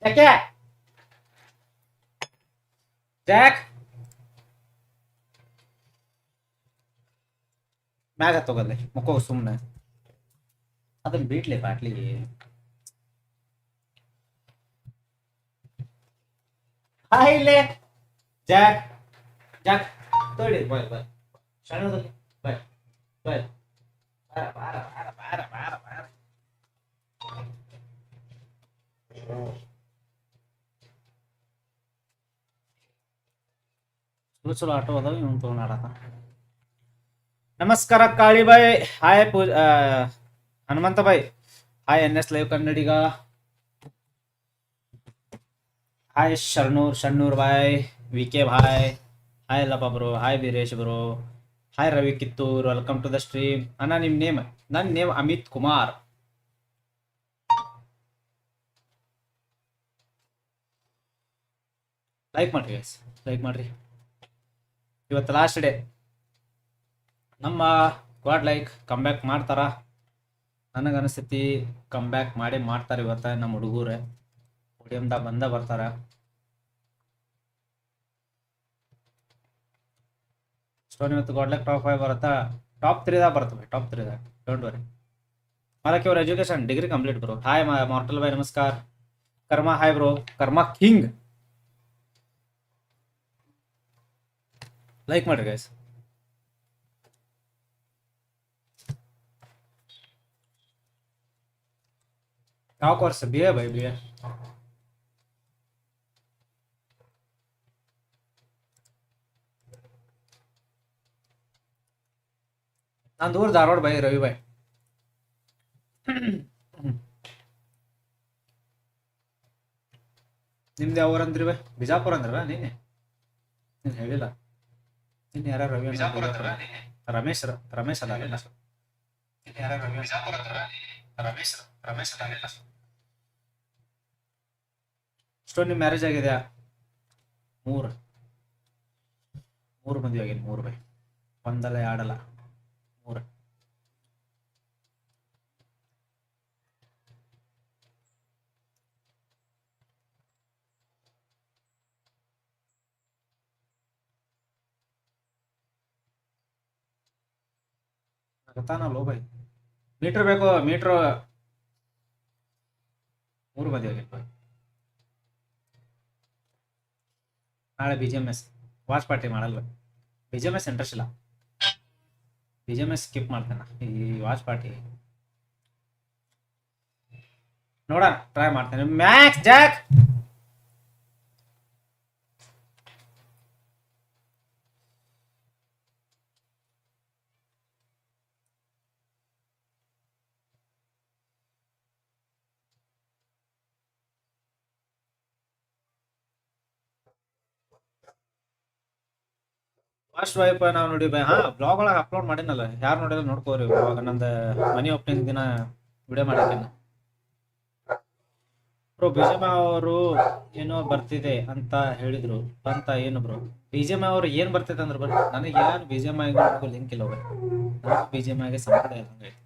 ಯಾಕೆ ಜಾಕ್ ಮ್ಯಾಗ ತಗೋಲ್ಲ ಮುಖೋ ಸುಮ್ಮನೆ ಅದನ್ನ ಬಿಡ್ಲಿ ಬಾಟ್ಲಿಗೆ. ಹಾಯ್ ಇಲ್ಲೇ ಜಾಕ್ ಜಾಕ್ ತೊಳಿ ಬಾಯ್ ಬಾಯ್ ಸಣ್ಣದಲ್ಲಿ ಬಾಯ್ ಬಾಯ್ ಬಾರ ಬಾರ ಬಾರ ಬಾರ ಬಾರ ಬಾರ. ಚಲೋ ಚಲೋ ಆಟೋ ಅದಾವ ಇವನ್ ತಗೊಂಡ್ ಆಡತ. ನಮಸ್ಕಾರ ಕಾಳಿಬಾಯ್, ಹಾಯ್ ಹನುಮಂತ ಬಾಯ್, hi NS live Kannadiga, hi Shannur ಬಾಯ್, VK ಬಾಯ್, hi Lappa bro, hi Veeresh bro, hi Ravi Kittur, welcome to the stream. ಅಣ್ಣ ನಿಮ್ ನೇಮ್? ನನ್ನ ನೇಮ್ ಅಮಿತ್ ಕುಮಾರ್. ಲೈಕ್ ಮಾಡ್ರಿ ಗೈಸ್, ಲೈಕ್ ಮಾಡ್ರಿ. ಇವತ್ತು ಲಾಸ್ಟ್ ಡೇ, ನಮ್ಮ ಗಾಡ್ ಲೈಕ್ ಕಮ್ ಬ್ಯಾಕ್ ಮಾಡ್ತಾರ. ನನಗನ್ಸತಿ ಕಮ್ ಬ್ಯಾಕ್ ಮಾಡಿ ಮಾಡ್ತಾರೆ ಇವತ್ತ. ನಮ್ಮ ಹುಡುಗರೇ ಪೋಡಿಯಮ್ದಾಗ ಬರ್ತಾರ. ಸ್ಟೋನ್ ಇವತ್ತು ಗಾಡ್ ಲೈಕ್ ಟಾಪ್ 5 ಬರುತ್ತಾ? ಟಾಪ್ 3 ಬರ್ತವೆ, ಟಾಪ್ 3 ಡೋಂಟ್ ವರಿ. ಮಾಲಕಿ ಅವ್ರ education degree complete bro. Hi Mortal ಬಾಯ್, ನಮಸ್ಕಾರ. Karma hi bro, Karma king. Like ಮಾಡ್ರಿ ಗೈಸ್. ಯಾವ ಕೋರ್ಸ್? BA ಬೈ BA. ನಾನು ದೂರ ಧಾರವಾಡ ಬೈ ರವಿ ಬಾಯ್. ನಿಮ್ದು ಯಾವ ಊರು ಅಂದ್ರಿ ಬೈ? ಬಿಜಾಪುರ ಅಂದ್ರಲ್ಲ ನೀನೆ? ನೀನು ಹೇಳಿಲ್ಲ. ನೀನು ಯಾರ ರವಿ? ರಮೇಶ್ ರಮೇಶ್ ಅಲ್ಲ ಅಲ್ಲ ರಮೇಶ್ ಅಲ್ಲ. ಇಷ್ಟೊಂದು ನಿಮ್ಮ ಮ್ಯಾರೇಜ್ ಆಗಿದೆಯಾ? ಮೂರು ಮದುವೆ ಆಗಿದೆ. 3 ಬೈ, ಒಂದಲ್ಲ ಎರಡಲ್ಲ 3. ಗೊತ್ತಾನಲ್ಲ ಬೈ. ಮೀಟ್ರ್ ಬೇಕು, ಮೀಟ್ರ್. 3 ಮದುವೆ ಆಗಿಲ್ಲ ಬೈ. ನಾಳೆ BGMS ವಾಚ್ ಪಾರ್ಟಿ ಮಾಡಲ್ಲ. BGMS ಇಂಟ್ರೆಸ್ಟ್ ಇಲ್ಲ. BGMS ಸ್ಕಿಪ್ ಮಾಡ್ತೇನೆ. ಈ ವಾಚ್ ಪಾರ್ಟಿ ನೋಡೋಣ, ಟ್ರೈ ಮಾಡ್ತೇನೆ. ಮ್ಯಾಕ್ಸ್ ಜಾಕ್ ಫಸ್ಟ್ ವೈಪ್ ನಾವು ನೋಡಿ ಬೈ. ಹಾ, ಬ್ಲಾಗ್ ಒಳಗೆ ಅಪ್ಲೋಡ್ ಮಾಡಿನಲ್ಲ, ಯಾರು ನೋಡಿಲ್ಲ ನೋಡ್ಕೋರಿ. ಇವಾಗ ನಂದು ಮನಿ ಓಪನಿಂಗ್ ದಿನ ವಿಡಿಯೋ ಮಾಡಾಕೇನ ಬ್ರೋ. BGMI ಅವರು ಏನೋ ಬರ್ತಿದೆ ಅಂತ ಹೇಳಿದ್ರು, ಅಂತ ಏನು ಬ್ರೋ? BGMI ಅವ್ರು ಏನ್ ಬರ್ತಿದೆ ಅಂದ್ರೆ ಬರ್ ನನಗೆ ಏನು BGMI ಲಿಂಕ್ ಇಲ್ಲ ಬೈ. ನನಗೆ BGMIಗೆ ಸಂಬಂಧ ಇಲ್ಲಂಗೆ ಐತಿ.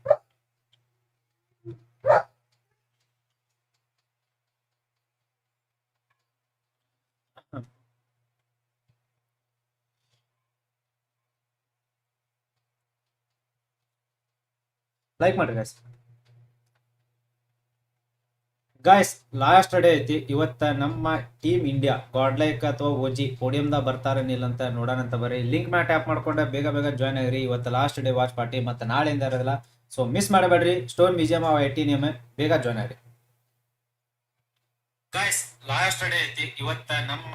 ಲೈಕ್ ಮಾಡ್ರಿ ಗೈಸ್. ಗೈಸ್ ಲಾಸ್ಟ್ ಡೇ ಐತಿ ಇವತ್ತ. ನಮ್ಮ ಟೀಮ್ ಇಂಡಿಯಾ ಗಾಡ್ಲೈಕ್ ಅಥವಾ OG ಪೋಡಿಯಮ್ದಾಗ ಬರ್ತಾರೇನಿಲ್ಲ ಅಂತ ನೋಡೋಣ ಅಂತ ಬರ್ರಿ. ಲಿಂಕ್ ಮ್ಯಾಗ ಟ್ಯಾಪ್ ಮಾಡ್ಕೊಂಡೆ ಬೇಗ ಜಾಯ್ನ್ ಆಗಿರಿ. ಇವತ್ತು ಲಾಸ್ಟ್ ಡೇ ವಾಚ್ ಪಾರ್ಟಿ, ಮತ್ತೆ ನಾಳೆಯಿಂದ ಇರೋದಿಲ್ಲ. ಸೊ ಮಿಸ್ ಮಾಡಬೇಡ್ರಿ. ಸ್ಟೋನ್ BGMI 18 ನೇಮ್ ಬೇಗ ಜಾಯ್ನ್ ಆಗಿರಿ. ಗೈಸ್ ಲಾಸ್ಟ್ ಡೇ ಐತಿ ಇವತ್ತ. ನಮ್ಮ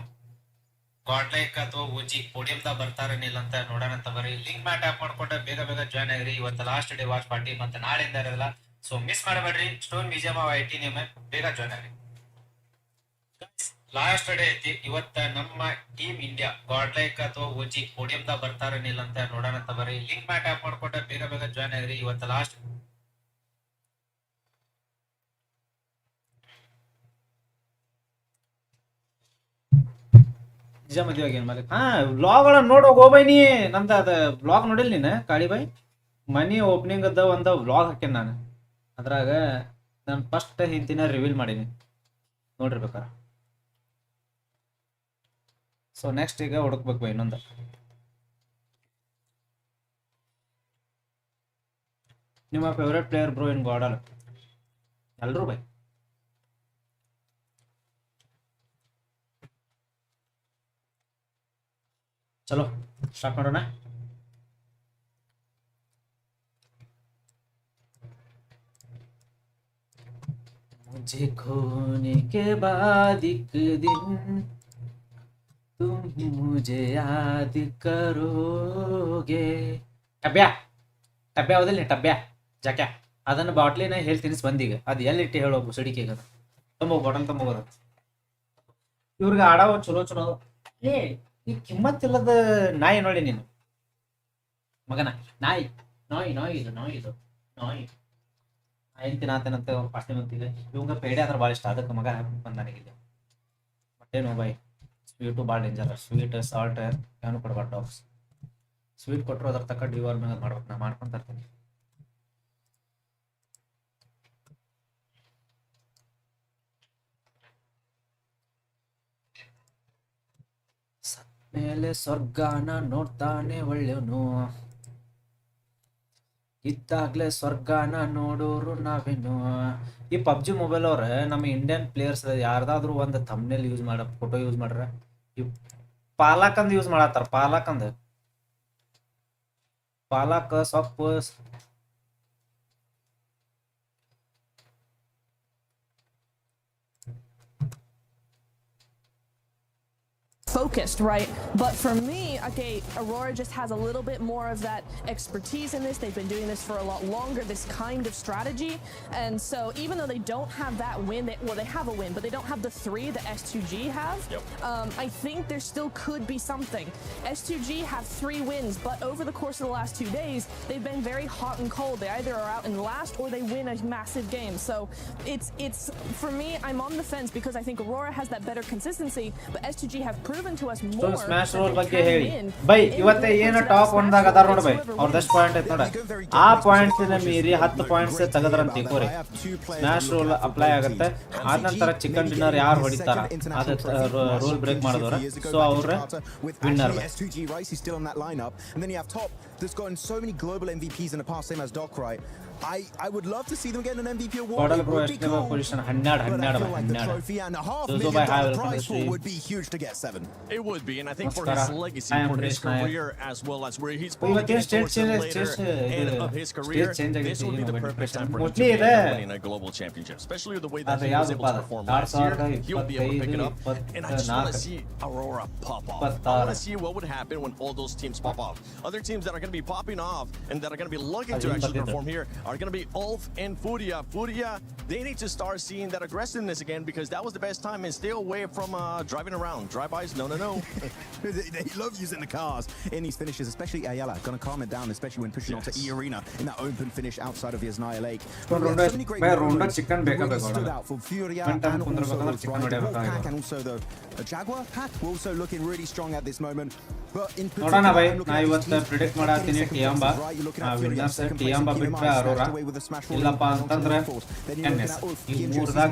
ಗಾಡ್ಲೈಕ್ ಅಥವಾ OG ಪೋಡಿಯಮ್ದಾಗ ಬರ್ತಾರೇನಿಲ್ಲ ಅಂತ ನೋಡೋಣ ಅಂತ ಬರ್ರಿ. ಲಿಂಕ್ ಮ್ಯಾಗ ಟ್ಯಾಪ್ ಮಾಡ್ಕೊಂಡೆ ಬೇಗ ಜಾಯ್ನ್ ಆಗಿರಿ. ಇವತ್ತು ಲಾಸ್ಟ್ ಡೇ ವಾಚ್ ಪಾರ್ಟಿ, ಮತ್ತೆ ನಾಳೆಯಿಂದ ಇರೋದಿಲ್ಲ. ಸೊ ಮಿಸ್ ಮಾಡಬೇಡ್ರಿ. ಸ್ಟೋನ್ BGMI 18 ನೇಮ್ ಬೇಗ ಜಾಯ್ನ್ ಆಗಿರಿ. ಲಾಸ್ಟ್ ಡೇ ಐತಿ ಇವತ್ತ. ನಮ್ಮ ಟೀಮ್ ಇಂಡಿಯಾ ಗಾಡ್ಲೈಕ್ ಅಥವಾ OG ಪೋಡಿಯಮ್ದಾಗ ಬರ್ತಾರೇನಿಲ್ಲ ಅಂತ ನೋಡೋಣ ಅಂತ ಬರ್ರಿ. ಲಿಂಕ್ ಮ್ಯಾಗ ಟ್ಯಾಪ್ ಮಾಡ್ಕೊಂಡೆ ಬೇಗ ಜಾಯ್ನ್ ಆಗಿರಿ. ಇವತ್ತು ಲಾಸ್ಟ್ ನಿಜ ಮದುವೆ ಏನು ಮಾಲಿಕ್. ಹಾ, ವ್ಲಾಗ್ ಒಳಗೆ ನೋಡೋಗಿ ಹೋಗ್ಬೈ. ನೀ ನಂದು ಅದು ವ್ಲಾಗ್ ನೋಡಿಲ್ಲ ನೀನು ಕಾಳಿಬಾಯ್? ಮನಿ ಓಪನಿಂಗ್ ಅದ ಒಂದು ವ್ಲಾಗ್ ಹಾಕೇನಿ ನಾನು. ಅದ್ರಾಗ ನಾನು ಫಸ್ಟ್ ಹಿಂದಿನ ರಿವೀಲ್ ಮಾಡೀನಿ ನೋಡಿರ್ಬೇಕಾರ. ಸೊ ನೆಕ್ಸ್ಟ್ ಈಗ ಹುಡುಕ್ಬೇಕು ಇನ್ನೊಂದು. ನಿಮ್ಮ ಫೇವ್ರೇಟ್ ಪ್ಲೇಯರ್ ಬ್ರೋ ಇನ್ ಗಾಡಲ್? ಎಲ್ಲರೂ ಬೈ. ಚಲೋ ಸ್ಟಾರ್ಟ್ ಮಾಡೋಣ. मुझे खोने के बाद एक दिन तुम मुझे याद करोगे. ಟಬ್ಯಾ ಟಬ್ಯಾ ಹೌದಿಲ್ಲ ಟಬ್ಯಾ ಜಾಕ್ಯಾ ಅದನ್ನು ಬಾಟ್ಲಿನ ಹೇಳ್ತೀನಿ ಬಂದೀಗ. ಅದು ಎಲ್ಲಿಟ್ಟು ಹೇಳೋ ಬುಸಡಿಕೆ ಅದು ತುಂಬ ಬಾಟಲ್ ತುಂಬೋದ. ಇವ್ರಿಗೆ ಆಡೋ ಚಲೋ ಚಲೋ. ಏ ಈ ಕಿಮ್ಮತ್ತಿಲ್ಲದ ನಾಯಿ ನೋಡಿ ನೀನು ಮಗನ. ನಾಯಿ ನಾಯಿ ನಾಯಿ ಇದು ನಾಯಿ ಇದು ನಾಯಿ ಏನು ತಿನ್ನತ್ತೇನಂತ ಪಾಸ್ತಿ ಬಂತಿದೆ. ಇವಂಗ ಪೇಡೆ ಆದ್ರೆ ಭಾಳ ಇಷ್ಟ, ಅದಕ್ಕೆ ಮಗ ಬಂದು ನನಗಿದೆ. ಮತ್ತೇನು ಬೈ ಸ್ವೀಟು ಭಾಳ ಡೇಂಜರ್. ಸ್ವೀಟ್ ಸಾಲ್ಟ್ ಏನು ಕೊಡ್ಬಾರ್ದು ಡಾಗ್ಸ್. ಸ್ವೀಟ್ ಕೊಟ್ಟರು ಅದ್ರ ತಕ್ಕ ಡಿವರ್ ಮೇಲೆ ಮಾಡ್ಬೇಕು. ನಾ ಮಾಡ್ಕೊಂತ ಇರ್ತೀನಿ. ಸತ್ಮೇಲೆ ಸ್ವರ್ಗಾನ ನೋಡ್ತಾನೆ ಒಳ್ಳೆವನು, ಇದ್ದಾಗಲೇ ಸ್ವರ್ಗಾನ ನೋಡೋರು ನಾವೇನು. ಈ ಪಬ್ಜಿ ಮೊಬೈಲ್ ಅವ್ರೆ ನಮ್ಮ ಇಂಡಿಯನ್ ಪ್ಲೇಯರ್ಸ್ ಯಾರ್ದಾದ್ರು ಒಂದು ಥಂಬ್ನೇಲ್ ಯೂಸ್ ಮಾಡ ಫೋಟೋ ಯೂಸ್ ಮಾಡ್ರೆ ಈ ಪಾಲಕಂದು ಯೂಸ್ ಮಾಡತ್ತಾರ. ಪಾಲಕ ಸೊಪ್ಪು focused, right? But for me, okay, Aurora just has a little bit more of that expertise in this. They've been doing this for a lot longer, this kind of strategy. And so even though they don't have that win, they have a win, but they don't have the 3 that S2G have. Yep. I think there still could be something. S2G have 3 wins, but over the course of the last 2 days, they've been very hot and cold. They either are out in last or they win a massive game. So it's for me, I'm on the fence because I think Aurora has that better consistency, but S2G have proven to us more. Smash roll ಬಗ್ಗೆ ಹೇಳಿ by. ಇವತ್ತೆ ಏನು top ಒಂದಾಗ ಅದಾರ ನೋಡಿ by. ಅವ್ರದ್ದು ಎಷ್ಟು point ಐತೆ ನೋಡಿ. ಆ ಪಾಯಿಂಟ್ಸ್ ಮೀರಿ 10 ಪಾಯಿಂಟ್ಸ್ ತೆಗದ್ರಂತ ತಿಳ್ಕೋರಿ. ಸ್ಮ್ಯಾಶ್ ರೋಲ್ ಅಪ್ಲೈ ಆಗುತ್ತೆ. ಆದ ನಂತರ ಚಿಕನ್ ಡಿನ್ನರ್ ಯಾರು ಹೊಡಿತಾರ ಅದು ರೂಲ್ ಬ್ರೇಕ್ ಮಾಡಿದವ್ರ, ಸೊ ಅವ್ರ winner. That's gotten so many global MVPs in the past, same as Doc, right? I would love to see them get an MVP award. Total Pro Estimate position 12 like the trophy and a $500,000 prize pool would be huge to get 7. It would be, and I think for his legacy, for his career as well as where he's probably getting towards the later end of his career, this would be the perfect time for him to be winning a global championship, especially with the way that he was able to perform last year. He'll be able to pick it up, and I just want to see Aurora pop off. I want to see what would happen when all those teams pop off. Other teams that are going to be popping off and that are going to be looking to actually perform here are going to be Ulf and Furia. They need to start seeing that aggressiveness again, because that was the best time, and stay away from driving around. Drive-bys, no. They love using the cars in these finishes, especially Ayala. Going to calm it down, especially when pushing onto E-Arena in that open finish outside of Yasnaya Lake. So many great moments really stood out for Furia and also Pack, and also the Jaguar Pack also looking really strong at this moment. But in ನೋಡೋಣ by. ನಾ ಇವತ್ತು predict ಮಾಡತ್ತೀನಿ ಟಿಯಾಂಬಾ winners. ಟಿಯಾಂಬಾ ಬಿಟ್ರೆ ಅರೋರಾ, ಇಲ್ಲಪ್ಪ ಅಂತಂದ್ರೆ N S. ಈ ಮೂರದಾಗ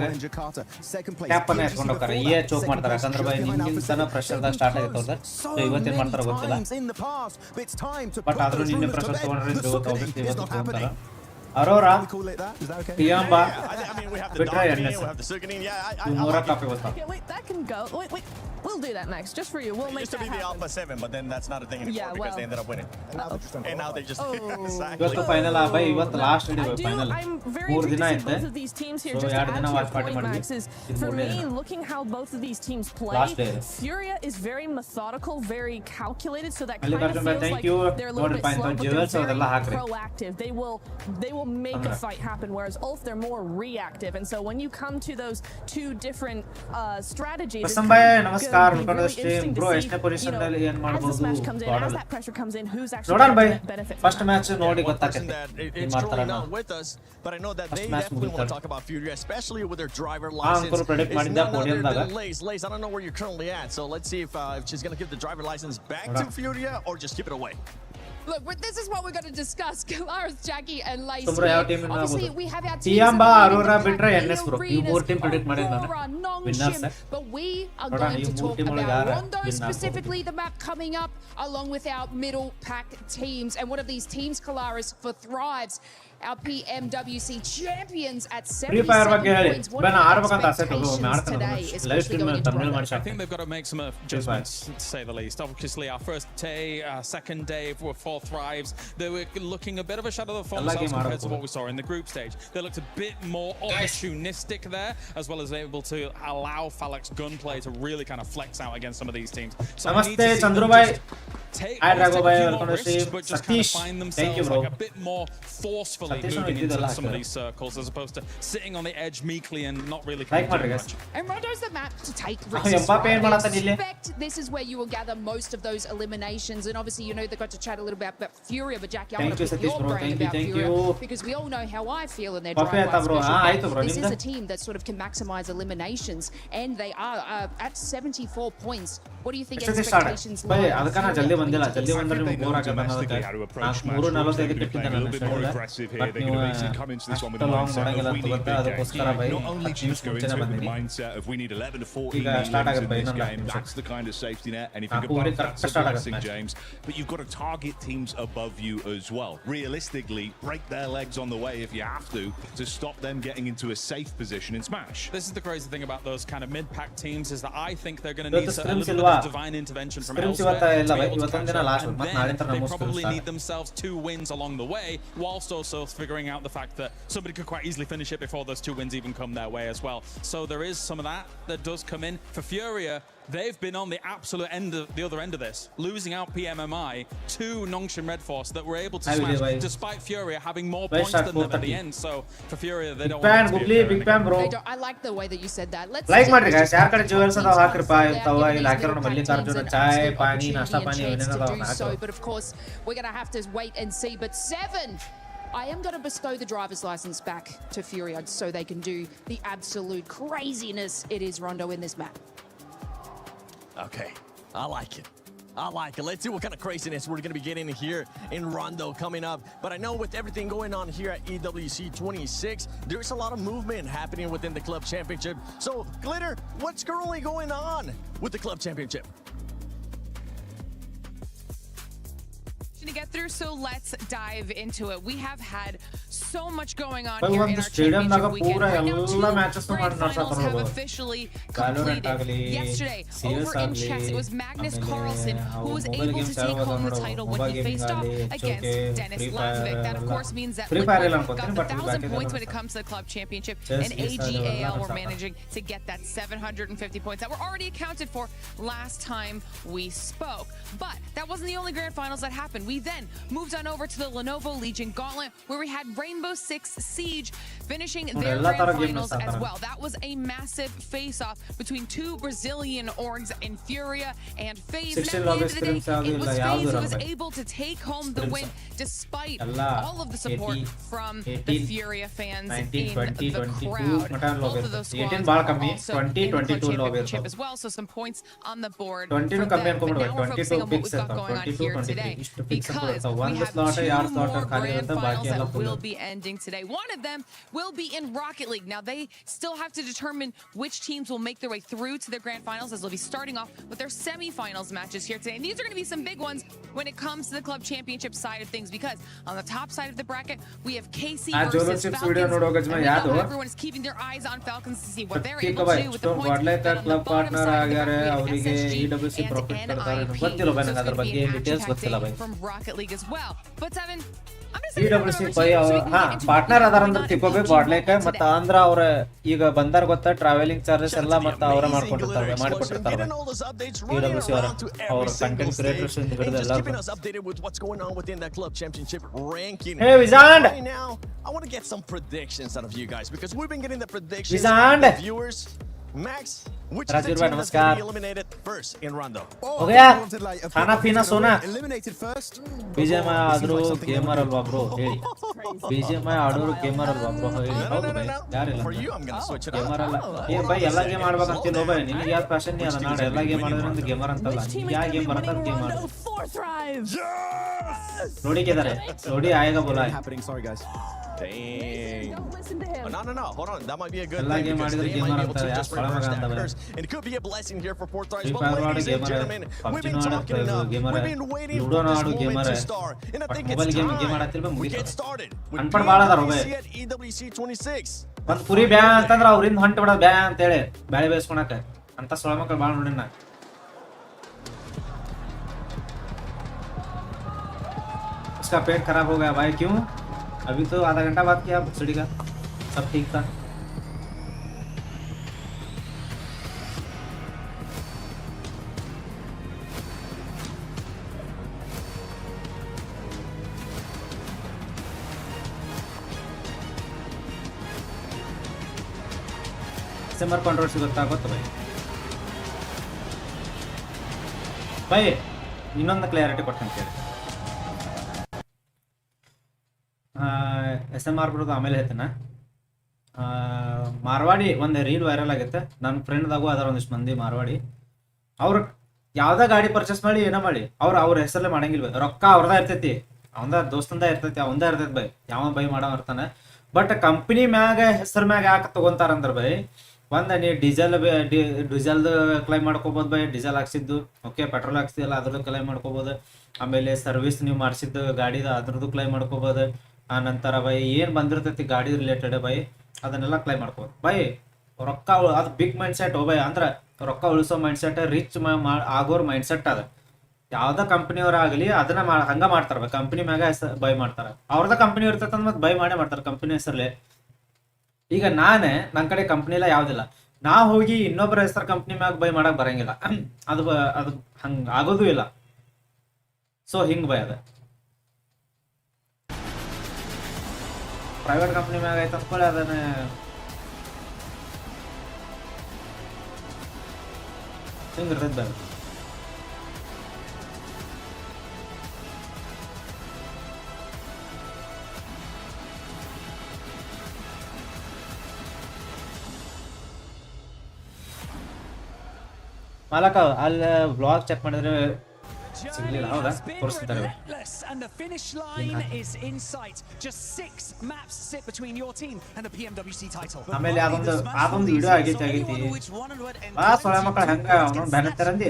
ಕ್ಯಾಪನ್ನ ಎತ್ಕೊಂಡು ಹೋಗ್ತಾರೆ. ಚೋಕ್ ಮಾಡ್ತಾರೆ. ಯಾಕಂದ್ರೆ ಬೈ ನಿನ್ನಿಂದನ ಪ್ರೆಷರ್ದಾಗ ಸ್ಟಾರ್ಟ್ ಆಗೈತೆ ಅವ್ರದ್ದು. ಸೊ ಇವತ್ತೇನು ಮಾಡ್ತಾರೆ ಗೊತ್ತಿಲ್ಲ, ಬಟ್ ಆದ್ರೂ ನಿನ್ನೆ ಪ್ರೆಷರ್ ತೊಗೊಂಡ್ರೆ ಇವತ್ತು ತಗೊಂತಾರೆ. ಅರೋರಾ, ಟಿಯಾಂಬಾ ಬಿಟ್ರೆ ಎನ್ಎಸ್. ಈ ಮೂರ ಟಾಪ್ ಇವತ್ತು. We'll do that next, just for you. We'll make used to that be the happen. Alpha 7, but then that's not a thing anymore because they ended up winning. And now they just exactly. ಇವತ್ತು final by. ಇವತ್ತು last day final. I'm very 3 ದಿನ interested in ಐತೆ. both of these teams here. So Just to ಎರಡು add ದಿನ to watch your party point, ಮಾಡಿದ್ವಿ. Max, is ಇದು for ಮೂರನೇ me, ದಿನ. looking how both of these teams play, Last day. Furia is very methodical, very calculated, so that kind Malikarjun of bhai, feels thank like you. they're a little bit Notified slow, on but jewels, they're ಅದೆಲ್ಲ very ಹಾಕ್ರಿ. proactive. They will make a fight happen, whereas Ulf, they're more reactive. And so when you come to those two different strategies, it's ಬಸಂಬಾಯ್ kind of ನಮಸ್ಕಾರ. gonna be really interesting bro to ಎಷ್ಟನೇ see, position ಅಲ್ಲಿ ಏನು as the ಮಾಡಬಹುದು smash comes in, as that pressure comes in, who's actually ನೋಡೋಣ by. going to benefit from first that. Match ನೋಡಿ One person ಗೊತ್ತಾಗುತ್ತೆ that ಏನು it's ಮಾಡ್ತಾರೆ truly ನಾವು. not with us, but I know that they match definitely want to ಮುಗಿತಾರೆ. talk about Furia, especially with their driver uncle license. Predict It's ಮಾಡಿದ್ದ none other ಪೋಡಿಯಂದಾಗ. than Lace. Lace, I don't know where you're currently at, so let's see if she's going to give the driver license back to Furia or just keep it away. Look, this is what we're going to discuss. Kalaris, Jackie, and Lace. Obviously, we have our Tiamba, Aurora, Bitra, NS Pro. You more team predict winners. But we are going to talk about Rondo, specifically the map coming up, along with our middle pack teams. And one of these teams, Kalaris, for Thrives, our PMWC champions at 77 points. What are your expectations today, especially going into Rondo? I think they've got to make some adjustments, to say the least. Obviously, our first day, second day for Thrives, they were looking a bit of a shadow of the former selves compared to what we saw in the group stage. They looked a bit more opportunistic there, as well as able to allow Falak's gunplay to really kind of flex out against some of these teams. So Namaste, Chandrubai. Hi, Dragobai. Welcome to stream. But just kind of find themselves like a bit more forcefully moving into some of these circles, as opposed to sitting on the edge meekly and not really kind of doing much. And Rondo's the map to take risks. Right? I expect this is where you will gather most of those eliminations. And obviously, you know, they got to chat a little bit about Furia, but Jackie, I want to pick your brain about Furia because we all know how I feel in their drive. This is a team that sort of can maximize eliminations, and they are at 74 points. What do you think expectations lie? ಬಂದಿಲ್ಲ ಜಲ್ದಿ ಬಂದ್ರೆ ನಿಮಗೆ bore ಆಗುತ್ತೆ ಅನ್ನೋದಕ್ಕೆ 3:45 ಗೆ ಇಟ್ಟಿದ್ದೆ ನಾನು but ನೀವು ಅಷ್ಟು ಲಾಂಗ್ ನೋಡಂಗಿಲ್ಲ ಅಂತ ಗೊತ್ತಾ ಅದಕ್ಕೋಸ್ಕರ ಬೈ 10 ನಿಮಿಷ ಮುಂಚೆನೇ ಬಂದಿನಿ ಈಗ ಸ್ಟಾರ್ಟ್ ಆಗುತ್ತೆ by That's the kind of safety net, and if you can bypass James, but you've got to target teams above you as well. Realistically, break their legs on the way if you have to stop them getting into a safe position in Smash. This is the crazy thing about those kind of mid-pack teams is that I think they're going to need a little bit of divine intervention from elsewhere. They probably need themselves 2 wins along the way, whilst also figuring out the fact that somebody could quite easily finish it before those 2 wins even come their way as well. So there is some of that does come in. For Furia, they've been on the absolute the other end of this, losing out PMMI to Nongshim Red Force that were able to smash, despite Furia having more points than them at the end. So for Furia, they don't want to be big fan, bro. I like the way that you said that. Let's like ಮಾಡ್ರಿ guys, ಯಾರ ಕಡೆ jewels ಅದಾವ ಹಾಕ್ರಿಪಾ ಇಂತವ ಇಲ್ಲಿ ಹಾಕಿರೋಣ ಮಲ್ಲಿಕಾರ್ಜುನ ಚಾಯ್ ಪಾನಿ ನಾಷ್ಟಾ ಪಾನಿ ಏನೇನದಾವ ಹಾಕೋ. But of course, we're going to have to wait and see. But 7, I am going to bestow the driver's license back to Furia so they can do the absolute craziness it is Rondo in this map. Okay, I like it. Let's see what kind of craziness we're going to be getting here in Rondo coming up. But I know with everything going on here at EWC 26, there's a lot of movement happening within the club championship. So, Glitter, what's currently going on with the club championship? To get through, so let's dive into it. We have had so much going on here in our championship weekend. Right now, 2 grand finals have officially completed. Yesterday, over in chess, it was Magnus Carlsen who was able to take home the title when he faced off against Dennis Lakovic. That, of course, means that Liquid got the 1,000 points when it comes to the club championship, and AGAL were managing to get that 750 points that were already accounted for last time we spoke. But that wasn't the only grand finals that happened. We then moved on over to the Lenovo Legion Gauntlet, where we had Rainbow Six Siege finishing their grand finals as well. That was a massive face-off between 2 Brazilian orgs in Furia and FaZe. And at the end of the day, it was FaZe who was able to take home the win despite all of the support from the Furia fans in the crowd. Both of those squads are also in the club championship as well, so some points on the board for them. But now we're focusing on what we've got going on here today, because we have 2 more grand finals that will be ending today. One of them will be in Rocket League. Now, they still have to determine which teams will make their way through to their grand finals, as they'll be starting off with their semifinals matches here today. And these are going to be some big ones when it comes to the club championship side of things, because on the top side of the bracket, we have KC versus Falcons. And we know how everyone is keeping their eyes on Falcons to see what they're able to do with the points. Then on the bottom side of the bracket, we have SSG and NIP. So it's going to be an action-packed day from Rocket League as well. But Seven, I'm just EWC partner ಅದಾರ ಅಂದ್ರೆ ತಿಳ್ಕೊಬೇಕು GODLIKE ಮತ್ತೆ ಆಂಧ್ರ ಅವ್ರ ಈಗ ಬಂದಾರ ಗೊತ್ತಾ travelling charges ಎಲ್ಲ ಮತ್ತೆ ಅವರ ಮಾಡಿಕೊಟ್ಟಿರ್ತಾರೆ EWC ಅವರ ಕಂಟೆಂಟ್ ಕ್ರಿಯೇಟರ್ಸ್ ಇಂದ ಹಿಡಿದು ಎಲ್ಲರೂ ಹೇ ವಿಜಾಂಡ್ I want to get some predictions out of you guys, because we've been getting the predictions Vizand. from the viewers. Max, which is the team that's going to be eliminated first in Rondo? हो गया खाना पीना सोना Eliminated first. BGMI ಆದರೂ gamer ಅಲ್ವಾ bro ಹೇಳಿ BGMI ಆಡೋರು gamer ಅಲ್ವಾ ಬ್ರೋ ಹೇಳಿ ಹೌದು ಬೈ ಯಾರಿಲ್ಲ For you, I'm going to switch it gamer up. ಅಲ್ಲ ಏ ಬೈ ಎಲ್ಲ ಗೇಮ್ ಆಡ್ಬೇಕಂತಿಲ್ಲ ಬೈ ನಿಮಗೆ ಯಾರು ಪ್ಯಾಷನ್ ನೀ ಅದ ನಾಳೆ ಎಲ್ಲ ಗೇಮ್ ಆಡೋದ್ರಿಂದ ಗೇಮರ್ ಅಂತಲ್ಲ ಯಾ ಗೇಮ್ ಬರತ್ತ ಗೇಮ್ ಆಡು For Thrives. Yes! लोडी किधर है? लोडी आएगा बोला है. happening. Sorry guys. Dang. Don't listen to him. No. Hold on. That might be a good Alla thing game because ಆಡಿದ್ರೆ they gamer might be able ಅಂತಾರೆ, to just ಯಾರ್ reverse ಅಂತ that by. curse. And it could be a blessing here for Portrais. Free But Fire ladies and gamer, gentlemen, we've been PUBG talking enough. gamer, We've been waiting Ludo for this ಆಡು moment gamer, to start. And I think mobile it's game time ಆಡತ್ತಿಲ್ವ we ಮುಗೀತು. get started with ಅನ್ಪಡ್ ಭಾಳ ಅದಾರ ಒಬ್ಬ. PMWC at EWC 26. ಒಂದು ಕುರಿ ಬ್ಯಾ ಅಂತಂದ್ರೆ ಅವ್ರಿಂದ ಹೊಂಟ ಬಿಡೋದು ಬ್ಯಾ ಅಂತೇಳಿ ಬ್ಯಾಳೆ ಬೇಯಿಸ್ಕೊಳಕ ಅಂತ ಸೊಳ ಮಕ್ಕಳು ಭಾಳ ನೋಡಿ ನಾ. उसका पेट खराब हो गया भाई. क्यों? अभी तो आधा घंटा बाद किया भुसड़ी का, सब ठीक था. SMR ಕಾಂಟ್ರವರ್ಸಿ ಗೊತ್ತಾಗುತ್ತೆ ಬೈ. ಇನ್ನೊಂದು ಕ್ಲಾರಿಟಿ ಕೊಡ್ತೀನಿ ಕೇಳಿ. SMR ಬರೋದು ಆಮೇಲೆ ಹೇಳ್ತೇನೆ. ಮಾರ್ವಾಡಿ ಒಂದು ರೀಲ್ ವೈರಲ್ ಆಗೈತೆ. ನನ್ನ ಫ್ರೆಂಡ್ದಾಗೂ ಅದಾರ ಒಂದಿಷ್ಟು ಮಂದಿ ಮಾರ್ವಾಡಿ. ಅವ್ರು ಯಾವ್ದೇ ಗಾಡಿ ಪರ್ಚೇಸ್ ಮಾಡಿ ಏನೋ ಮಾಡಿ ಅವ್ರ ಹೆಸರಲ್ಲೇ ಮಾಡಂಗಿಲ್ಲ ಬೈ. ರೊಕ್ಕ ಅವ್ರದ ಇರ್ತೈತಿ, ಅವಂದ ದೋಸ್ತಂದ ಇರ್ತೈತಿ, ಅವಂದ ಇರ್ತೈತಿ ಬೈ. ಯಾವ ಬೈ ಮಾಡೋ ಇರ್ತಾನೆ. ಬಟ್ ಕಂಪ್ನಿ ಮ್ಯಾಗ ಹೆಸರು ಮ್ಯಾಗ ಯಾಕೆ ತಗೊಂತಾರಂದ್ರೆ ಬೈ, ಒಂದು ನೀ ಡೀಸೆಲ್ದು ಕ್ಲೈಮ್ ಮಾಡ್ಕೋಬೋದು ಬೈ. ಡೀಸೆಲ್ ಹಾಕ್ಸಿದ್ದು ಓಕೆ, ಪೆಟ್ರೋಲ್ ಹಾಕ್ಸಿದಲ್ಲ ಅದ್ರದ್ದು ಕ್ಲೈಮ್ ಮಾಡ್ಕೋಬೋದು. ಆಮೇಲೆ ಸರ್ವಿಸ್ ನೀವು ಮಾಡಿಸಿದ್ದು ಗಾಡಿದ ಅದ್ರದ್ದು ಕ್ಲೈಮ್ ಮಾಡ್ಕೋಬೋದು. ಆ ನಂತರ ಬೈ ಏನು ಬಂದಿರ್ತೈತಿ ಗಾಡಿ ರಿಲೇಟೆಡ್ ಬೈ ಅದನ್ನೆಲ್ಲ ಕ್ಲೈಮ್ ಮಾಡ್ಕೋಬೋದು ಬೈ. ರೊಕ್ಕ ಅದು ಬಿಗ್ ಮೈಂಡ್ ಸೆಟ್ ಬೈ. ಅಂದ್ರೆ ರೊಕ್ಕ ಉಳಿಸೋ ಮೈಂಡ್ ಸೆಟ್, ರಿಚ್ ಆಗೋರ್ ಮೈಂಡ್ ಸೆಟ್ ಅದ. ಯಾವುದೇ ಕಂಪ್ನಿಯವರಾಗಲಿ ಅದನ್ನ ಹಂಗೆ ಮಾಡ್ತಾರೆ ಬೈ. ಕಂಪ್ನಿ ಮ್ಯಾಗ ಬೈ ಮಾಡ್ತಾರೆ. ಅವ್ರದ ಕಂಪ್ನಿ ಇರ್ತೈತೆ ಅಂದ್ ಮತ್ತೆ ಬೈ ಮಾಡೇ ಮಾಡ್ತಾರೆ ಕಂಪ್ನಿ ಹೆಸರಲ್ಲಿ. ಈಗ ನಾನೇ ನನ್ನ ಕಡೆ ಕಂಪ್ನಿ ಎಲ್ಲ ಯಾವುದಿಲ್ಲ, ನಾ ಹೋಗಿ ಇನ್ನೊಬ್ಬರ ಹೆಸರು ಕಂಪ್ನಿ ಮ್ಯಾಗ ಬೈ ಮಾಡಕ್ ಬರಂಗಿಲ್ಲ. ಅದು ಹಂಗೆ ಆಗೋದು ಇಲ್ಲ. ಸೊ ಹಿಂಗೆ ಬೈ ಅದ. ಪ್ರೈವೇಟ್ ಕಂಪ್ನಿ ಮ್ಯಾಗ ಐತೆ ಅಂದ್ಕೊಳ್ಳಿ ಅದನ್ನ ಹಿಂಗೆ ಇರ್ತೈತೆ ಬೈ. ಮಾಲಕ ಅಲ್ಲಿ ಬ್ಲಾಗ್ ಚೆಕ್ ಮಾಡಿದ್ರೆ ಸಿಗ್ಲಿಲ್ಲ. ಹೌದಾ? ತೋರಿಸ್ತಾರೆ. And the finish line is in sight. Just 6 maps sit between your team and the PMWC title. ಆಮೇಲೆ ಅದೊಂದು ವಿಡಿಯೋ ಆಗೈತಿ ಆ ಸೊಳ ಮಕ್ಕಳು ಹೆಂಗ ಅವನು ಬ್ಯಾನತ್ತಾರಂದಿ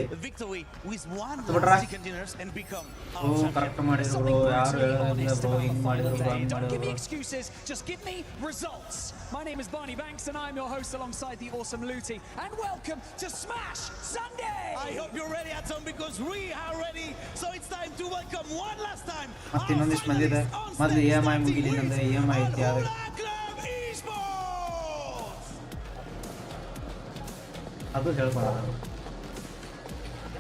ಓ ಕರೆಕ್ಟ್ ಮಾಡಿದ್ರು. ಯಾರು ಹೇಳಿಲ್ಲ ಬ್ರೋ, ಹಿಂಗ್ ಮಾಡಿದ್ರು bro, hang Don't give me ಮಾಡಿದ್ರು. excuses, just give me results. My name is Barney Banks and I'm your host alongside the awesome Luti. And welcome to Smash Sunday. I hope you're ready at home because we are ready. So it's time to welcome one last time. ಮತ್ತೆ ಇನ್ನೊಂದಿಷ್ಟು ಮಂದಿ ಇದೆ. ಮೊದಲು EMI ಮುಗಿಲಿ ಅಂದ್ರೆ EMI ಐತಿ. ಅದು ಹೇಳ್ಕೊಳ್ಳೋದು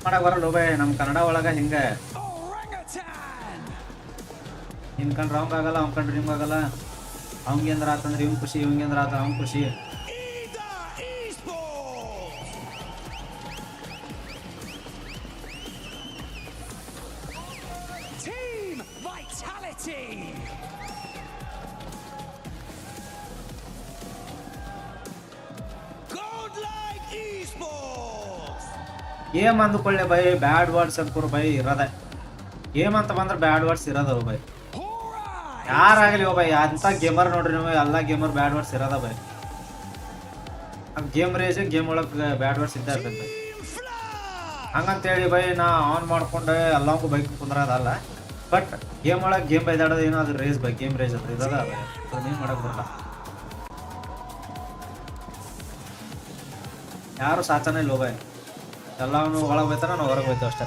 ಮಾಡಕ್ ಬರಲ್ಲ ಬೈ. ನಮ್ಮ ಕನ್ನಡ ಒಳಗ ಹಿಂಗೆ ಹಿಂದ್ಕಂಡ್ರೆ ಅವಂಗ ಆಗಲ್ಲ, ಅವ್ನ ಕಂಡ್ರೆ ನಿಮ್ಗೆ ಆಗಲ್ಲ. ಅವಂಗೇಂದ್ರ ಆತಂದ್ರೆ ಇವ್ನ ಖುಷಿ, ಇವಂಗೇಂದ್ರ ಆತ ಅವ್ನ ಖುಷಿ. Team Vitality. Godlike ESPORTS. Game ಅಂದುಕೊಳ್ಳೆ ಬೈ, ಬ್ಯಾಡ್ ವರ್ಡ್ಸ್ ಅನ್ಕೋರು ಬೈ ಇರೋದೆ. ಗೇಮ್ ಅಂತ ಬಂದ್ರೆ ಬ್ಯಾಡ್ ವರ್ಡ್ಸ್ ಇರೋದವು ಬೈ. ಯಾರಾಗಲಿ ಬೈ, ಅಂತ ಗೇಮರ್ ನೋಡ್ರಿ ನೀವು, ಎಲ್ಲ ಗೇಮರ್ ಬ್ಯಾಡ್ ವರ್ಡ್ಸ್ ಇರೋದ ಬೈ. ಗೇಮ್ ರೇಜ್ ಗೇಮ್ ಒಳಗೆ ಬ್ಯಾಡ್ ವರ್ಡ್ಸ್ ಇದ್ದ ಇರ್ತೈತೆ ಬೈ. ಹಂಗಂತೇಳಿ ಬೈ ನಾ ಆನ್ ಮಾಡ್ಕೊಂಡು ಎಲ್ಲವೂ ಬೈಕ್ ಕುಂದ್ರದಲ್ಲ. ಬಟ್ ಗೇಮ್ ಒಳಗೆ ಗೇಮ್ ಬೈದಾಡೋದು ಏನೋ ಅದು ರೇಸ್ ಬೈ, ಗೇಮ್ ರೇಜ್ ಅದು ಇರೋದ ಬೈ. ನೀವು ಮಾಡಕ್ ಬರಲ್ಲ. ಯಾರು ಸಾಚನೇ ಇಲ್ಲ ಬೈ. ಎಲ್ಲವೂ ಒಳಗೆ ಬೈತಾರ, ನಾವು ಹೊರಗೆ ಬೈತಾವ ಅಷ್ಟೇ.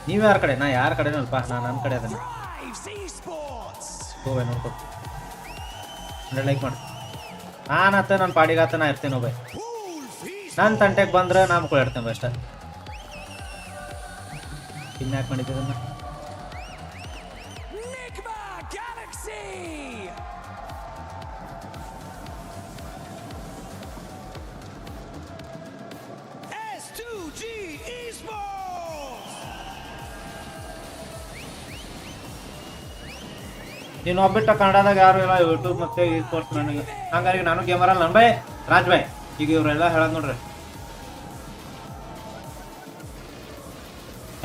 ನೀವು ಯಾರ ಕಡೆ? ನಾ ಯಾರ ಕಡೆ ಅಲ್ಪ, ನಾನು ನನ್ನ ಕಡೆ ಅದನ್ನ ಹೋಗ್ಬೈ ನೋಡ್ಕೊ. ಲೈಕ್ ಮಾಡಿ. ನಾನತ್ತ ನನ್ನ ಪಾಡಿಗಾತ ನಾ ಇರ್ತೇನೆ ಬೈ. ನನ್ನ ತಂಟೆಗೆ ಬಂದ್ರೆ ನಾ ಮುಕ್ಳಿಡ್ತೇನೆ ಬೈ ಅಷ್ಟೇ. ಇನ್ಯಾಕೆ ಮಾಡಿದ್ದನ್ನ ನೀನು ಒಬ್ಬಿಟ್ಟ ಕನ್ನಡದಾಗ ಯಾರು ಇಲ್ಲ, ಯೂಟ್ಯೂಬ್ ಮತ್ತೆ ESPORTS ನನಗೆ. ಹಂಗಾಗಿ ನಾನು ಗೇಮರ್ ಅಲ್ಲ. ನನ್ನ ಬೈ ರಾಜ್ ಬೈ ಈಗ ಇವರೆಲ್ಲ ಹೇಳೋದು ನೋಡ್ರಿ.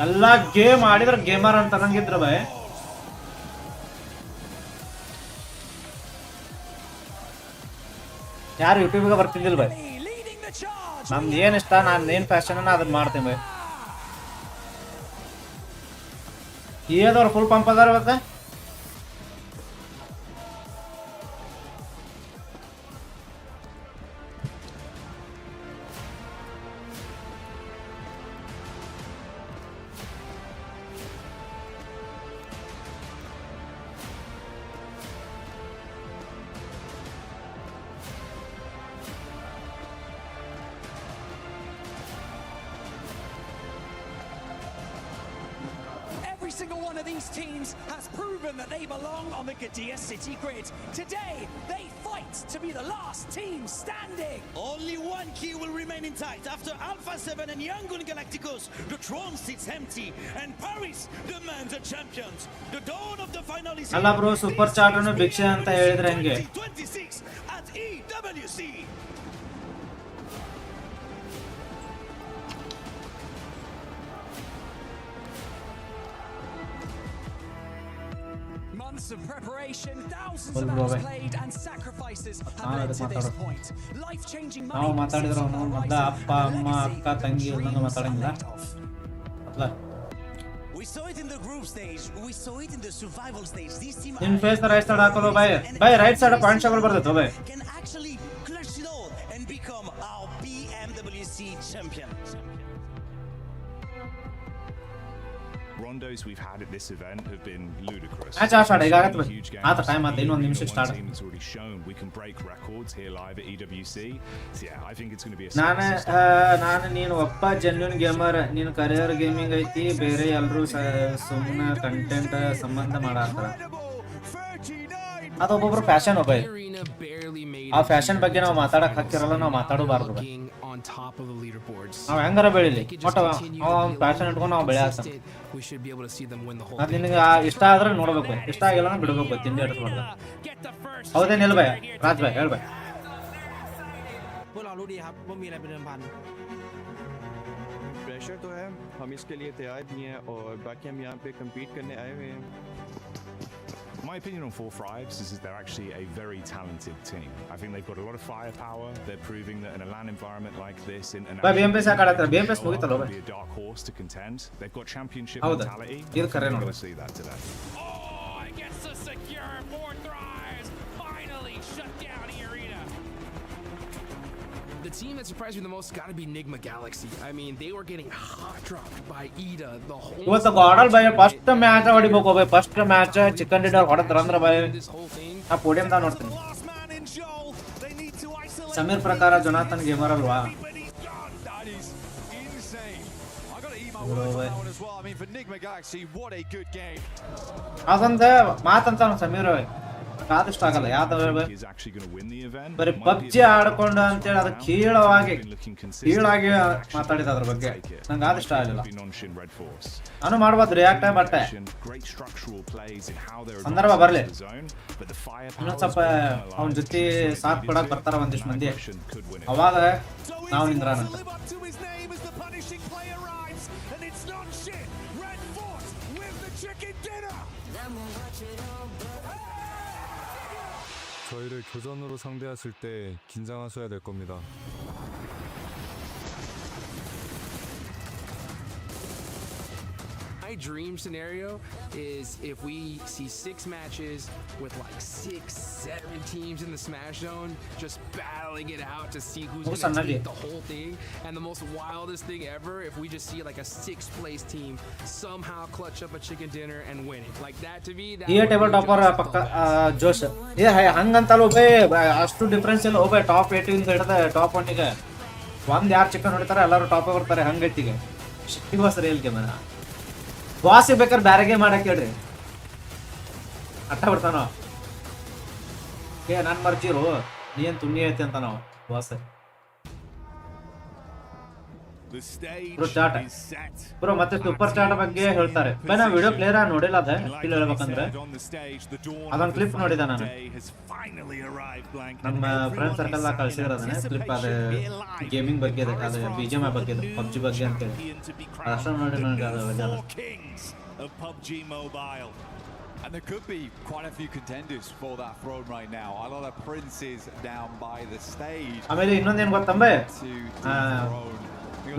ಎಲ್ಲ ಗೇಮ್ ಆಡಿದ್ರೆ ಗೇಮರ್ ಅಂತ ನಂಗಿದ್ರು ಬೈ. ಯಾರು ಯೂಟ್ಯೂಬ್ಗೆ ಬರ್ತಿದ್ದಿಲ್ಲ ಬೈ. ನಮ್ದು ಏನ್ ಇಷ್ಟ, ನಾನು ಏನ್ ಫ್ಯಾಷನ್ ಅದನ್ನ ಮಾಡ್ತೇನೆ ಬೈ. ಏದವ್ರು ಫುಲ್ ಪಂಪ್ ಅದಾರ ಇವತ್ತ. Every single one of these teams has proven that they belong on the Gadia City grid. Today, they fight to be the last team standing. Only one key will remain intact. After Alpha 7 and Yangon Galacticos, the throne sits empty, and Paris demands a champions. The dawn of the final is ಅಲ್ಲ bro, super chat ಅನ್ನು ಭಿಕ್ಷೆ ಅಂತ ಹೇಳಿದ್ರೆ ಹೆಂಗೆ? 26 at EWC. Months of preparation, thousands of hours played, and sacrifices have led to this point. Life-changing ನಾವು money ಮಾತಾಡಿದ್ರೆ ಅವನು ಮೊದ್ಲ ಅಪ್ಪ ಅಮ್ಮ ಅಕ್ಕ ತಂಗಿ ಇಲ್ದಂಗ ಮಾತಾಡಂಗಿಲ್ಲ. We saw it in the group stage. We saw it in the survival stage. This team ನಿನ್ ಫೇಸ್ ರೈಟ್ ಸೈಡ್ ಹಾಕೋದು ಬೈ ರೈಟ್ ಸೈಡ್ ಪಾಯಿಂಟ್ ಶಗಲ್ ಬರ್ತೈತೆ by. can actually clutch it all and become our PMWC champion. Rondos we've had at this event have been ludicrous. Match start ಈಗ ಆಗತ್ತೆ by. ಆತ time ಆತ ಇನ್ನೊಂದು ನಿಮಿಷಕ್ಕೆ start. Team that's already shown we can break records here live at EWC. So yeah, I think it's going to be a ನಾನು ನೀನು ಒಬ್ಬ genuine gamer. ನೀನು ಕರಿಯರ್ ಗೇಮಿಂಗ್ ಐತಿ, ಬೇರೆ ಎಲ್ಲರೂ ಸುಮ್ಮನೆ ಕಂಟೆಂಟ್ ಸಂಬಂಧ ಮಾಡಾಕ್ತಾರ. ಅದು ಒಬ್ಬೊಬ್ರು ಫ್ಯಾಷನ್ ಒಬ್ಬ. ಆ ಫ್ಯಾಷನ್ ಬಗ್ಗೆ ನಾವು ಮಾತಾಡಕ್ ಹಾಕಿರಲ್ಲ, ನಾವು ಮಾತಾಡಬಾರ್ದು. ನಾವು ಹೆಂಗಾರ ಬೆಳಿಲಿ, ಬಟ್ ಫ್ಯಾಷನ್ ಇಟ್ಕೊಂಡು ನಾವು ಬೆಳೆ ಆಗ್ತಾನೆ. ಅದು ನಿನಗೆ ಇಷ್ಟ ಆದ್ರೆ ನೋಡ್ಬೇಕು, ಇಷ್ಟ ಆಗಿಲ್ಲ ಬಿಡ್ಬೇಕು, ತಿಂಡಿ ಇಡಿಸ್ಬಾರ್ದು. ಹೌದೇನಿಲ್ಲ ಭಯ ರಾಜ್ ಭಾಯ್ ಹೇಳ್ಬಾಯ್. प्रेशर तो है, हम इसके लिए तैयार भी हैं और बाकी हम यहाँ पे compete करने आए हुए हैं. My opinion on Four Fives is that they're actually a very talented team. I think they've got a lot of firepower. They're proving that in a LAN environment like this, in an BMPS be a dark horse to contend. They've got championship mentality. We'll see that today. Oh, it gets the secure 4 tries. Finally shut down Arena. The team that surprised me the most got to be Nigma Galaxy. I mean, they were getting hot dropped by Ida the whole. ಇವತ್ತು ಗಾಡಲ್ by first match ಹೊಡಿಬೇಕು by. First match chicken dinner ಹೊಡೆದ್ರ ಅಂದ್ರೆ by ಆ podium ತಾ ನೋಡ್ತೀನಿ. ಸಮೀರ್ ಪ್ರಕಾರ Jonathan gamer ಅಲ್ವಾ? ಅದೊಂದು ಮಾತಂತ ಸಮೀರ್ ಆದಷ್ಟು ಆಗಲ್ಲ. ಯಾವ್ದು ಬರೀ ಪಬ್ಜಿ ಆಡ್ಕೊಂಡು ಅಂತೇಳಿ ಅದು ಕೀಳಾಗಿ ಮಾತಾಡಿದ ಅದ್ರ ಬಗ್ಗೆ ನಂಗೆ ಆದಷ್ಟು ಆಗಲಿಲ್ಲ. ನಾನು ಮಾಡ್ಬೋದು ರಿಯಾಕ್ಟ್, ಬಟ್ ಸಂದರ್ಭ ಬರಲಿ. ಇನ್ನೊಂದು ಸ್ವಲ್ಪ ಅವನ ಜೊತೆ ಸಾಥ್ ಕೊಡಕ್ ಬರ್ತಾರ ಒಂದಿಷ್ಟು ಮಂದಿ, ಅವಾಗ ನಾವು ನಿಂದ್ರಾನಂತ. 저희를 교전으로 상대했을 때 긴장하셔야 될 겁니다. My dream scenario is if we see 6 matches with like 6-7 teams in the Smash Zone just battling it out to see who's going to take the whole thing. And the most wildest thing ever, if we just see like a 6th place team somehow clutch up a chicken dinner and win it. Like that to me, that ಈ table topper ಪಕ್ಕ ಜೋಶ್ ಹಂಗಂತಲ್ಲ ಒಬ್ಬೇ ಅಷ್ಟು difference ಇಲ್ಲ. ಒಬ್ಬ top 8 ಇಂದ ಹಿಡಿದ top 1 ಗೆ ಒಂದ್ ಯಾರು ಚಿಕನ್ ಹೊಡಿತಾರೆ ಎಲ್ಲರೂ ಟಾಪ್ ಬರ್ತಾರೆ. ಹಂಗೈತಿಗೆ ಈಗ ಸರಿ ಇಲ್ಗೆ ಮನ ಬಾಸ್ ಬೇಕಾದ್ರೆ ಬೇರೆ ಗೇಮ್ ಮಾಡಕ್ ಹೇಳ್ರಿ, ಅಟ್ಟ ಬರ್ತಾನ. ನನ್ ಮರ್ಜಿರು ನೀ ಏನ್ ತುಣ್ಣಿ ಐತಿ ಅಂತ ನಾವು ಬಾಸ್. ಬ್ರೋ ಚಾಟ್ ಬ್ರೋ ಮತ್ತೆ ಸೂಪರ್ ಚಾಟ್ ಬಗ್ಗೆ ಹೇಳ್ತಾರೆ ಬೈ ನಾ ವಿಡಿಯೋ ಕ್ಲಿಯರ್ ಆಗಿ ನೋಡಿಲ್ಲ ಅದ ಇಲ್ಲಿ ಹೇಳ್ಬೇಕಂದ್ರೆ ಅದೊಂದು ಕ್ಲಿಪ್ ನೋಡಿದೆ ನಾನು ನಮ್ಮ ಫ್ರೆಂಡ್ ಸರ್ಕಲ್ ನಾಗ ಕಳ್ಸಿದ್ರು ಅದನ್ನ ಕ್ಲಿಪ್ ಅದು ಗೇಮಿಂಗ್ ಬಗ್ಗೆ ಅದು BGMI ಬಗ್ಗೆ PUBG ಬಗ್ಗೆ ಅಂತ ಹೇಳಿ ಅಷ್ಟೊಂದು ನೋಡಿ ನನಗೆ ಅದು And there could be quite a few contenders for that throne right now. A lot of princes down by the stage. ಆಮೇಲೆ ಇನ್ನೊಂದೇನು ಗೊತ್ತಂಬೆ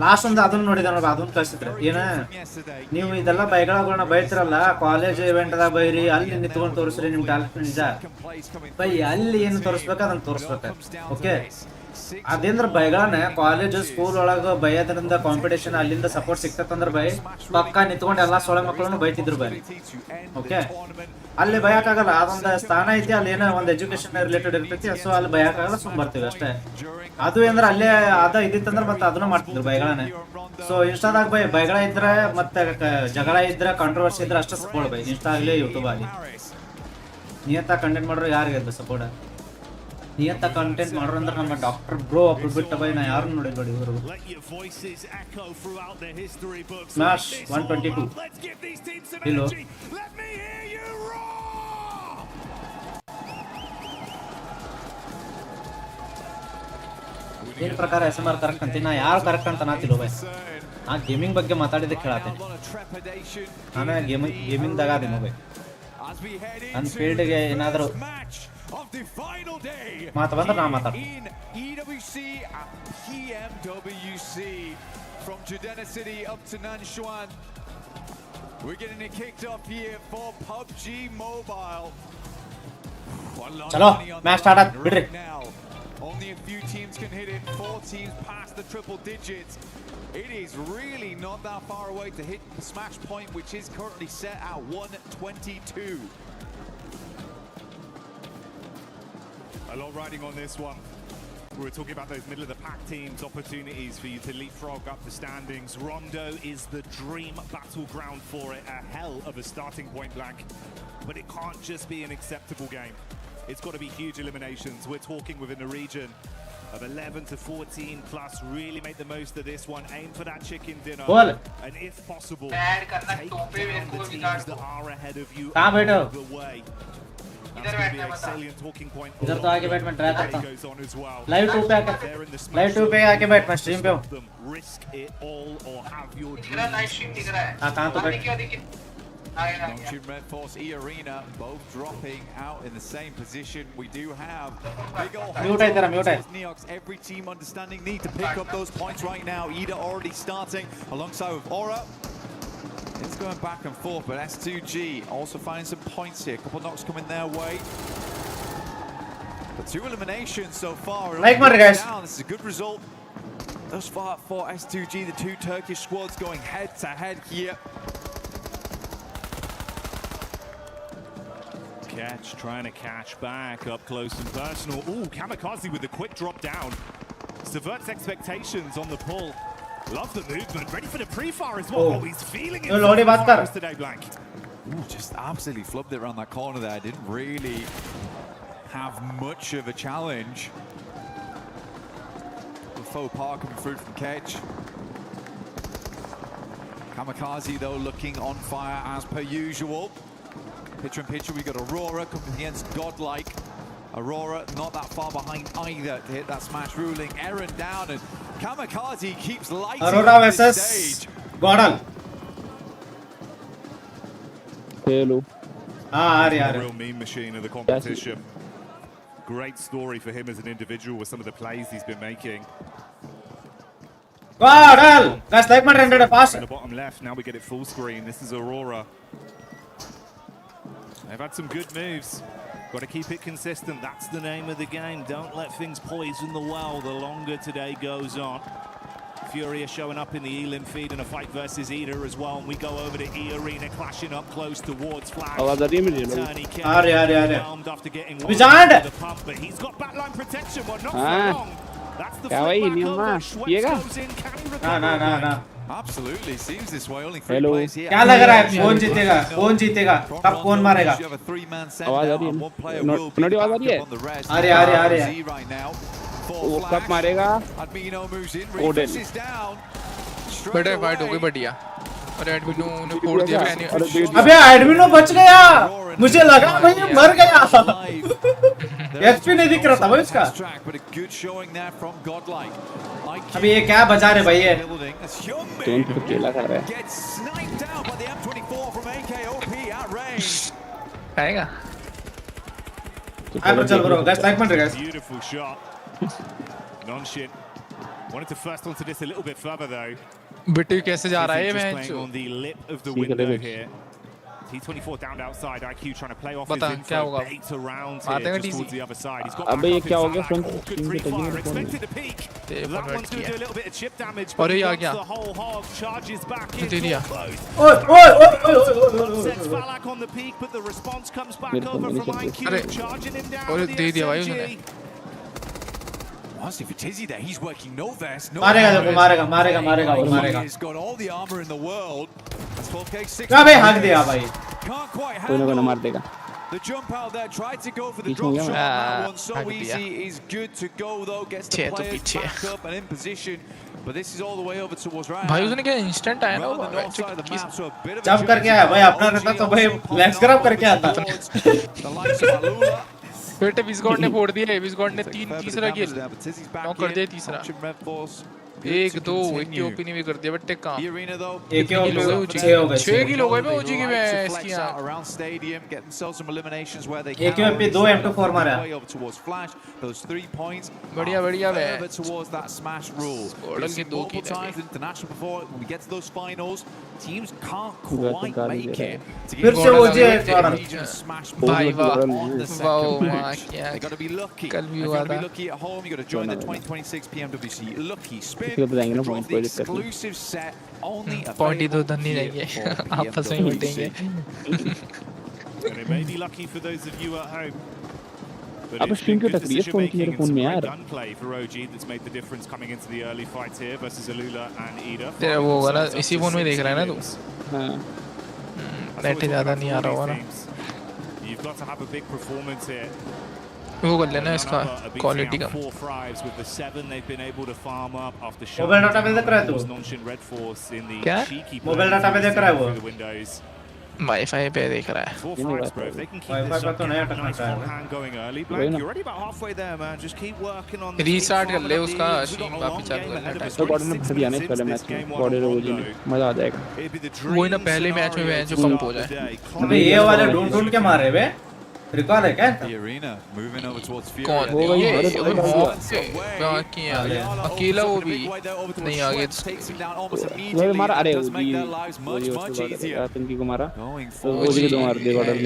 ಲಾಸ್ಟ್ ಒಂದು ಅದನ್ನ ನೋಡಿದ ನೋಡಿ ಅದನ್ನ ಕಳ್ಸಿದ್ರೆ ಏನ ನೀವು ಇದೆಲ್ಲ ಬೈಗಳನ್ನ ಬೈತಿರಲ್ಲ ಕಾಲೇಜ್ ಇವೆಂಟ್ದಾಗ ಬೈರಿ ಅಲ್ಲಿ ನಿಂತ್ಕೊಂಡು ತೋರಿಸ್ರಿ ನಿಮ್ ಟ್ಯಾಲೆಂಟ್ ನಿಜ ಬೈ ಅಲ್ಲಿ ಏನು ತೋರಿಸ್ಬೇಕು ಅದನ್ನ ತೋರಿಸ್ಬೇಕು ಓಕೆ ಅದೇಂದ್ರ ಬೈಗಳನ್ನ ಕಾಲೇಜ್ ಸ್ಕೂಲ್ ಒಳಗ ಬೈಯೋದ್ರಿಂದ ಕಾಂಪಿಟೇಷನ್ ಅಲ್ಲಿಂದ ಸಪೋರ್ಟ್ ಸಿಕ್ತಂದ್ರ ಬೈ ಪಕ್ಕ ನಿಂತ್ಕೊಂಡು ಎಲ್ಲಾ ಸೊಳೆ ಮಕ್ಕಳನ್ನು ಬೈತಿದ್ರು ಬೈ ಓಕೆ ಅಲ್ಲಿ ಬಯಕಾಗಲ್ಲ ಅದೊಂದು ಸ್ಥಾನ ಐತಿ ಅಲ್ಲಿ ಏನೋ ಒಂದು ಎಜುಕೇಶನ್ ರಿಲೇಟೆಡ್ ಇರ್ತೈತಿ ಸೊ ಅಲ್ಲಿ ಬಯಕಾಗಲ್ಲ ಸುಮ್ ಬರ್ತೀವಿ ಅಷ್ಟೇ ಅದು ಅಂದ್ರೆ ಅಲ್ಲೇ ಅದ ಇದ್ದಿತ್ತಂದ್ರ ಮತ್ತೆ ಅದನ್ನ ಮಾಡ್ತಿದ್ರು ಬೈಗಳನ್ನ ಸೊ ಇನ್ಸ್ಟಾದಾಗ ಬೈಗಳ ಇದ್ರೆ ಮತ್ತೆ ಜಗಳ ಇದ್ರೆ ಕಾಂಟ್ರವರ್ಸಿ ಇದ್ರೆ ಅಷ್ಟೇ ಸಪೋರ್ಟ್ ಬೈ ಇನ್ಸ್ಟಾ ಆಗ್ಲಿ ಯೂಟ್ಯೂಬ್ ಆಗ್ಲಿ ನಿಯತ್ತ ಕಂಟೆಂಟ್ ಮಾಡೋರು ಯಾರಿಗಿದೆ ಸಪೋರ್ಟ್ ನಿಯತ್ತ ಕಂಟೆಂಟ್ ಮಾಡೋರು ಅಂದ್ರೆ ನಮ್ಮ ಡಾಕ್ಟರ್ ಬ್ರೋ ಒಬ್ರು ಬಿಟ್ಟ ಬೈ ನಾ ಯಾರು ನೋಡಿದ್ ನೋಡಿ ಇವರು ಸ್ಮ್ಯಾಶ್ 122 ಇಲ್ಲೋ ಏನ್ ಪ್ರಕಾರ SMR ಕರೆಕ್ಟ್ ಅಂತೀನಿ ನಾ ಯಾರು ಕರೆಕ್ಟ್ ಅಂತ ನಾತಿಲ್ಲ ಬೈ ನಾ ಗೇಮಿಂಗ್ ಬಗ್ಗೆ ಮಾತಾಡಿದ್ದಕ್ಕೆ ಹೇಳತ್ತೇನೆ ನಾನು ಗೇಮಿಂಗ್ ದಾಗ ಅದೀನಿ ಬೈ ನನ್ನ ಫೀಲ್ಡ್ಗೆ ಏನಾದರೂ ಮಾತು ಬಂದ್ರೆ ನಾ ಮಾತಾಡ್ತೀನಿ EWC and PMWC from Judena City up to Nanshuan. We're getting it kicked off here for PUBG Mobile. Chalo, match start up. Bidri. Only a few teams can hit it. 4 teams past the triple digits. It is really not that far away to hit the smash point, which is currently set at 122. A lot riding on this one. We were talking about those middle of the pack teams, opportunities for you to leapfrog up the standings. Rondo is the dream battleground for it, a hell of a starting point blank. But it can't just be an acceptable game. It's got to be huge eliminations. We're talking within a region of 11 to 14 plus. Really make the most of this one. Aim for that chicken dinner. And if possible, take down the teams that are ahead of you all the way. That's going to be a salient talking point. इधर तो आके बैठ मैं try करता हूँ live 2 पे आके बैठ मैं स्ट्रीम पे हूँ Risk it all or have your हाँ कहाँ तो बैठ Team Red Force E Arena both dropping out in the same position. We do have big ol' Neox. Every team understanding need to pick up those points right now. Ida already starting alongside with Aura. It's going back and forth, but S2G also finding some points here. A couple knocks coming their way. But 2 eliminations so far. Like more guys. This is a good result thus far for S2G. The 2 Turkish squads going head to head here. Catch, trying to catch back up close and personal. Ooh, Kamikaze with a quick drop down. Subverts expectations on the pull. Love the movement, ready for the pre-fire as well. Oh, he's feeling it today, Blank. Ooh, just absolutely flubbed it around that corner there. Didn't really have much of a challenge. The faux pas coming through from Kedge. Kamikaze, though, looking on fire as per usual. Picture in picture, we got Aurora coming against Godlike. Aurora not that far behind either to hit that smash ruling. Aaron down and Kamikaze keeps lighting Aurora up this versus stage. Godal. Hello. Real meme machine of the competition. Great story for him as an individual with some of the plays he's been making. Godal! Guys, like my render fast. In the bottom left, now we get it full screen. This is Aurora. They've had some good moves. Got to keep it consistent. That's the name of the game. Don't let things poison the well the longer today goes on. Furia showing up in the Elim feed in a fight versus Ida as well. And we go over to E Arena, clashing up close towards Flash. After getting one the pump, but he's got backline protection. Well, not for long. That's the flip back over. Schweitz goes in. Can he recover? Absolutely, seems this way. Only 3 players here. क्या लग रहा है कौन जीतेगा कब कौन मारेगा You have a 3-man set now, and one player will be back up on the rest. आ रही right now. वो कब मारेगा Admino moves in, refreshes down. बड़े फाइट हो गई बढ़िया और एडमिनो ने फोड़ दिया अबे एडमिनो बच गया मुझे लगा भाई मर गया एचपी नहीं दिख रहा था भाई उसका अभी ये क्या बजा रहे भाई ये तो केला खा रहा है आएगा आई चल ब्रो गाइस लाइक मत guys beautiful shot non-shit wanted to first onto this a little bit further though Bittu कैसे जा रहा है match playing on the lip of the window here T24 down outside IQ trying to play off his info bait around here just towards the other side he's got अबे ये क्या हो गया front good free fire expected to peak that one's going to do a little bit of chip damage और ये आ गया the whole hog charges back in sets Falak on the peak but the response comes back over from IQ charging him down और दे दिया भाई उसने Honestly, for Tizzy there, he's working no vest, no मारेगा He's got all the armor in the world. That's 12K 6. अबे भाग दिया भाई Can't quite कोई handle मार देगा the jump out there. Tried to go for the drop shot on that one. So easy. He's good to go though. Gets the players back up and in position. But this is all the way over towards right. भाई उसने क्या instant आया ना jump करके आया भाई अपना रहता तो भाई लेग्स ग्रैब करके आता बेटे विस्गॉड ने फोड़ दिया विस्गॉड ने तीसरा किल नॉक कर दिया तीसरा 1 2 एक की ओपी भी कर दिया बेटे काम एक हो गए 6 किल हो गए मैं ओजी की मैच की एक एमपी 2 M24 मारा बढ़िया बढ़िया वे Order की 2 की international before we get to those finals teams can't quite make it फिर से ओजी भाई वाह they got to be lucky कल भी हुआ था lucky at home you got to join the 2026 PMWC lucky spin कोई exclusive set only पॉइंट ही 2 धन्नी रहेंगे आपस में मिलेंगे and it may be lucky for those of you at home अब स्ट्रीम क्यों टक रही है फोन की मेरे फोन में यार gunplay for OG that's made the difference coming into the early fights here versus Alula and Ida तेरा वो वाला इसी फोन में देख रहा है ना तू हां नेट ज्यादा नहीं आ रहा होगा ना you've got to have a big performance here वो कर लेना इसका क्वालिटी का मोबाइल डाटा में देख रहा है तू क्या मोबाइल डाटा में देख रहा है वो वाईफाई पे देख रहा है वाईफाई पे तो नहीं अटकना चाहिए रीस्टार्ट कर ले उसका स्ट्रीम वापस चालू कर ले तो गॉर्डन ने भर दिया ना पहले मैच में गॉर्डन रोजी ने मजा आ जाएगा वही ना पहले मैच में मैच जो कम हो जाए अबे ये वाले ढूंढ के मारे बे रिकॉल है क्या कौन ये अकेला वो भी नहीं आ गया वो मारा अरे आतंकी को मारा ओजी को 2 मार दिया गॉर्डन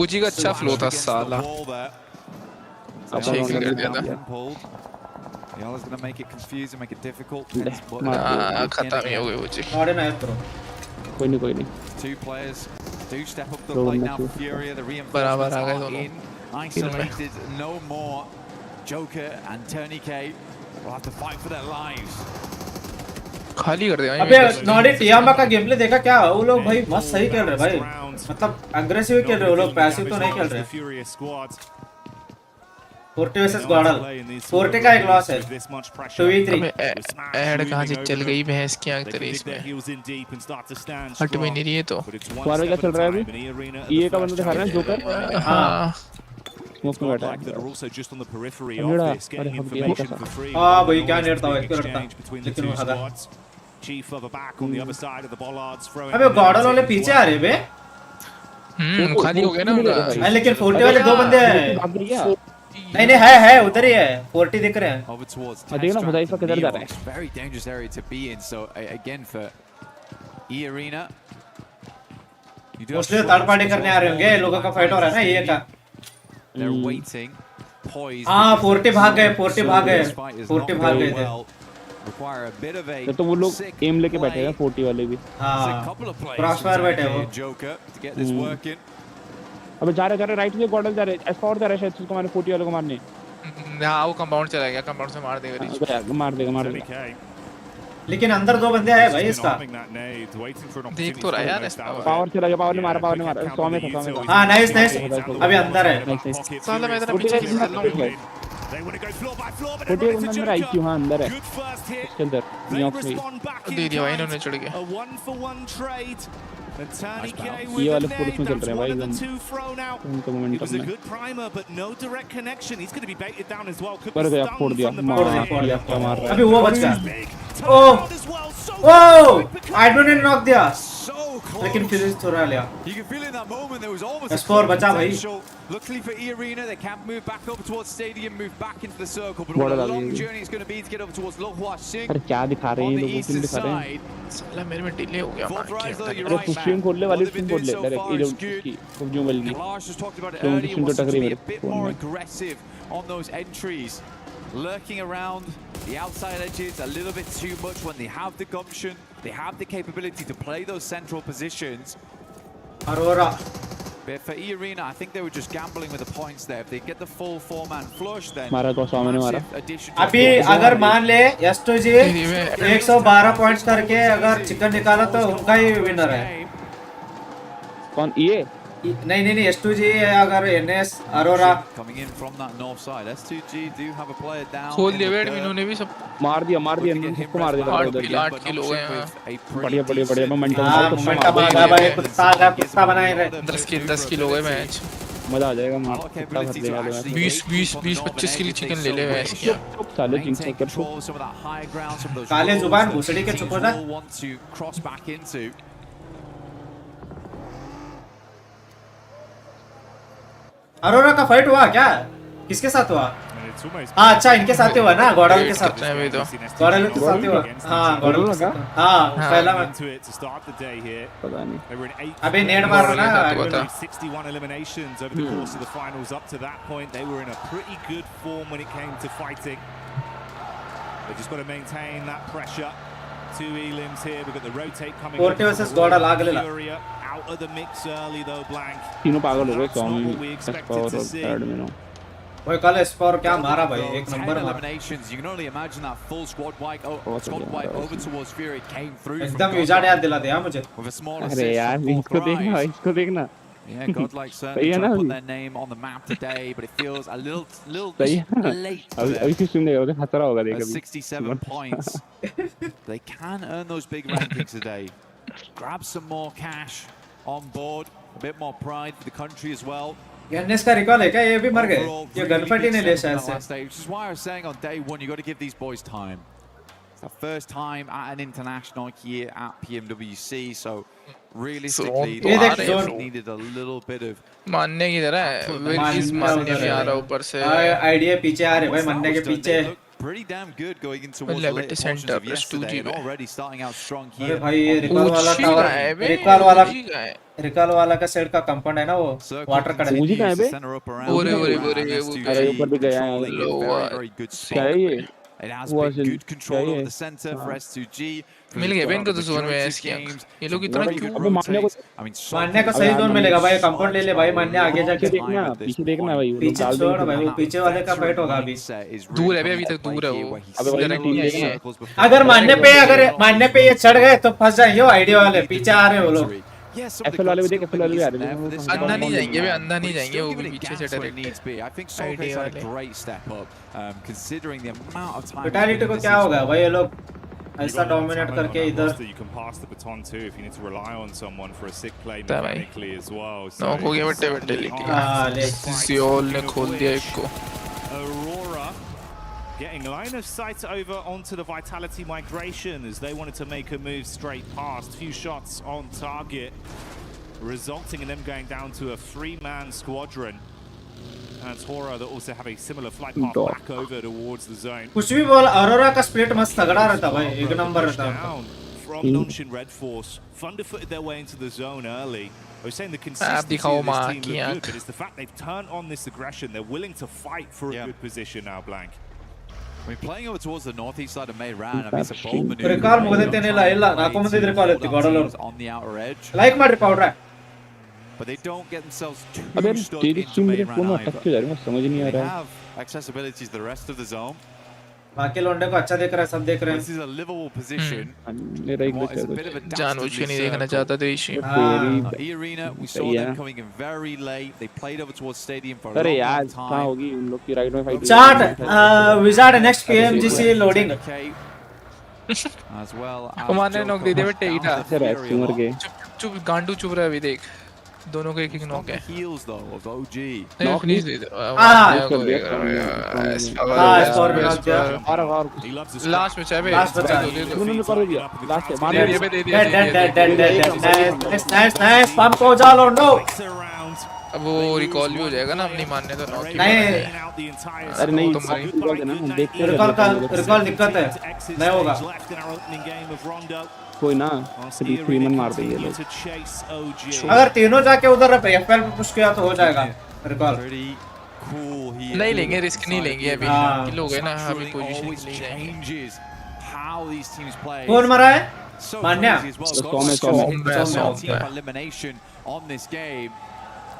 ओजी का अच्छा फ्लो था साला अच्छा ही कर दिया था Yala's going to make it confusing, make it difficult. खत्म ही हो गई ओजी कोई नहीं 2 players do step up the plate now for Furia. The बराबर आ गए reinforcements दोनों in. Isolated, no more. Joker and Tony K will have to fight for their lives. खाली कर दिया अबे नॉडी टियामा का गेम प्ले देखा क्या वो लोग भाई मस्त सही खेल रहे भाई मतलब अग्रेसिव खेल रहे वो लोग पैसिव तो नहीं खेल रहे 40 वर्सेस गॉडल 40 का एक लॉस है 2v3 ऐड कहां से चल गई भैंस की आंख तेरी इसमें हट में नहीं रही है तो तुम्हारा क्या चल रहा है अभी ये का बंदा दिखा रहा है जोकर हां स्मोक में बैठा है हां भाई क्या नेट था इसको रखता लेकिन वो हगा अबे गॉडल वाले पीछे आ रहे बे खाली हो गया ना उनका लेकिन 40 वाले 2 बंदे हैं नहीं है उधर ही है 40 दिख रहे हैं देखना हुदैफा किधर जा रहा है Very dangerous area to be in. So again for E Arena, mostly third party करने आ रहे होंगे लोगों का फाइट हो रहा है ना ये का they're waiting, poised. हां 40 भाग गए थे Require a bit of a तो वो लोग एम लेके बैठे हैं 40 वाले भी हां क्रॉसफायर बैठे वो Joker to get this working. अबे जा रहे राइट से गॉडल जा रहे एस्पॉर्ट जा रहे शायद उसको मारने 40 वाले को मारने हां वो कंपाउंड चला गया कंपाउंड से मार देगा मार देगा लेकिन अंदर 2 बंदे हैं भाई इसका देख तो रहा यार इसका पावर चला गया पावर ने मारा 100 में हां नाइस अभी अंदर है साला मैं इतना पीछे They want to go floor by floor, but forty everyone अंदर is a आई क्यों? हाँ अंदर है joker. Good first hit. इसके अंदर They न्यूयॉर्क में respond back in दे दिया भाई kind. इन्होंने चढ़ के A 1-for-1 trade. And Tani K ये with वाले the फोर्स nade. में चल That's रहे हैं one भाई of the एकदम two thrown out. उनका It was मोमेंटम a में good primer, but no direct connection. He's going to be baited down as well. Could पर be गया stung फोड़ दिया from the मार back. दिया क्या मार रहा अभी है वो बच गया। ओह एडमिन ने नॉक दिया लेकिन फिनिश थोड़ा लिया। You can feel in that moment there was almost S4 बचा भाई। potential. Luckily for E-Arena, they can move back up towards stadium, move back into the circle. But बड़ा what a लगा long ये। journey it's going to be to get up towards Lohua Singh अरे क्या दिखा रहे हैं on ये the लोग क्यों eastern दिखा रहे हैं side. साला मेरे में डिले हो गया Fourth rise though, you're अरे right, स्ट्रीम man. खोल ले What वाली they've been स्ट्रीम खोल doing ले so डायरेक्ट far ये is लोग good. की पबजी मोबाइल की Lars just talked about it तो earlier. स्ट्रीम तो Wants them टकरी to be मेरे a bit फोन more में aggressive on those entries, lurking around the outside edges a little bit too much when they have the gumption, they have the capability to play those central positions. Arora But for E-Arena, I think they were just gambling with the points there. If they get the full four-man flush, then मारा तो सौ मैंने मारा massive addition to अभी score. अगर मान ले S2G 112 points करके अगर चिकन निकाला तो उनका ही विनर है। कौन ये नहीं S2G है अगर NS Arora Coming in from that north side, S2G do have a player down. खोल दिया वेट इन्होंने भी सब मार दिया इन्होंने सबको मार दिया उधर 8 किलो है बढ़िया बढ़िया बढ़िया मोमेंटम मोमेंटम आ गया भाई कुत्ता बनाए रहे 10 किलो है मैच मजा आ जाएगा मार कुत्ता भर देगा 20-25 के लिए चिकन ले ले मैच किया साले जिंक्स Maintain कर control of some of that higher ground, some of those काले roads जुबान that भुसड़ी के teams चुप हो जा। will want to cross back into. Arora का फाइट हुआ क्या? किसके साथ हुआ? हाँ अच्छा इनके साथ ही हुआ ना गॉडल के साथ। गॉडल के साथ ही हुआ। हाँ गॉडल के साथ। हाँ पहला पता नहीं अभी नेट मार रहा ना 61 eliminations over the course of the finals. Up to that point, they were in a pretty good form when it came to fighting. They just got to maintain that pressure. Two elims here. We've got the rotate coming. Forte versus Gordal आगलेला। Furia out of the mix early though. Blank. तीनों पागल हो गए That's not what we Swami expected to see. Third में no वो कल score क्या मारा भाई एक 10 नंबर मारा। eliminations. You can only imagine that full squad wipe over towards Fury came through. एकदम विजार्ड याद दिला दिया मुझे। With a small अरे assist यार from both इसको देखना Rise. इसको देखना Yeah, Godlike certainly trying to put their name on the map today, but it feels a little सही है late. अभी किस सुन देगा उसे खतरा होगा देख At अभी 67 points, they can earn those big rankings today. Grab some more cash on board, a bit more pride for the country as well. NS का रिकॉल है क्या? ये भी मर गए। ये गनफट ही नहीं ले शायद से। Which is why I was saying on day one, you got to give these boys time. It's the first time at an international here at PMWC, so realistically, they needed a little bit of. मानने की तरह है, will मानने में आ रहा ऊपर से। Idea पीछे आ रहे भाई मानने के पीछे। Pretty damn good going into the later portions of yesterday and already starting out strong here. अरे भाई ये रिकॉल वाला टावर रिकॉल वाला का सेट का कंपाउंड है ना वो वाटर का मुझे कहां है बे अरे ऊपर भी गया है क्या है ये It has been good control over the center for S2G. मिल गए इनको तो जोन में ऐसे किया ये लोग इतना क्यों मानने को सही जोन मिलेगा भाई कंपाउंड ले ले भाई मानने आगे जाके देखना पीछे देखना भाई पीछे छोड़ भाई वो पीछे वाले का फाइट होगा अभी दूर है अभी तक दूर है वो अगर मानने पे ये चढ़ गए तो फंस जाएंगे वो आइडिया वाले पीछे आ रहे हैं वो लोग एफएल वाले भी देख एफएल वाले भी आ रहे हैं अंदर नहीं जाएंगे वे अंदर नहीं जाएंगे वो भी पीछे से direct I think Solkay's had a great step up considering the amount of time. Vitality को क्या होगा भाई ये लोग ऐसा डोमिनेट करके इधर you can pass the baton too if you need to rely on someone for a sick play mechanically as well. नो हो गया विटालिटी सियोल ने खोल दिया एक को Aurora getting line of sight over onto the Vitality migration as they wanted to make a move straight past. Few shots on target, resulting in them going down to a 3-man squadron. And Tora that also have a similar flight path back over towards the zone. कुछ भी बोल अरोरा का split मस्त तगड़ा रहता भाई एक number रहता from Nonshin Red Force, thunder-footed their way into the zone early. I was saying the consistency of this team look good, but it's the fact they've turned on this aggression. They're willing to fight for a good position now, Blank. I mean, playing over towards the northeast side of Mayran, I mean, it's a bold maneuver. Recall ಮುಗಿದೈತೆ ಇಲ್ಲ ನಾಲ್ಕು ಮಂದಿ recall ಇತ್ತು ಗಾಡಲೋರು on the outer edge. Like ಮಾಡ್ರಿ ಪೌಡ್ರ But they don't get themselves too अबे stuck तेरी into stream मेरे Mayran phone में either. अटक क्यों जा रही है समझ नहीं आ They रहा have accessibility to the rest of the zone. बाकी लोंडे को अच्छा देख रहा है, सब देख रहे हैं। This is a livable position. What is a bit of a जानबूझ के नहीं देखना चाहता था Ishi. E-Arena, we saw them coming in very late. They played over towards stadium for a अरे long यार time. कहाँ होगी उन लोग की राइट में fight. Chart wizard next PMGC loading as well. कमाने नॉक दे दे बेटे इटा। सिमर के चुप गांडू चुप रहा है अभी देख। दोनों को एक नॉक है। Heels though of OG. Knock नहीं दे दे। लास्ट में चाहे बे। उन्होंने कर दिया लास्ट में मार दिया। नाइस पंप को जा लोंडो। अब वो रिकॉल भी हो जाएगा ना, अपनी मानने तो नॉक नहीं। अरे नहीं रिकॉल देना हम देखते हैं। रिकॉल दिक्कत है, नहीं होगा कोई ना, सिर्फ 3 मन मार देंगे लोग। अगर तीनों जाके उधर FL पे पुश किया तो हो जाएगा रिकॉल। नहीं लेंगे, रिस्क नहीं लेंगे अभी। किल हो गए ना, अभी पोजीशन ले जाएंगे। कौन मरा है? मान्या।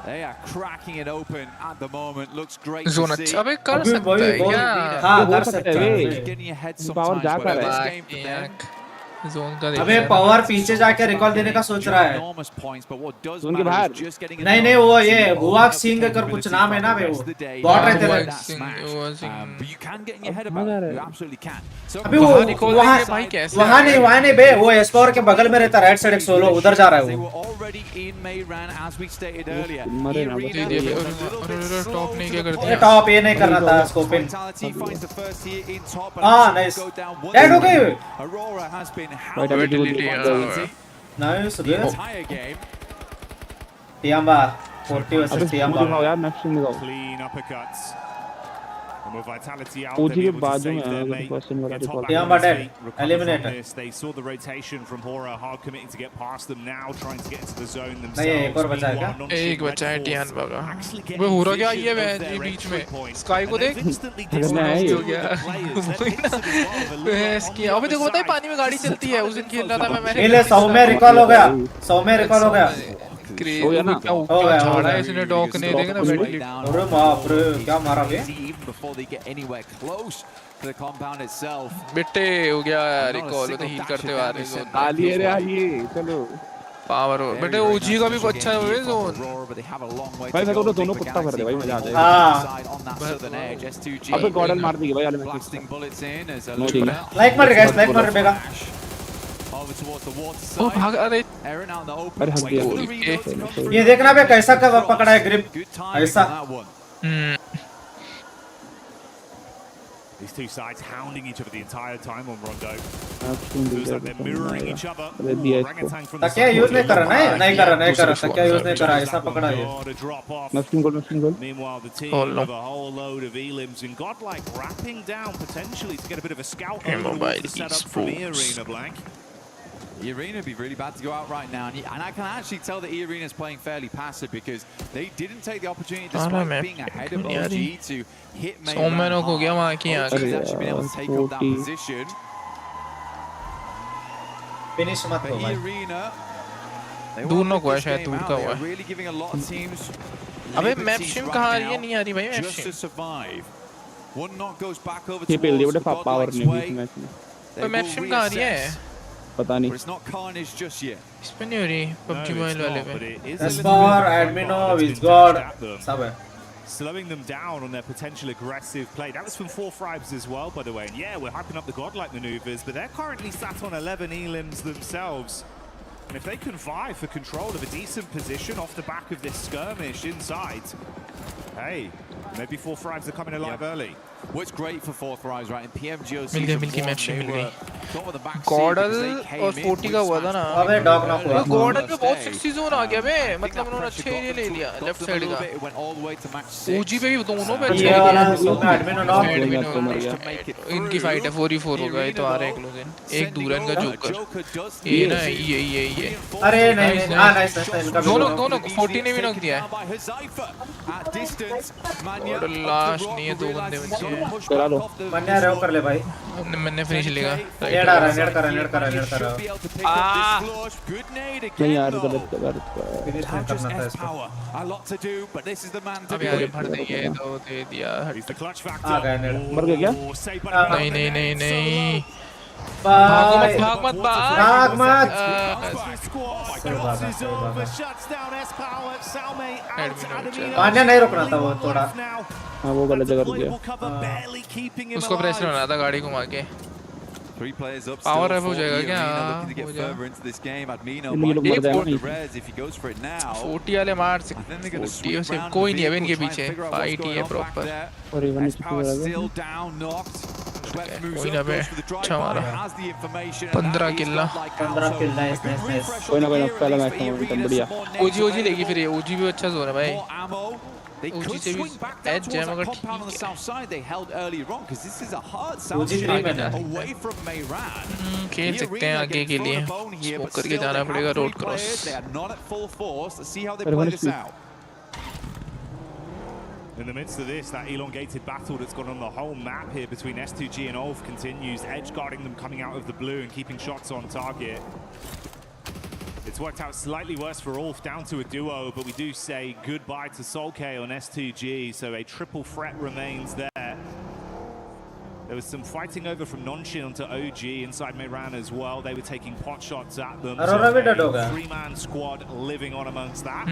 They are cracking it open at the moment. Looks great to zone see. अच्छा भी कर सकता है क्या? हाँ कर सकता है। Getting your head sometimes. जा कर This है। game for them. जोन का अबे पावर पीछे जाके रिकॉल देने का सोच रहा है। जोन के बाहर। नहीं वो ये हुआक सिंह कर कुछ नाम है ना बे, वो गॉड रहते हैं। You can get in your head about it. You absolutely can. So अभी वो वहाँ नहीं बे, वो एस्पोर के बगल में रहता, राइट साइड एक सोलो उधर जा रहा है वो। already in May ran as we stated earlier. Top नहीं क्या करते? टॉप ये नहीं करना था स्कोपिंग। हाँ नाइस। डेड हो गई। Aurora has been nice good. टियाम्बा 40 वर्सेस टियाम्बा यार नेक्स्ट निकाल। Clean uppercuts. ओजी के बाजू में है क्वेश्चन वाला रिकॉल। टियाम्बा dead eliminator. They saw the rotation from Hora, hard committing to get past them now, trying to get into the zone themselves. नहीं एक और बचा है क्या? एक बचा है टियाम्बा का। वो होरा क्या ये बीच में स्काई को देख। हो गया। किया अबे देखो पता है पानी में गाड़ी चलती है, उस दिन खेल रहा था मैं। ले 100 में रिकॉल हो गया, 100 में रिकॉल हो गया। हो गया ना, हो गया छोड़ा है इसने डॉक ने, देखे ना बैटली। अरे बाप रे क्या मारा बे। बेटे हो गया रिकॉल, तो हील करते हुए आ रहे हैं। आलिए रे आलिए चलो पावर हो बेटे। ओजी का भी अच्छा है जोन भाई। मैं तो दोनों कुत्ता कर दे भाई, मजा आ जाएगा। हां अबे गॉडल मार दी भाई वाले में। लाइक मार गाइस, लाइक मार बेगा। ओ भाग। अरे हक दिया। ये देखना बे कैसा कब पकड़ा है ग्रिप ऐसा। These two sides hounding each other the entire time on Rondo. Feels like they're mirroring each other. Orangutan from the क्या यूज नहीं कर रहा, नहीं कर रहा, क्या यूज नहीं कर रहा, ऐसा पकड़ा ये। नस्टिंग गोल। Meanwhile, the team have a whole load of elims and Godlike wrapping down potentially to get a bit of a scout over the setup from E-Arena, Blank. E-Arena would be really bad to go out right now, and I can actually tell that E-Arena is playing fairly passive because they didn't take the opportunity despite being ahead of OG to hit May. Soman हो गया वहाँ की OG has actually been able to take up that position. Finish मत हो भाई। E-Arena दूर ना हुआ है, शायद दूर का हुआ है। really giving a lot of teams. अबे मैप शिम कहाँ आ रही है? नहीं आ रही भाई map Just to survive. One knock goes back over ये पेल दिया towards बड़े पावर ने बीच मैच में। तो मैप शिम कहाँ आ रही है? पता नहीं। But it's not carnage just yet. इस पे नहीं हो रही PUBG मोबाइल वाले पे। एस्पोर एडमिनो विजगॉड सब है। Slowing them down on their potential aggressive play. That was from 4 Fribes as well, by the way. And yeah, we're hyping up the Godlike maneuvers, but they're currently sat on 11 elims themselves. And if they can vie for control of a decent position off the back of this skirmish inside, hey, maybe 4 Fribes are coming alive early. What's great for Fourth Rise, right? In PMGOC, मिल गई match मिल गई। गॉडल और 40 का हुआ था ना। अबे dog knock हुआ। गॉडल पे बहुत सेक्सी जोन आ गया बे, मतलब उन्होंने अच्छे एरिया ले लिया लेफ्ट साइड का। ओजी पे भी दोनों पे ये वाला एडमिनो नॉक। इनकी फाइट है 4v4 होगा, ये तो आ रहा है क्लोज इन। एक दूर है इनका जोकर। ये ना ये अरे नहीं हां नाइस इनका दोनों 40 ने भी नॉक दिया है। लास्ट नहीं है, 2 बंदे बचे हैं। करा लो। मन्या रहो कर ले भाई। मैंने फिनिश लेगा। ये नेड आ रहा है, नेड कर रहा है। नहीं यार गलत फिनिश नहीं करना था इसको। अब यार भर देंगे तो दे दिया। आ गया नेड। मर गया क्या? नहीं भाग मत पांड्या नहीं रोकना था वो थोड़ा। हाँ वो गलत जगह रुक गया। उसको प्रेशर होना था गाड़ी घुमा के। पावर अप हो जाएगा क्या? फोर्टी वाले मार सकते, 40 से कोई नहीं है इनके पीछे, फाइट ही है प्रॉपर। और इवन कोई ना बे, अच्छा मारा। 15 किल नाइस। कोई ना पहला मैच एकदम बढ़िया। ओजी लेगी फिर ये, ओजी भी अच्छा जोन है भाई। ओजी से भी एज जैम अगर ठीक है खेल सकते हैं आगे के लिए। स्मोक करके जाना पड़ेगा road cross. In the midst of this, that elongated battle that's gone on the whole map here between S2G and Ulf continues, edge guarding them coming out of the blue and keeping shots on target. It's worked out slightly worse for Ulf, down to a duo, but we do say goodbye to Solke on S2G, so a triple threat remains there. There was some fighting over from Nonshin onto OG inside Mehran as well. They were taking pot shots at them. So a 3-man squad living on amongst that.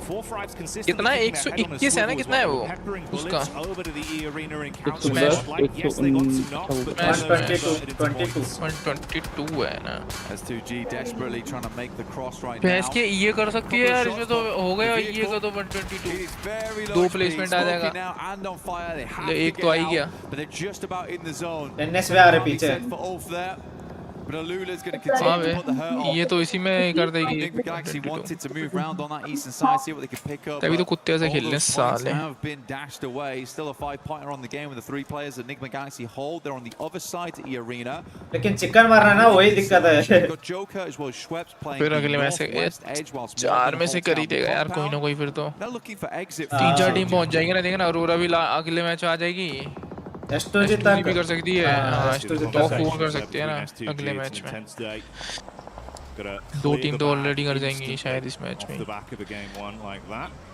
कितना 121 है ना? कितना है वो उसका? 122 है ना। भैंस के ये कर सकती है यार, इसमें तो हो गया ये का तो 122 दो प्लेसमेंट आ जाएगा। एक तो आ ही गया। एनएस वे आ रहे पीछे। हाँ बे, ये तो इसी में कर देगी। तभी तो कुत्ते से खेलने साले। लेकिन चिकन मारना ना वही दिक्कत है। फिर अगले मैच से 4 में से कर ही देगा यार कोई ना कोई। फिर तो 3-4 टीम पहुंच जाएंगे ना, देखना। अरोरा भी अगले मैच आ जाएगी। एस्टोजी तक भी कर सकती है। टॉप 4 कर सकती है ना अगले मैच में। 2 टीम तो ऑलरेडी कर जाएंगी शायद इस मैच में।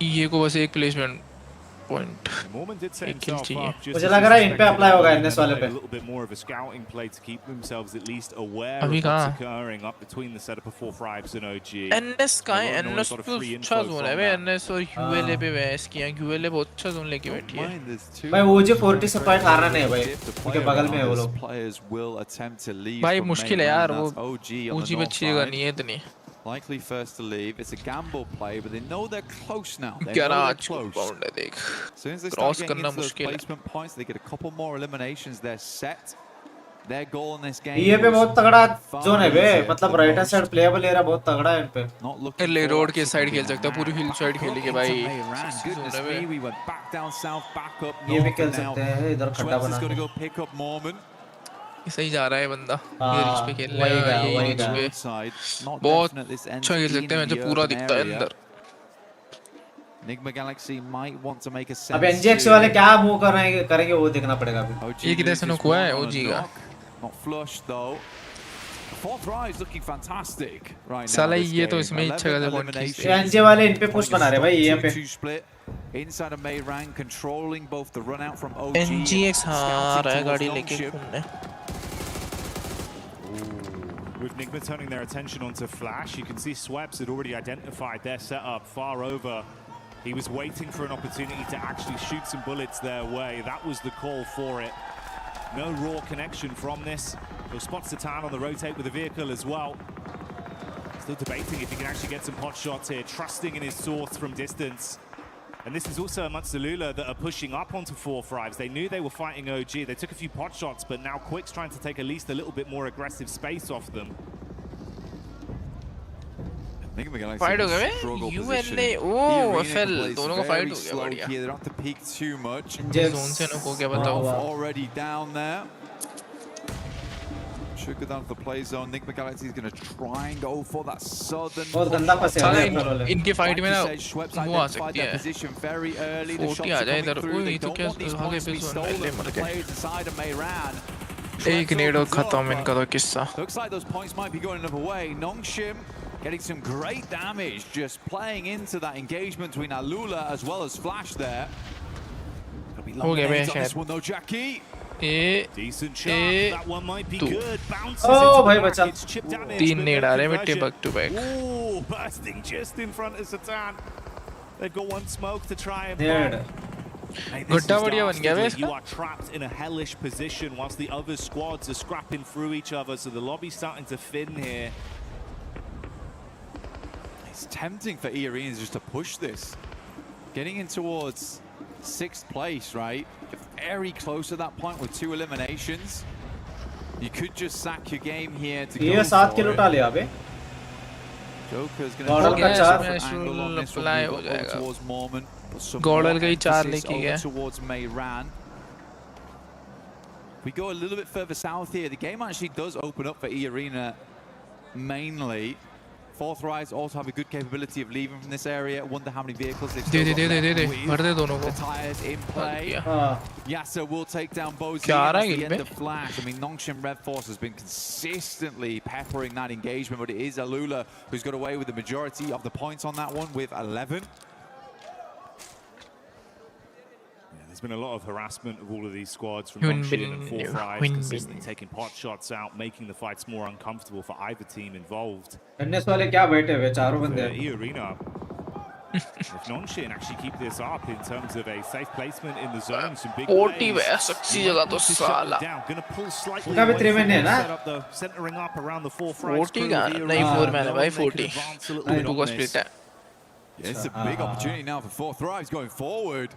ये को बस एक प्लेसमेंट पॉइंट एक किल चाहिए। मुझे लग रहा है इन पे अप्लाई होगा एनएस वाले पे। अभी कहाँ एनएस का है? एनएस तो अच्छा जोन है भाई। एनएस और यूएलए पे वैस किया। यूएलए बहुत अच्छा जोन लेके बैठी है भाई। ओजी 40 से पॉइंट हारना नहीं है भाई, उनके बगल में है वो लोग। भाई मुश्किल है यार, वो ओजी में अच्छी जगह नहीं है इतनी। Likely first to leave. It's a gamble play, but they know they're close now. Garage compound है देख। As soon as they start getting into those placement points, they get a couple more eliminations. They're set. Their goal in this game. ये पे बहुत तगड़ा zone है बे, मतलब right hand side playable area बहुत तगड़ा है इन पे। ले रोड के साइड खेल सकता है, पूरी हिल साइड खेलेंगे भाई। We went back down south, back up. ये भी खेल सकते हैं इधर खड्डा बना। सही जा रहा है बंदा। रिच पे खेल रहा है, रिच पे बहुत अच्छा खेल सकते हैं। मुझे पूरा दिखता है अंदर। Enigma Galaxy might want to make a sense. अब एनजीएक्स वाले क्या मूव करेंगे वो देखना पड़ेगा अभी। ये किधर से नुक हुआ है ओजी का? Not flush though. Fourth rise looking fantastic right now. साला ये तो इसमें इच्छा का पॉइंट खींच। एनजे वाले इन पे पुश बना रहे भाई ये पे। Inside of Mehran controlling both the run out from OG. एनजीएक्स हां रहा है गाड़ी लेके घूमने। With Nigma turning their attention onto Flash, you can see Sweps had already identified their setup far over. He was waiting for an opportunity to actually shoot some bullets their way. That was the call for it. No raw connection from this. He'll spot Satan on the rotate with a vehicle as well. Still debating if he can actually get some pot shots here, trusting in his source from distance. And this is also amongst the Lula that are pushing up onto 4-5s. They knew they were fighting OG. They took a few pot shots, but now Quick's trying to take at least a little bit more aggressive space off them. Fight हो गया ULA ओ FL दोनों का fight हो गया बढ़िया। They don't have to peek too much. Zone से नुक हो गया बताओ। Already down there. Should go down to the play zone. Enigma Galaxy is going to try and go for that southern. बहुत गंदा पास है इनके फाइट में ना वो आ सकती है। 40 आ जाए इधर। ओए ये तो क्या आगे पे जोन ले मर गए। एक नेड और खत्म इनका तो किस्सा. Looks like those points might be going another way. Nongshim getting some great damage, just playing into that engagement between Alula as well as Flash there. हो गया भाई This one though, Jackie. Decent shot. That one might be good. Bounces Oh, भाई बचा. it's chipped down there. 3 नेड आ रहे हैं बेटे back to back. Ooh, bursting just in front of Satan. They've got one smoke to try and Ned. Hey, this गुड्डा is बढ़िया बन गया dastardly. वैसे. You are trapped in a hellish position whilst the other squads are scrapping through each other, so the lobby's starting to thin here. It's tempting for E-Arenas just to push this. Getting in towards 6th place, right? Very close to that point with 2 eliminations. You could just sack your game here to ये go 7 for kilo it. उठा लिया अबे. Joker's going गॉडल का to चार. angle on this one. apply Move हो up जाएगा. towards Mormon. Some गॉडल more का ही 4 emphasis लेके over गया. towards Mayran. We go a little bit further south here. The game actually does open up for E-Arena mainly. 4th Rise also have a good capability of leaving from this area. Wonder how many vehicles they've still got left with. भर दे दोनों को. The tires in play. Yasser will take down Bozy. क्या आ रहा है That's the Gill end पे? of Flash. I mean, Nongshim Red Force has been consistently peppering that engagement, but it is Alula who's got away with the majority of the points on that one with 11. There's been a lot of harassment of all of these squads from Human Nongshim and being, 4th Rise, human consistently being. taking pot shots out, making the fights more uncomfortable for either team involved. NS वाले क्या बैठे हुए चारों For बंदे. E-Arena, if Nongshim actually keep this up in terms of a safe placement in the zone, some big 40 plays, है सच्ची जगह तो साला. going to pull slightly उनका भी away 3 from महीने है the ना. setup, though, centering up around the 4th Rise 40 crew का of नहीं E-Arena. 4 मैंने भाई They could 40. advance a little bit 2 on का this. split है. Yeah, it's a big opportunity now for 4th Rise going forward.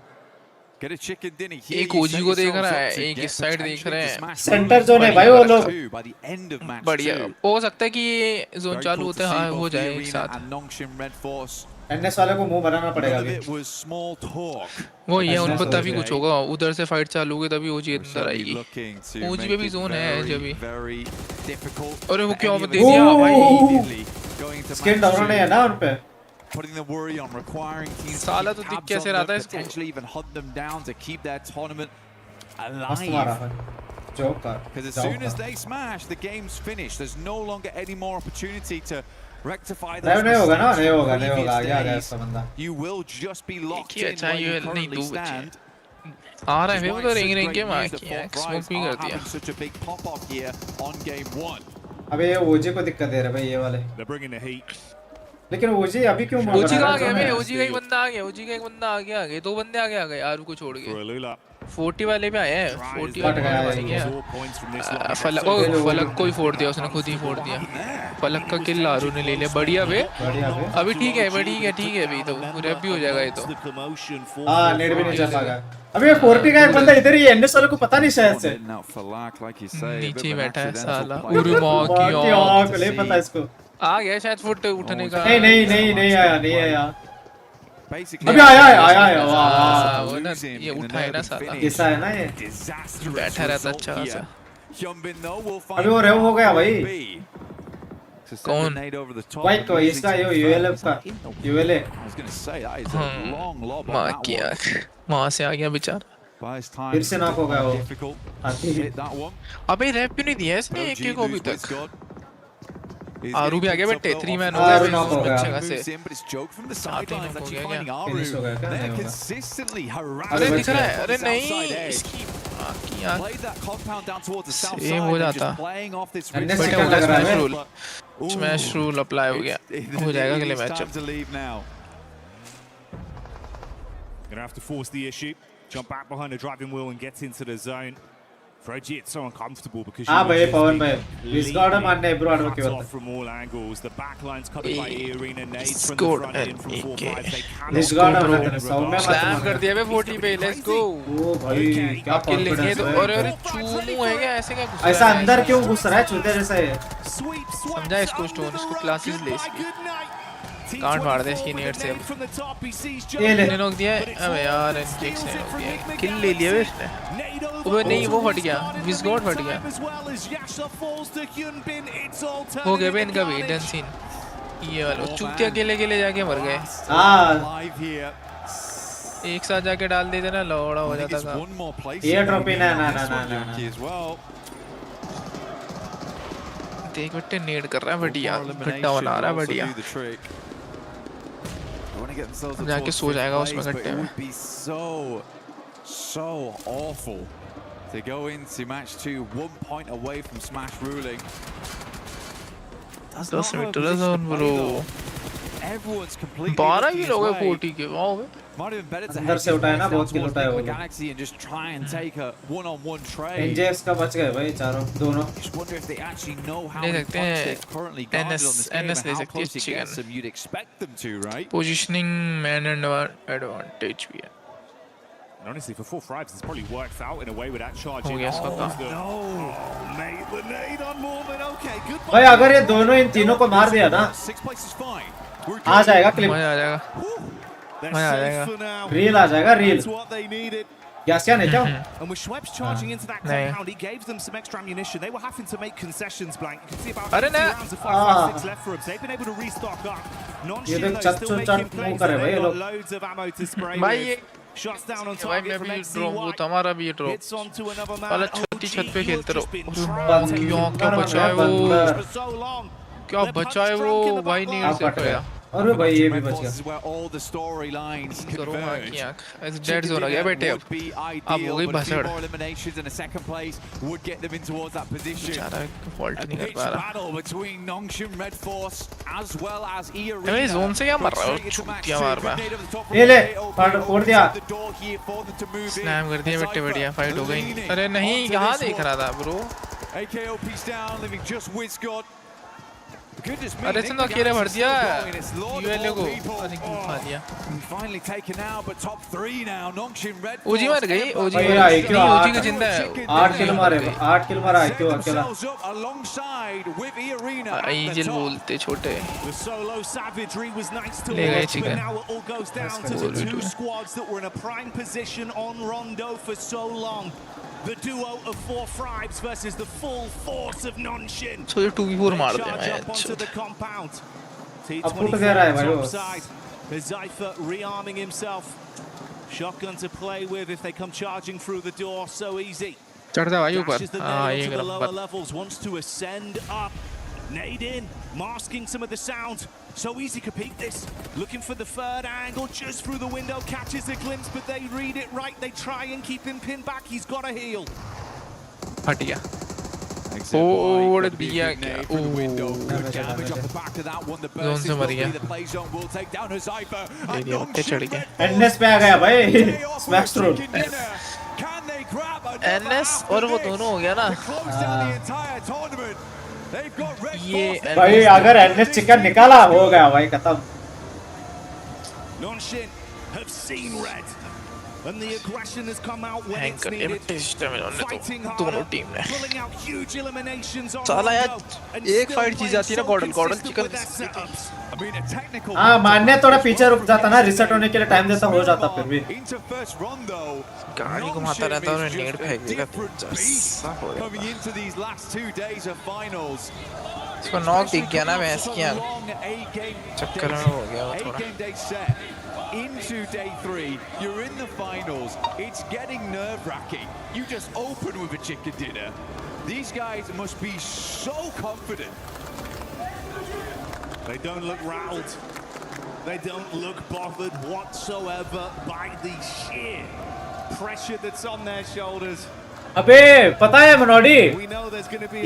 Get a chicken dinner here. एक ओजी को देख रहा है, एक इस साइड देख रहे हैं. सेंटर जोन है भाई वो लोग. By the end of match बढ़िया. 2. हो सकता है कि ये जोन Very चालू cool होते to हैं see हाँ हो both जाए एक E-Arena साथ. and Nongshim Red Force. NS वाले को मुंह बनाना पड़ेगा None of अभी. it was small talk. वो ये उन पर ऐसा तभी हो कुछ होगा. उधर से फाइट चालू होगी तभी ओजी We're अंदर certainly आएगी. looking to ओजी make पे भी it जोन है जब भी. very difficult. अरे वो for क्या any of दे the दिया teams भाई. immediately going into skin match down 2. है ना उन पे. Putting the worry on, requiring teams to साला keep तो दिख tabs कैसे on रहा them, था इसको. potentially even hunt them down to keep their tournament मस्त मारा alive. है. Joker. Because as soon as they smash, the game's finished. There's no longer any more opportunity to rectify those नहीं होगा ना, mistakes नहीं from होगा, नहीं होगा. previous आ गया days. इसका बंदा. You will just be locked he in अच्छा where you ये नहीं currently दो बचे. stand. आ रहा है Which is वो why तो it's ring such ring great के मार news that किया. 4th स्मोक Rise भी are कर दिया. having such a big pop-up here on game 1. अबे ये ओजी को दिक्कत दे रहे भाई ये वाले. They're bringing the heat. लेकिन ओजी अभी क्यों मुंह ओजी का बना आ गया रहा भाई. है. ओजी का एक बंदा आ गया. ओजी का एक बंदा आ गया. 2 बंदे आ गए आरू को छोड़ के. For Alula. 40 वाले भी आए हैं. 40 फट गया वाले ये. मार Points from this गया. line. फलक ओ फलक को ही फोड़ दिया उसने. खुद ही फोड़ दिया. फलक का किल आरू ने ले लिया. बढ़िया बे. बढ़िया बे. अभी ठीक है ठीक है अभी तो रैप भी हो जाएगा ये तो. हाँ नेट भी नहीं चल पाएगा. अबे 40 का एक बंदा इधर ही एनएस वाले को पता नहीं शायद से. Out for luck, like you say. a bit नीचे of an बैठा है accidental साला. play. उरी माँ की की आँख. आँख नहीं पता इसको. आ गया शायद फुट उठने का. नहीं आया. Basically, अभी आया. वाह. वो ना ये उठाए ना साला. किस्सा है ना ये. बैठा रहता अच्छा सा. Hyunbin though will अभी find वो रेव हो गया भाई. to send कौन? a nade over the top. White को इसका ये यूएलएफ का ULA. I was going to say that is a long lob माँ on that की one. आँख. वहाँ से आ गया बेचारा. Buys time. फिर से knock हो गया वो. Difficult. हाथी. Hit that one. अबे रैप क्यों नहीं दिया इसने OG एक को अभी lose तक. Westcott. He's आरू भी आ गया getting बेटे. picked up 3 man though. हो आरू गए. knock हो गया. अच्छे खासे. Moves in, but it's joke from the sidelines. knock हो Actually गया finding क्या? Finish हो Aru. गया क्या? नहीं They're होगा. consistently अरे harassing दिख रहा है. अरे this नहीं outside edge. इसकी माँ की आँख. Played that compound down towards the south Same side. हो They're जाता. just playing off this And ridge. then but second होगा लग रहा है. Smash rule. Ooh. Smash rule apply हो गया. हो जाएगा अगले It's match time to leave now. Gonna have to force the issue. Jump back behind the driving wheel and get into the zone. For OG, it's so uncomfortable because हाँ भाई पवन भाई. leading Wiskott मारने bro आने की cut बात. off from all angles. The backline's covered by E-Arena. Nades from the Scored front in from an 4-5. They cannot Wiskott score मारने regardless. सौम्य slam कर मत. दिया बे 40 पे. Let's go. ओ भाई क्या किल लेंगे कॉन्फिडेंस तो. है. अरे चूमू है क्या ऐसे क्या घुस रहा है? ऐसा अंदर क्यों घुस रहा है चूते जैसा है. समझा इसको स्टोन. इसको क्लासेस ले इसकी. कांड मार दे इसकी नेट से. ये ले. ने नॉक दिया है. अबे यार एनकेक्स ने नॉक दिया. किल ले लिया बे इसने. अबे नहीं वो फट गया. विस्कॉट फट गया. हो गया बे इनका भी डन सीन. ये वाला चूते अकेले जाके मर गए. हाँ. एक साथ जाके डाल देते ना लौड़ा हो जाता था. ये ट्रॉफी ना. देख बेटे नेड कर रहा है बढ़िया गड्ढा बना रहा है बढ़िया जाके सो जाएगा उसमें गड्ढे में So awful to go into match 2 1 point away from smash ruling. 10 metre zone bro Everyone's completely 12 kilo के 40 के wow might have been better to अंदर से उठाया ना बहुत किलो उठाया वो Galaxy and just try and take a one-on-one trade. NJX का बच गए भाई चारों दोनों Just wonder if they actually know how ले many सकते points हैं they've currently guarded on this game NS and ले how सकती है close it chicken gets them. You'd expect them to, right? Positioning man advantage भी है. And honestly, for 4-5s, it's probably worked out in a way with that charge. Oh, yes, No, mate, the nade on Mormon. Okay, good. भाई अगर ये दोनों इन तीनों को मार दिया ना 6 places fine. आ जाएगा क्लिप मजा आ जाएगा मजा आ जाएगा रील आ जाएगा reel That's what they needed. क्या नहीं क्या And with Schweppes charging into that compound, he gave them some extra ammunition. They were having to make concessions, Blank. You can see about 2 rounds of 5.56 left for them. They've been able to restock up. Non-Shin though still making plays. They've got loads of ammo to spray with. Shots down on target from XCY. हमारा भी ये drop Hits onto another man. वाला छत पे खेलते रहो क्या बचाए वो भाई नहीं कर सकता अरे भाई ये भी बच This is where all the storylines converge. Dead zone आ गया बेटे अब हो गई भसड़ Eliminations and a second place would get them in towards that position. बेचारा फॉल्ट नहीं कर Pitched पा रहा battle between Nongshim Red Force as well as E Arena. अबे जोन से क्या मर रहा है छुट्टियां मार रहा है ये ले फोड़ दिया स्नैप कर दिया बेटे बढ़िया फाइट हो गई अरे नहीं यहाँ देख रहा था bro AKO piece down, leaving just WizGod. अरे इसने अकेले भर दिया यूएलए को अरे खा दिया Finally taken out, but top 3 now. Nongshim Red Force. ओजी मर गई ओजी ओजी का जिंदा है 8 किलो मारे 8 किलो मारा IQ अकेला alongside with E Arena. आईजिल बोलते छोटे The solo savagery was nice to ले गए watch, but chicken now it all goes down to the 2 squads that were in a prime position on Rondo for so long. The duo of 4-5s versus the full force of Non-Shin. So ये 2v4 मार दे Charge up onto the compound. अब foot गया है भाई वो Topside. Zypher rearming himself. Shotgun to play with if they come charging through the door. So easy. चढ़ता भाई ऊपर Dashes the हाँ nail ये to the lower गलत levels. Wants to ascend up. Nade in, masking some of the sound. So easy to peek this. Looking for the third angle, just through the window, catches a glimpse, but they read it right. They try and keep him pinned back. He's got a heal. फट गया फोड़ दिया क्या zone से मर गया ले दिया बट्टे चढ़ गया एनएस पे आ गया भाई स्मैश थ्रो एनएस और वो दोनों हो गया ना ये भाई अगर एनएस चिकन निकाला हो गया भाई खत्म Non-Shin have seen red. And the aggression has come out when it's needed. Fighting harder, pulling out huge eliminations on Rondo. एक फाइट चीज आती है ना गॉडल चिकन हाँ मानने थोड़ा पीछे रुक जाता ना रिसेट होने के लिए टाइम देता हो जाता फिर भी गाड़ी घुमाता रहता और नेड फेंक देगा इसको नॉक दिख गया ना मैच की चक्कर में हो गया वो थोड़ा Into day 3, you're in the finals. It's getting nerve-wracking. You just open with a chicken dinner. These guys must be so confident. They don't look rattled. They don't look bothered whatsoever by the sheer pressure that's on their shoulders. अबे पता है मनोडी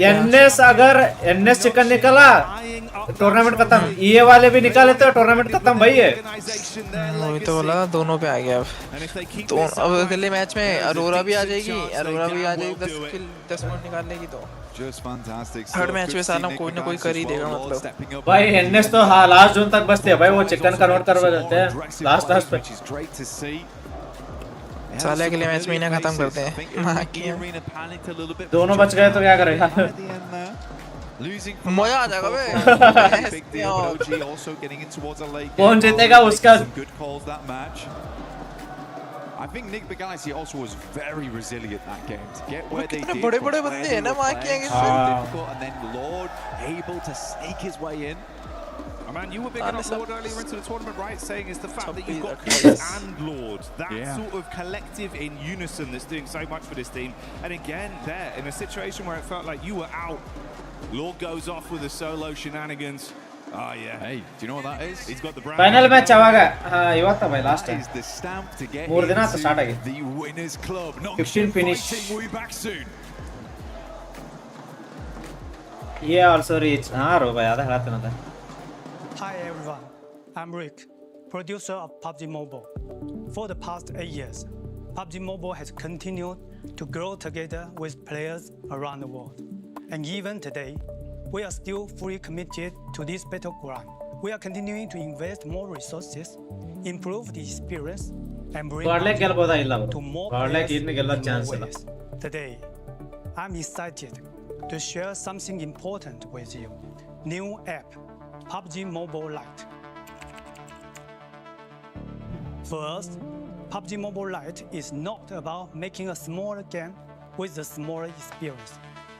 NS अगर NS chicken निकला tournament खत्म ये वाले भी निकाले तो टूर्नामेंट खत्म भाई है वही तो बोला दोनों पे आ गया अब अब अगले मैच में अरोरा भी आ जाएगी 10 पॉइंट निकाल लेगी तो थर्ड मैच में साला कोई ना कोई कर ही देगा मतलब भाई एनएस तो हाँ लास्ट जोन तक बचते हैं भाई वो चिकन कन्वर्ट करवा देते हैं लास्ट पे साले अगले मैच में इन्हें खत्म करते हैं दोनों बच गए तो क्या करेगा मजा आ जाएगा बे कौन जीतेगा उसका I think Nick Galaxy also was very resilient that game to get where they did. बड़े-बड़े बंदे हैं ना मार के and then Lord able to sneak his way in. Man, you were big enough Lord earlier into the tournament, right? Saying it's the fact that you've got Chris and Lord. That sort of collective in unison that's doing so much for this team. And again, there, in a situation where it felt like you were out Lord goes off with a solo shenanigans. Oh yeah. Hey, do you know what that is? He's got the brand. Final match ಅವಾಗ ಇವತ್ತ by last That is the stamp to get 3 ದಿನ into start ಆಗಿದೆ. the winners club. 15 finish. We'll be back soon. Yeah, also reach. ರೋ ಬೈ ಅದ ಹೇಳತ್ತನದ. Hi everyone, I'm Rick, producer of PUBG Mobile. For the past 8 years, PUBG Mobile has continued to grow together with players around the world. And even today, we are still fully committed to this battleground. We are continuing to invest more resources, improve the experience, and bring to more players in more ways. Today, I'm excited to share something important with you. New app, PUBG Mobile Lite. First, PUBG Mobile Lite is not about making a smaller game with a smaller experience.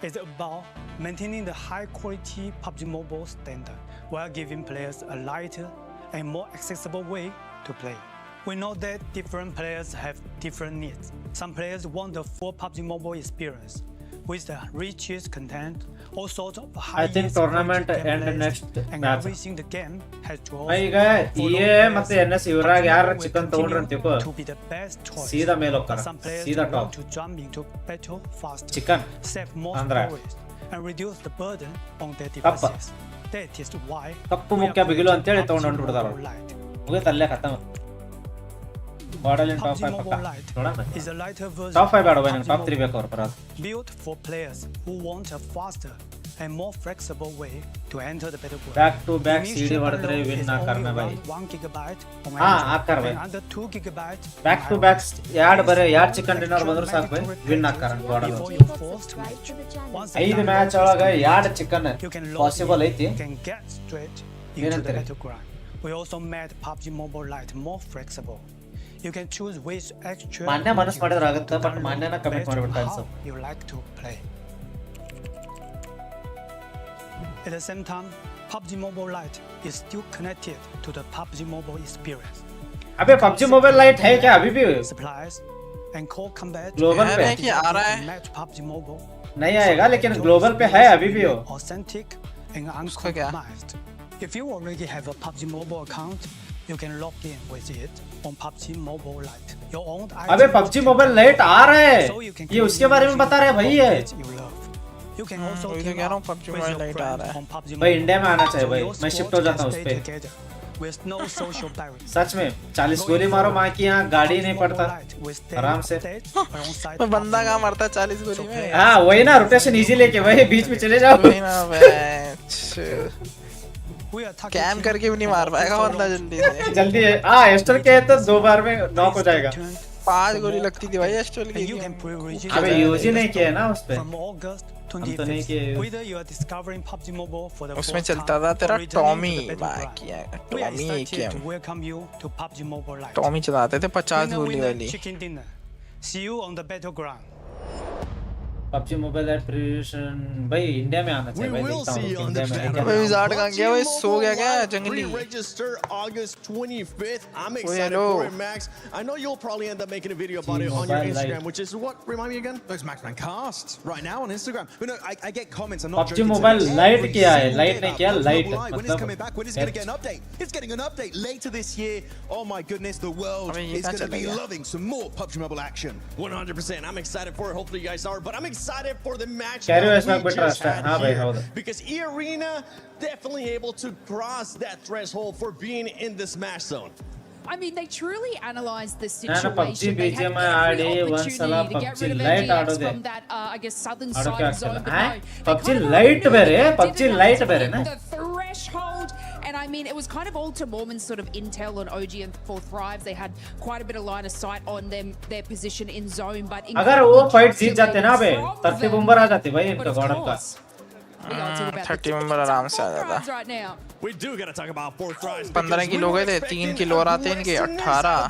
It's about maintaining the high-quality PUBG Mobile standard while giving players a lighter and more accessible way to play. We know that different players have different needs. Some players want the full PUBG Mobile experience with the richest content, all sorts of I think tournament end next and match. everything the game has to ಈಗ EA ಮತ್ತೆ NS ಇವರಾಗ ಯಾರು chicken ತಗೊಂಡ್ರ ಅಂತಿಕೋ to be the best choice. ಸೀದಾ ಮೇಲೆ ಹೋಗ್ತಾರ Some players ಸೀದಾ want top to jump into battle faster, chicken save more ಅಂದ್ರೆ storage, and reduce the burden on their devices. That is why ಕಪ್ಪು ಮುಖ್ಯ ಬಿಗಿಲು ಅಂತ ಹೇಳಿ ತಗೊಂಡು ಹೊಂಟ್ಬಿಡ್ತಾರ ಮುಗಿತ ಅಲ್ಲೇ ಖತಮ್ ಬಾಡಲ್ ಇನ್ ಟಾಪ್ 5 ಪಕ್ಕ ನೋಡೋಣ is a lighter version top 5 ಬೇಡ ಬೈ of ನಂಗೆ PUBG ಟಾಪ್ 3 Mobile, ಬೇಕು ಅವ್ರ ಪರ built for players who want a faster and more flexible way to enter the battleground. Back to back The ಸಿಡಿ initial ಹೊಡೆದ್ರೆ download win is ಆಕರ್ನ only ಬೈ around 1 gigabyte on ಹಾ Android ಆಕರ್ ಬೈ and under 2 gigabyte back to back ಯಾಡ್ ಬರೆ ಯಾಡ್ ಚಿಕನ್ ಡಿನ್ನರ್ ಬಂದ್ರು ಸಾಕು ಬೈ ವಿನ್ ಆಕರ್ ಬಾಡಲ್ before your first match. Once the 5 download match is ಒಳಗ complete, ಯಾಡ್ chicken you can log possible in ಐತಿ and get straight into the ಏನಂತೀರಿ battleground. We also made PUBG Mobile Lite more flexible. You can choose which extra ಮಾನ್ಯ ಮನಸ್ ಮಾಡಿದ್ರೆ ಆಗುತ್ತೆ but ಮಾನ್ಯನ comment based on ಮಾಡಿಬಿಡ್ತಾ how ಅನ್ಸುತ್ತೆ you like to play. At the same time, PUBG Mobile Lite is still connected to the PUBG Mobile experience. अबे PUBG Mobile Lite है क्या अभी भी Supplies and core combat global पे कि आ रहा है match PUBG Mobile नहीं आएगा लेकिन ग्लोबल पे है अभी भी हो authentic and uncompromised. If you already have a PUBG Mobile account, you can log in with it on PUBG Mobile Lite. Your own अबे PUBG Mobile Lite आ रहा है ये उसके बारे में बता रहे भाई है You can also कह रहा हूँ PUBG Mobile Lite आ रहा है भाई इंडिया में आना चाहिए भाई मैं शिफ्ट हो जाता हूँ उस पे with no social barrier. सच में 40 गोली मारो माँ की यहाँ गाड़ी नहीं पड़ता आराम से बंदा कहाँ मरता है 40 गोली में हाँ वही ना रोटेशन इजी लेके वही बीच में चले जाओ वही ना कैम करके भी नहीं मार पाएगा बंदा जल्दी है हाँ एस्टर के तो 2 बार में नॉक हो जाएगा 5 गोली लगती थी भाई एस्टर की अबे यूज ही नहीं किया है ना उस पे हम तो नहीं किए whether you are discovering PUBG Mobile for the उसमें चलता था तेरा टॉमी किया टॉमी क्या welcome you to PUBG Mobile Lite. Tommy चलाते थे 50 गोली वाली Chicken dinner. See you on the battleground. PUBG Mobile Lite प्रीविजन भाई इंडिया में आना चाहिए भाई देखता हूँ इंडिया में भाई विजार्ड कहाँ गया भाई सो गया क्या जंगली Register August 25th. I'm excited for it, Max. I know you'll probably end up making a video about it on your Instagram, which is what? Remind me again. Those Maxman cast right now on Instagram. But no, I get comments. I'm not PUBG Mobile Lite क्या है Lite नहीं क्या Lite when it's coming back, when it's going to get an update? It's getting an update later this year. Oh my goodness, the world is going to be loving some more PUBG Mobile action. 100%. I'm excited for it. Hopefully you guys are, but I'm excited for the match Carry that we just had here, because E-Arena definitely able to cross that threshold for being in the Smash Zone. I mean, they truly analysed the PUBG situation. They had BGMI every आड़ी opportunity to get rid of Lite आड़ो MGX they from that, I guess, southern आड़ो side क्या of zone. खेला But हैं no, PUBG Lite बेरे PUBG Lite बेरे ना the threshold. And I mean, it was kind of all to Mormon's sort of intel on OG and for Thrives. They had quite a bit of line of sight on them, their position in zone. But अगर वो fight जीत जाते ना बे 30 बम्बर आ जाते भाई इनका गॉडल का 30 member आराम से आ जाता right now. We do got to talk about Four Thrives. 15 kilo गए थे 3 किलो और आते इनके 18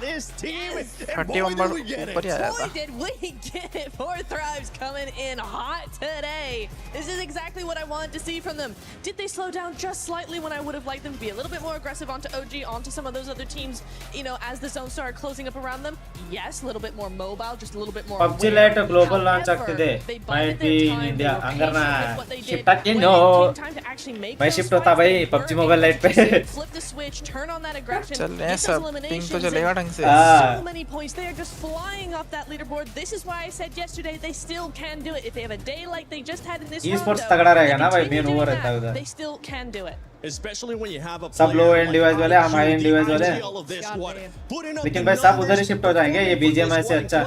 30 मेंबर ऊपर ही आ जाता Boy, did we get it. Four Thrives coming in hot today. This is exactly what I wanted to see from them. Did they slow down just slightly when I would have liked them to be a little bit more aggressive onto OG, onto some of those other teams, you know, as the zone started closing up around them? Yes, a little bit more mobile, just a little bit more PUBG Lite global launch ಆಗ್ತಿದೆ might be in India ಅಂಗರ್ನ shift You know, भाई shift होता भाई PUBG mobile lite पे flip the switch, turn on that aggression, चल रहे हैं get those सब, eliminations, पिंग तो चलेगा ढंग से। so many points. They are just flying off that leaderboard. This is why I said yesterday they still can do it. If they have a day like they just had in this ESPORTS round, तगड़ा रहेगा ना भाई, continue main doing over रहता है that, उधर। they still can do it. Especially when you have a सब लो and device वाले, हम हाई एंड डिवाइस वाले, लेकिन भाई सब उधर ही शिफ्ट हो जाएंगे, ये BGMI से अच्छा।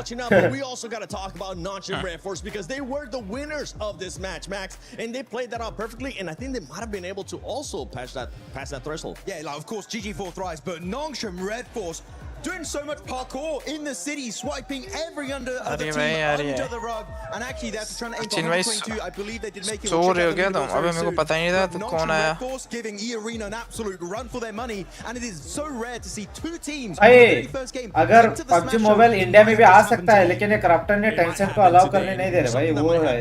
We also got to talk about Nongshim Red Force because they were the winners of this match, Max, and they played that out perfectly, and I think they might have been able to also pass that threshold. Yeah, like of course GG4 thrives, but Nongshim Red Force doing so much parkour in the city, swiping every other team under the rug, and actually they're trying to aim for 122. I believe they did make it. चोर हो गया तुम, अबे मेरे को पता ही नहीं था तो कौन आया। Red Force giving E-Arena an absolute run for their money, and it is so rare to see two teams. अगर PUBG मोबाइल इंडिया में भी आ सकता है, लेकिन ये करप्टर ने टेंशन को अलाउ करने नहीं दे रहे भाई, वो है।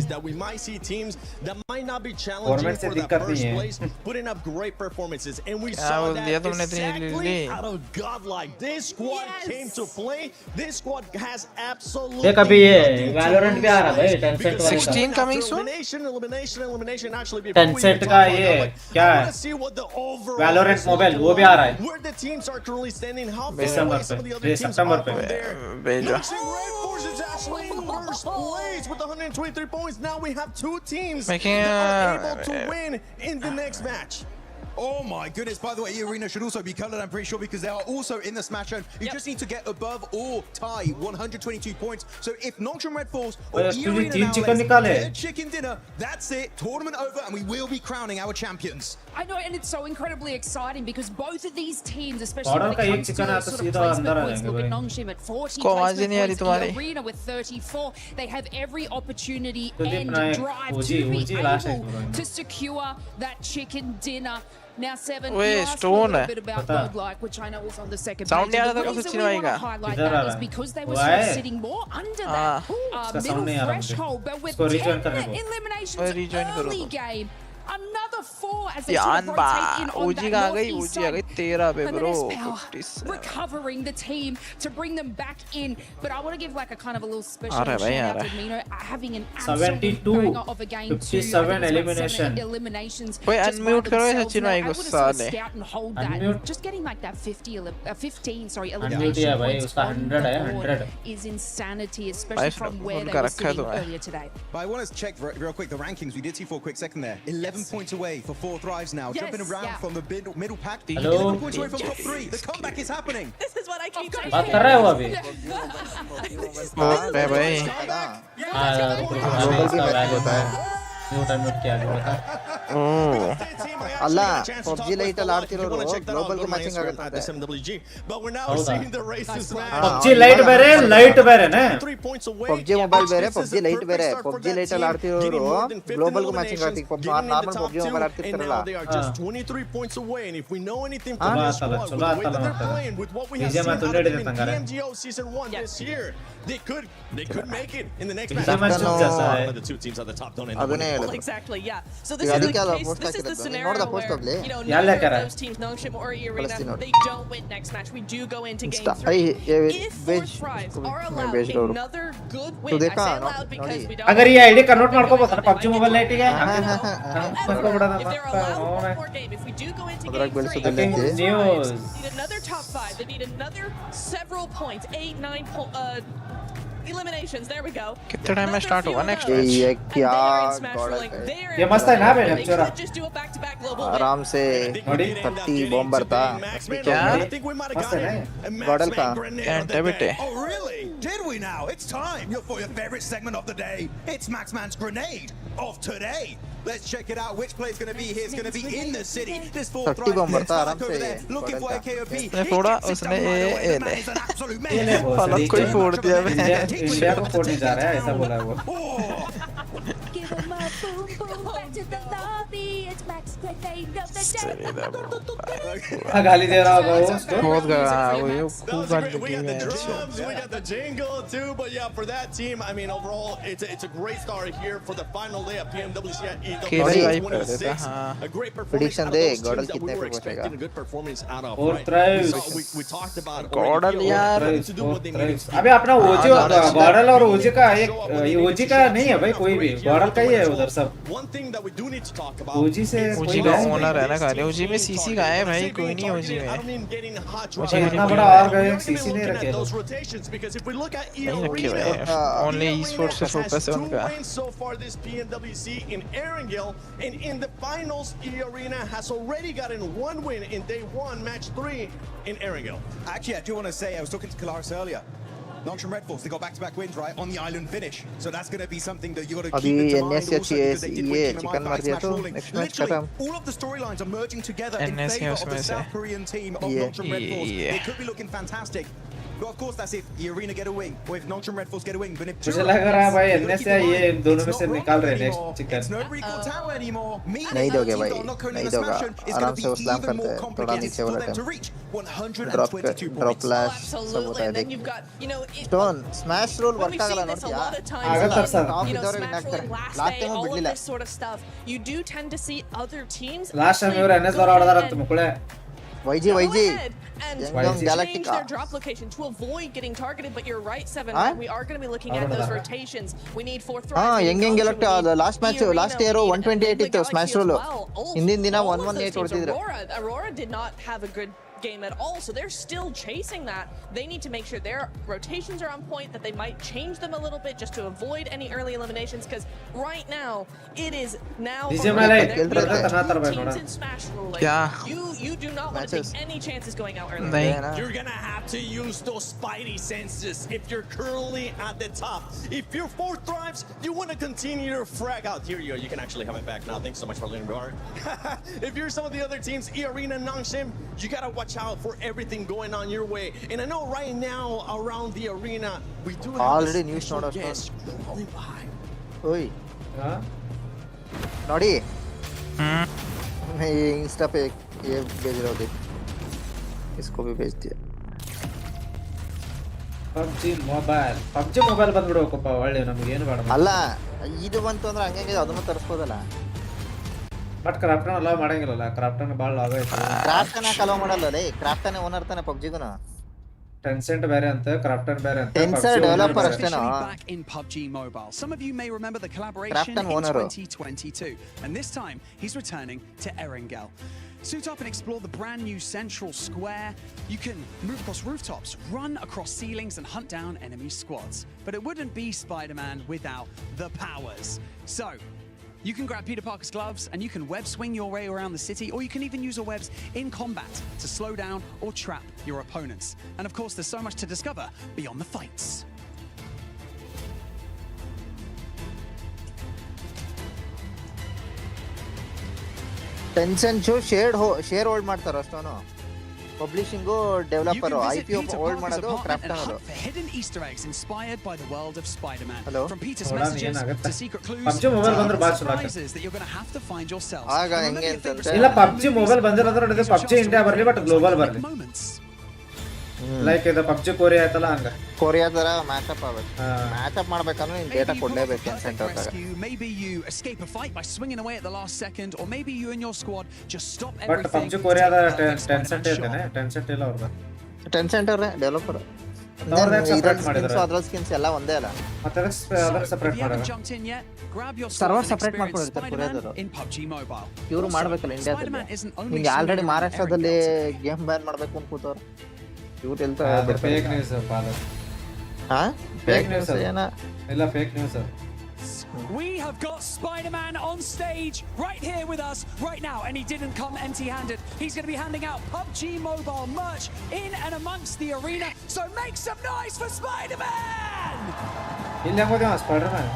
Is that we might see teams that might not be challenging for that first place, putting up great performances, and we saw that exactly out of Godlike. This squad came to play. This squad has absolutely. देख अभी ये Valorant भी आ रहा है, Tencent वाला। 16 coming soon. Elimination actually. Tencent का ये क्या है? Valorant मोबाइल वो भी आ रहा है। Where the teams are currently standing, how दिसंबर पे, सितंबर पे। भेजा। is actually in first place with 123 points. Now we have two teams Making that are able to win in the next match. Oh my goodness, by the way, E-Arena should also be colored, I'm pretty sure, because they are also in the Smash Zone. You just need to get above or tie 122 points. So if Nongshim Red Force or E-Arena now get chicken dinner, that's it, tournament over, and we will be crowning our champions. I know, and it's so incredibly exciting because both of these teams, especially when it comes to sort of placement points, look at Nongshim at 40 placement points, E-Arena with 34. They have every opportunity and drive to be able to secure that chicken dinner. Now 7, you asked a little bit about Godlike, which I know was on the second page. The reason we want to highlight that is because they were sort of sitting more under that middle threshold, but with 10 eliminations early game, another 4 as they sort of rotate in on that northeast side. And then Power recovering the team to bring them back in. But I want to give like a kind of a little special shout out to Mino having an absolute banger of a game 57 elimination. eliminations. Wait, unmute karo ऐसा चिन्ह I would have sort of scout and hold that. Just getting like that 15 elimination points on the board is insanity, especially from where they were sitting earlier today. But I want to check real quick the rankings. We did see for a quick second there. 11 points away for 4 thrives now. Jumping around from the middle pack. 11 points away from top 3. The comeback is happening. This is what I keep saying. बात कर रहा है वो अभी। अरे भाई। Mute किया बता। ಅಲ್ಲ PUBG ಲೈಟ್ ಅಲ್ಲಿ ಆಡ್ತಿರೋರು ಗ್ಲೋಬಲ್ ಗೆ ಮ್ಯಾಚಿಂಗ್ ಆಗುತ್ತೆ SMWG, but we're now seeing the races now. PUBG lite ಬೇರೆ ಲೈಟ್ ಬೇರೆನೇ PUBG ಮೊಬೈಲ್ ಬೇರೆ PUBG ಲೈಟ್ ಬೇರೆ PUBG ಲೈಟ್ ಅಲ್ಲಿ ಆಡ್ತಿರೋರು ಗ್ಲೋಬಲ್ ಗೆ ಮ್ಯಾಚಿಂಗ್ ಆಗ್ತಿದೆ ನಾರ್ಮಲ್ PUBG ಮೊಬೈಲ್ ಆಡ್ತಿರ್ತಾರಲ್ಲ they are just 23 points away, and if we know anything from this squad, with the way that they're playing, with what we have seen out of them in PMGO season 1 this year, they could make it in the next match. The two teams at the top don't end up winning. Well, exactly, yeah. So this is the case, this is the scenario where, you know, neither of those teams, Nongshim or E-Arena, they don't win next match. We do go into game 3. If 4 thrives are allowed another good win, I say allowed because we don't. अगर ये ID convert ಮಾಡ್ಕೋಬಹುದು PUBG mobile light ಗೆ if they're allowed one more game, if we do go into game 3, they need another top 5. They need another several points, 8, 9 eliminations. There we go. कितने time में start होगा next match? ये क्या ये मस्त है ना बे लेक्चर आराम से 30 बॉम्बर था क्या मस्त है गॉडल का बेटे Oh really? Did we now? It's time for your favorite segment of the day. It's Maxman's grenade of today. Let's check it out. Which play is going to be here? It's going to be in the city. This 4 thrive over there, looking for a KOP. थोड़ा उसने ये फलक कोई फोड़ दिया मैं India को फोड़ने जा रहा है ऐसा बोला वो गाली दे रहा होगा वो बहुत वो खूब गाली दे रहा है we got the jingle too, but yeah, for that team, I mean, overall it's a great start here for the final day of PMWC at EWC 26. A great performance out of those teams that we were expecting a good performance out of, right? So we talked about गॉडल यार to do what they needed to do. अबे अपना ओजी गॉडल और ओजी का एक ये ओजी का नहीं है भाई कोई भी गॉडल का ही है उधर सब one thing that we do need to talk about ओजी से ओजी का ओनर है ना खाली ओजी में सीसी का है भाई कोई नहीं ओजी में ओजी इतना बड़ा और गए सीसी नहीं रखे those rotations because if we look at नहीं रखे भाई only esports पे फोकस है उनका so far this PMWC in Erangel and in the finals E-Arena has already gotten one win in day 1 match 3 in Erangel. Actually, I do want to say, I was talking to Kalaris earlier. Noxious Red Force, they got back-to-back wins, right, on the island finish. So that's going to be something that you got to keep in mind also because they did win BGMI Smash Ruling. Literally, all of the storylines are merging together in favor of the South Korean team of Noxious Red Force. They could be looking fantastic. But of course, that's if E-Arena get a win, or if Noxious Red Force get a win. But if मुझे लग रहा है भाई NS या ये इन दोनों में से निकाल रहे हैं next chicken it's not equal tower anymore. नहीं दोगे भाई नहीं दोगा आराम से वो स्लैम करते हैं थोड़ा नीचे वाला टाइम ड्रॉप फ्लैश सब होता है देख स्टोन स्मैश रोल वर्क ಆಗಲ್ಲ ನೋಡ್ತೀಯಾ ಆಗತ್ತ ಸರ್ ಟಾಪ್ ಇದ್ದವರು ವಿನ್ ಆಗ್ತಾರೆ ಲಾಸ್ಟ್ ಟೈಮ್ ಬಿಡ್ಲಿಲ್ಲ you do tend to see other teams last time ಇವರು ಎನ್ಎಸ್ ದರ ಆಡದಾರ ಅಂತ ಮುಕುಳೆ YG and Galactica change their drop location to avoid getting targeted. But you're right, 7. We are going to be looking at those rotations. We need 4th thrive. Young Galactica the last match last year 128 ಇತ್ತು smash roll ಹಿಂದಿನ ದಿನ 118 ಹೊಡೆದಿದ್ರು Aurora did not have a good game at all, so they're still chasing that. They need to make sure their rotations are on point, that they might change them a little bit just to avoid any early eliminations, because right now it is now you do not want to take any chances going out early. You're gonna have to use those spidey senses if you're currently at the top. If you're 4th thrives, you want to continue your frag out. Here you go, you can actually have it back now. Thanks so much for leaving bar. If you're some of the other teams, E-Arena, Nongshim, you gotta watch out for everything going on your way. And I know right now around the arena we do have already news not crawling by. Oi Noddy मैं Insta पे ये भेज रहा हूँ देख इसको भी भेज दिया PUBG ಮೊಬೈಲ್ ಬಂದ್ಬಿಡಬೇಕಪ್ಪ ಒಳ್ಳೆ ನಮಗೆ ಏನು ಬೇಡ ಅಲ್ಲ ಇದು ಬಂತು ಅಂದ್ರೆ ಹಂಗೆ ಅದನ್ನು ತರಿಸ್ಬೋದಲ್ಲ ಬಟ್ ಕ್ರಾಫ್ಟನ್ ಅಲೋ ಮಾಡಂಗಿಲ್ಲ ಕ್ರಾಫ್ಟನ್ ಭಾಳ ಲಾಭ ಐತೆ ಕ್ರಾಫ್ಟನ್ ಅಲೋ ಮಾಡಲ್ಲ ಲೇ ಕ್ರಾಫ್ಟನ್ ಓನರ್ ತಾನೆ ಪಬ್ಜಿಗೂನು ಟೆನ್ಸೆಂಟ್ ಬೇರೆ ಅಂತ ಕ್ರಾಫ್ಟನ್ ಬೇರೆ ಅಂತ ಟೆನ್ಸೆಂಟ್ ಡೆವಲಪರ್ ಅಷ್ಟೇನೋ back in PUBG Mobile. Some of you may remember the collaboration in 2022 and this time he's returning to Erangel. Suit up and explore the brand new central square. You can move across rooftops, run across ceilings and hunt down enemy squads. But it wouldn't be Spider-Man without the powers. So you can grab Peter Parker's gloves and you can web swing your way around the city, or you can even use your webs in combat to slow down or trap your opponents. And of course, there's so much to discover beyond the fights. Tencent share hold ಮಾಡ್ತಾರ ಅಷ್ಟೋನು publishing developer IP hold ಮಾಡೋದು Krafton ಅದು hidden Easter eggs inspired by the world of Spider-Man. Hello? From Peter's messages to secret clues PUBG mobile ಬಂದ್ರೆ ಬಾಳ ಚಲೋ surprises that you're going to have to find yourself. ಆಗ ಹೆಂಗೆ ಅಂತ ಇಲ್ಲ PUBG mobile ಬಂದಿರೋದ್ರ ನಡುವೆ PUBG ಇಂಡಿಯಾ ಬರಲಿ but global ಬರಲಿ ಲೈಕ್ ಇದು PUBG ಕೊರಿಯಾ ಆಯ್ತಲ್ಲ ಹಂಗ ಕೊರಿಯಾ ತರ ಮ್ಯಾಚ್ ಅಪ್ ಆಗಬೇಕು ಮ್ಯಾಚ್ ಅಪ್ ಮಾಡ್ಬೇಕಂದ್ರೆ ನೀನು ಡೇಟಾ ಕೊಡಲೇಬೇಕು ಟೆನ್ಸೆಂಟ್ ಅಂತ Maybe you escape a fight by swinging away at the last second, or maybe you and your squad just stop but everything. PUBG ಕೊರಿಯಾದ Tencent ಐತೇನೆ Tencent ಇಲ್ಲ ಅವ್ರದ್ದು Tencent ಅವರೇ developer ಅದ್ರ skins ಎಲ್ಲ ಒಂದೇ ಅಲ್ಲ ಮತ್ತೆ ಅದರ ಸೆಪರೇಟ್ ಮಾಡಾರ ಸರ್ವರ್ ಸೆಪರೇಟ್ ಮಾಡ್ಕೊಂಡಿರ್ತಾರೆ ಕೊರಿಯಾದವರು ಇವರು ಮಾಡ್ಬೇಕಲ್ಲ ಇಂಡಿಯಾದಲ್ಲಿ ಹಿಂಗೆ ಆಲ್ರೆಡಿ ಮಹಾರಾಷ್ಟ್ರದಲ್ಲಿ ಗೇಮ್ ಬ್ಯಾನ್ ಮಾಡ್ಬೇಕು ಅಂತ ಕೂತವ್ರು ಇವ್ರು ಹೇಳ್ತಾ ಫೇಕ್ ನ್ಯೂಸ್ ಹಾ ಫೇಕ್ ನ್ಯೂಸ್ ಇಲ್ಲ fake news We have got Spider-Man on stage right here with us right now, and he didn't come empty-handed. He's going to be handing out PUBG Mobile merch in and amongst the arena, so make some noise for Spider-Man! ಇಲ್ಲಿ ಹೋಗೋಣ Spiderman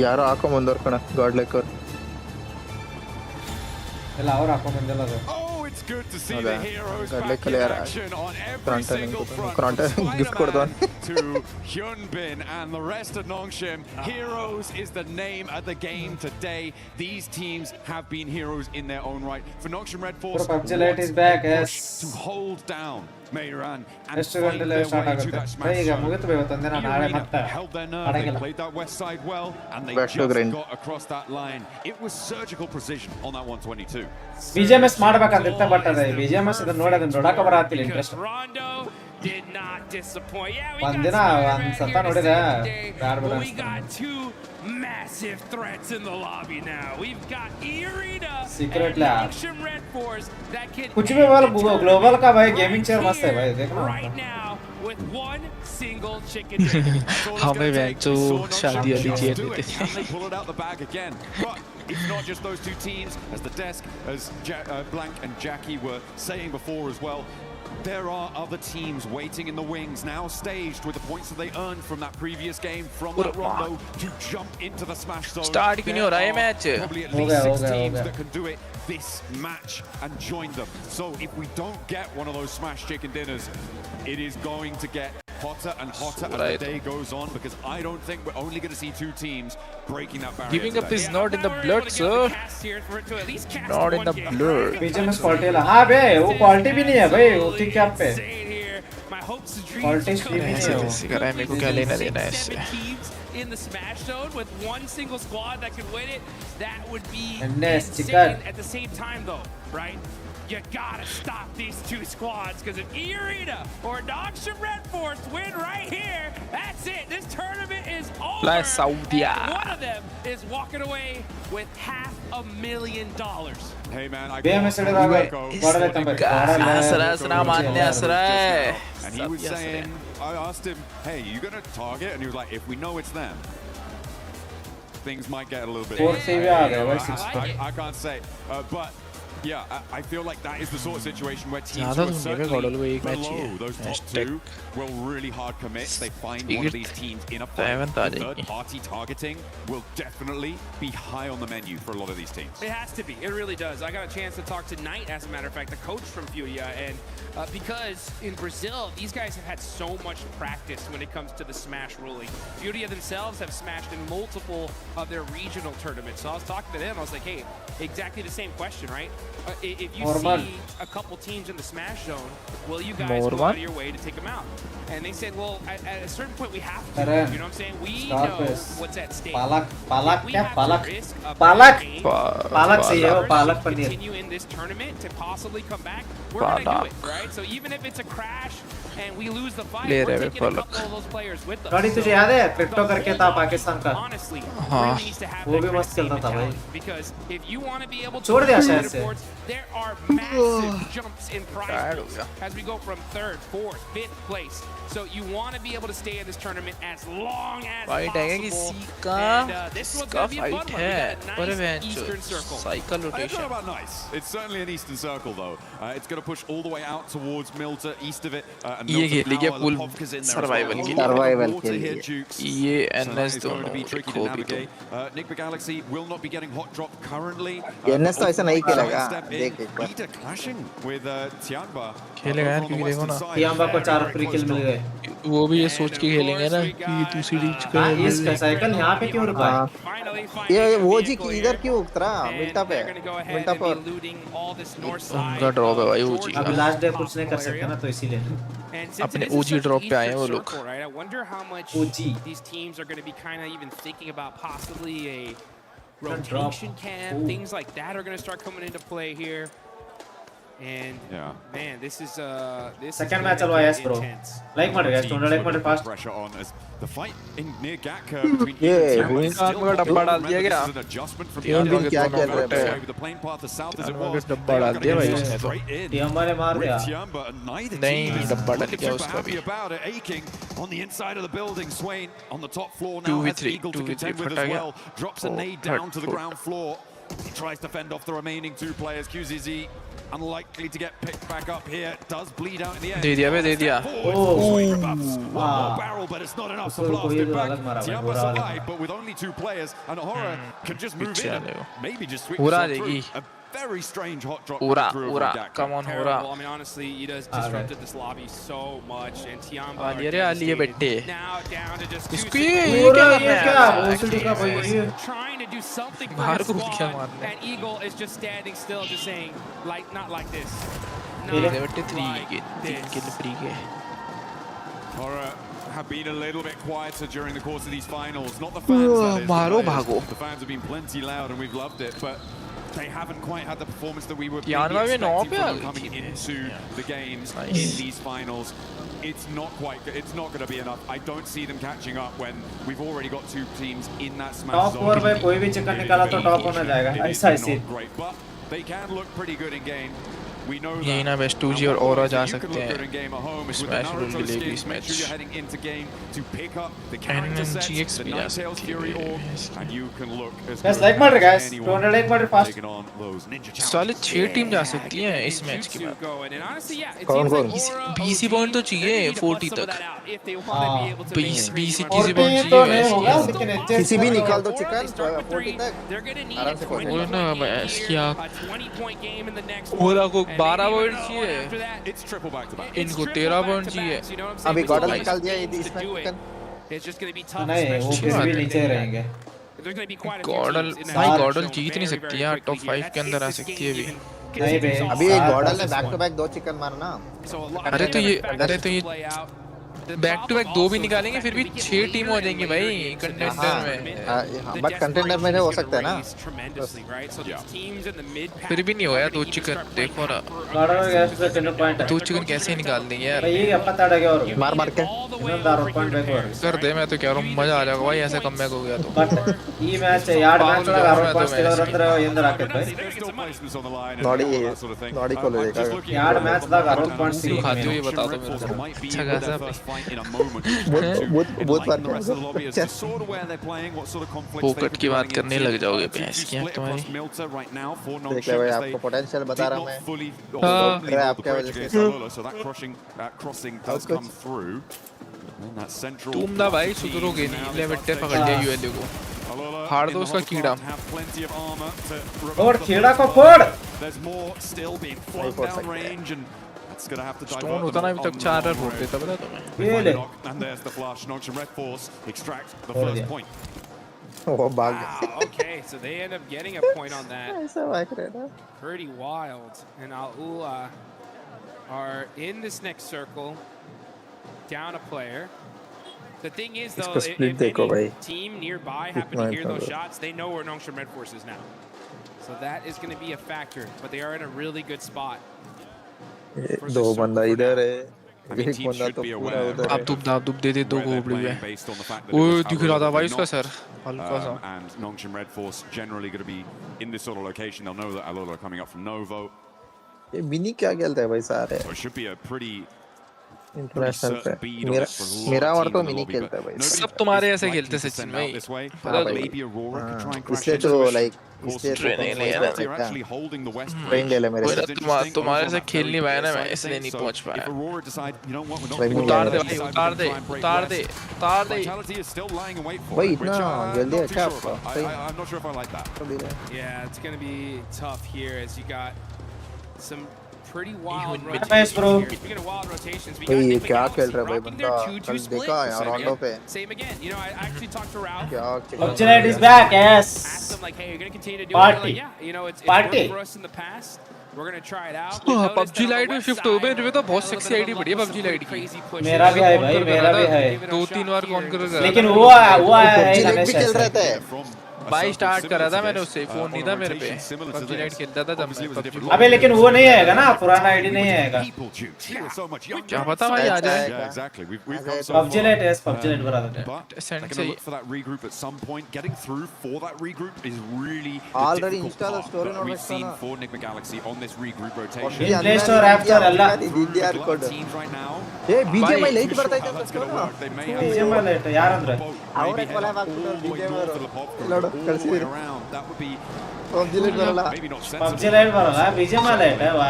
ಯಾರೋ ಹಾಕೊಂಡ್ ಬಂದವ್ರು ಕಣ ಗಾಡ್ಲೈಕ್ ಅವ್ರು ಎಲ್ಲ ಅವ್ರು ಹಾಕೊಂಡ್ ಬಂದಿಲ್ಲ ಅದು It's good to see the heroes back in action on every single front. Gift ಕೊಡ್ದವನ್ to Hyunbin and the rest of Nongshim. Heroes is the name of the game today. These teams have been heroes in their own right. For Nongshim Red Force, is back, yes. to hold down Meiran and ಎಷ್ಟು find their way start to that ಆಗುತ್ತೆ smash ಈಗ zone. ಮುಗಿತು ಇವತ್ತೊಂದಿನ ನಾಳೆ ಮತ್ತೆ Held their nerve, they played that west side well, and they Back to just grind. got across that line. It was surgical precision on that 122. BGMS ಮಾಡಬೇಕಂತಿತ್ತು but ಅದೇ BGMS ಇದನ್ನ ನೋಡಿ ಅದನ್ನ ನೋಡಕ ಬರತ್ತಿಲ್ಲ interest Rondo did not disappoint. Yeah, we ಒಂದಿನ ಒಂದ್ ಸತ ನೋಡಿದೆ ಬ್ಯಾಡ್ ಬಿಡ we got two massive threats in the lobby now. We've got Irina Secret and lab. Nongshim Red Force that can कुछ भी बोल ग्लोबल का भाई गेमिंग चेयर मस्त है भाई देखो right now with one single chicken dinner. हमें बेंचो शादी वाली चेयर देते थे. They pull it out the bag again. But it's not just those two teams. As the desk, as Blank and Jackie were saying before as well, there are other teams waiting in the wings, now staged with the points that they earned from that previous game, from that Rondo, to jump into the smash zone. Start क्यों नहीं हो रहा है match? Probably at least 6 teams that can do it this match and join them. So if we don't get one of those smash chicken dinners, it is going to get hotter and hotter as the day goes on, because I don't think we're only going to see two teams breaking that barrier. Giving up is not in the blood, sir. Not in the blood. BGMS quality ला हाँ बे वो quality भी नहीं है भाई वो kick cap पे क्वालिटी भी नहीं है वो ऐसे कर रहा है मेरे को क्या लेना देना है इससे. In the smash zone with one single squad that could win it, that would be Nice, insane. At the same time though, right? You gotta stop these two squads, because if Irina or Nongshim Red Force win right here, that's it. This tournament is over. Fly Saudi. One of them is walking away with $500,000. Hey man, I BMS रे भाई बड़ा तंबर असरा मानने असरा है. And he was saying, I asked him, hey, you gonna target? And he was like, if we know it's them, things might get a little bit. I can't say, but yeah, I feel like that is the sort of situation where teams who are certainly below those top two will really hard commit. They find one of these teams in a fight. Third-party targeting will definitely be high on the menu for a lot of these teams. It has to be. It really does. I got a chance to talk to Knight, as a matter of fact, the coach from Furia, and because in Brazil, these guys have had so much practice when it comes to the smash ruling. Furia themselves have smashed in multiple of their regional tournaments. So I was talking to them. I was like, hey, exactly the same question, right? If you see a couple teams in the smash zone, will you guys go out of your way to take them out? And they said, well, at a certain point we have to. You know what I'm saying? We know what's at stake. Palak we क्या have palak to risk a palak game, palak सही है वो palak paneer continue in this tournament to possibly come back, we're going to do it, right? So even if it's a crash and we lose the fight, we're taking a couple of those players with us. गाड़ी तुझे याद है crypto करके था पाकिस्तान का Honestly, हाँ really needs to have वो भी मस्त चलता था भाई because if you want to be able to छोड़ दिया शायद से there are massive jumps in prize pools as we go from 3rd, 4th, 5th place. So you want to be able to stay in this tournament as long as possible. And this one's going to be a fun one. We got a nice Eastern Circle. Cycle rotation. It's not about nice. It's certainly an Eastern Circle though. It's going to push all the way out towards Milta, east of it. And Milta Power, Lepofka's in there survival as well. Water here, Jukes. ये So that NS is going to be दोनों tricky to navigate. Nick Galaxy will not be getting hot drop currently. NS तो ऐसा नहीं खेलेगा देख एक बार Peter clashing with Tianba. खेलेगा यार क्योंकि देखो ना Tianba को 4 फ्री किल मिल गए वो भी ये सोच के खेलेंगे ना कि दूसरी रीच का इसका साइकिल यहाँ पे क्यों रुका ये वो जी की इधर क्यों उतरा मिल्टा पे मिल्टा पर उनका ड्रॉप है भाई ओजी अब लास्ट डे कुछ नहीं कर सकते ना तो इसीलिए अपने ओजी ड्रॉप पे आए हैं वो लोग I wonder how much these teams are going to be kind of even thinking about possibly a rotation camp, things like that are going to start coming into play here. And man, this is second match alwa yes bro like ಮಾಡಿ guys don't like ಮಾಡಿ fast pressure on as the fight in near Gatka between रूइन का डब्बा डाल दिया गया team क्या खेल रहे हैं the plane path as south as it was डब्बा डाल दिया भाई उसने तो टीम ने मार दिया नहीं डब्बा डाल दिया उसका भी aching on the inside of the building. Swain on the top floor now 2v3 has Eagle to contend with as well. Drops a nade down to the ground floor. He tries to fend off the remaining two players. QZZ unlikely to get picked back up here. Does bleed out in the end. दे दिया Barrel, but it's not enough to blast it back. Tiamba survived, but with only two players, and Horror can just move in and maybe just switch through. Very strange hot drop. Ura, come on, Ura. Well, I mean, honestly, he does disrupted this lobby so much, and Tiamba are now down to just 2 seconds. Trying to do something for his squad, and Eagle is just standing still, just saying, like, not like this. Horror have been a little bit quieter during the course of these finals. Not the fans, that is. The fans have been plenty loud, and we've loved it, but they haven't quite had the performance that we were expecting from them coming into the games in these finals. It's not going to be enough. I don't see them catching up when we've already got 2 teams in that smash zone. Top 4 में कोई भी chicken निकाला तो top होना जाएगा. ऐसा है scene. Great, but they can look pretty good in game. We know यही ना बेस्ट 2G और औरा जा सकते हैं स्मैश रूल के लिए इस मैच NGX भी जा सकती है बस लाइक मार गाइस 200 लाइक मार फास्ट साले 6 टीम जा सकती हैं इस मैच के बाद कौन-कौन BC पॉइंट तो चाहिए 40 तक 20 TC पॉइंट चाहिए किसी भी निकाल दो चिकन 40 तक आराम से कोई वो ना क्या ओला को 12 पॉइंट चाहिए इनको 13 पॉइंट चाहिए अभी गॉडल निकाल दिया इसमें चिकन नहीं वो फिर भी नीचे रहेंगे गॉडल भाई गॉडल जीत नहीं सकती यार टॉप 5 के अंदर आ सकती है अभी नहीं बे अभी गॉडल ने बैक टू बैक 2 चिकन मारना अरे तो ये बैक टू बैक 2 भी निकालेंगे फिर भी 6 टीम हो जाएंगी भाई कंटेंडर में बट कंटेंडर में हो सकता है ना फिर भी नहीं होया 2 चिकन देखो ना गॉडल गैस से 10 पॉइंट 2 चिकन कैसे निकाल देंगे यार ये अपना ताड़ा के और मार के दार पॉइंट बैक और कर दे मैं तो कह रहा हूं मजा आ जाएगा भाई ऐसे कमबैक हो गया तो बट ಈ ಮ್ಯಾಚ್ ಯಾರ್ಡ್ ಮ್ಯಾಚ್ ಒಳಗೆ 60 ಪಾಯಿಂಟ್ಸ್ ತೆಗೆದ್ರಂದ್ರೆ ಎಂದರ ಹಾಕಿತ್ತು नॉडी को ले लेगा ಯಾರ್ಡ್ ಮ್ಯಾಚ್ ದಾಗ 60 ಪಾಯಿಂಟ್ಸ್ सिर्फ खाते हुए बता दो मेरे को अच्छा खासा बहुत बार पोकट की बात करने लग जाओगे भैंस की आंख तुम्हारी देख ले भाई आपको पोटेंशियल बता रहा मैं आपके वजह से तुम ना भाई सुधरोगे नहीं ले बेटे पकड़ लिया यूएलयू को फाड़ दो उसका कीड़ा और कीड़ा को फोड़ स्टोन होता ना अभी तक 4 रन होते तब बता तुम्हें ये ले वो भाग okay, so they end up getting a point on that. ऐसा भाग रहा है Pretty wild. And Aula are in this next circle, down a player. The thing is, though, if any team nearby happen to hear those shots, they know where Nongshim Red Force is now. So that is going to be a factor. But they are in a really good spot. 2 बंदा इधर है एक बंदा तो पूरा उधर अब दुब दे 2 को उबड़ी है ओ दिख रहा था भाई उसका सर हल्का सा and Nongshim Red Force generally going to be in this sort of location. They'll know that Alola are coming up from Novo. ये मिनी क्या खेलता है भाई सारे So it should be a pretty international पे मेरा और तो मिनी खेलता है भाई सब तुम्हारे ऐसे खेलते सचिन भाई इसलिए तो लाइक ट्रेनिंग ले रहा ट्रेन ले ले मेरे से तुम्हारे से खेल नहीं पाया ना मैं इसलिए नहीं पहुंच पाया उतार दे भाई उतार दे भाई इतना जल्दी है क्या आपका I'm not sure if I like that. Yeah, it's going to be tough here as you got some pretty wild nice bro speaking of wild rotations we got ये क्या खेल रहा है भाई बंदा कल देखा यार रोंडो पे same again you know I actually talked to Ralph Obsolete is back yes asked him like hey you're going to continue to do party. it like, yeah you know it's worked for us in the past we're going to try it out PUBG Lite में shift हो गए मेरे तो बहुत sexy ID बढ़िया PUBG Lite की मेरा भी है भाई मेरा भी है 2-3 बार कॉन्कर करा लेकिन वो है भी चल रहा था भाई स्टार्ट करा था मैंने उससे फोन नहीं था मेरे पे PUBG Lite खेलता था जब मैं अबे लेकिन वो नहीं आएगा ना पुराना आईडी नहीं आएगा क्या पता भाई आ जाए PUBG Lite है PUBG Lite बना दो सेंड से for that regroup at some point getting through for that regroup is really already installed story node we've seen for Enigma Galaxy on this regroup rotation Play Store App Store alla DDR code teams right now A BGMI late ಬರ್ತಾ ಇದೆ BGMI late ಯಾರಂದ್ರೆ ಅವರೇ ಕೊಲೆ ಆಗ್ತಿದ್ರು BGMI ನೋಡು ಕಳಿಸಿದ್ರು that would be PUBG Lite ಬರಲ್ಲ PUBG Lite ಬರಲ್ಲ BGMI late ವಾ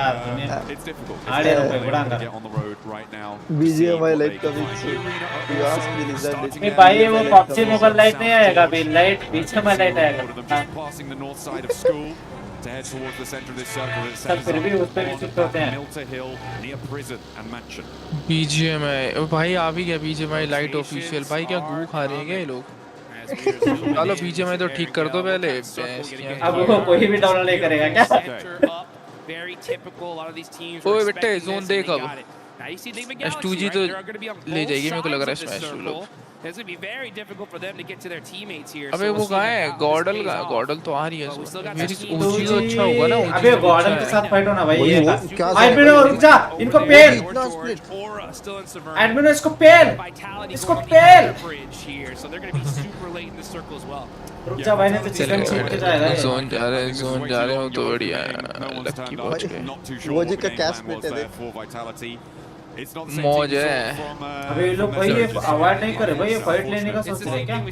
it's difficult ಆಡಿ ರೂಪಾಯಿ ಬಿಡಂಗ on the road right now BGMI Lite का बीच you ask me is that नहीं भाई वो PUBG Mobile Lite नहीं आएगा अभी Lite BGMI Lite आएगा passing the north side of school to head towards the center of this circle that सब says फिर भी उस पे भी शिफ्ट होते हैं Milter Hill near prison and mansion. BGMI भाई आ भी गया BGMI लाइट ऑफिशियल भाई क्या गू खा रहे हैं क्या ये लोग चलो BGMI तो ठीक कर दो पहले अब वो कोई भी डाउनलोड नहीं करेगा क्या ओए बेटे जोन देख अब S2G तो ले जाएगी मेरे को लग रहा है स्मैश लोग It's going to be very difficult for them to get to their teammates here. अबे वो कहाँ है गॉडल तो आ रही है मेरी ओजी तो अच्छा होगा ना अबे गॉडल के साथ फाइट होना भाई ये एडमिन रुक जा इनको पेल एडमिन इसको पेल रुक जा भाई ने तो चिकन छूट के जाएगा जोन जा रहे हो तो बढ़िया है लकी पहुंच गए ओजी का कैश स्प्लिट है मौज है अबे ये लोग भाई ये अवॉइड नहीं करे भाई ये फाइट लेने का सोच रहे हैं क्या अभी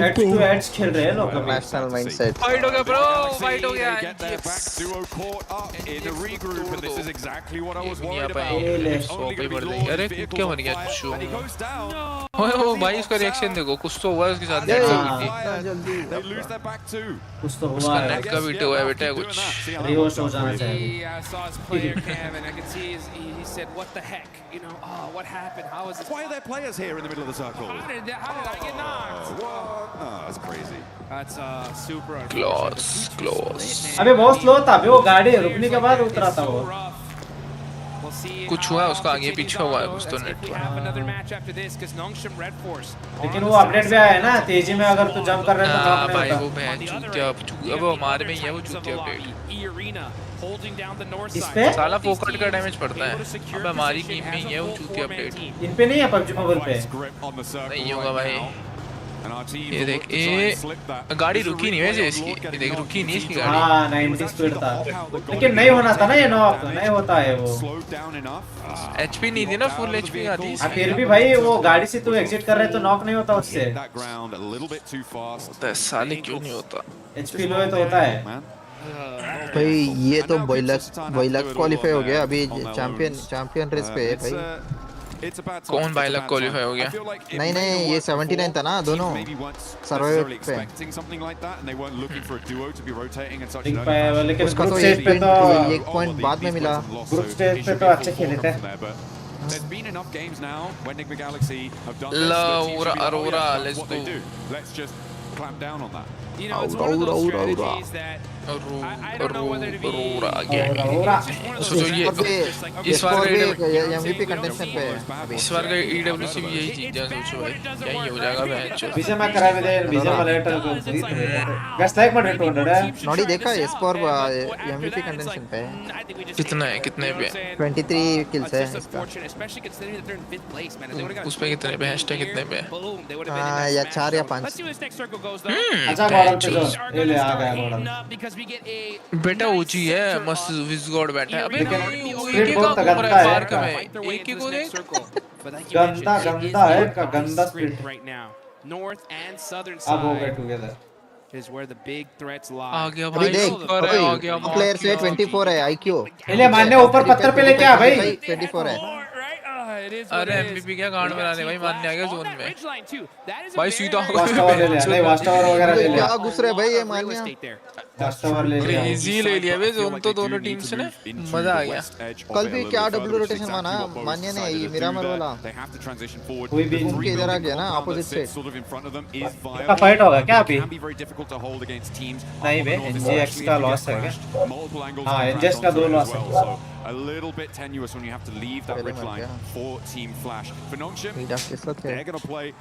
एड्स टू एड्स खेल रहे हैं लोग नेशनल माइंडसेट फाइट हो गया ब्रो फाइट हो गया अरे क्या बन गया ओए भाई इसका रिएक्शन देखो कुछ तो हुआ उसके साथ कुछ तो हुआ उसका नेट का वीडियो है बेटा कुछ रिवोश हो जाना चाहिए I can see he said, "What the heck? You know, what happened? How is this? Why are there players here in the middle of the circle? How did I get knocked? What? Oh, that's crazy. That's super close. अबे बहुत slow था अबे वो गाड़ी रुकने के बाद उतरा था वो कुछ हुआ उसका आगे पीछे हुआ है कुछ तो नेट लेकिन वो अपडेट भी आया है ना तेजी में अगर तू जंप कर रहा है तो हां भाई वो बहन चूतिया अब हमारे में ही है वो चूतिया अपडेट इस पे साला फोकट का डैमेज पड़ता है अब हमारी टीम में ही है वो चूतिया अपडेट इन पे नहीं है PUBG मोबाइल पे नहीं होगा भाई ये देख ये गाड़ी रुकी नहीं वैसे इसकी ये देख रुकी नहीं इसकी गाड़ी हां 90 स्पीड था लेकिन नहीं होना था ना ये नॉक नहीं होता है वो एचपी नहीं थी ना फुल एचपी आती है फिर भी भाई वो गाड़ी से तू एग्जिट कर रहा है तो नॉक नहीं होता उससे होता साले क्यों नहीं होता एचपी लो है तो होता है भाई ये तो बॉयलक क्वालीफाई हो गया अभी चैंपियन रेस पे है भाई कौन बाइलक क्वालीफाई हो गया नहीं ये 79 था ना दोनों सर्वाइवल पे लेकिन उसका तो एक पॉइंट बाद में मिला ग्रुप स्टेज पे तो अच्छे खेले थे There's been enough games now when Enigma Galaxy have done Aurora, let's what they do. Let's just clamp down on that. You know, it's one of those strategies that I don't know whether to be इस बार MVP contestant पे इस बार का EWC भी यही जीत जाए सोचो भाई यही हो जाएगा मैच बीजेएमआई करा दे बीजेएमआई लेटर को गैस लाइक मत 200 है नॉडी देखा एस्पोर MVP कंटेस्टेंट पे कितना है कितने पे 23 किल्स है इसका उस पे कितने पे हैशटैग कितने पे या 4 या 5 अच्छा गॉडल पे जो ये ले आ गया गॉडल बेटा ओजी है मस्त विज गॉड बैठा है अबे स्प्लिट बहुत गंदा है पार्क में एक ही को देख गंदा है का गंदा स्प्लिट north and southern अब हो गए side together is where the big threats lie. आ गया अभी देख प्लेयर से 24 है IQ ले मारने ऊपर पत्थर पे लेके आ भाई 24 है अरे MVP क्या गांड बनाने भाई मारने आ गया जोन में भाई सीधा वास्टावर ले ले नहीं वास्टावर वगैरह ले ले क्या घुस रहे भाई ये मानिया वास्टावर ले लिया क्रेजी ले लिया बे जोन तो दोनों टीम से ने मजा आ गया कल भी क्या डब्ल्यू रोटेशन माना मानिया ने ये मिरामर वाला कोई भी उनके इधर आ गया ना अपोजिट से का फाइट होगा क्या अभी नहीं बे NGX का लॉस है क्या हां NGX का 2 लॉस है a little bit tenuous when you have to leave that ridge line for Team Flash. For Nongshim, they're going to play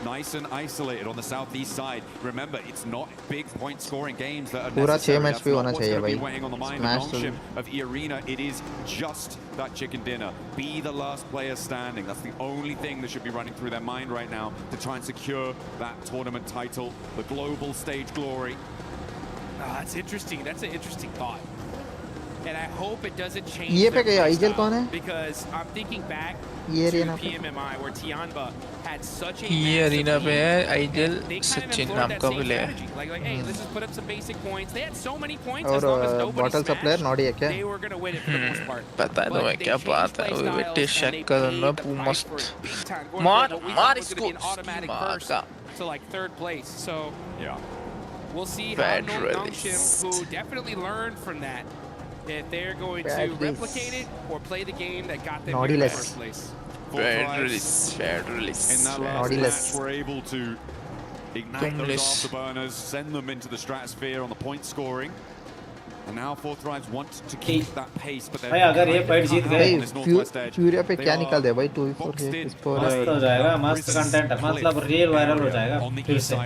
nice and isolated on the southeast side. Remember, it's not big point scoring games that are necessary. That's not what's going to be weighing on the mind of Nongshim of E-Arena. It is just that chicken dinner. Be the last player standing. That's the only thing that should be running through their mind right now to try and secure that tournament title, the global stage glory. That's interesting. That's an interesting thought. And I hope it doesn't change. ये पे क्या आइजल कौन है? Because I'm thinking back ये to arena PMMI where Tianba had such a ये arena पे है आइजल सचिन नाम का player like hey, let's just put up some basic points. They had so many points और as long as nobody bottle सब player Noddy है क्या? they were going to win it for the most part. पता है तुम्हें क्या बात है वो बेटे शेक कर ना मस्त मार इसको automatic first to like third place. So yeah. we'll see how Nongshim, who definitely learned from that, if they're going to replicate it or play the game that got them in the first place. In that last match, we're able to ignite those afterburners, send them into the stratosphere on the point scoring. And now Four Thrives want to keep that pace, but भाई अगर ये fight जीत गए फ्यूरिया पे क्या निकाल दे भाई 2v4 मस्त हो जाएगा, मस्त कंटेंट है, मतलब रियल वायरल हो जाएगा फिर से।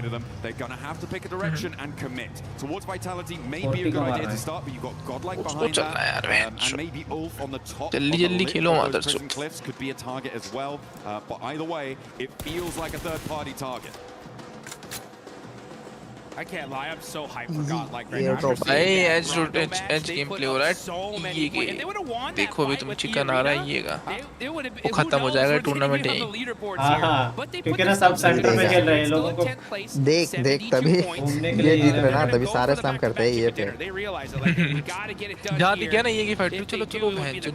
They're gonna have to pick a direction and commit towards Vitality. Maybe a good idea to start, but you've got Godlike behind that, and maybe Ulf on the top. जल्दी खेलो मादर Prison Cliffs could be a target as well, but either way, it feels like a third-party target. I can't lie, I'm so hyped for Godlike right now. भाई edge gameplay हो रहा है ये के देखो अभी तुम चिकन आ रहा है ये का वो खत्म हो जाएगा टूर्नामेंट ही। हाँ क्योंकि ना सब सेंटर में खेल रहे हैं, लोगों को देख तभी ये जीत रहे ना, तभी सारे स्लैम करते हैं ये पे। जहाँ दिख गया ना ये की फाइट, चलो नीचे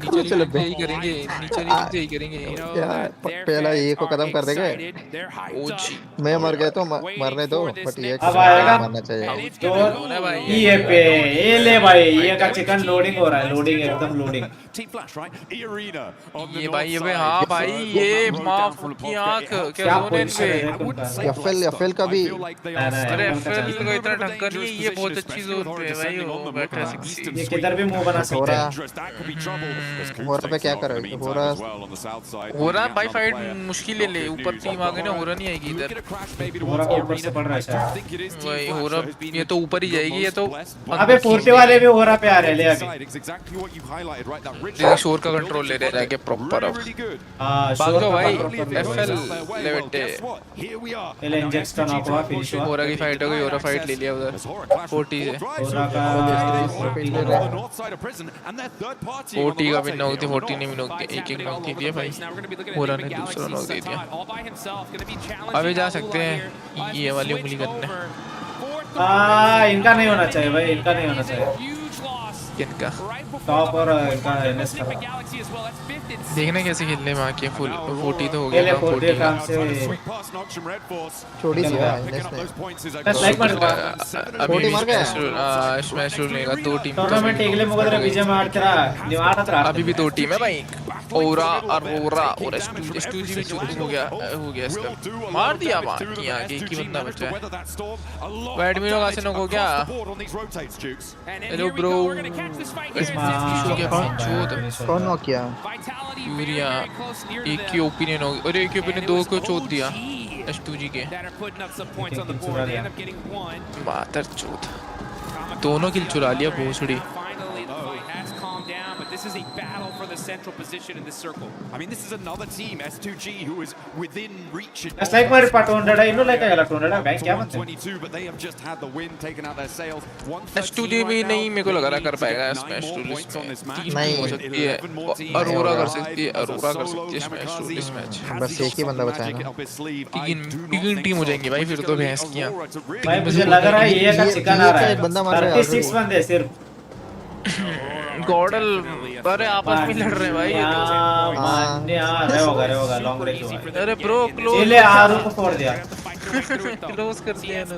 ही करेंगे, नीचे ही करेंगे यार। पहला ये को खत्म कर देंगे, मैं मर गया तो मरने दो, बट ये मानना चाहिए। तो ये पे ये ले भाई, ये का चिकन लोडिंग हो रहा है, लोडिंग एकदम लोडिंग। ये भाई ये पे हाँ भाई ये माफ की आंख क्या जोन पे एफएल का भी, अरे एफएल को इतना ढंका नहीं है, ये बहुत अच्छी जोन पे है भाई, वो बैठा है 60। ये किधर भी मुंह बना सकता है। हो रहा पे क्या कर रहे हो रहा भाई फाइट मुश्किल ले, ऊपर टीम आ गई ना, हो रहा नहीं आएगी इधर, हो रहा ऊपर से पड़ रहा है शायद भाई, हो रहा ये तो ऊपर ही जाएगी ये तो। अबे फोर्टी वाले भी हो रहा पे आ रहे ले अभी, शोर का कंट्रोल ले रहे हैं जाके प्रॉपर। अब भाग जाओ भाई, एफएल लेवेटे पहले इंजेक्स का नॉक हुआ, फिनिश हुआ, होरा की फाइट हो गई, होरा फाइट ले लिया उधर 40 से, होरा का 40 का भी नॉक थी, 40 ने भी नॉक दिया, एक नॉक दे दिया भाई, होरा ने दूसरा नॉक दे दिया। अभी जा सकते हैं ये वाली उंगली करने। इनका नहीं होना चाहिए भाई, इनका नहीं होना चाहिए, किनका टॉप और इनका एनएस का। देखना कैसे खेलने में आके फुल 40 तो हो गया, 40 काम से छोड़ी सी है एनएस ने लाइक मार अभी मार गया स्मैश रूल लेगा, दो टीम टूर्नामेंट ಈಗಲೇ ಮುಗಿದ್ರೆ ವಿಜಯ ಮಾಡ್ತೀರಾ ನೀವು ಆಡತ್ರ। अभी भी दो टीम है भाई, ओरा और एस्टूजी भी चूक हो गया इसका, मार दिया की आगे की बंदा बचा है, बैडमिंटन का से नॉक हो गया। हेलो ब्रो, कौन नॉक किया? यूरिया एक की ओपिनियन हो गई, और एक की ओपिनियन दो को चोट दिया एस्टूजी के, मातर चोट, दोनों किल चुरा लिया भोसड़ी। This is a battle for the central position in this circle. I mean, this is another team, S2G, who is within reach. It's like my part 200, इन्हों like आया 200 बैंक क्या बनते हैं? 22, but they have just had the win, taken out their sails. S2G भी नहीं मेरे को लग रहा कर पाएगा स्मैश रूल नहीं हो सकती है, अरोरा कर सकती है, स्मैश रूल इस मैच। बस एक ही बंदा बचा है ना, तीन टीम हो जाएंगी भाई फिर तो, भैंस किया भाई। मुझे लग रहा है ये का चिकन आ रहा है, 36 बंदे सिर्फ गॉडल, अरे आपस में लड़ रहे हैं भाई, रे होगा लॉन्ग रेंज हुआ। अरे ब्रो क्लोज, चले आरू को फोड़ दिया, क्लोज कर दिया ना,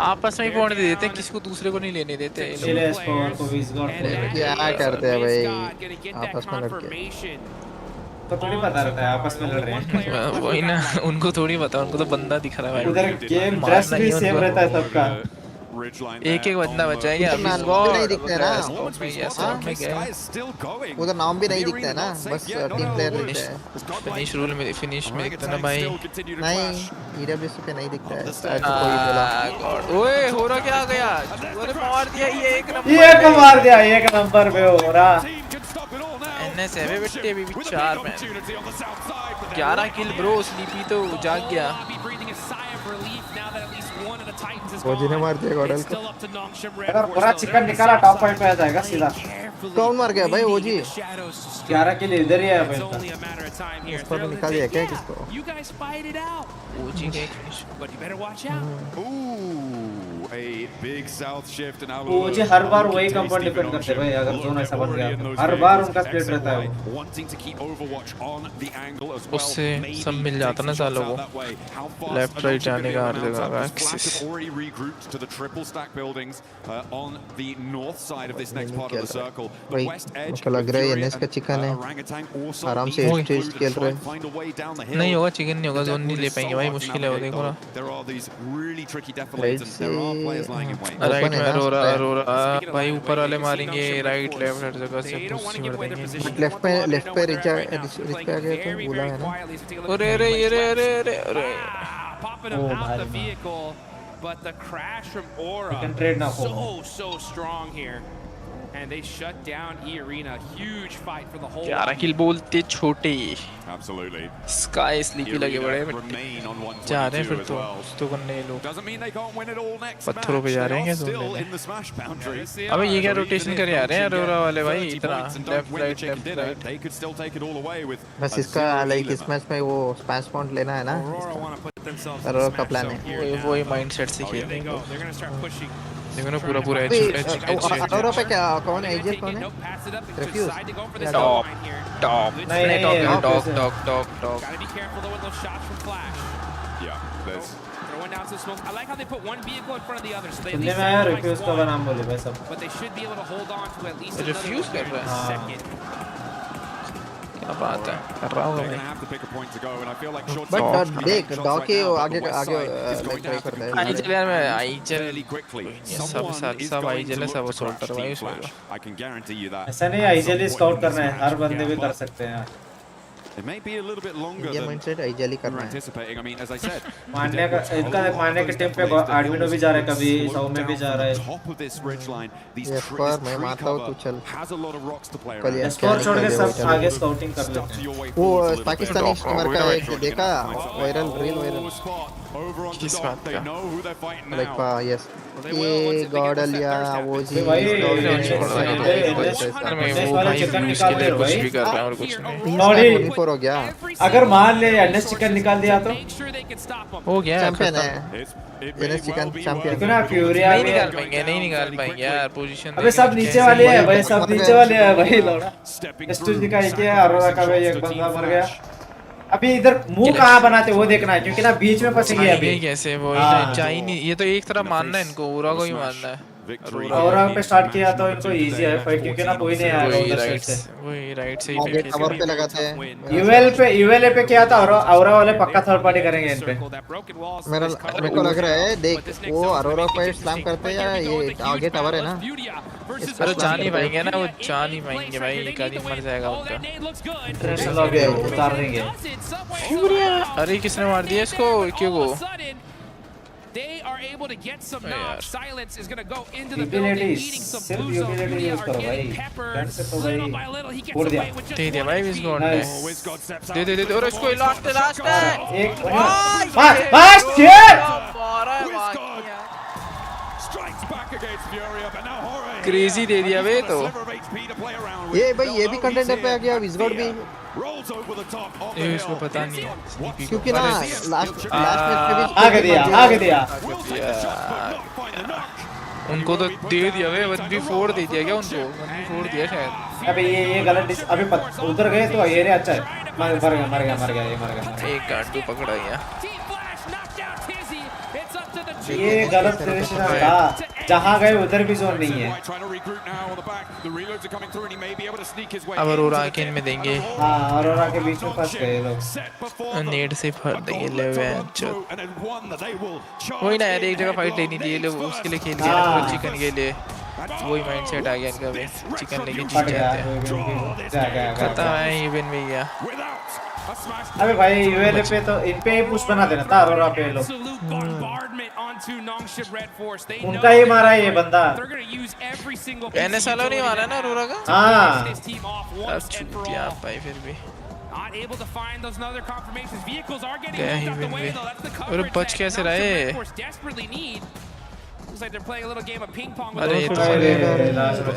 आपस में ही पॉइंट दे देते हैं, किसी को दूसरे को नहीं लेने देते। चले स्कोर को 20 गॉड क्या करते हैं भाई आपस में लड़के, तो थोड़ी पता रहता है आपस में लड़ रहे हैं। वही ना, उनको थोड़ी पता, उनको तो बंदा दिख रहा है भाई, उधर गेम ड्रेस भी सेम रहता है सबका, एक बंदा बचा है, नहीं दिखते ना उधर, नाम भी नहीं दिखता है ना, बस टीम प्लेयर दिखते हैं। फिनिश रूल में, फिनिश में दिखता ना भाई, नहीं EWC पे नहीं दिखता है। ओए हो रहा क्या आ गया, अरे मार दिया, ये एक नंबर पे हो रहा एनएस है बेटे, अभी 4 मैच 11 किल ब्रो, स्लीपी तो जाग गया। ओजी ने मार दिया गॉडल को, अगर पूरा चिकन निकाला टॉप 5 पे आ जाएगा सीधा। कौन मार गया भाई? ओजी 11 के लिए इधर ही है भाई, ऊपर में निकाल दिया क्या किसको? ओजी के finish, Ooh, A big south shift and now वो जी हर बार वही कंपाउंड डिफेंड करते हैं भाई अगर जोन ऐसा बन गया तो हर बार उनका स्प्लिट रहता है wanting to keep overwatch on the angle as well. उससे सब मिल जाता ना सालों को लेफ्ट राइट जाने का हर जगह का access already regrouped to the triple stack buildings on the north side of this next part of the circle. The west edge मुझे लग रहा है ये इसका चिकन है आराम से स्टेज खेल रहे हैं नहीं होगा चिकन नहीं होगा जोन नहीं ले पाएंगे भाई मुश्किल है वो देखो ना there are these really tricky defilades and there are players lying in wait. Right में अरोरा भाई ऊपर वाले मारेंगे राइट लेफ्ट हर जगह से पुश कर देंगे लेफ्ट पे रिच पे आ गया तो बोला है ना अरे popping him out the vehicle, but the crash from Aura so strong here. And they shut down E Arena. Huge fight for the whole. 11 किल बोलते छोटे Absolutely. स्काई स्लीपी लगे बड़े जा रहे हैं फिर तो करने लोग Doesn't mean they can't win it all next match. पत्थरों पे जा रहे हैं Still in the smash boundary. अबे ये क्या रोटेशन करे आ रहे हैं अरोरा वाले भाई इतना left right They could still take it all away with. बस इसका लाइक इस मैच में वो स्पैश पॉइंट लेना है ना अरोरा का प्लान है वही माइंडसेट से खेल रहे हैं देखो ना पूरा अरोरा पे क्या कौन है एजेल कौन है रिफ्यूज टॉप नहीं dog Gotta be careful though with those shots from Flash. Yeah, there's throwing down some smoke. I like how they put one vehicle in front of the other, so they at सुनने least में आया refuse का नाम बोले भाई सब but they should be able to hold on to at least refuse कर रहा है second. क्या बात है कर रहा हूँ मैं have to pick a point to go and I feel like short but देख डॉग के आगे लाइक ट्राई करता है आई चल यार मैं आई चल fairly quickly. सब आई चल सब असॉल्ट करवाई उसमें I can guarantee you that. ऐसा नहीं आईजेली स्काउट करना है हर बंदे भी कर सकते हैं It may be a little bit longer ये than माइंडसेट आईजेली we're करना है anticipating. I mean, as I said, मारने का इनका मारने के टीम पे आर्मिनो भी जा रहा है कभी साउ में भी जा रहा है top of this ridge line, these Yes, trees, पर मैं tree मारता हूँ, तू cover चल। has a lot of rocks to play कल around. स्कोर छोड़ के सब आगे स्काउटिंग कर लेते हैं वो पाकिस्तानी स्ट्रीमर का एक देखा viral reel viral Over on the किस dot, बात they का? know who they're fighting like now. Yes ये गॉडलिया वो जी भाई वाले चिकन निकाल दे कुछ भी कर रहा है और कुछ नहीं नॉडी 24 हो गया अगर मान ले एनएस चिकन निकाल दिया तो हो गया चैंपियन है It एनएस चिकन चैंपियन देखो ना फ्यूरिया नहीं निकाल पाएंगे यार पोजीशन अबे सब नीचे वाले हैं भाई सब नीचे वाले हैं भाई लौड़ा एसटूजी का एक है अरोरा का भाई एक बंदा मर गया अभी इधर मुंह कहाँ बनाते वो देखना है क्योंकि ना बीच में फंसेंगे अभी कैसे वो चाहिए नहीं ये तो एक तरह मानना है इनको ओरा को ही मानना है और पे स्टार्ट किया तो इनको इजी है फाइट क्योंकि ना कोई नहीं आया उधर साइड से वही राइट से आगे कवर पे लगाते हैं यूएल पे क्या था और औरा वाले पक्का थर्ड पार्टी करेंगे इन पे मेरे को लग रहा है देख वो अरोरा पे स्लैम करते हैं या ये आगे टावर है ना अरे जा नहीं पाएंगे ना वो जा नहीं पाएंगे भाई कभी मर जाएगा उनका इंटरनेशनल लॉबी उतार देंगे अरे किसने मार दिया इसको क्यों को They are able to get some knocks. Silence is going to go into the building, eating some blue zone. They are getting peppered little by little. He gets away with just दे भाई one विस्गॉड kill. दे और इसको last है एक मार शेयर strikes back against Furia, but now Jorge crazy दे दिया बे तो ये भाई ये भी कंटेंडर पे आ गया विस्गॉड भी rolls over the top of ये इसको पता नहीं है क्योंकि ना लास्ट मैच में भी आगे दिया उनको तो दे दिया वे 1v4 दे दिया क्या उनको 1v4 दिया शायद अबे ये गलत अभी उधर गए तो ये अच्छा है मर गया एक गांडू पकड़ा गया ये गलत डिसीजन था जहां गए उधर भी जोन नहीं है अब अरोरा के इनमें देंगे हां अरोरा के बीच में फंस गए लोग नेट से फट देंगे ले वही ना यार एक जगह फाइट लेनी थी ये उसके लिए खेल के चिकन के लिए वही माइंडसेट आ गया इनका भी चिकन लेके जीत जाते हैं खत्म है इवन में गया अबे भाई यूएल पे तो इन पे पुश बना देना था अरोरा पे लोग उनका ही मारा है ये बंदा एनएस वाला नहीं मारा ना अरोरा का हां अब छूटिया भाई फिर भी Not able to find those other confirmations. Vehicles are getting गया moved he out the way win though. That's the और coverage बच that कैसे Noxious रहे Red Force desperately need. Looks like they're playing a little game of ping pong with अरे those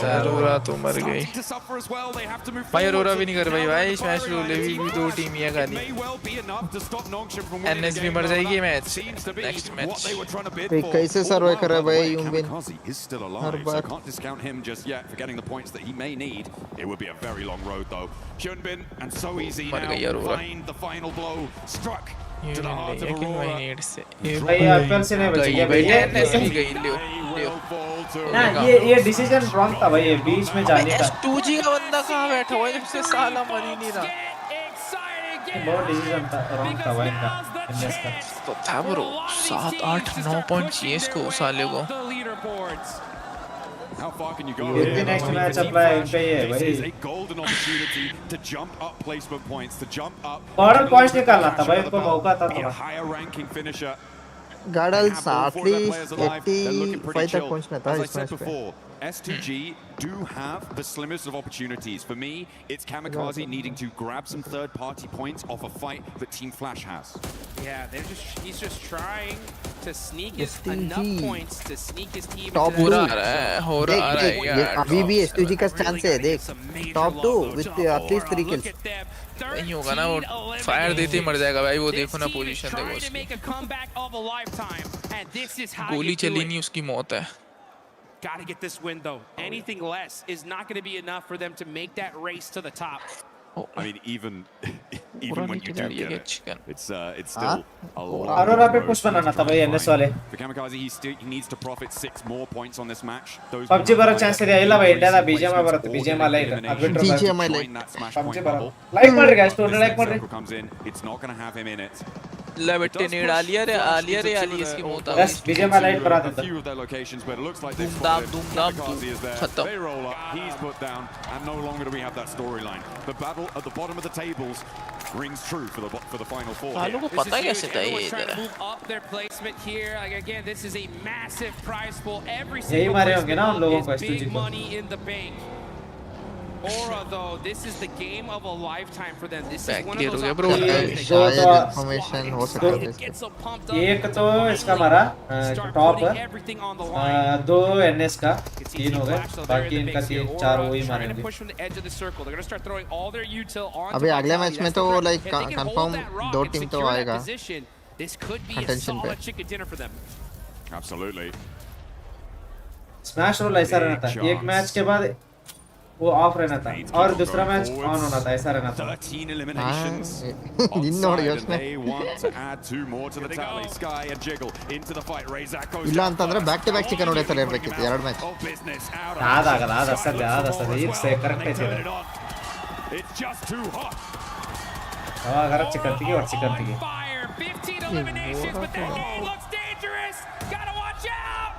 Arora तो मर गई भाई अरोरा भी नहीं कर भाई भाई स्मैश रूल भी 2 टीम ही है खाली एनएस भी मर जाएगी मैच नेक्स्ट मैच कैसे सर्वाइव कर रहा है भाई यूंबिन He's still alive, her so bar can't discount him just yet for getting the points that he may need. It would be a very long road though. Hyunbin, and so easy now, find the final blow, struck to the heart of Aurora. भाई Apple से नहीं बचेगा भाई NS भी गई लियो ना ये decision wrong था भाई, ये बीच में जाने का। S2G का बंदा कहाँ बैठा हुआ है जब से साला मर ही नहीं रहा। बहुत डिसीजन था रॉन्ग था भाई इनका एनएस का। तो था ब्रो 7 8 9 पॉइंट चाहिए इसको साले को। How far can you go? The next match apply इनका ये है भाई। This is a golden opportunity to jump up placement points, to jump up. और पॉइंट्स निकालना था भाई, उनको मौका था थोड़ा। Higher ranking finisher. गार्डल साथली 85 तक पहुंचना था इस मैच पे। S2G do have the slimmest of opportunities. For me, it's Kamikaze needing to grab some third-party points off a fight that Team Flash has. Yeah, he's just trying to sneak enough points to sneak his team top into हो रहा है ये अभी भी S2G का chance है देख top 2 with at least 3 kills नहीं होगा ना, वो फायर देते ही मर जाएगा भाई। वो देखो ना पोजीशन देखो उसकी, गोली चली नहीं उसकी मौत है। Got to get this win though. Anything less is not going to be enough for them to make that race to the top. I mean, even when you do get it, it's still a lot. Arora पे push बनाना था भाई NS वाले। For Kamikaze, he needs to profit 6 more points on this match. PUBG ಬರೋ chance ಇದೆ ಇಲ್ಲ ಭಾई ಇಂಡಿಯಾದ BGMI ಬರುತ್ತೆ, BGMI ಲೈಟ್ ಅಬಿಟ್ರ BGMI ಲೈಟ್ PUBG ಬರೋ ಲೈಕ್ ಮಾಡ್ರಿ गाइस, ಟೋಟಲ್ ಲೈಕ್ ಮಾಡ್ರಿ। It's not going to have him in it. लेवेटे ने डालिया रे आलिया इसकी मौत आ बस BGMI लाइट करा देता। Few of their locations, but it looks like they've धूम धाम खत्म। They roll up, he's put down, and no longer do we have that storyline. The battle at the bottom of the tables rings true for the final four. आलू को पता कैसे था ये इधर move up their placement here. Like again, this is a massive prize pool. Every यही single मारे होंगे ना उन लोगों को is S2G big को। money in the bank. Aura though, this is the game of a lifetime for them. This is one of those opportunities. शायद information हो सकता है एक तो इसका मारा टॉप, 2 एनएस का 3 हो गए, बाकी इनका 4 वही मारेंगे। अभी अगले मैच में तो लाइक कंफर्म 2 टीम तो आएगा कंटेंशन पे। Absolutely. स्मैश रोल ऐसा रहना था, एक मैच के बाद वो ऑफ रहना था और दूसरा मैच ऑन होना था, ऐसा रहना था। 13 eliminations. They want to add 2 more to the tally. Sky and Jiggle into the fight. Razak goes ಇಲ್ಲ ಅಂತಂದ್ರೆ ಬ್ಯಾಕ್ ಟು ಬ್ಯಾಕ್ ಚಿಕನ್ ಹೊಡೆಯುತ್ತಾರೆ ಇರಬೇಕಿತ್ತು 2 ಮ್ಯಾಚ್ ಆದಾಗಲ್ಲ ಆದಸ್ತದೆ ಇರ್ಸೆ ಕರೆಕ್ಟ್ ಐತೆ It's just too hot. ಅವಾಗ ಚಿಕನ್ ತೆಗಿ और ಚಿಕನ್ ತೆಗಿ 15 eliminations, but that game looks dangerous. Gotta watch out.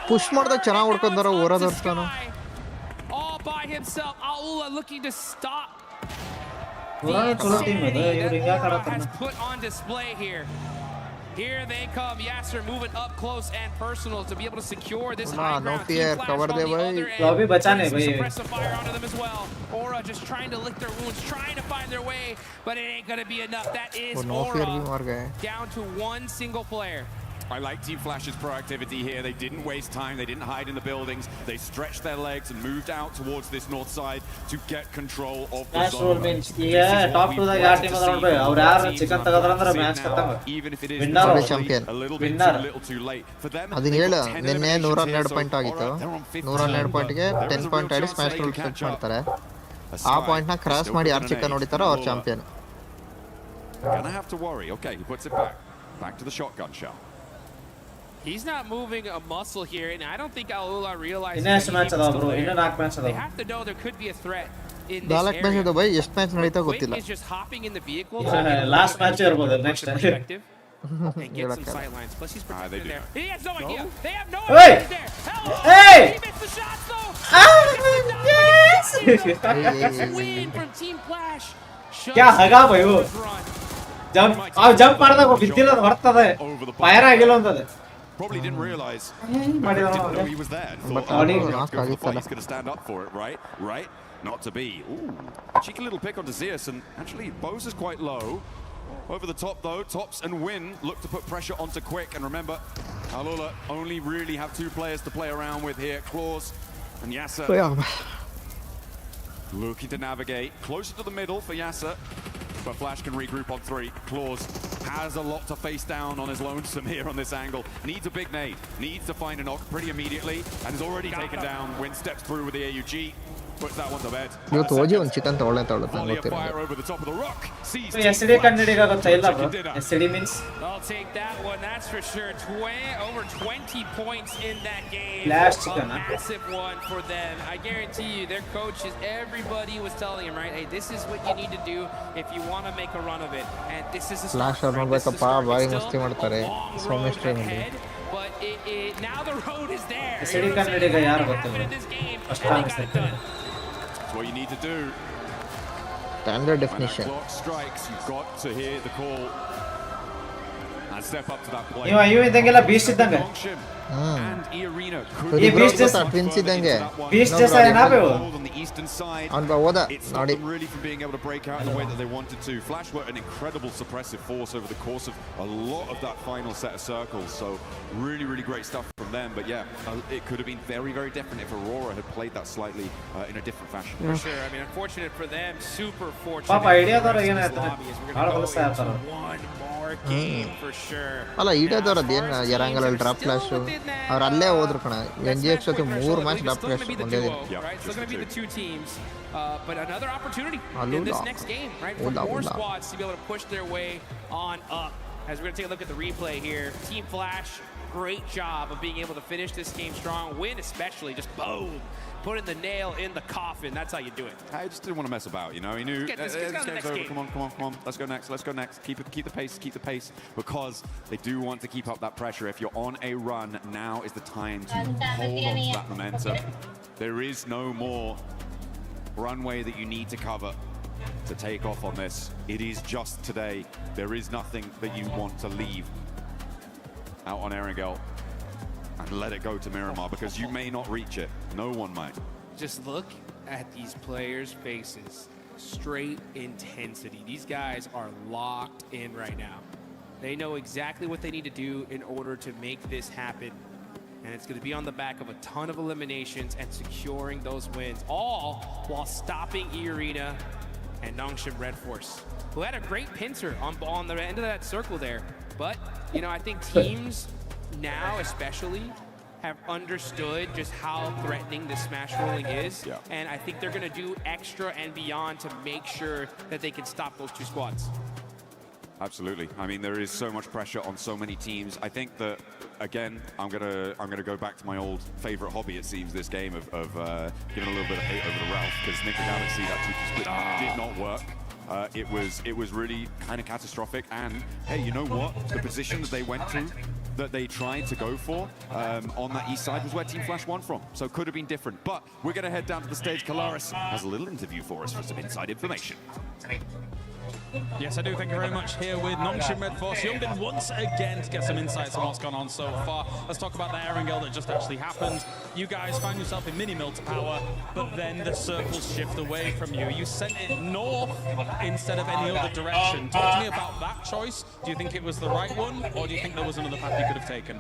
Push ಮಾಡಿದಾಗ ಚೆನ್ನಾಗಿ ಹೊಡ್ಕೊಂಡಾರ ಓರಾದರ್ಸ್ತಾನು All by himself. Aula looking to stop. Has put on display here. Here they come. Yasser moving up close and personal to be able to secure this high ground. No fear. Cover the way. Lobby bachane bhai. Suppressive fire onto them as well. Aura just trying to lick their wounds, trying to find their way, but it ain't gonna be enough. That is Aura down to 1 single player. I like Team Flash's proactivity here. They didn't waste time. They didn't hide in the buildings. They stretched their legs and moved out towards this north side to get control of the zone. Top 2 ದಾಗ ಯಾರ್ team ಅದಾರ ನೋಡ್ಬೇ, ಅವರು ಯಾರು chicken ತಗದ್ರಂದ್ರೆ match ಖತಮ್. Winner champion winner. ಅದನ್ನ ಹೇಳು, ನಿನ್ನೆ 112 ಪಾಯಿಂಟ್ ಆಗಿತ್ತು. 112 ಪಾಯಿಂಟ್ ಗೆ 10 ಪಾಯಿಂಟ್ ಆಡಿ ಸ್ಮ್ಯಾಶ್ ರೂಲ್ ಫಿನಿಶ್ ಮಾಡ್ತಾರೆ. ಆ ಪಾಯಿಂಟ್ ನ ಕ್ರಾಸ್ ಮಾಡಿ ಯಾರು ಚಿಕನ್ ಹೊಡಿತಾರೋ ಅವ್ರು champion. Gonna have to worry. Okay, he puts it back to the shotgun shell. He's not moving a muscle here, and I don't think Aula realizes that they have to know there could be a threat in this area. ಎಷ್ಟು match ನಡೀತಾ ಗೊತ್ತಿಲ್ಲ. Quick is just hopping in the vehicle. Last match ಇರಬಹುದು next time. And get some sidelines. Plus he's protected there. He has no idea. They have no idea he's there. Hey! He missed the shots though. Yes! Win from Team Flash. क्या हगा भाई वो jump ಮಾಡಿದಾಗ ಬಿದ್ದಿಲ್ಲ ಅದು ಬರ್ತದೆ, fire ಆಗಿಲ್ಲ ಅಂತದೆ. Probably didn't realize. Didn't know he was there. Thought, he's going to stand up for it, right? Not to be. Ooh, a cheeky little pick onto Zeus, and actually Bose is quite low. Over the top though, Tops and Win look to put pressure onto Quick, and remember, Alula only really have 2 players to play around with here. Claus and Yasser looking to navigate closer to the middle for Yasser, but Flash can regroup on 3. Claus has a lot to face down on his lonesome here on this angle. Needs a big nade, needs to find a knock pretty immediately, and is already taken down. Win steps through with the AUG. Puts that one to bed. Fire over the top of the rock. SD ಕನ್ನಡಿಗ ಗೊತ್ತಿಲ್ಲ bro. SD means I'll take that one, that's for sure. Over 20 points in that game. Flash chicken, a massive one for them. I guarantee you, their coaches, everybody was telling him, right? Hey, this is what you need to do if you want to make a run of it. And this is a start. Flash ನೋಡ್ಬೇಕಪ್ಪ ಬಾರಿ ಮಸ್ತಿ ಮಾಡ್ತಾರೆ ಸೋಮೇಶ್ವರನಲ್ಲಿ. But now the road is there. SD ಕನ್ನಡಿಗ ಯಾರು ಗೊತ್ತಿಲ್ಲ. ಅಷ್ಟ ಅನ್ಸುತ್ತೆ. That's what you need to do. Standard definition. When that clock strikes, you've got to hear the call and step up to that play. ಇವ ಇದಂಗೆಲ್ಲ beast ಇದ್ದಂಗೆ. And E-Arena could be twins ಇದ್ದಂಗೆ. Beast ಜೈಸಾ ಏನಾವೆ ಇವ? on the eastern side. ಅವನು ಹೋದ ನೋಡಿ. Really from being able to break out in the way that they wanted to. Flash were an incredible suppressive force over the course of a lot of that final set of circles. So really great stuff from them. But yeah, it could have been very different if Aurora had played that slightly in a different fashion. For sure. I mean, unfortunate for them. Super fortunate. ಪಾಪ ಐಡಿಯಾದವರು ಏನಾಯ್ತಾರೆ? ಭಾಳ ಹೊಲಸ ಆಗ್ತಾರೆ. One more game for sure. ಅಲ್ಲ ಐಡಿಯಾದವರು ಏನು ಯರಂಗಲ್ ಅಲ್ಲಿ drop flash ಅವ್ರು ಅಲ್ಲೇ ಹೋದ್ರು ಕಣ. NGX ಜೊತೆ 3 ಮ್ಯಾಚ್ ಡ್ರಾಪ್ ಫ್ಲಾಶ್ ಒಂದೇ ದಿನ. It's going to be the 2 teams. But another opportunity in this next game, right? For more squads to be able to push their way on up. As we're going to take a look at the replay here. Team Flash, great job of being able to finish this game strong. Win especially, just boom. Putting the nail in the coffin. That's how you do it. I just didn't want to mess about, you know. He knew this game's over. Come on. Let's go next. Keep the pace, because they do want to keep up that pressure. If you're on a run, now is the time to hold on to that momentum. There is no more runway that you need to cover to take off on this. It is just today. There is nothing that you want to leave out on Erangel and let it go to Miramar, because you may not reach it. No one might. Just look at these players' faces. Straight intensity. These guys are locked in right now. They know exactly what they need to do in order to make this happen. And it's going to be on the back of a ton of eliminations and securing those wins, all while stopping E-Arena and Nongshim Red Force, who had a great pincer on the end of that circle there. But, you know, I think teams now especially have understood just how threatening this smash rolling is. And I think they're going to do extra and beyond to make sure that they can stop those 2 squads. Absolutely. I mean, there is so much pressure on so many teams. I think that, again, I'm gonna go back to my old favorite hobby, it seems, this game of giving a little bit of hate over to Ralph, because Ninja Galaxy, that 2 split did not work. It was really kind of catastrophic. And hey, you know what? The position that they went to, that they tried to go for on that east side, was where Team Flash won from. So it could have been different. But we're going to head down to the stage. Kalaris has a little interview for us for some inside information. Yes, I do. Thank you very much. Here with Nongshim Red Force. Youngden once again to get some insights on what's gone on so far. Let's talk about the Erangel that just actually happened. You guys found yourself in mini-mill to power, but then the circles shift away from you. You sent it north instead of any other direction. Talk to me about that choice. Do you think it was the right one, or do you think there was another path you could have taken?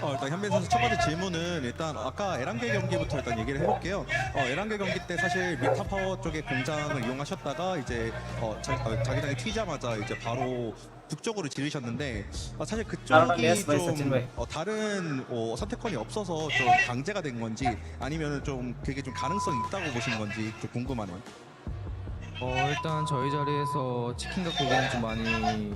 일단 현빈 선수 첫 번째 질문은 일단 아까 에란게 경기부터 일단 얘기를 해볼게요. 에란게 경기 때 사실 미타 파워 쪽의 공장을 이용하셨다가 이제 자기장이 튀자마자 이제 바로 북쪽으로 지르셨는데 사실 그쪽이 좀 다른 선택권이 없어서 좀 강제가 된 건지 아니면 좀 그게 좀 가능성이 있다고 보시는 건지 좀 궁금하네요. 일단 저희 자리에서 치킨 갖고 오기는 좀 많이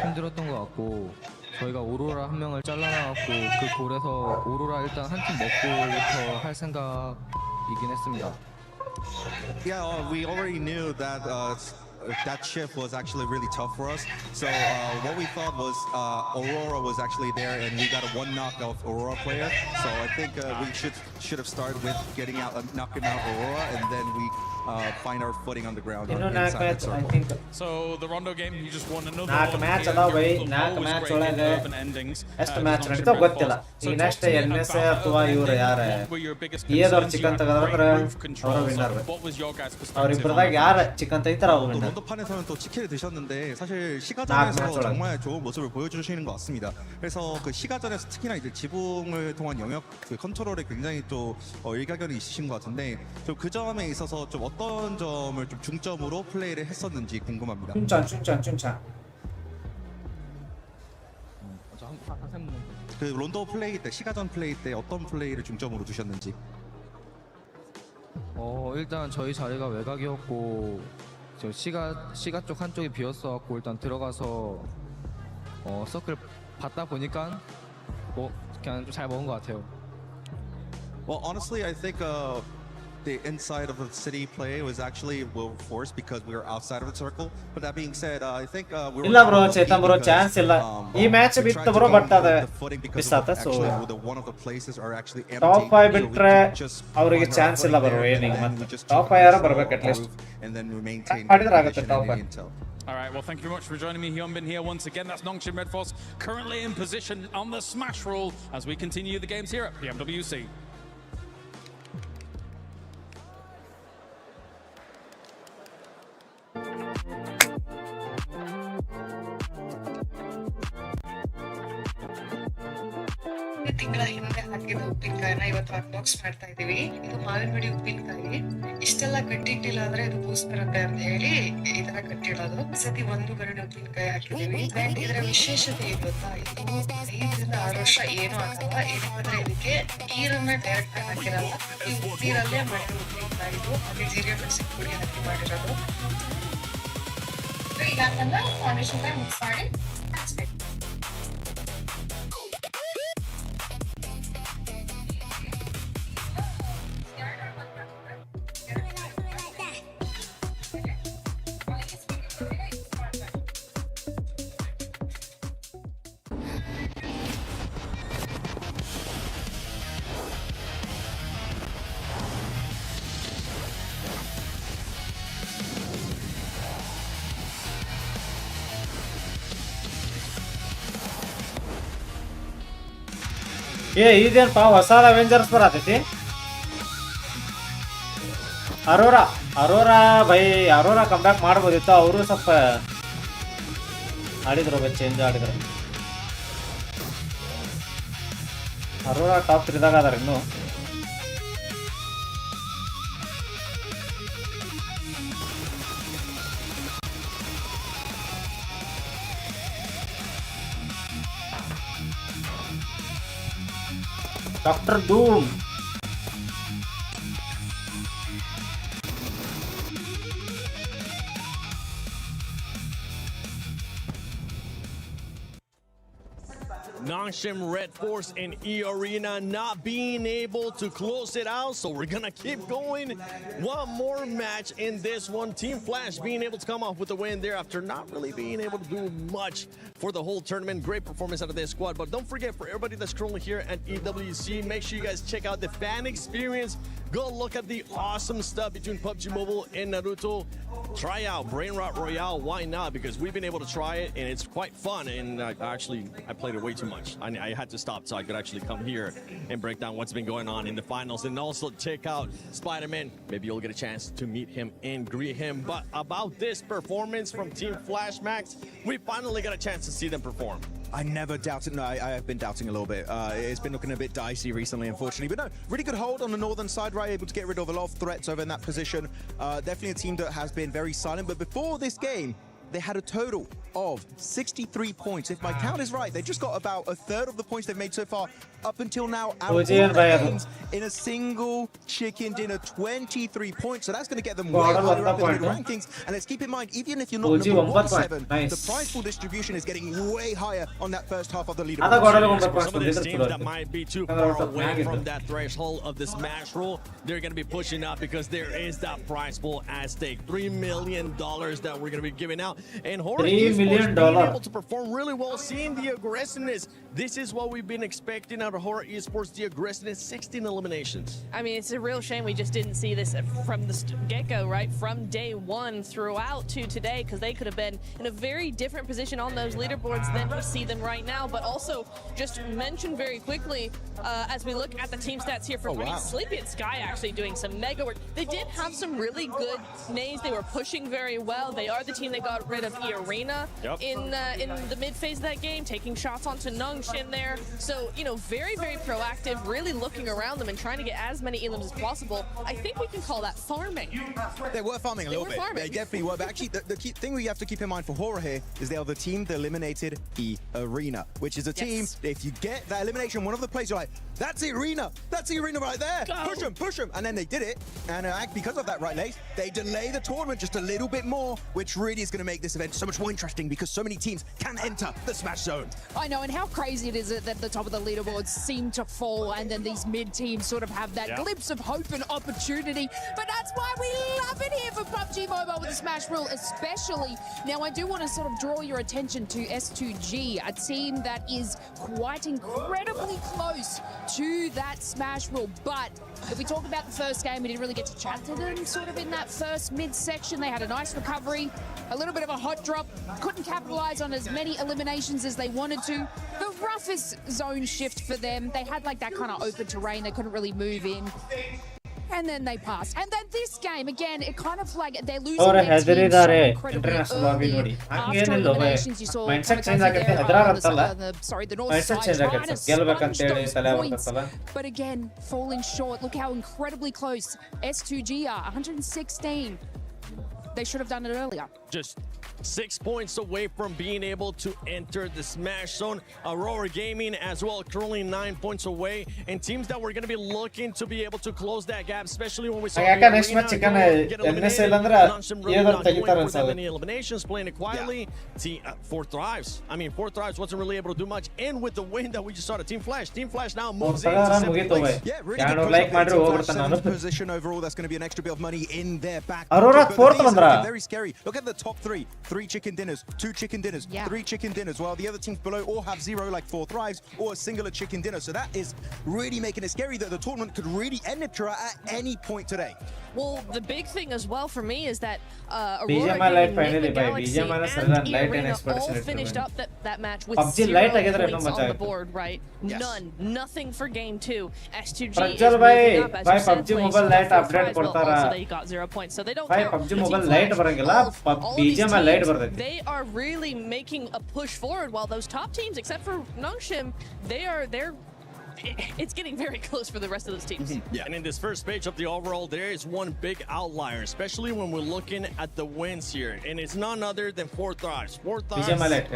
힘들었던 것 같고 저희가 오로라 한 명을 잘라놔갖고 그 골에서 오로라 일단 한 팀 먹고부터 할 생각이긴 했습니다. Yeah, we already knew that that shift was actually really tough for us. So what we thought was Aurora was actually there, and we got a 1 knockout Aurora player. So I think we should have started with knocking out Aurora, and then we find our footing on the ground. ಇನ್ನು 4 match I think. So the Rondo game, you just won another 4 match ಅದಾವ by. 4 match ಒಳಗೆ ಎಷ್ಟು match ನಡೀತಾವ ಗೊತ್ತಿಲ್ಲ. ಈಗ next NS ಅಥವಾ ಇವರು ಯಾರ EAದವ್ರು chicken ತೆಗೆದ್ರೆ ಅವರು ವಿನ್ನರ್. ಅವರಿಬ್ಬರದಾಗ ಯಾರ ಚಿಕನ್ ತೆಗಿತಾರ ಅವರು winner. 론도판에서는 또 치킨을 드셨는데 사실 시가전에서 정말 좋은 모습을 보여주시는 것 같습니다. 그래서 그 시가전에서 특히나 이제 지붕을 통한 영역 그 컨트롤에 굉장히 또 일가견이 있으신 것 같은데 좀 그 점에 있어서 좀 어떤 점을 좀 중점으로 플레이를 했었는지 궁금합니다. 춘찬. 그 론도 플레이 때 시가전 플레이 때 어떤 플레이를 중점으로 두셨는지. 일단 저희 자리가 외곽이었고 저 시가 쪽 한쪽이 비었어갖고 일단 들어가서 서클 받다 보니까 그냥 좀 잘 먹은 것 같아요. Well, honestly, I think the inside of the city play was actually well forced because we were outside of the circle. But that being said, I think we were. ಇಲ್ಲ bro Chetan bro chance ಇಲ್ಲ ಈ match ಬಿತ್ತು bro but ಅದ miss ಆತ so top 5 ಬಿಟ್ರೆ ಅವರಿಗೆ chance ಇಲ್ಲ bro ಏನಿಂಗ್ ಮತ್ತೆ ಟಾಪ್ 5 ಯಾರ ಬರಬೇಕು at least and then we maintain ಮಾಡಿದ್ರೆ ಆಗುತ್ತೆ top 5. All right, well, thank you very much for joining me. Hyunbin here once again. That's Nongshim Red Force currently in position on the smash roll as we continue the games here at PMWC. ತಿಂಗಳ ಹಿಂದೆ ಹಾಕಿದ ಉಪ್ಪಿನಕಾಯಿನ ಇವತ್ತು unbox ಮಾಡ್ತಾ ಇದೀವಿ. ಇದು ಮಾವಿನ ಬಿಡಿ ಉಪ್ಪಿನಕಾಯಿ. ಇಷ್ಟೆಲ್ಲ ಕಟ್ಟಿಟ್ಟಿಲ್ಲ ಅಂದ್ರೆ ಇದು ಬೂಸ್ ಬರುತ್ತೆ ಅಂತ ಹೇಳಿ ಈ ತರ ಕಟ್ಟಿಡೋದು. ಸತಿ 1 ಗರಡಿ ಉಪ್ಪಿನಕಾಯಿ ಹಾಕಿದೀವಿ. ಅಂಡ್ ಇದರ ವಿಶೇಷತೆ ಏನು ಗೊತ್ತಾ, ಇದು 5 ರಿಂದ 6 ವರ್ಷ ಏನು ಆಗಲ್ಲ. ಏನಂದ್ರೆ ಇದಕ್ಕೆ ನೀರನ್ನ ಡೈರೆಕ್ಟ್ ಆಗಿ ಹಾಕಿರಲ್ಲ, ಈ ನೀರಲ್ಲೇ ಮಾಡಿರೋ ಉಪ್ಪಿನಕಾಯಿ. ಇದು ಹಾಗೆ ಜೀರಿಗೆ ಮೆಣಸಿನ ಪುಡಿ ಹಾಕಿ ಮಾಡಿರೋದು. ಈಗ ಅದನ್ನ ಫೌಂಡೇಶನ್ ಮಿಕ್ಸ್ ಮಾಡಿ ಹಾಕ್ಸ್ಬೇಕು. ಇದೇನಪ್ಪ ಹೊಸದ ಅವೆಂಜರ್ಸ್ ಬರತೈತಿ. ಅರೋರಾ ಕಮ್ ಬ್ಯಾಕ್ ಮಾಡ್ಬೋದಿತ್ತು. ಅವರು ಸ್ವಲ್ಪ ಆಡಿದ್ರು ಚೇಂಜ್ ಆಡಿದ್ರು. ಅರೋರಾ ಟಾಪ್ 3ದಾಗ ಅದಾರ ಇನ್ನು. Dr. Doom. Nongshim Red Force and E Arena not being able to close it out, so we're gonna keep going. One more match in this one. Team Flash being able to come off with the win there after not really being able to do much for the whole tournament. Great performance out of this squad, but don't forget, for everybody that's currently here at EWC, make sure you guys check out the fan experience. Go look at the awesome stuff between PUBG Mobile and Naruto. Try out Brain Rot Royale, why not? Because we've been able to try it and it's quite fun, and I played it way too much. I had to stop so I could actually come here and break down what's been going on in the finals, and also check out Spider-Man. Maybe you'll get a chance to meet him and greet him. But about this performance from Team Flash Max, we finally got a chance to see them perform. I never doubted. No, I have been doubting a little bit. It's been looking a bit dicey recently, unfortunately. But no, really good hold on the northern side, right? Able to get rid of a lot of threats over in that position. Definitely a team that has been very silent. But before this game, they had a total of 63 points. If my count is right, they just got about a third of the points they've made so far up until now out of 4 games in a single chicken dinner. 23 points, so that's going to get them way higher up in the rankings. And let's keep in mind, even if you're not number 1-7, the prize pool distribution is getting way higher on that first half of the leaderboard. Some of these teams that might be too far away from that threshold of the smash roll, they're going to be pushing up because there is that prize pool at stake. $3 million that we're going to be giving out. And Horror million. being able to perform really well, seeing the aggressiveness. This is what we've been expecting out of Horror Esports, the aggressiveness, 16 eliminations. I mean, it's a real shame we just didn't see this from the get-go, right? From day one throughout to today, because they could have been in a very different position on those leaderboards than we see them right now. But also, just mention very quickly, as we look at the team stats here for Sleepy and Sky actually doing some mega work. They did have some really good nades. They were pushing very well. They are the team that got rid of Arena in the mid phase of that game, taking shots onto Nungshin there. So, you know, very, very proactive, really looking around them and trying to get as many elims as possible. I think we can call that farming. They were farming a little bit. They definitely were. But actually, the key thing we have to keep in mind for Horror here is they are the team that eliminated Arena, which is a team, if you get that elimination, one of the plays you're like, that's Arena. That's Arena right there. Go. Push them. And then they did it. And because of that, right, Lace, they delay the tournament just a little bit more, which really is going to make this event so much more interesting because so many teams can enter the Smash Zone. I know, and how crazy it is that the top of the leaderboards seem to fall and then these mid teams sort of have that glimpse of hope and opportunity. But that's why we love it here for PUBG Mobile with the Smash rule, especially. Now, I do want to sort of draw your attention to S2G, a team that is quite incredibly close to that Smash rule. But if we talk about the first game, we didn't really get to chat to them sort of in that first mid-section. They had a nice recovery, a little bit of a hot drop, couldn't capitalize on as many eliminations as they wanted to. The roughest zone shift for them. They had like that kind of open terrain. They couldn't really move in. And then they passed. And then this game, again, it kind of like they're losing their team so incredibly early. After eliminations, you saw mindset change agate hedraಗತ್ತಲ್ಲ the north mindset change side agate ಗೆಲ್ಲಬೇಕಂತ ಹೇಳಿ ತಲೆ ಬರ್ತಲ್ಲ. But again, falling short. Look how incredibly close S2G are, 116. They should have done it earlier. Just 6 points away from being able to enter the Smash Zone. Aurora Gaming as well, currently 9 points away. And teams that we're going to be looking to be able to close that gap, especially when we saw next match get eliminated. Eliminations, playing it quietly. Four Thrives. I mean, Four Thrives wasn't really able to do much. And with the win that we just saw to Team Flash now moves into 7th place. Yeah, really good position overall. That's going to be an extra bit of money in their back. Aurora 4th very scary. Look at the top three. 3 chicken dinners, 2 chicken dinners, 3 chicken dinners, while the other teams below all have 0, like 4 Thrives, or a singular chicken dinner. So that is really making it scary that the tournament could really end it at any point today. Well, the big thing as well for me is that Aurora BGMI Light finally by BGMI and Light and Experts all finished up that match with PUBG 0 Light points on the board, right? None. Nothing for game 2. S2G Prajwal is moving up, as you said, PUBG Mobile Light update ಕೊಡ್ತಾರಾ. Also they got 0 points, so they don't count. PUBG Mobile Light ಬರಂಗಿಲ್ಲ BGMI Light ಬರ್ತೈತಿ. They are really making a push forward, while those top teams, except for Nongshim, they're it's getting very close for the rest of those teams. And in this first page of the overall, there is one big outlier, especially when we're looking at the wins here. And it's none other than Four Thrives. Four Thrives,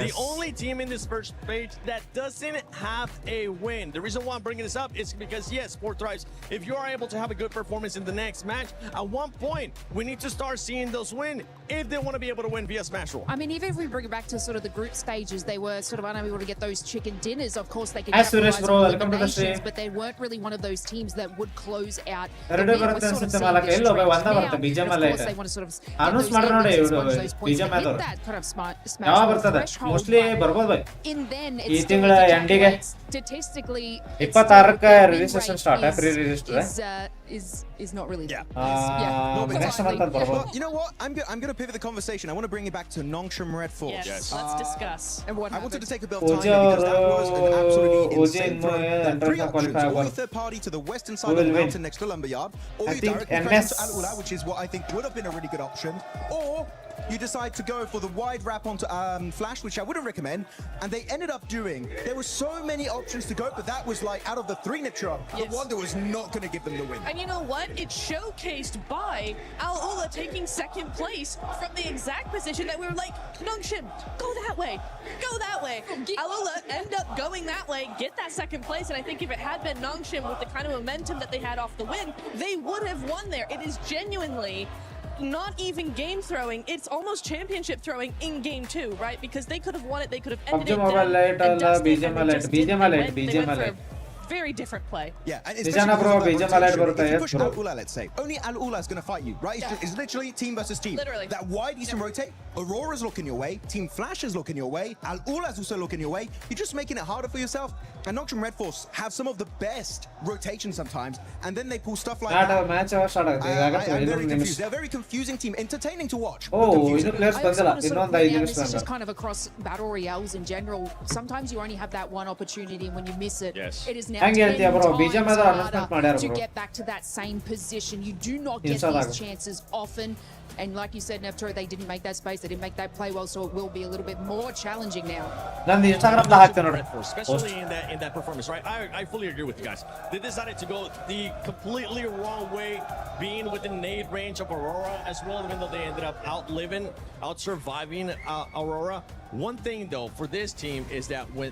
the only team in this first page that doesn't have a win. The reason why I'm bringing this up is because, yes, Four Thrives, if you are able to have a good performance in the next match, at one point, we need to start seeing those win if they want to be able to win via Smash Roll. I mean, even if we bring it back to sort of the group stages, they were sort of unable to get those chicken dinners. Of course, they could capitalize on eliminations, but they weren't really one of those teams that would close out. Of course, they want to sort of announce ಮಾಡ್ತಾರೆ ನೋಡಿ BGMI ಅವರು that kind of smash ಯಾವ ಬರ್ತದೆ mostly ಬರ್ಬೋದು ಬೈ ಈ ತಿಂಗಳ ಎಂಡಿಗೆ statistically 26ಕ್ಕೆ registration start free register is not really next month ಬರ್ಬೋದು. You know what, I'm going to pivot the conversation. I want to bring it back to Nongshim Red Force. Yes. Let's discuss. And what I wanted to take a bit of time because that was an absolutely insane throw. 3 options, or you third party to the western side of the mountain next to Lumberyard, or you directly press to Al-Ula, which is what I think would have been a really good option, or you decide to go for the wide wrap onto Flash, which I wouldn't recommend, and they ended up doing. There were so many options to go, but that was like out of the 3 Nitra, the one that was not going to give them the win. And you know what? It's showcased by Al-Ula taking 2nd place from the exact position that we were like, Nongshim, go that way, go that way. Al-Ula end up going that way, get that 2nd place, and I think if it had been Nongshim with the kind of momentum that they had off the win, they would have won there. It is genuinely not even game throwing, it's almost championship throwing in game 2, right? Because they could have won it, they could have ended it down. BGMI Light very different play. Yeah, and Vijana bro, BGMI if barutte you push bro. Al-Ula, let's say, only Al-Ula is going to fight you, right? It's literally team versus team. Literally. That wide Eastern rotate, Aurora's looking your way, Team Flash is looking your way, Al-Ula's also looking your way. You're just making it harder for yourself. And Nocturne Red Force have some of the best rotations sometimes, and then they pull stuff like that. Match start ಆಗುತ್ತೆ. I'm very confused. They're a very confusing team, entertaining to watch. Oh, ಇದು players ಬಂದಿಲ್ಲ. ಇನ್ನೊಂದು 5 ನಿಮಿಷ This is just kind of across battle royales in general. Sometimes you only have that one opportunity, and when you miss it, it is now 10 times harder to get back to that same position. You do not get these chances often. And like you said, Neftro, they didn't make that space. They didn't make that play well, so it will be a little bit more challenging now. Especially in that performance, right? I fully agree with you guys. They decided to go the completely wrong way, being within nade range of Aurora as well, even though they ended up out surviving Aurora. One thing though for this team is that when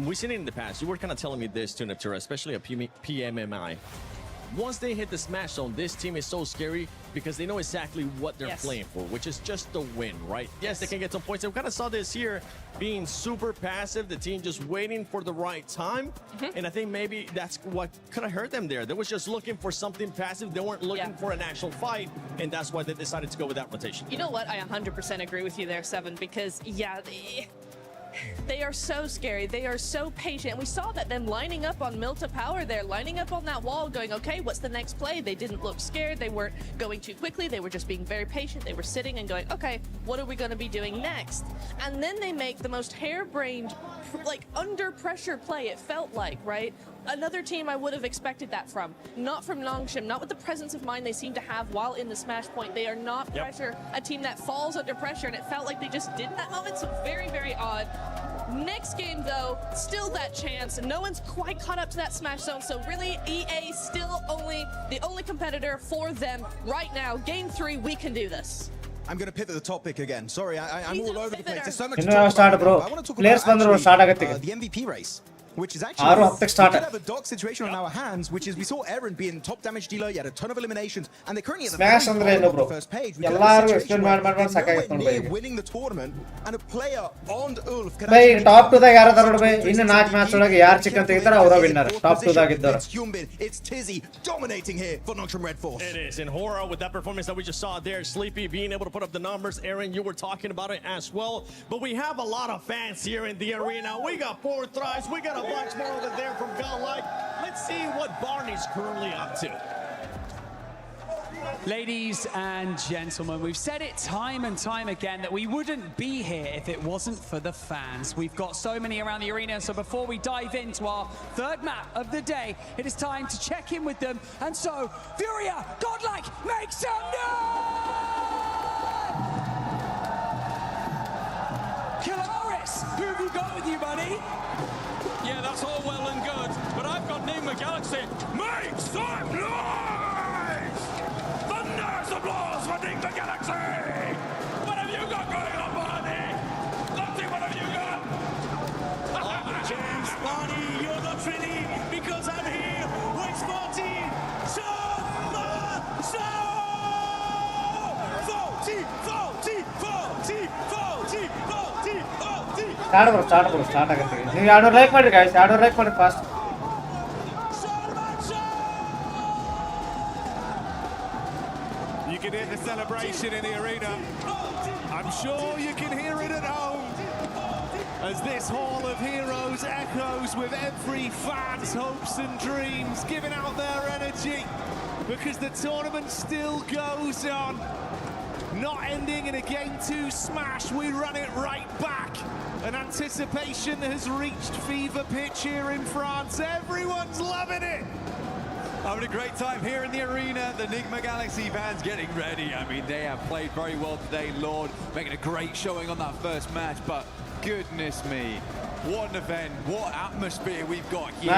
we've seen it in the past, you were kind of telling me this too, Neptura, especially a PMMI. Once they hit the smash zone, this team is so scary because they know exactly what they're playing for, which is just the win, right? Yes, they can get some points. And we kind of saw this here being super passive, the team just waiting for the right time. And I think maybe that's what could have hurt them there. They was just looking for something passive. They weren't looking for an actual fight, and that's why they decided to go with that rotation. You know what? I 100% agree with you there, Seven, because, they are so scary. They are so patient. And we saw that them lining up on Milta Power there, lining up on that wall, going, okay, what's the next play? They didn't look scared. They weren't going too quickly. They were just being very patient. They were sitting and going, okay, what are we going to be doing next? And then they make the most harebrained, like, under pressure play, it felt like, right? Another team I would have expected that from. Not from Nongshim, not with the presence of mind they seem to have while in the smash point. They are not a team that falls under pressure, and it felt like they just did in that moment, so very, very odd. Next game, though, still that chance. No one's quite caught up to that smash zone, so really EA still the only competitor for them right now. Game 3, we can do this. I'm going to pivot the topic again. Sorry, I'm all over the place. There's so much to talk about. Bro. I want to talk Players about the MVP race. Which is actually, we have a dark situation on our hands, which is we saw Eren being top damage dealer, he had a ton of eliminations, and they're currently at the first page. We got a situation where they're nowhere near winning the tournament, and a player on Ulf can top 2 ದಾಗ ಯಾರಾದರೂ ನೋಡಿ ಇನ್ನು 4 match ಒಳಗೆ ಯಾರು chicken ತೆಗಿತಾರೋ ಅವರ winner top 2 ದಾಗ ಇದ್ದವರು. It's Yumbin, it's Tizzy dominating here for Nocturne Red Force. It is, and Hora with that performance that we just saw there, Sleepy being able to put up the numbers. Aaron, you were talking about it as well, but we have a lot of fans here in the arena. We got 4 thrives, we got a bunch more over there from Godlike. Let's see what Barney's currently up to. Ladies and gentlemen, we've said it time and time again that we wouldn't be here if it wasn't for the fans. We've got so many around the arena, so before we dive into our third map of the day, it is time to check in with them. And so, Furia, Godlike, make some noise! Killaris, who have you got with you, buddy? Yeah, that's all well and good, but I've got Nigma Galaxy. Make some noise! Thunder's applause for Nigma Galaxy! What have you got going on, Barney? Let's see, what have you got? James, Barney, you're not ready because I'm here with Sporty. Start ಆಗುತ್ತೆ. ನೀವು 200 like ಮಾಡಿ guys, 200 like ಮಾಡಿ fast. You can hear the celebration in the arena. I'm sure you can hear it at home as this Hall of Heroes echoes with every fan's hopes and dreams, giving out their energy because the tournament still goes on. Not ending in a Game 2 smash, we run it right back. And anticipation has reached fever pitch here in France. Everyone's loving it. Having a great time here in the arena. The Nigma Galaxy fans getting ready. I mean, they have played very well today, Lord, making a great showing on that first match. But goodness me, what an event, what atmosphere we've got here.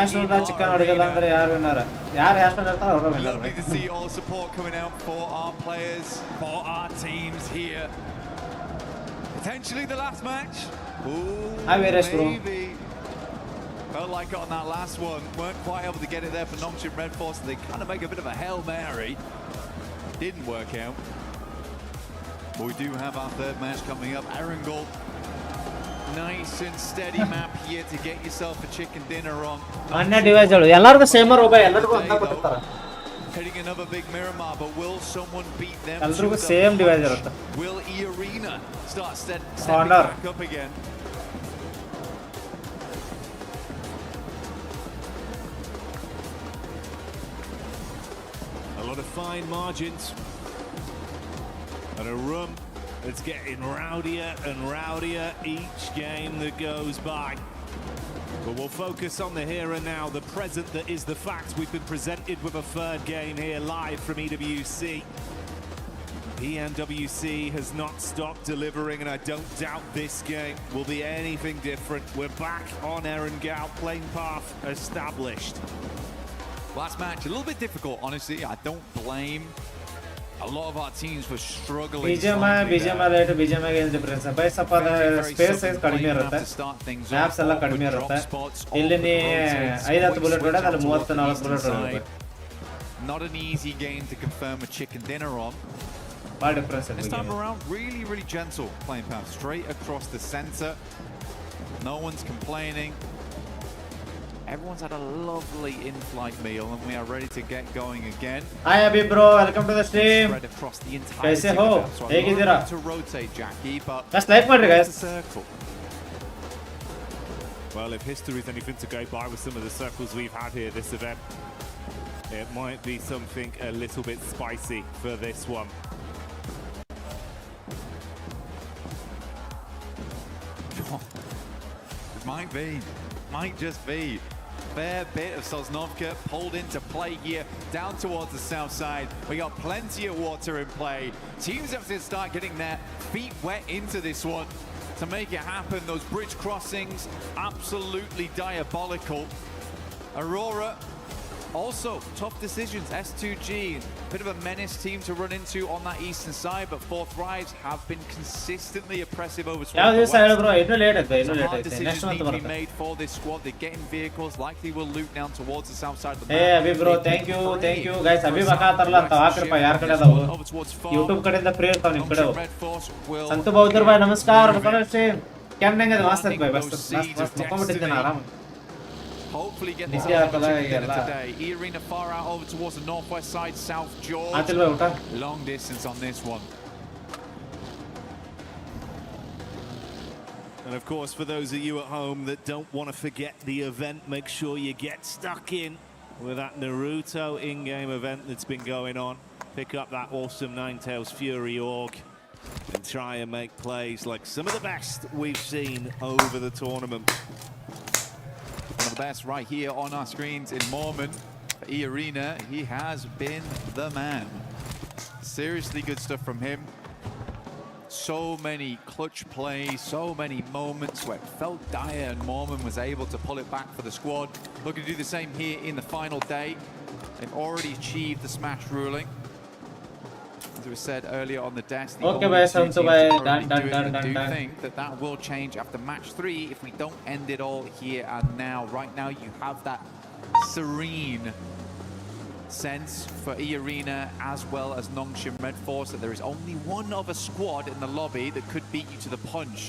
Lovely to see all the support coming out for our players, for our teams here. Potentially the last match. Ooh, maybe. Felt like on that last one, weren't quite able to get it there for Nocturne Red Force. They kind of make a bit of a Hail Mary. Didn't work out. But we do have our third match coming up. Erangel nice and steady map here to get yourself a chicken dinner on. Anya device ಗಳು ಎಲ್ಲರಿಗೂ same ರೋಬ ಎಲ್ಲರಿಗೂ ಅಂತ ಕೊಡ್ತಾರೆ. Heading another big Miramar, but will someone beat them? ಎಲ್ಲರಿಗೂ same device ಇರುತ್ತೆ. Will E-Arena start stepping back up again? A lot of fine margins and a room that's getting rowdier and rowdier each game that goes by. But we'll focus on the here and now, the present that is the fact. We've been presented with a third game here live from EWC. PMWC has not stopped delivering, and I don't doubt this game will be anything different. We're back on Erangel, playing path established. Last match, a little bit difficult, honestly. I don't blame a lot of our teams for struggling. BGMI later BGMI games difference. By ಸ್ವಲ್ಪ space size ಕಡಿಮೆ ಇರುತ್ತೆ. Maps ಎಲ್ಲ ಕಡಿಮೆ ಇರುತ್ತೆ. ಇಲ್ಲಿ ನೀ 5-10 bullet ಹೊಡೆದ ಅಲ್ಲಿ 30-40 ಬುಲೆಟ್ ಹೊಡೆಯಬೇಕು. Not an easy game to confirm a chicken dinner on. Bad difference. This time around, really gentle playing path straight across the center. No one's complaining. Everyone's had a lovely in-flight meal, and we are ready to get going again. Hi Abhi bro, welcome to the stream. Spread across the entire कैसे हो? ಹೇಗಿದ್ದೀರಾ? To rotate, Jackie, but just like ಮಾಡ್ರಿ guys. Well, if history is anything to go by with some of the circles we've had here this event, it might be something a little bit spicy for this one. It might just be. Fair bit of Sosnovka pulled into play here, down towards the south side. We got plenty of water in play. Teams have to start getting their feet wet into this one to make it happen. Those bridge crossings, absolutely diabolical. Aurora, also tough decisions. S2G, bit of a menace team to run into on that eastern side, but Fourth Rise have been consistently oppressive over Swamp West. Hard decisions need to be made for this squad. They get in vehicles, likely will loop down towards the south side of the map. Hey Abhi bro, thank you guys. Abhi bakatarla anta ಹಾಕ್ರಪ್ಪ ಯಾರ ಕಡೆ ಅದಾವು YouTube ಕಡೆಯಿಂದ free ಇರ್ತಾವ ನಿಮ್ಮ ಕಡೆ ಸಂತು ಬೌದ್ಧರ್ ಬಾಯ್ ನಮಸ್ಕಾರ ಕಣಶ್ರೀ ಕೆಮ್ಮೆ ಹೆಂಗದ ಮಸ್ತ್ ಬಾಯ್ ಬಸ್ ಮಕ್ಕೊಂಡ್ಬಿಟ್ಟಿದ್ದೇನೆ ಆರಾಮ. Hopefully get this out today. E-Arena far out over towards the northwest side, South George. Long distance on this one. And of course, for those of you at home that don't want to forget the event, make sure you get stuck in with that Naruto in-game event that's been going on. Pick up that awesome Ninetales Fury org and try and make plays like some of the best we've seen over the tournament. One of the best right here on our screens in Mormon. For E-Arena, he has been the man. Seriously good stuff from him. So many clutch plays, so many moments where it felt dire and Mormon was able to pull it back for the squad. Looking to do the same here in the final day. They've already achieved the smash ruling. As it was said earlier on the desk, the okay, do think that will change after match 3 if we don't end it all here and now. Right now, you have that serene sense for E-Arena as well as Nongshim Red Force that there is only one other squad in the lobby that could beat you to the punch.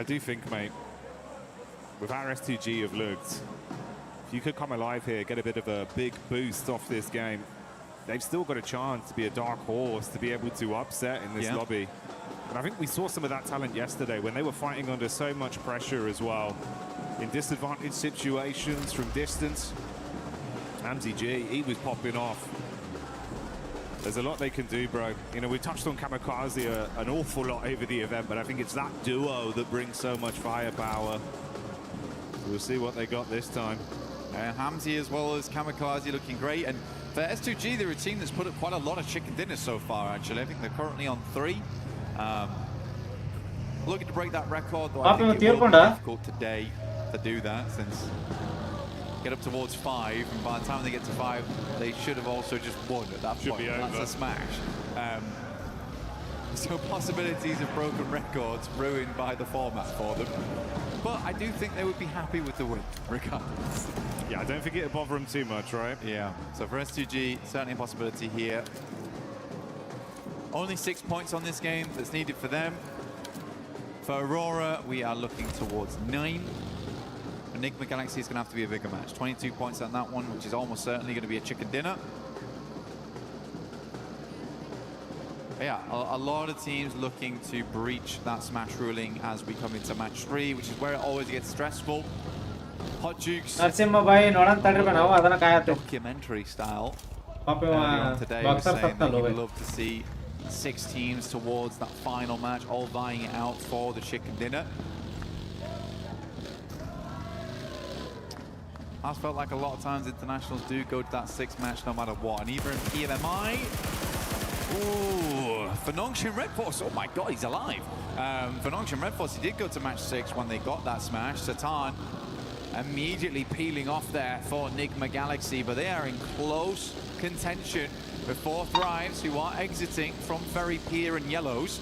I do think, mate, with our S2G have looked, if you could come alive here, get a bit of a big boost off this game, they've still got a chance to be a dark horse, to be able to upset in this lobby. And I think we saw some of that talent yesterday when they were fighting under so much pressure as well. In disadvantaged situations from distance, Hamzy G, he was popping off. There's a lot they can do, bro. You know, we touched on Kamikaze an awful lot over the event, but I think it's that duo that brings so much firepower. So we'll see what they got this time. Hamzy as well as Kamikaze looking great. And for S2G, they're a team that's put up quite a lot of chicken dinners so far, actually. I think they're currently on 3. Looking to break that record, though I think it will be difficult today to do that, since get up towards 5, and by the time they get to 5, they should have also just won at that point. That's a smash. So possibilities of broken records ruined by the format for them. But I do think they would be happy with the win, regardless. Yeah, I don't think it'll bother him too much, right? Yeah. So for S2G, certainly a possibility here. Only 6 points on this game that's needed for them. For Aurora, we are looking towards 9. Enigma Galaxy is going to have to be a bigger match. 22 points on that one, which is almost certainly going to be a chicken dinner. But yeah, a lot of teams looking to breach that smash ruling as we come into match 3, which is where it always gets stressful. Hot Jukes. Documentary style. Today was saying that he would love to see 6 teams towards that final match, all vying it out for the chicken dinner. I've felt like a lot of times internationals do go to that 6th match no matter what, and even in PMMI, ooh, for Nongshin Red Force, oh my god, he's alive. For Nongshin Red Force, he did go to match 6 when they got that smash. Satan immediately peeling off there for Enigma Galaxy, but they are in close contention with 4 Thrives, who are exiting from Ferry Pier and Yellows.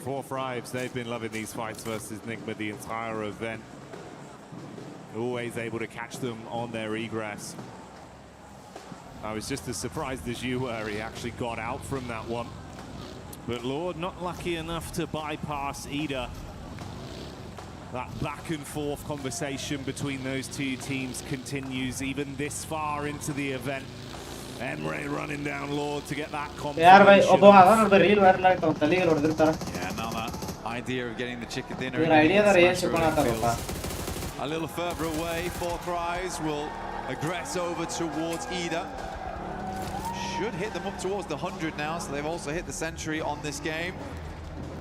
Four Thrives, they've been loving these fights versus Enigma the entire event. Always able to catch them on their egress. I was just as surprised as you were. He actually got out from that one. But Lord, not lucky enough to bypass Ida. That back and forth conversation between those 2 teams continues even this far into the event. Emre running down Lord to get that confirmation. Yeah, now that idea of getting the chicken dinner a little further away. 4 Thrives will aggress over towards Ida. Should hit them up towards the 100 now, so they've also hit the century on this game.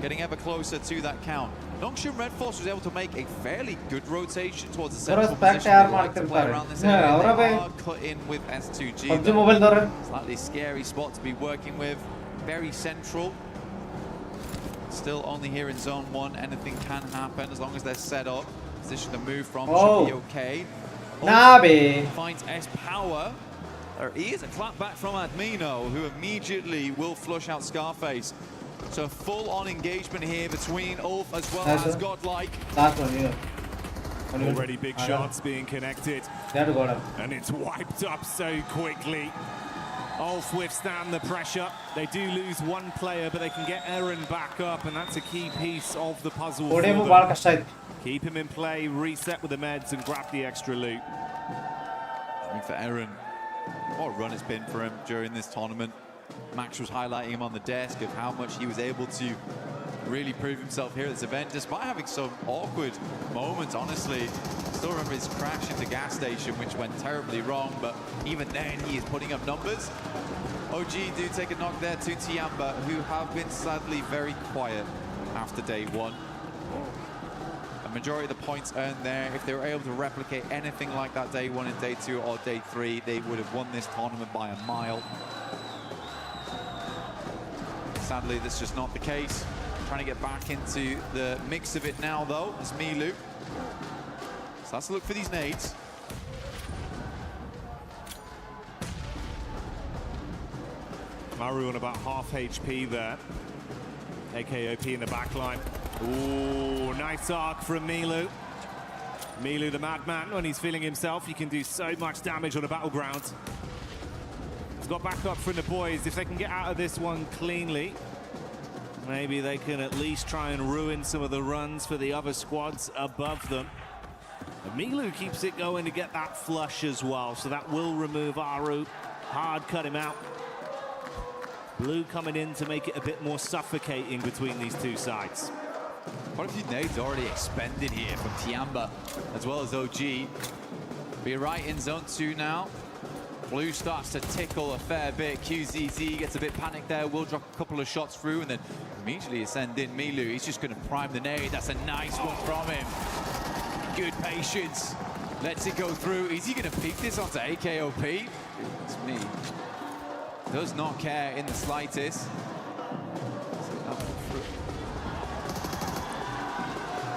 Getting ever closer to that count. Nongshin Red Force was able to make a fairly good rotation towards the central position. They like to play around this area. They are cut in with S2G. Slightly scary spot to be working with. Very central. Still only here in zone 1. Anything can happen as long as they're set up. Position to move from should be okay. Finds S Power. There is a clap back from Admino, who immediately will flush out Scarface. So full-on engagement here between Ulf as well as Godlike. Already big shots being connected. And it's wiped up so quickly. Ulf withstand the pressure. They do lose 1 player, but they can get Eren back up, and that's a key piece of the puzzle for them. Keep him in play, reset with the meds, and grab the extra loot. I mean, for Eren, what a run it's been for him during this tournament. Max was highlighting him on the desk of how much he was able to really prove himself here at this event, despite having some awkward moments, honestly. Still remember his crash into gas station, which went terribly wrong, but even then he is putting up numbers. OG do take a knock there to Tiamba, who have been sadly very quiet after day 1. A majority of the points earned there, if they were able to replicate anything like that day 1 and day 2 or day 3, they would have won this tournament by a mile. Sadly, that's just not the case. Trying to get back into the mix of it now, though, is Milu. So let's look for these nades. Maru on about half HP there. AKOP in the back line. Ooh, nice arc from Milu. Milu, the madman, when he's feeling himself, he can do so much damage on a battleground. He's got backup from the boys. If they can get out of this one cleanly, maybe they can at least try and ruin some of the runs for the other squads above them. And Milu keeps it going to get that flush as well, so that will remove Aru. Hard cut him out. Blue coming in to make it a bit more suffocating between these 2 sides. Quite a few nades already expended here from Tiamba as well as OG. We're right in zone 2 now. Blue starts to tickle a fair bit. QZZ gets a bit panicked there, will drop a couple of shots through and then immediately send in Milu. He's just going to prime the nade. That's a nice one from him. Good patience. Lets it go through. Is he going to peek this onto AKOP? It's me. Does not care in the slightest.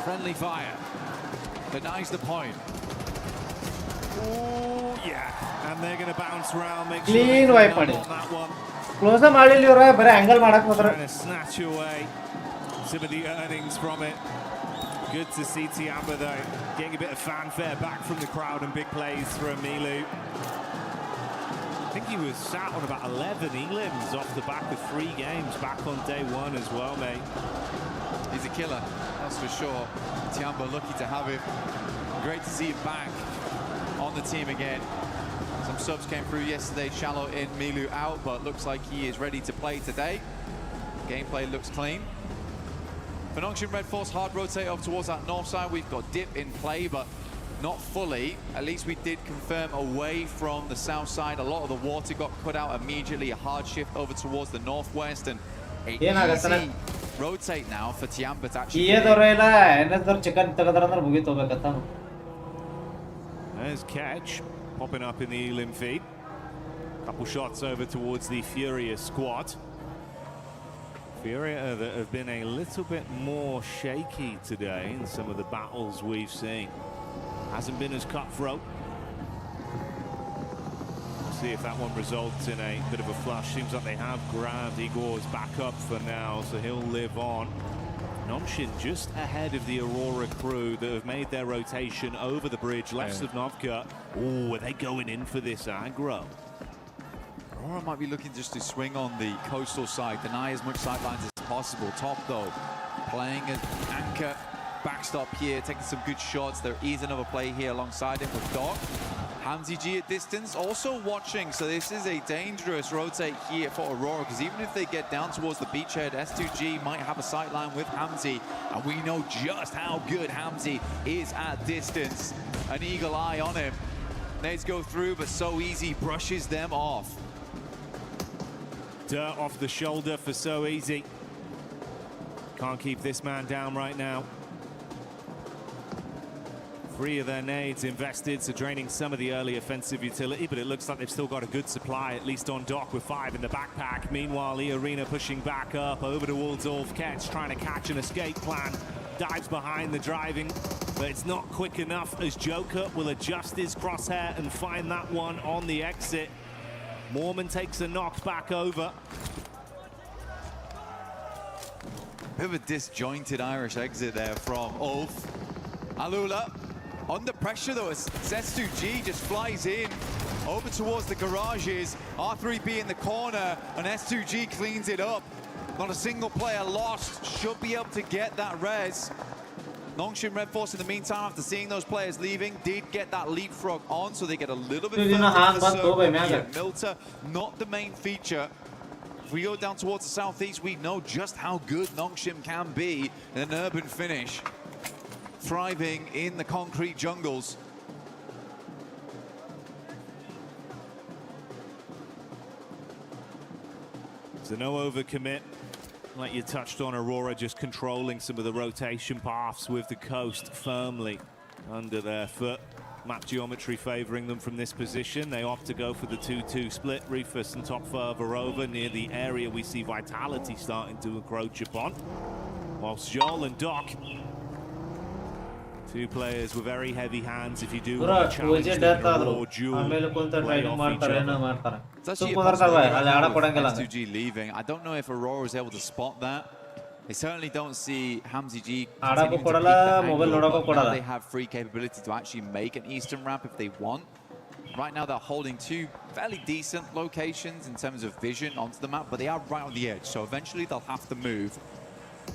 Friendly fire. Denies the point. Oh, yeah. And they're going to bounce around, make Clean sure wipe on on that one. Close ಮಾಡಿಲ್ಲ ಇವ್ರ ಬರೀ angle ಮಾಡಕ್ ಹೋದ್ರ. Snatch away some of the earnings from it. Good to see Tiamba though getting a bit of fanfare back from the crowd and big plays from Milu. I think he was sat on about 11 elims off the back of 3 games back on day 1 as well, mate. He's a killer, that's for sure. Tiamba lucky to have him. Great to see him back on the team again. Some subs came through yesterday, Shallow in, Milu out, but looks like he is ready to play today. Gameplay looks clean. For Nongshim Red Force, hard rotate off towards that north side. We've got Dip in play, but not fully. At least we did confirm away from the south side. A lot of the water got cut out immediately. A hard shift over towards the northwest, and a easy rotate now for Tiamba to actually. There's Catch popping up in the elim feed. Couple shots over towards the Furious squad. Furia that have been a little bit more shaky today in some of the battles we've seen. Hasn't been as cutthroat. We'll see if that one results in a bit of a flush. Seems like they have grabbed Igor's back up for now, so he'll live on. Nongshim just ahead of the Aurora crew that have made their rotation over the bridge, left Slavnovka. Oh, are they going in for this aggro? Aurora might be looking just to swing on the coastal side, deny as much sidelines as possible. Top though, playing an anchor backstop here, taking some good shots. There is another play here alongside him with Doc. Hamzy G at distance, also watching, so this is a dangerous rotate here for Aurora, because even if they get down towards the beachhead, S2G might have a sight line with Hamzy, and we know just how good Hamzy is at distance. An eagle eye on him. Nades go through, but so easy, brushes them off. Dirt off the shoulder for so easy. Can't keep this man down right now. 3 of their nades invested, so draining some of the early offensive utility, but it looks like they've still got a good supply, at least on Dock, with 5 in the backpack. Meanwhile, E-Arena pushing back up over to Waldorf. Ketch trying to catch an escape plan. Dives behind the driving, but it's not quick enough as Joker will adjust his crosshair and find that one on the exit. Mormon takes a knock back over. Bit of a disjointed Irish exit there from Ulf. Alula under pressure though, as S2G just flies in over towards the garages. R3B in the corner, and S2G cleans it up. Not a single player lost. Should be able to get that res. Nongshim Red Force in the meantime, after seeing those players leaving, did get that leapfrog on, so they get a little bit further to the circle. Milta, not the main feature. If we go down towards the southeast, we know just how good Nongshim can be in an urban finish, thriving in the concrete jungles. So no overcommit. Like you touched on, Aurora just controlling some of the rotation paths with the coast firmly under their foot. Map geometry favouring them from this position. They opt to go for the 2-2 split. Rufus and Top further over near the area we see Vitality starting to encroach upon. Whilst Joel and Doc, 2 players with very heavy hands. If you do want to challenge them in a raw duel, play off each other. It's actually a possibility of S2G leaving. I don't know if Aurora is able to spot that. They certainly don't see Hamzy G continuing to keep the angle, but now they have free capability to actually make an eastern ramp if they want. Right now they're holding 2 fairly decent locations in terms of vision onto the map, but they are right on the edge, so eventually they'll have to move.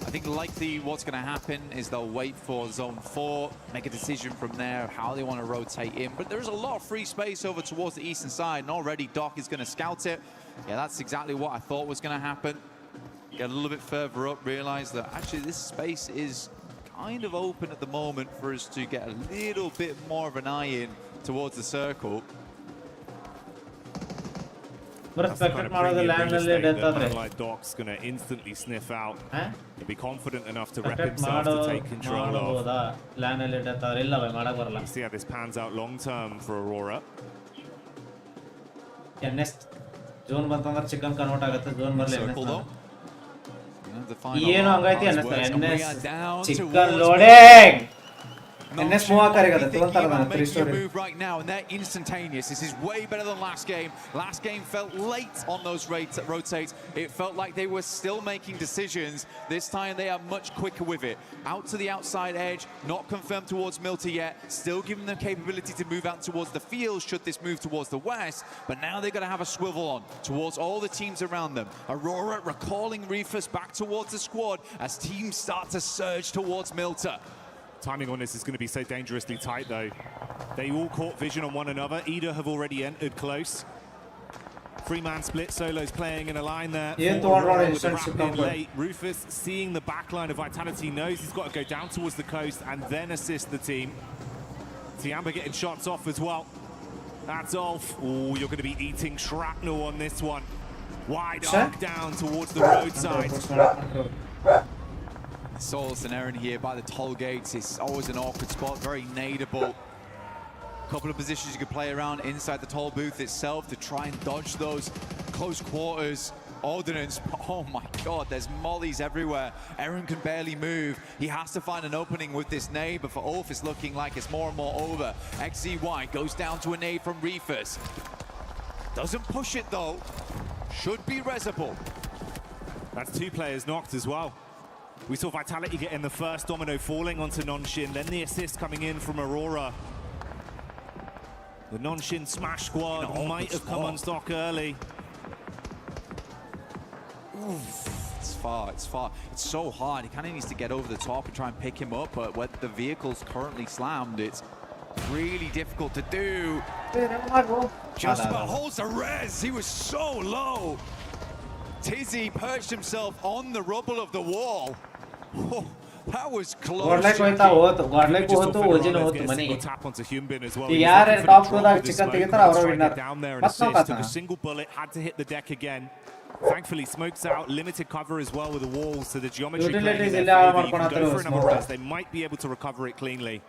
I think likely what's going to happen is they'll wait for zone 4, make a decision from there how they want to rotate in. But there's a lot of free space over towards the eastern side, and already Doc is going to scout it. Yeah, that's exactly what I thought was going to happen. Get a little bit further up, realize that actually this space is kind of open at the moment for us to get a little bit more of an eye in towards the circle. That's the kind of premium real estate that man like Doc's going to instantly sniff out. He'll be confident enough to rep himself to take control of. See how this pans out long term for Aurora. Next zone ಬಂತಂದ್ರೆ chicken convert ಆಗುತ್ತೆ zone ಬರಲಿ ಏನು ಹಂಗೈತಿ ಅನ್ನಿಸ್ತಾರೆ chicken loading move right now, and they're instantaneous. This is way better than last game. Last game felt late on those rotates. It felt like they were still making decisions. This time they are much quicker with it. Out to the outside edge, not confirmed towards Milta yet. Still giving them capability to move out towards the field should this move towards the west. But now they're going to have a swivel on towards all the teams around them. Aurora recalling Reefus back towards the squad as teams start to surge towards Milta. Timing on this is going to be so dangerously tight, though. They all caught vision on one another. Ida have already entered close. Three-man split. Solo's playing in a line there. Late. Rufus, seeing the back line of Vitality, knows he's got to go down towards the coast and then assist the team. Tiamba getting shots off as well. That's Ulf. Oh, you're going to be eating shrapnel on this one. Wide arc down towards the roadside. Solus and Eren here by the toll gates. It's always an awkward spot, very nadeable. Couple of positions you could play around inside the toll booth itself to try and dodge those close quarters ordnance. Oh my god, there's mollies everywhere. Eren can barely move. He has to find an opening with this nade, but for Ulf it's looking like it's more and more over. XZY goes down to a nade from Reefus. Doesn't push it though. Should be resable. That's two players knocked as well. We saw Vitality get in the first domino falling onto Nonshin, then the assist coming in from Aurora. The Nonshin Smash squad might have come on stock early. Oof, it's far. It's so hard. He kind of needs to get over the top and try and pick him up, but with the vehicle's currently slammed, it's really difficult to do. Just about holds the res. He was so low. Tizzy perched himself on the rubble of the wall. Oh, that was close. Godlike hotu Oji no hotu mani. Yaar top hoda chicken tegitara avara winner. Took a single bullet, had to hit the deck again. Thankfully, smokes out, limited cover as well with the walls, so the geometry playing in their favor. You can go for another res. They might be able to recover it cleanly.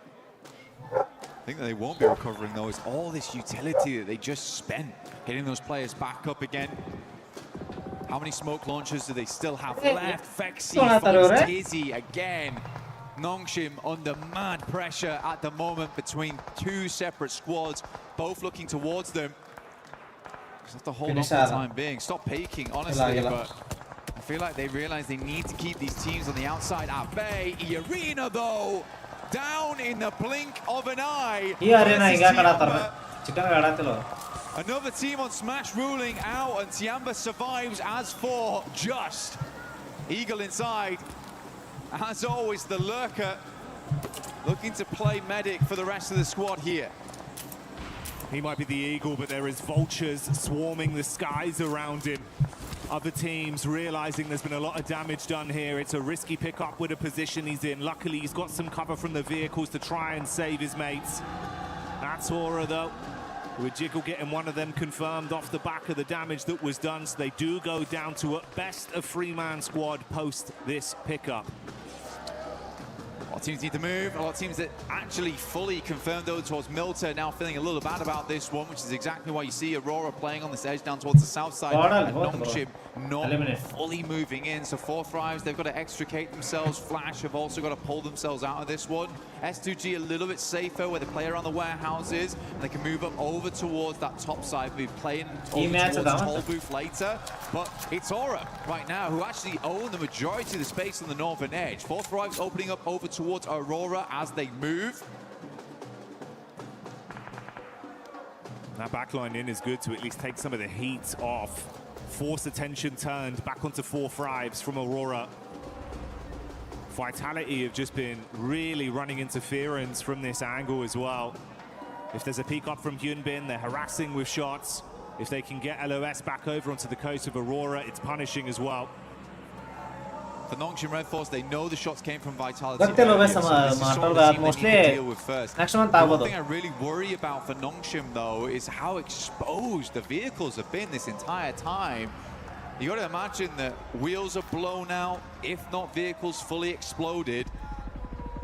I think that they won't be recovering though. It's all this utility that they just spent getting those players back up again. How many smoke launchers do they still have left? Fexi finds Tizzy again. Nongshim under mad pressure at the moment between two separate squads, both looking towards them. Just have to hold on for the time being. Stop peeking, honestly, but I feel like they realize they need to keep these teams on the outside at bay. Arena, though, down in the blink of an eye. Another team on Smash ruling out, and Tiamba survives as for just. Eagle inside. As always, the lurker looking to play medic for the rest of the squad here. He might be the Eagle, but there is vultures swarming the skies around him. Other teams realizing there's been a lot of damage done here. It's a risky pickup with a position he's in. Luckily, he's got some cover from the vehicles to try and save his mates. That's Aura, though, with Jiggle getting one of them confirmed off the back of the damage that was done. So they do go down to at best a three-man squad post this pickup. A lot of teams need to move. A lot of teams that actually fully confirmed though towards Milta now feeling a little bad about this one, which is exactly why you see Aurora playing on this edge down towards the south side. And Nongshim not fully moving in. So 4 Thrives, they've got to extricate themselves. Flash have also got to pull themselves out of this one. S2G a little bit safer where they play around the warehouses and they can move up over towards that top side. We'll be playing over towards Toll Booth later. But it's Aura right now who actually own the majority of the space on the northern edge. 4 Thrives opening up over towards Aurora as they move. That backline in is good to at least take some of the heat off. Force attention turned back onto 4 Thrives from Aurora. Vitality have just been really running interference from this angle as well. If there's a peek up from Hyunbin, they're harassing with shots. If they can get LOS back over onto the coast of Aurora, it's punishing as well. For Nongshim Red Force, they know the shots came from Vitality. One thing I really worry about for Nongshim, though, is how exposed the vehicles have been this entire time. You got to imagine that wheels are blown out, if not vehicles fully exploded.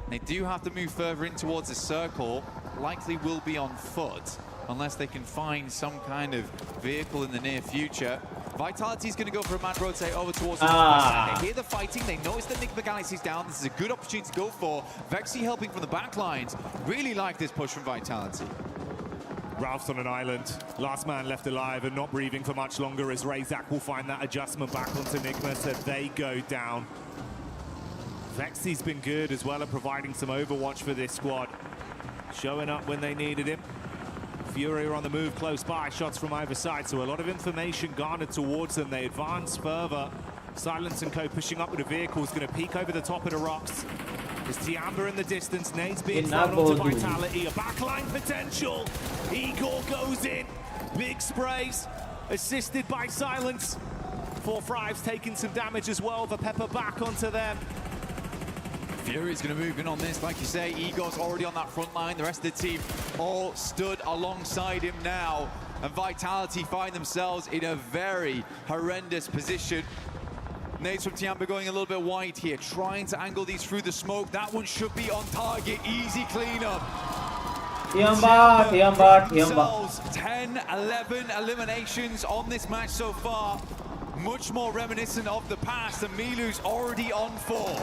They do have to move further in towards the circle, likely will be on foot, unless they can find some kind of vehicle in the near future. Vitality is going to go for a mad rotate over towards the northwest side. They hear the fighting. They notice that Enigma Galaxy's down. This is a good opportunity to go for. Vexy helping from the back lines. Really like this push from Vitality. Ralph's on an island. Last man left alive and not breathing for much longer as Razak will find that adjustment back onto Enigma, so they go down. Vexy's been good as well at providing some overwatch for this squad. Showing up when they needed him. Fury are on the move close by, shots from either side, so a lot of information garnered towards them. They advance further. Silence and Co pushing up with a vehicle is going to peek over the top of the rocks. There's Tiamba in the distance, nades being thrown onto Vitality, a backline potential. Igor goes in, big sprays, assisted by Silence. 4-5's taking some damage as well, the Pepper back onto them. Fury's going to move in on this, like you say. Igor's already on that front line. The rest of the team all stood alongside him now. And Vitality find themselves in a very horrendous position. Nades from Tiamba going a little bit wide here, trying to angle these through the smoke. That one should be on target. Easy cleanup. Tiamba. 10, 11 eliminations on this match so far. Much more reminiscent of the past, and Milu's already on 4.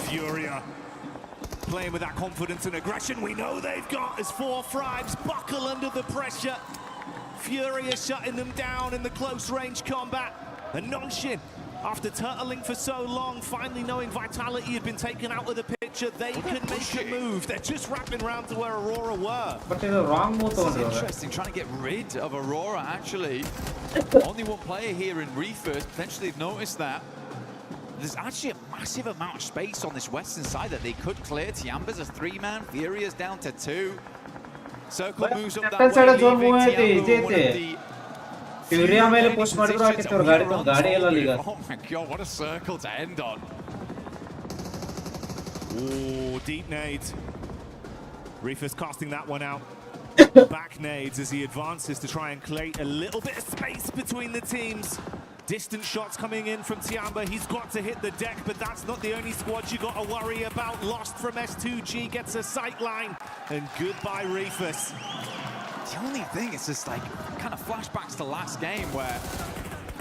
Furia playing with that confidence and aggression we know they've got as 4-5s buckle under the pressure. Furia shutting them down in the close range combat. And Nonshin, after turtling for so long, finally knowing Vitality had been taken out of the picture, they can make a move. They're just wrapping around to where Aurora were. But it's the wrong move. This is interesting, trying to get rid of Aurora, actually. Only one player here in Reefers, potentially noticed that. There's actually a massive amount of space on this western side that they could clear. Tiamba's a 3-man, Furia's down to 2. Circle moves up that way, leaving Tiamba one of the Furia ಮೇಲೆ push ಮಾಡಿದ್ರು ಹಾಕಿತ್ತು ಗಾಡಿ ಎಲ್ಲ ಲೀಗ. Oh my god, what a circle to end on. Ooh, deep nades. Reefers casting that one out. Back nades as he advances to try and create a little bit of space between the teams. Distant shots coming in from Tiamba. He's got to hit the deck, but that's not the only squad you got to worry about. Lost from S2G, gets a sight line, and goodbye Reefers. The only thing is just like kind of flashbacks to last game where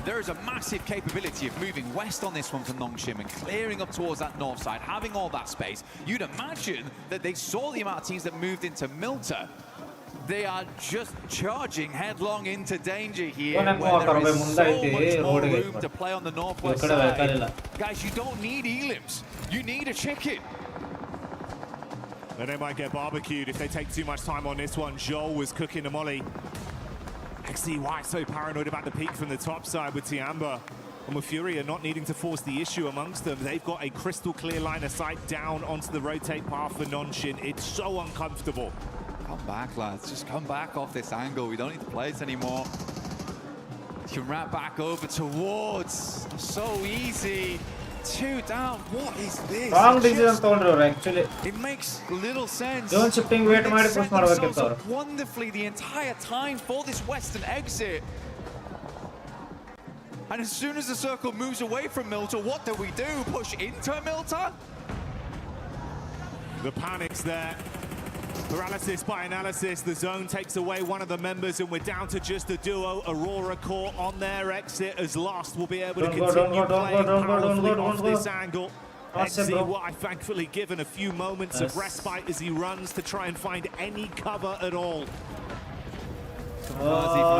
there is a massive capability of moving west on this one for Nongshim and clearing up towards that north side, having all that space. You'd imagine that they saw the amount of teams that moved into Milta. They are just charging headlong into danger here, where there is so much more room to play on the northwest side. Guys, you don't need elims. You need a chicken. And they might get barbecued if they take too much time on this one. Joel was cooking a molly. XCY so paranoid about the peak from the top side with Tiamba. And with Furia not needing to force the issue amongst them, they've got a crystal clear line of sight down onto the rotate path for Nonshin. It's so uncomfortable. Come back, lads. Just come back off this angle. We don't need to play it anymore. You can wrap back over towards. So easy. 2 down. What is this? Wrong decision ತೊಗೊಂಡ್ರು actually. It makes little sense. Zone shifting wait ಮಾಡಿ push ಮಾಡಬೇಕಿತ್ತು ಅವರು. Wonderfully the entire time for this western exit. And as soon as the circle moves away from Milta, what do we do? Push into Milta? The panic's there. Paralysis by analysis. The zone takes away one of the members and we're down to just a duo. Aurora Core on their exit as Lost will be able to continue playing powerfully off this angle. XCY thankfully given a few moments of respite as he runs to try and find any cover at all. From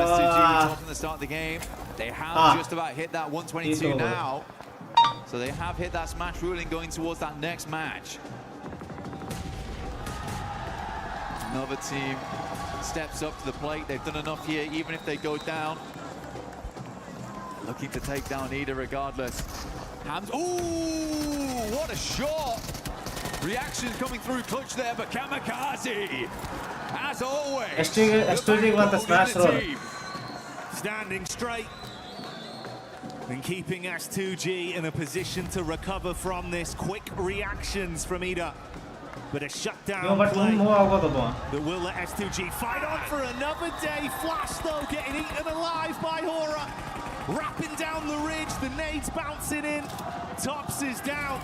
S2G, we talked at the start of the game. They have just about hit that 122 now. So they have hit that smash ruling going towards that next match. Another team steps up to the plate. They've done enough here, even if they go down. Looking to take down Ida regardless. Hams, ooh, what a shot! Reaction coming through clutch there, but Kamikaze, as always, standing straight and keeping S2G in a position to recover from this. Quick reactions from Ida. But a shutdown play that will let S2G fight on for another day. Flash though getting eaten alive by Hora. Wrapping down the ridge, the nades bouncing in. Tops is down.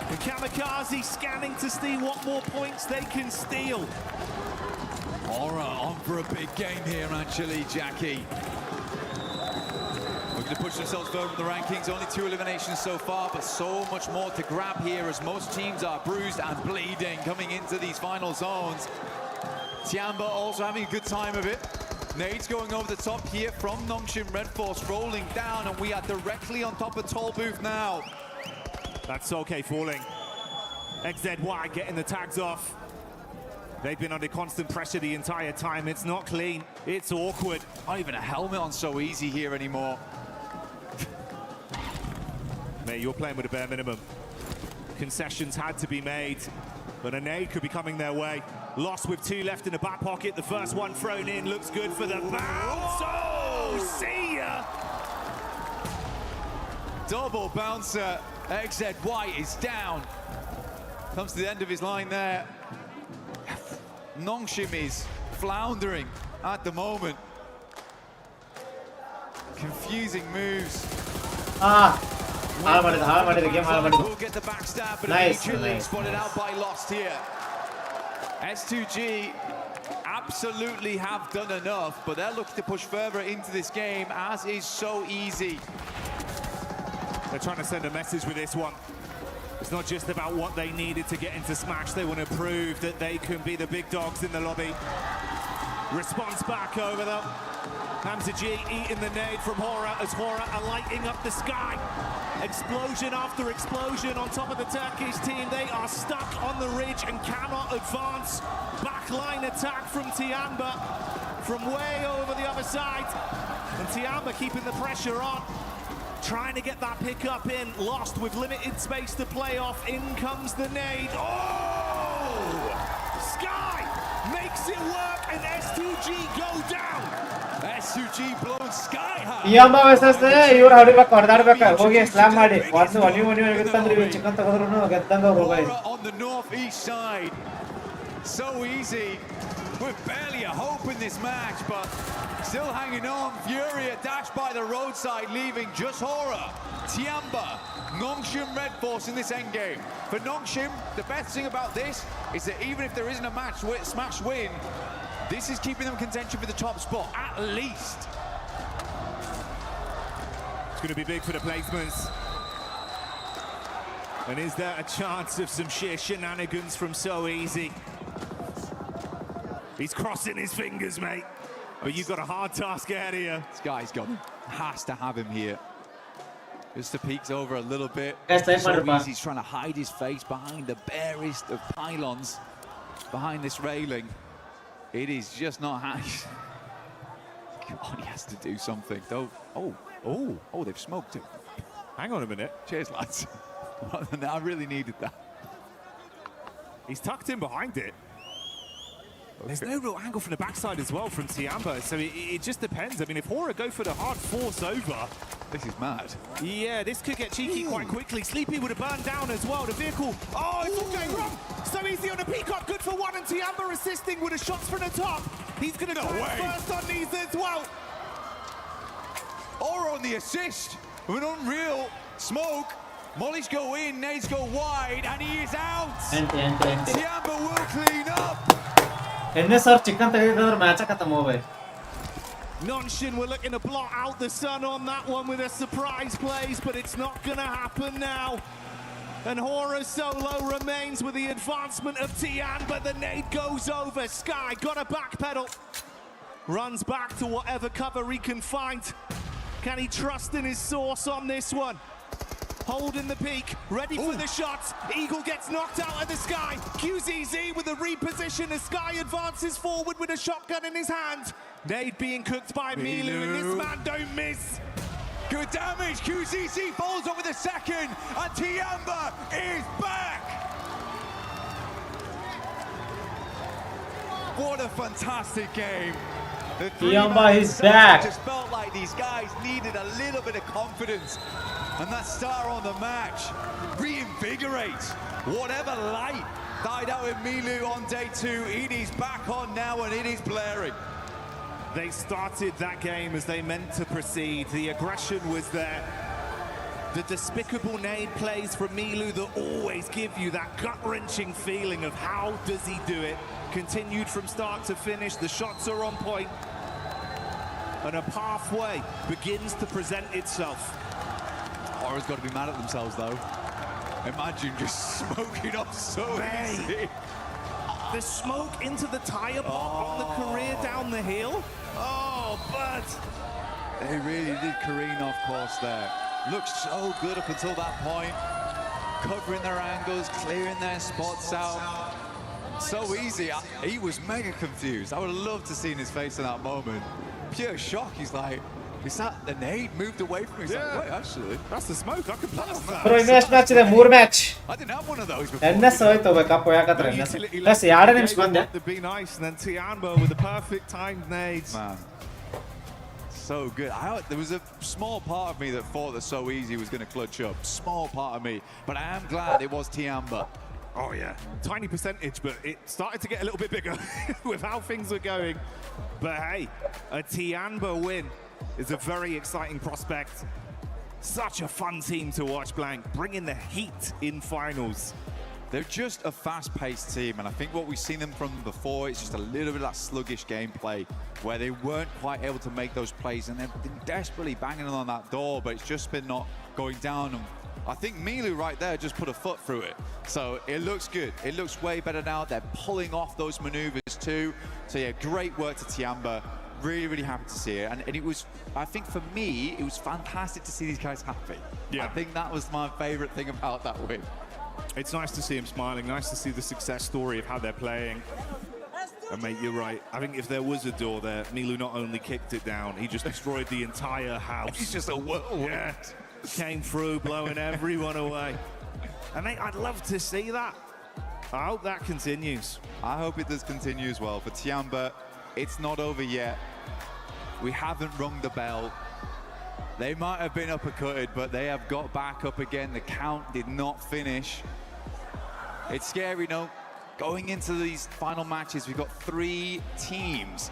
And Kamikaze scanning to see what more points they can steal. Hora on for a big game here actually, Jackie. Looking to push themselves further in the rankings. Only 2 eliminations so far, but so much more to grab here as most teams are bruised and bleeding coming into these final zones. Tiamba also having a good time of it. Nade's going over the top here from Nongshim Red Force, rolling down, and we are directly on top of Toll Booth now. That's okay falling. XZY getting the tags off. They've been under constant pressure the entire time. It's not clean. It's awkward. Not even a helmet on so easy here anymore. Mate, you're playing with a bare minimum. Concessions had to be made, but a nade could be coming their way. Lost with 2 left in the back pocket. The first one thrown in looks good for the bounce. Oh, see ya! Double bouncer. XZY is down. Comes to the end of his line there. Nongshim is floundering at the moment. Confusing moves. Will get the backstab, but immediately spotted out by Lost here. S2G absolutely have done enough, but they're looking to push further into this game, as is so easy. They're trying to send a message with this one. It's not just about what they needed to get into Smash. They want to prove that they can be the big dogs in the lobby. Response back over them. Hamza G eating the nade from Hora as Hora are lighting up the sky. Explosion after explosion on top of the Turkish team. They are stuck on the ridge and cannot advance. Backline attack from Tiamba from way over the other side. And Tiamba keeping the pressure on. Trying to get that pick up in. Lost with limited space to play off. In comes the nade. Oh! Sky makes it work and S2G go down. S2G blown sky high. Tiamba versus ಇವರು ಹೊಡಿಬೇಕು ಹೊಡೆದಾಡಬೇಕು ಹೋಗಿ slam ಮಾಡಿ ಒಂದು ಗೆತ್ತಂದ್ರೆ chicken ತಗೋದ್ರು ಗೆದ್ದಂಗ ಹೋಗೈ. On the northeast side. So easy. We're barely a hope in this match, but still hanging on. Furia dashed by the roadside, leaving just Hora, Tiamba, Nongshim Red Force in this endgame. For Nongshim, the best thing about this is that even if there isn't a smash win, this is keeping them contention for the top spot, at least. It's going to be big for the placements. And is there a chance of some sheer shenanigans from So Easy? He's crossing his fingers, mate. But you've got a hard task ahead of you. This guy's got him. Has to have him here. Just to peeks over a little bit. So Easy's trying to hide his face behind the barest of pylons. Behind this railing. It is just not nice. God, he has to do something, though. Oh, they've smoked him. Hang on a minute. Cheers, lads. I really needed that. He's tucked in behind it. There's no real angle from the backside as well from Tiamba, so it just depends. I mean, if Hora go for the hard force over... This is mad. Yeah, this could get cheeky quite quickly. Sleepy would have burned down as well. The vehicle... Oh, it's all going wrong! So Easy on the peacock, good for one, and Tiamba assisting with the shots from the top. He's going to go first on these as well. Hora on the assist with an unreal smoke. Mollies go in, nades go wide, and he is out. Tiamba will clean up. Nongshim were looking to blot out the sun on that one with a surprise plays, but it's not going to happen now. And Hora solo remains with the advancement of Tian, but the nade goes over. Sky got a backpedal. Runs back to whatever cover he can find. Can he trust in his source on this one? Holding the peak, ready for the shots. Eagle gets knocked out of the sky. QZZ with a reposition as Sky advances forward with a shotgun in his hand. Nade being cooked by Milu, and this man don't miss. Good damage. QZZ follows up with a second, and Tiamba is back. What a fantastic game. Tiamba is back. Just felt like these guys needed a little bit of confidence. And that star on the match reinvigorates whatever light died out in Milu on day 2. It is back on now and it is blaring. They started that game as they meant to proceed. The aggression was there. The despicable nade plays from Milu that always give you that gut-wrenching feeling of how does he do it. Continued from start to finish. The shots are on point. and a pathway begins to present itself. Aura's got to be mad at themselves, though. Imagine just smoking off so easy. The smoke into the tyre pop on the career down the hill. Oh, but they really did careen off course there. Looked so good up until that point. Covering their angles, clearing their spots out. So easy. He was mega confused. I would have loved to see in his face in that moment. Pure shock. He's like, is that the nade moved away from me? He's like, wait, actually, that's the smoke. I can pass that. Bro, next match ಇದೆ 3 match. I didn't have one of those before. NS ಹೋಯ್ತು cup ಯಾಕಂದ್ರೆ NS. Plus 2 ನಿಮಿಷ ಬಂದೆ. To be nice, and then Tiamba with the perfect timed nades. Man. So good. There was a small part of me that thought that So Easy was going to clutch up. Small part of me. But I am glad it was Tiamba. Oh, yeah. Tiny percentage, but it started to get a little bit bigger with how things were going. But hey, a Tiamba win is a very exciting prospect. Such a fun team to watch, Blank. Bringing the heat in finals. They're just a fast-paced team, and I think what we've seen them from before is just a little bit of that sluggish gameplay where they weren't quite able to make those plays, and they've been desperately banging on that door, but it's just been not going down. And I think Milu right there just put a foot through it. So it looks good. It looks way better now. They're pulling off those maneuvers too. So yeah, great work to Tiamba. Really, really happy to see it. And it was, I think for me, it was fantastic to see these guys happy. Yeah. I think that was my favorite thing about that win. It's nice to see him smiling, nice to see the success story of how they're playing. And mate, you're right. I think if there was a door there, Milu not only kicked it down, he just destroyed the entire house. He's just a whirlwind. Yeah. Came through, blowing everyone away. And mate, I'd love to see that. I hope that continues. I hope it does continue as well. For Tiamba, it's not over yet. We haven't rung the bell. They might have been uppercutted, but they have got back up again. The count did not finish. It's scary, no? Going into these final matches, we've got 3 teams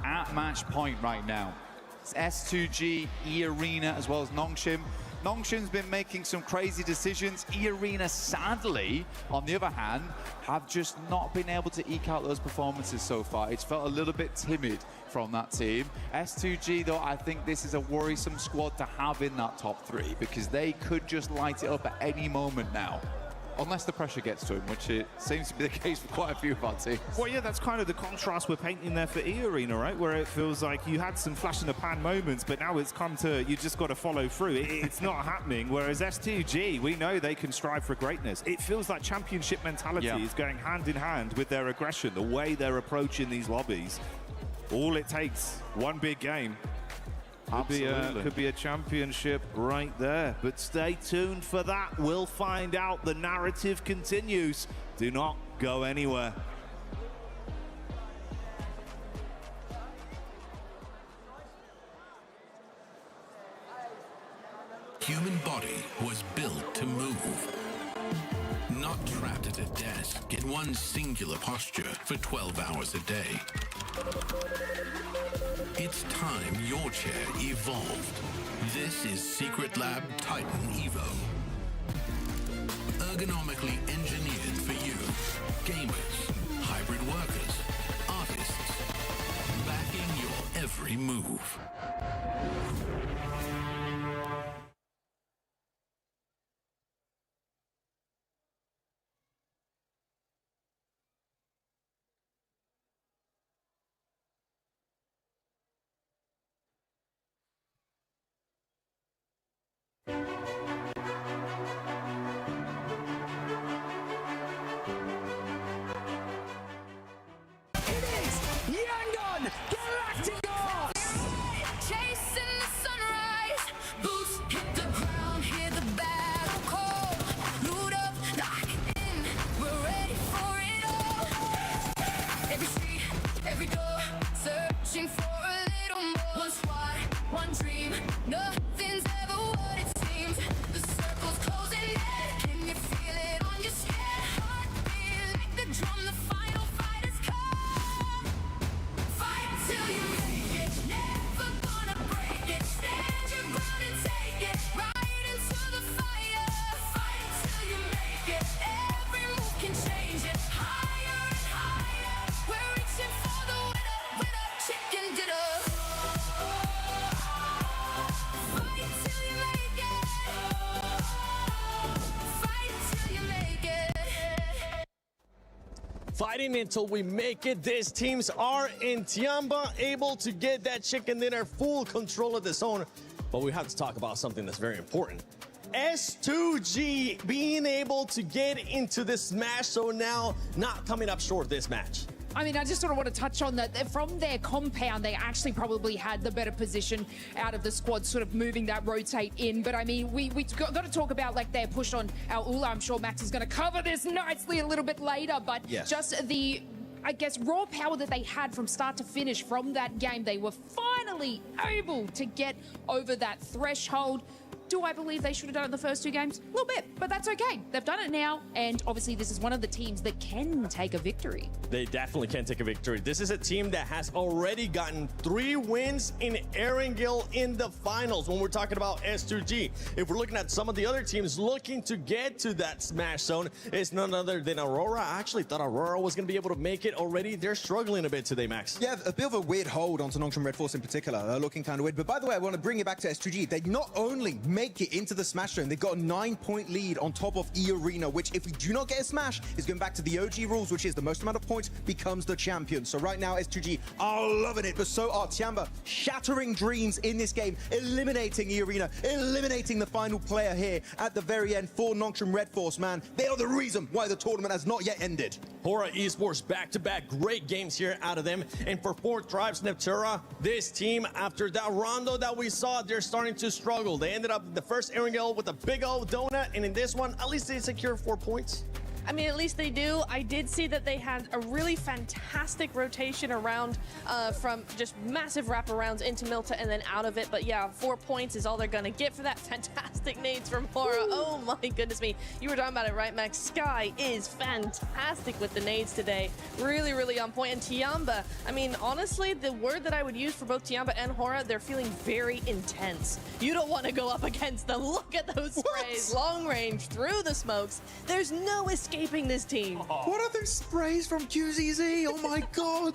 at match point right now. It's S2G, E-Arena, as well as Nongshim. Nongshim's been making some crazy decisions. E-Arena, sadly, on the other hand, have just not been able to eke out those performances so far. It's felt a little bit timid from that team. S2G, though, I think this is a worrisome squad to have in that top 3 because they could just light it up at any moment now. Unless the pressure gets to him, which it seems to be the case for quite a few of our teams. Well, yeah, that's kind of the contrast we're painting there for E-Arena, right? Where it feels like you had some flash-in-the-pan moments, but now it's come to, you just got to follow through. It's not happening, whereas S2G, we know they can strive for greatness. It feels like championship mentality is going hand-in-hand with their aggression, the way they're approaching these lobbies. All it takes, one big game. Could be a championship right there. But stay tuned for that. We'll find out. The narrative continues. Do not go anywhere. Human body was built to move. Not trapped at a desk in one singular posture for 12 hours a day. It's time your chair evolved. This is Secret Lab Titan Evo. Ergonomically engineered for you, gamers, hybrid workers, artists, backing your every move. One dream, nothing's ever what it seems. The circle's closing fighting until we make it. These teams are in Tiamba, able to get that chicken dinner, full control of the zone. But we have to talk about something that's very important. S2G being able to get into the smash zone now, not coming up short this match. I mean, I just sort of want to touch on that. From their compound, they actually probably had the better position out of the squad, sort of moving that rotate in. But I mean, we got to talk about like their push on our Ula. I'm sure Max is going to cover this nicely a little bit later. But just the, I guess, raw power that they had from start to finish from that game, they were finally able to get over that threshold. Do I believe they should have done it in the first 2 games? A little bit, but that's okay. They've done it now, and obviously this is one of the teams that can take a victory. They definitely can take a victory. This is a team that has already gotten 3 wins in Erangel in the finals when we're talking about S2G. If we're looking at some of the other teams looking to get to that smash zone, it's none other than Aurora. I actually thought Aurora was going to be able to make it already. They're struggling a bit today, Max. Yeah, a bit of a weird hold onto Nongshim Red Force in particular, looking kind of weird. But by the way, I want to bring it back to S2G. They not only make it into the smash zone, they've got a 9-point lead on top of E-Arena, which if we do not get a smash, is going back to the OG rules, which is the most amount of points becomes the champion. So right now, S2G are loving it, but so are Tiamba, shattering dreams in this game, eliminating E-Arena, eliminating the final player here at the very end for Nongshim Red Force, man. They are the reason why the tournament has not yet ended. Hora Esports back-to-back great games here out of them. And for 4 Tribes Neptura, this team, after that rondo that we saw, they're starting to struggle. They ended up the first Erangel with a big old donut, and in this one, at least they secure 4 points. I mean, at least they do. I did see that they had a really fantastic rotation around from just massive wraparounds into Milta and then out of it. But yeah, 4 points is all they're going to get for that. Fantastic nades from Hora. Oh my goodness me. You were talking about it, right, Max? Sky is fantastic with the nades today. Really, really on point. And Tiamba, I mean, honestly, the word that I would use for both Tiamba and Hora, they're feeling very intense. You don't want to go up against them. Look at those sprays. Long range, through the smokes. There's no escaping this team. What are those sprays from QZZ? Oh my god.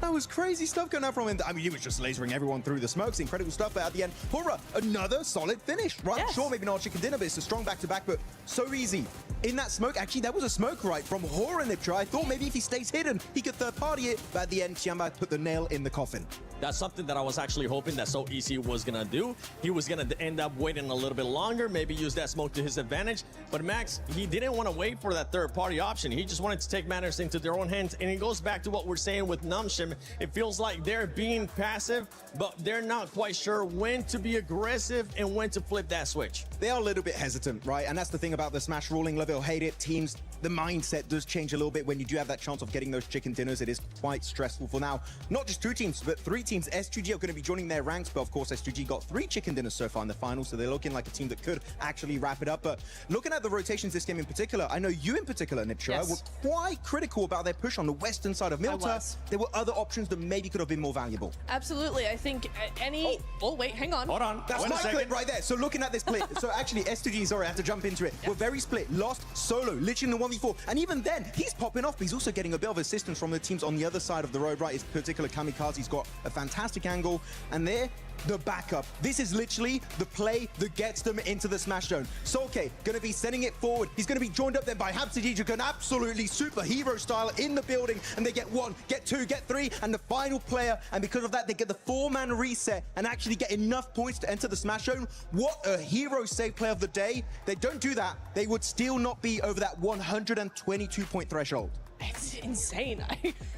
That was crazy stuff going out from him. I mean, he was just lasering everyone through the smokes. Incredible stuff. But at the end, Hora, another solid finish, right? Yes. Sure, maybe not chicken dinner, but it's a strong back-to-back, but so easy. In that smoke, actually, that was a smoke right from Hora Niptra. I thought maybe if he stays hidden, he could third-party it, but at the end, Tiamba put the nail in the coffin. That's something that I was actually hoping that So Easy was going to do. He was going to end up waiting a little bit longer, maybe use that smoke to his advantage. But Max, he didn't want to wait for that third-party option. He just wanted to take matters into their own hands. And it goes back to what we're saying with Namshim. It feels like they're being passive, but they're not quite sure when to be aggressive and when to flip that switch. They are a little bit hesitant, right? And that's the thing about the Smash ruling. Love it or hate it, teams, the mindset does change a little bit when you do have that chance of getting those chicken dinners. It is quite stressful for now. Not just 2 teams, but 3 teams. S2G are going to be joining their ranks, but of course S2G got 3 chicken dinners so far in the finals, so they're looking like a team that could actually wrap it up. But looking at the rotations this game in particular, I know you in particular, Niptra, were quite critical about their push on the western side of Milta. There were other options that maybe could have been more valuable. Absolutely. I think any... Oh, wait, hang on. Hold on. That's my clip right there. So looking at this split, so actually S2G, sorry, I have to jump into it. We're very split. Lost solo, literally in the 1v4. And even then, he's popping off, but he's also getting a bit of assistance from the teams on the other side of the road, right? His particular Kamikaze's got a fantastic angle, and there, the backup. This is literally the play that gets them into the smash zone. Solke gonna be sending it forward. He's gonna be joined up then by Habsajijuk, absolutely superhero style in the building, and they get 1, get 2, get 3, and the final player, and because of that, they get the 4-man reset and actually get enough points to enter the smash zone. What a hero save play of the day. They don't do that, they would still not be over that 122-point threshold. It's insane.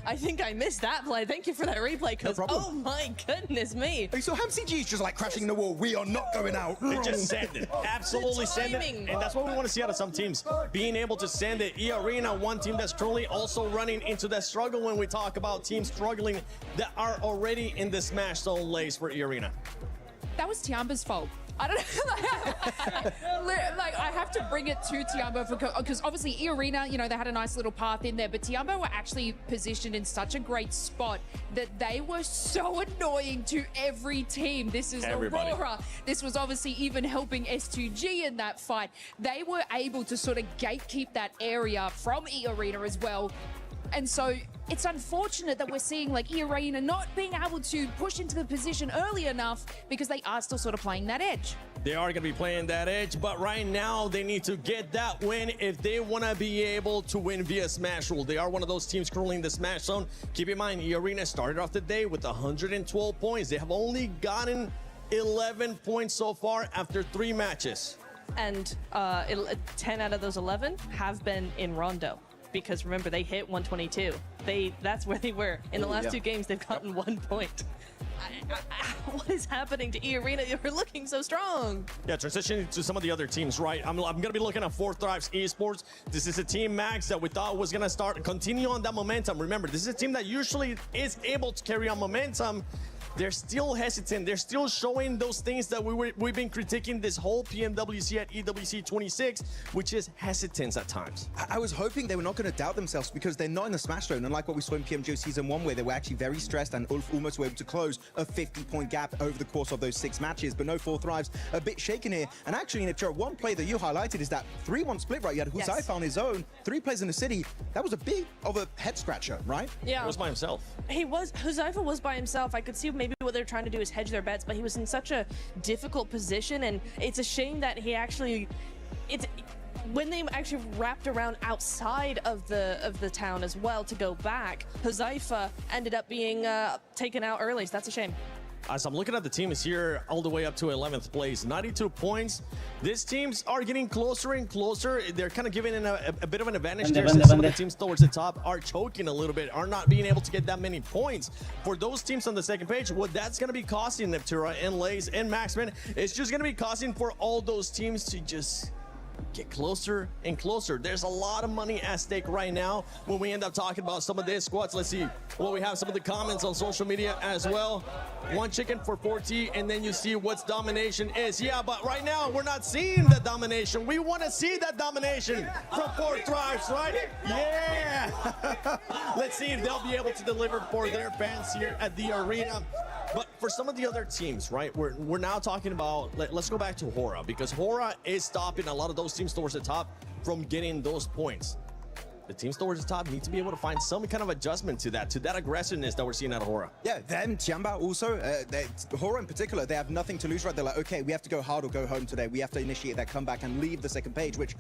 I think I missed that play. Thank you for that replay, because oh my goodness me. So HamCG is just like crashing the wall. We are not going out. They just send it. Absolutely send it. And that's what we want to see out of some teams. Being able to send it. E-Arena, one team that's truly also running into that struggle when we talk about teams struggling that are already in the smash zone lays for E-Arena. That was Tiamba's fault. I don't know. Like, I have to bring it to Tiamba because obviously E-Arena, you know, they had a nice little path in there, but Tiamba were actually positioned in such a great spot that they were so annoying to every team. This is Aurora. This was obviously even helping S2G in that fight. They were able to sort of gatekeep that area from E-Arena as well. And so it's unfortunate that we're seeing like E-Arena not being able to push into the position early enough because they are still sort of playing that edge. They are going to be playing that edge, but right now they need to get that win if they want to be able to win via Smash Rule. They are one of those teams currently in the Smash Zone. Keep in mind, E-Arena started off the day with 112 points. They have only gotten 11 points so far after 3 matches. And 10 out of those 11 have been in Rondo. Because remember, they hit 122. That's where they were. In the last 2 games, they've gotten 1 point. What is happening to E-Arena? You're looking so strong. Yeah, transitioning to some of the other teams, right? I'm going to be looking at 4 Thrives Esports. This is a team, Max, that we thought was going to continue on that momentum. Remember, this is a team that usually is able to carry on momentum. They're still hesitant. They're still showing those things that we've been critiquing this whole PMWC at EWC 26, which is hesitance at times. I was hoping they were not going to doubt themselves because they're not in the Smash Zone, unlike what we saw in PMGO Season 1, where they were actually very stressed and Ulf almost were able to close a 50-point gap over the course of those 6 matches. But no, 4 Thrives a bit shaken here. And actually, Nipchira, one play that you highlighted is that 3-1 split, right? You had Huzaifa on his own, 3 players in the city. That was a bit of a head-scratcher, right? Yeah. He was by himself. Huzaifa was by himself. I could see maybe what they're trying to do is hedge their bets, but he was in such a difficult position, and it's a shame that he actually, when they actually wrapped around outside of the town as well to go back, Huzaifa ended up being taken out early, so that's a shame. As I'm looking at the teams here, all the way up to 11th place, 92 points. These teams are getting closer and closer. They're kind of giving in a bit of an advantage there, since some of the teams towards the top are choking a little bit, are not being able to get that many points. For those teams on the second page, what that's going to be costing Neptura and Lays and Maxman, it's just going to be costing for all those teams to just get closer and closer. There's a lot of money at stake right now when we end up talking about some of these squads. Let's see what we have, some of the comments on social media as well. 1 chicken for 4T, and then you see what's domination is. Yeah, but right now we're not seeing the domination. We want to see that domination from 4 Thrives, right? Yeah! Let's see if they'll be able to deliver for their fans here at the arena. But for some of the other teams, right, we're now talking about, let's go back to Hora, because Hora is stopping a lot of those teams towards the top from getting those points. The teams towards the top need to be able to find some kind of adjustment to that aggressiveness that we're seeing out of Hora. Yeah, them, Tiamba also, Hora in particular, they have nothing to lose, right? They're like, okay, we have to go hard or go home today. We have to initiate that comeback and leave the second page, which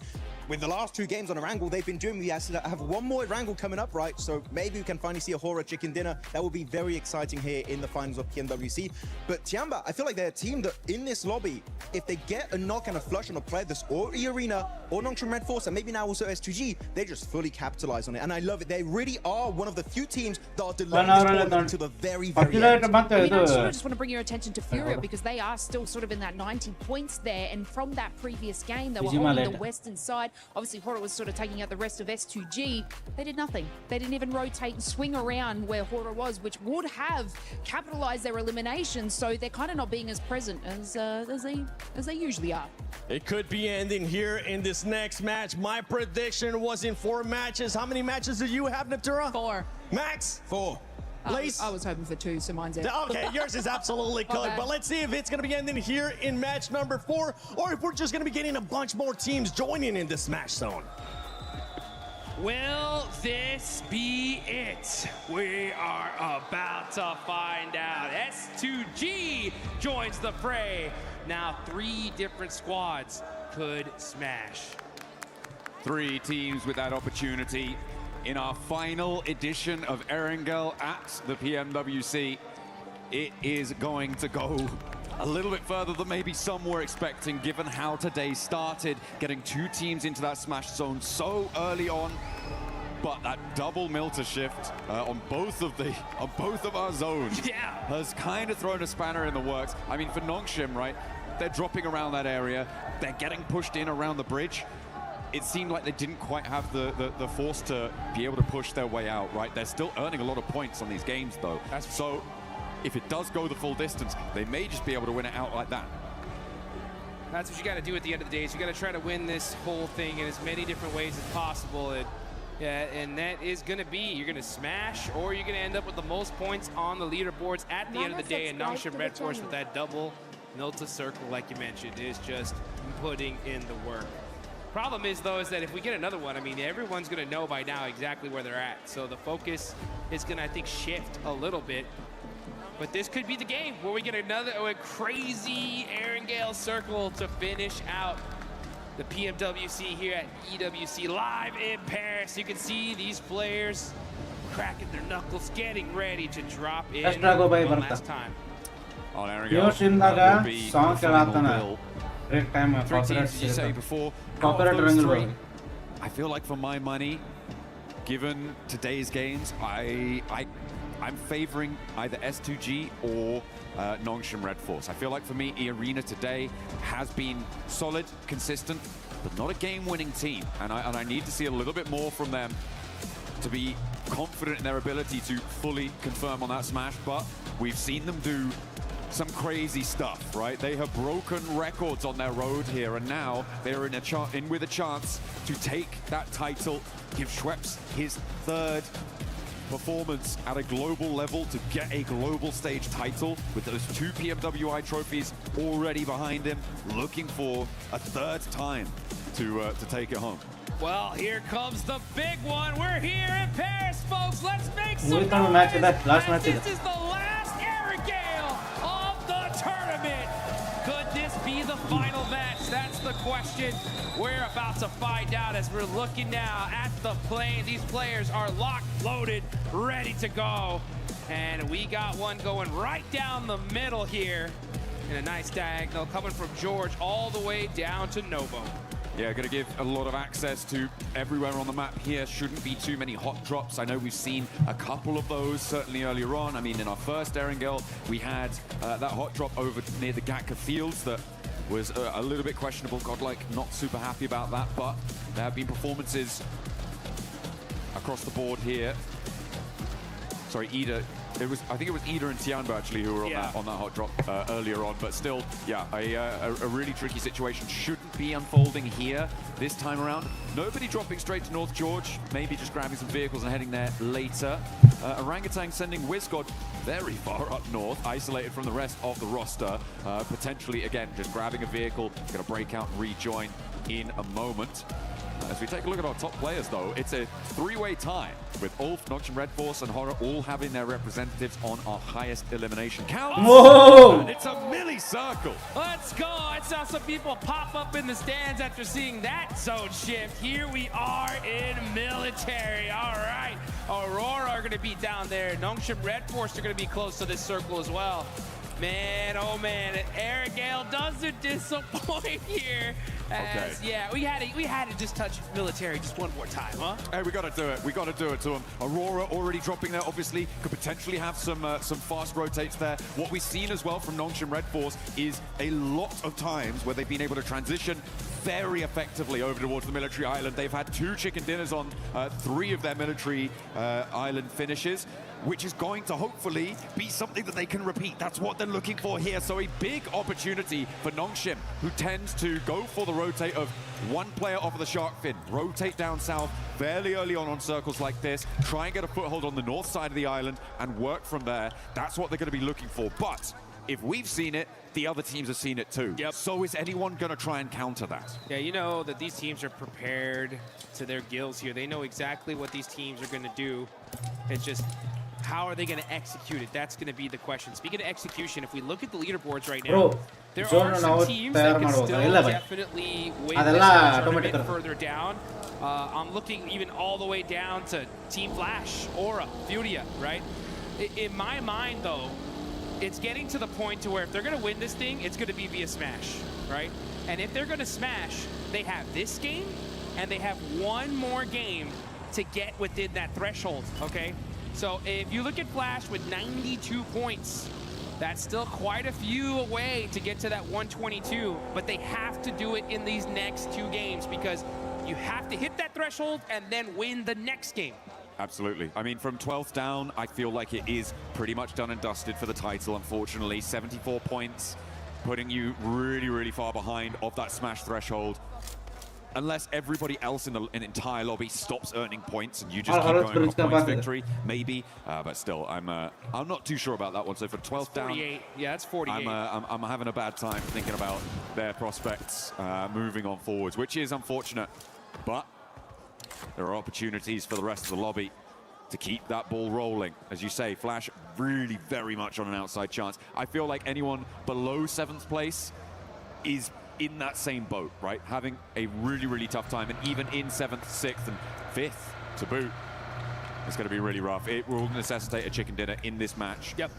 with the last 2 games on Erangel, they've been doing. We have 1 more Erangel coming up, right? So maybe we can finally see a Hora chicken dinner. That will be very exciting here in the finals of PMWC. But Tiamba, I feel like they're a team that in this lobby, if they get a knock and a flush on a player that's or E-Arena or Nongshim Red Force, and maybe now also S2G, they just fully capitalize on it, and I love it. They really are one of the few teams that are delaying this tournament until the very, very end. I mean, I just want to bring your attention to Furia, because they are still sort of in that 90 points there, and from that previous game, they were holding the western side. Obviously, Hora was sort of taking out the rest of S2G. They did nothing. They didn't even rotate and swing around where Hora was, which would have capitalized their elimination, so they're kind of not being as present as they usually are. It could be ending here in this next match. My prediction was in 4 matches. How many matches do you have, Neptura? 4. Max? 4. Lace? I was hoping for 2, so mine's out. Okay, yours is absolutely cooked, but let's see if it's going to be ending here in match number 4, or if we're just going to be getting a bunch more teams joining in the Smash Zone. Will this be it? We are about to find out. S2G joins the fray. Now 3 different squads could smash. 3 teams with that opportunity in our final edition of Erangel at the PMWC. It is going to go a little bit further than maybe some were expecting, given how today started, getting 2 teams into that Smash Zone so early on. But that double Milter shift on both of our zones has kind of thrown a spanner in the works. I mean, for Nongshim, right, they're dropping around that area, they're getting pushed in around the bridge. It seemed like they didn't quite have the force to be able to push their way out, right? They're still earning a lot of points on these games, though. So if it does go the full distance, they may just be able to win it out like that. That's what you got to do at the end of the day, is you got to try to win this whole thing in as many different ways as possible. And that is going to be, you're going to smash, or you're going to end up with the most points on the leaderboards at the end of the day. And Nongshim Red Force with that double Milta circle, like you mentioned, is just putting in the work. Problem is, though, is that if we get another one, I mean, everyone's going to know by now exactly where they're at. So the focus is going to, I think, shift a little bit. But this could be the game where we get another crazy Erangel circle to finish out the PMWC here at EWC live in Paris. You can see these players cracking their knuckles, getting ready to drop in one last time. On Erangel, song kelatana. Break time. Three teams, you say before. Copyright. I feel like for my money, given today's games, I'm favoring either S2G or Nongshim Red Force. I feel like for me, E-Arena today has been solid, consistent, but not a game-winning team. And I need to see a little bit more from them to be confident in their ability to fully confirm on that smash. But we've seen them do some crazy stuff, right? They have broken records on their road here, and now they're in with a chance to take that title, give Schweppes his third performance at a global level to get a global stage title with those 2 PMWI trophies already behind him, looking for a third time to take it home. Well, here comes the big one. We're here in Paris, folks. Let's make some noise. This is the last Erangel of the tournament. Could this be the final match? That's the question we're about to find out as we're looking now at the plane. These players are locked, loaded, ready to go. And we got one going right down the middle here in a nice diagonal coming from George all the way down to Novo. Yeah, going to give a lot of access to everywhere on the map here. Shouldn't be too many hot drops. I know we've seen a couple of those certainly earlier on. I mean, in our first Erangel, we had that hot drop over near the Gatka Fields that was a little bit questionable. Godlike not super happy about that, but there have been performances across the board here. Sorry, Ida. I think it was Ida and Tianbo actually who were on that hot drop earlier on, but still, yeah, a really tricky situation shouldn't be unfolding here this time around. Nobody dropping straight to North George, maybe just grabbing some vehicles and heading there later. Orangutan sending WizGod very far up north, isolated from the rest of the roster. Potentially, again, just grabbing a vehicle, going to break out and rejoin in a moment. As we take a look at our top players, though, it's a 3-way tie with Ulf, Nongshim Red Force, and Horror all having their representatives on our highest elimination count. Whoa! And it's a milli-circle. Let's go. I saw some people pop up in the stands after seeing that zone shift. Here we are in military. All right. Aurora are going to be down there. Nongshim Red Force are going to be close to this circle as well. Man, oh man, Erangel doesn't disappoint here. As, yeah, we had to just touch military just one more time, huh? Hey, we got to do it. We got to do it to them. Aurora already dropping there, obviously, could potentially have some fast rotates there. What we've seen as well from Nongshim Red Force is a lot of times where they've been able to transition very effectively over towards the military island. They've had 2 chicken dinners on 3 of their military island finishes, which is going to hopefully be something that they can repeat. That's what they're looking for here. So a big opportunity for Nongshim, who tends to go for the rotate of one player off of the shark fin, rotate down south fairly early on circles like this, try and get a foothold on the north side of the island and work from there. That's what they're going to be looking for. But if we've seen it, the other teams have seen it too. Yep. So is anyone going to try and counter that? Yeah, you know that these teams are prepared to their gills here. They know exactly what these teams are going to do. It's just, how are they going to execute it? That's going to be the question. Speaking of execution, if we look at the leaderboards right now, there are some teams that can still definitely win this tournament further down. I'm looking even all the way down to Team Flash, Aura, Furia, right? In my mind, though, it's getting to the point to where if they're going to win this thing, it's going to be via Smash, right? And if they're going to Smash, they have this game, and they have one more game to get within that threshold, okay? So if you look at Flash with 92 points, that's still quite a few away to get to that 122, but they have to do it in these next 2 games because you have to hit that threshold and then win the next game. Absolutely. I mean, from 12th down, I feel like it is pretty much done and dusted for the title, unfortunately. 74 points, putting you really, really far behind of that Smash threshold. unless everybody else in an entire lobby stops earning points and you just keep going off points victory, maybe. But still, I'm not too sure about that one. So for 12th down, 48. Yeah, that's 48. I'm having a bad time thinking about their prospects moving on forwards, which is unfortunate. But there are opportunities for the rest of the lobby to keep that ball rolling. As you say, Flash really very much on an outside chance. I feel like anyone below 7th place is in that same boat, right? Having a really, really tough time, and even in 7th, 6th, and 5th to boot, it's going to be really rough. It will necessitate a chicken dinner in this match. Yep.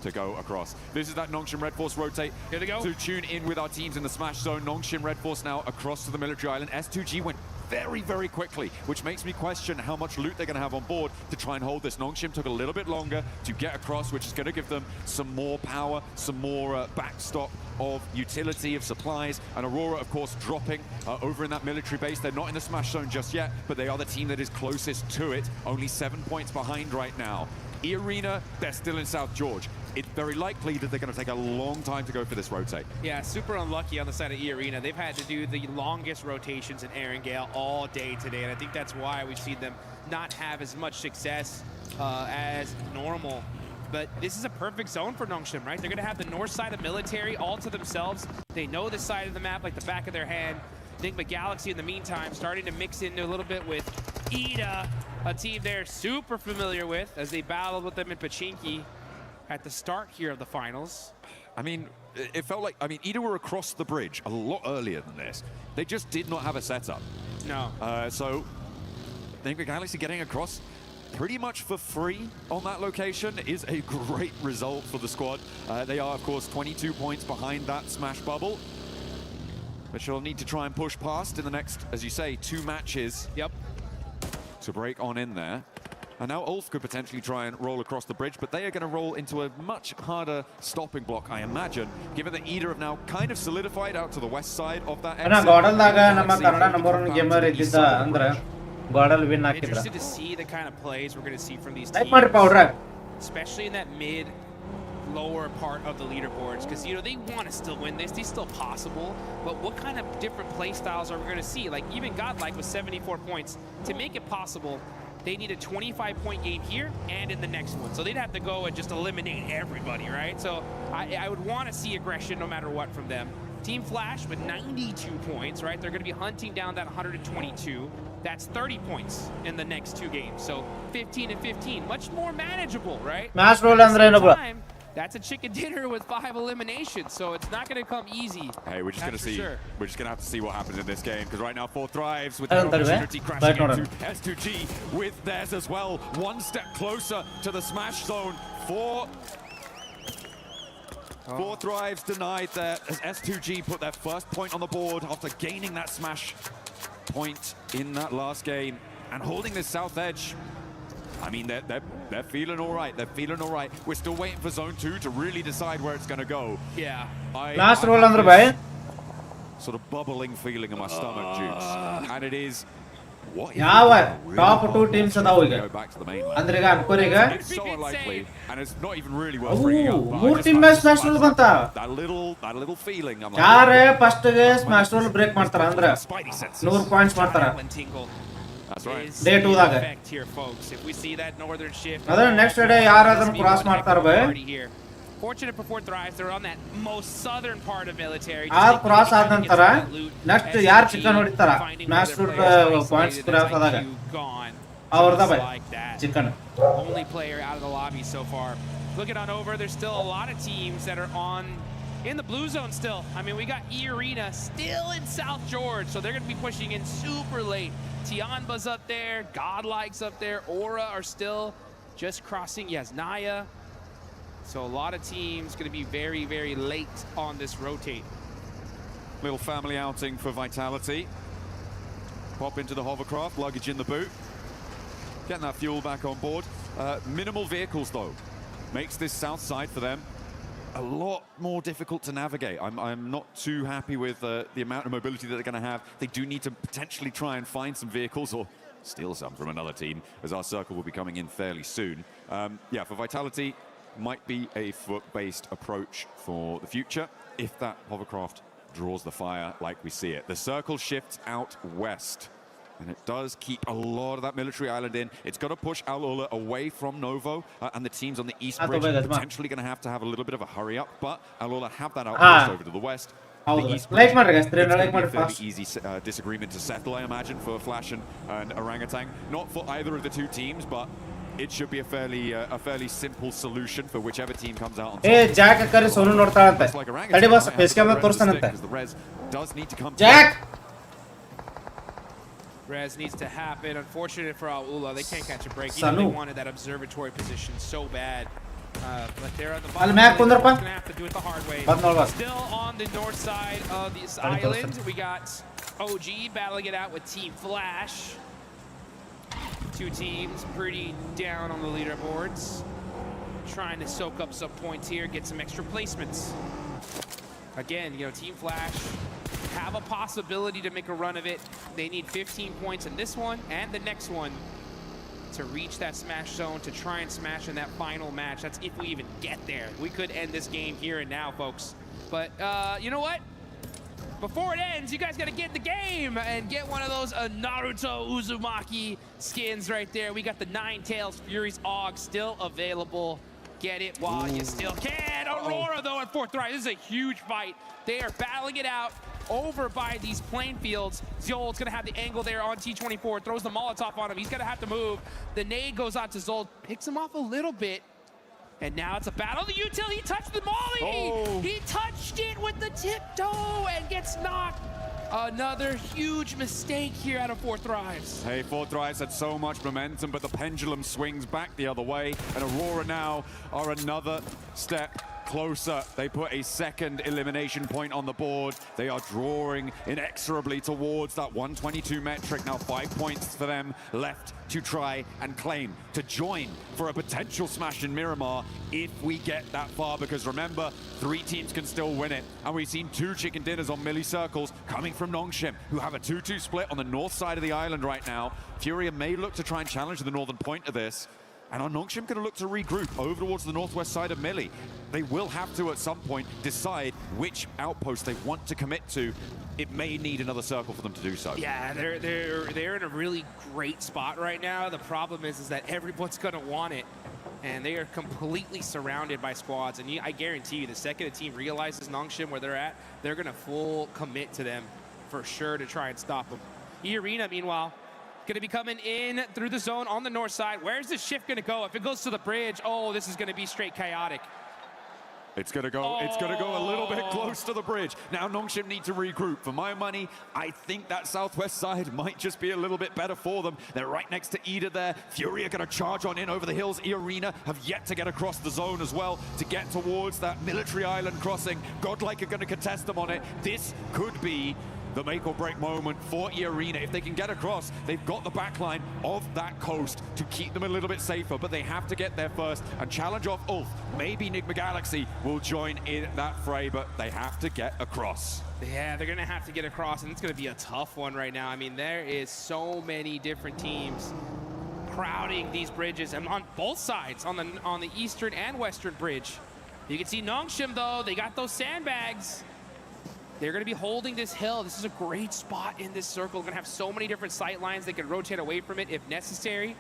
To go across. This is that Nongshim Red Force rotate. Here they go. To tune in with our teams in the smash zone. Nongshim Red Force now across to the military island. S2G went very, very quickly, which makes me question how much loot they're going to have on board to try and hold this. Nongshim took a little bit longer to get across, which is going to give them some more power, some more backstop of utility, of supplies. And Aurora, of course, dropping over in that military base. They're not in the smash zone just yet, but they are the team that is closest to it. Only 7 points behind right now. E-Arena, they're still in South George. It's very likely that they're going to take a long time to go for this rotate. Yeah, super unlucky on the side of E-Arena. They've had to do the longest rotations in Erangel all day today, and I think that's why we've seen them not have as much success as normal. But this is a perfect zone for Nongshim, right? They're going to have the north side of military all to themselves. They know this side of the map like the back of their hand. Enigma Galaxy, in the meantime, starting to mix in a little bit with Ida, a team they're super familiar with as they battled with them in Pachinki at the start here of the finals. I mean, it felt like, Ida were across the bridge a lot earlier than this. They just did not have a setup. No. So, Enigma Galaxy getting across pretty much for free on that location is a great result for the squad. They are, of course, 22 points behind that smash bubble, which they'll need to try and push past in the next, as you say, 2 matches. Yep. To break on in there. And now Ulf could potentially try and roll across the bridge, but they are going to roll into a much harder stopping block, I imagine, given that Ida have now kind of solidified out to the west side of that exit. Interested to see the kind of plays we're going to see from these teams, especially in that lower part of the leaderboards, because they want to still win this. It's still possible, but what kind of different play styles are we going to see? Like even Godlike with 74 points, to make it possible, they need a 25-point game here and in the next one. So they'd have to go and just eliminate everybody, right? So I would want to see aggression no matter what from them. Team Flash with 92 points, right? They're going to be hunting down that 122. That's 30 points in the next 2 games. So 15 and 15, much more manageable, right? That's a chicken dinner with 5 eliminations, so it's not going to come easy. Hey, we're just going to see. Sure. We're just going to have to see what happens in this game, because right now 4 Thrives with their opportunity crashing into S2G with theirs as well. 1 step closer to the smash zone. 4 Thrives denied there as S2G put their first point on the board after gaining that smash point in that last game and holding this south edge. I mean, they're feeling all right. They're feeling all right. We're still waiting for Zone 2 to really decide where it's going to go. Yeah. Last roll under by. Sort of bubbling feeling in my stomach, Jukes. And it is what? Top 2 teams adaw go back to the main line. Andre ga ankoriga. It's so unlikely, and it's not even really worth bringing up. More team match smash roll banta. That little feeling. I'm like, yare first ge smash roll break ಮಾಡ್ತಾರ ಅಂದ್ರೆ 100 points ಮಾಡ್ತಾರ. That's right. Day 2 ದಾಗ. Here, folks. If we see that northern shift, ಅದರ next day ಯಾರು ಅದನ್ನ cross ಮಾಡ್ತಾರ by. Fortunate for 4 Thrives, they're on that most southern part of military. ಆ cross ಆದ ನಂತರ next ಯಾರು ಚಿಕನ್ ಹೊಡಿತಾರ ಮ್ಯಾಚ್ ರೂಟ್ ಪಾಯಿಂಟ್ಸ್ ಕ್ರಾಸ್ ಆದಾಗ ಅವರ್ದ ಬೈ chicken. Only player out of the lobby so far. Looking on over, there's still a lot of teams that are in the blue zone still. I mean, we got E-Arena still in South George, so they're going to be pushing in super late. Tianba's up there, Godlike's up there, Aura are still just crossing Yasnaya. So a lot of teams going to be very, very late on this rotate. Little family outing for Vitality. Pop into the hovercraft, luggage in the boot. Getting that fuel back on board. Minimal vehicles though. Makes this south side for them a lot more difficult to navigate. I'm not too happy with the amount of mobility that they're going to have. They do need to potentially try and find some vehicles or steal some from another team, as our circle will be coming in fairly soon. Yeah, for Vitality, might be a foot-based approach for the future if that hovercraft draws the fire like we see it. The circle shifts out west. And it does keep a lot of that military island in. It's got to push Al-Ula away from Novo, and the teams on the east bridge are potentially going to have a little bit of a hurry up, but Al-Ula have that outpost over to the west. The east bridge, it's going to be a fairly easy disagreement to settle, I imagine, for Flash and Orangutan. Not for either of the two teams, but it should be a fairly simple solution for whichever team comes out on top. Hey, Jack, akkari sonu nodtaalante. Tadi boss, face camera torstanante. The res does need to come. Jack! Res needs to happen. Unfortunate for Al-Ula, they can't catch a break. You know they wanted that observatory position so bad. But they're on the bottom. They're going to have to do it the hard way. Still on the north side of this island, we got OG battling it out with Team Flash. Two teams pretty down on the leaderboards. Trying to soak up some points here, get some extra placements. Again, you know, Team Flash have a possibility to make a run of it. They need 15 points in this one and the next one to reach that smash zone, to try and smash in that final match. That's if we even get there. We could end this game here and now, folks. But you know what? Before it ends, you guys got to get in the game and get one of those Naruto Uzumaki skins right there. We got the Nine Tails Fury's AUG still available. Get it while you still can. Aurora, though, at fourth right. This is a huge fight. They are battling it out over by these plain fields. Zol's going to have the angle there on T24. Throws the Molotov on him. He's going to have to move. The nade goes out to Zol. Picks him off a little bit. And now it's a battle. The util, he touched the molly. He touched it with the tiptoe and gets knocked. Another huge mistake here out of Four Thrives. Hey, Four Thrives had so much momentum, but the pendulum swings back the other way. And Aurora now are another step closer. They put a second elimination point on the board. They are drawing inexorably towards that 122 metric. Now 5 points for them left to try and claim, to join for a potential smash in Miramar if we get that far, because remember, 3 teams can still win it. And we've seen 2 chicken dinners on milli circles coming from Nongshim, who have a 2-2 split on the north side of the island right now. Furia may look to try and challenge the northern point of this. And are Nongshim going to look to regroup over towards the northwest side of Millie? They will have to, at some point, decide which outpost they want to commit to. It may need another circle for them to do so. Yeah, they're in a really great spot right now. The problem is that everyone's going to want it. And they are completely surrounded by squads. And I guarantee you, the second a team realizes Nongshim where they're at, they're going to full commit to them for sure to try and stop them. E-Arena, meanwhile, going to be coming in through the zone on the north side. Where's this shift going to go? If it goes to the bridge, oh, this is going to be straight chaotic. It's going to go. It's going to go a little bit close to the bridge. Now Nongshim need to regroup. For my money, I think that southwest side might just be a little bit better for them. They're right next to Ida there. Fury are going to charge on in over the hills. E-Arena have yet to get across the zone as well to get towards that military island crossing. Godlike are going to contest them on it. This could be the make or break moment for E-Arena. If they can get across, they've got the backline of that coast to keep them a little bit safer, but they have to get there first and challenge off Ulf. Maybe Nigma Galaxy will join in that fray, but they have to get across. Yeah, they're gonna have to get across, and it's gonna be a tough one right now. I mean, there is so many different teams crowding these bridges, and on both sides, on the eastern and western bridge. You can see Nongshim, though, they got those sandbags. They're going to be holding this hill. This is a great spot in this circle. They're going to have so many different sight lines. They can rotate away from it if necessary.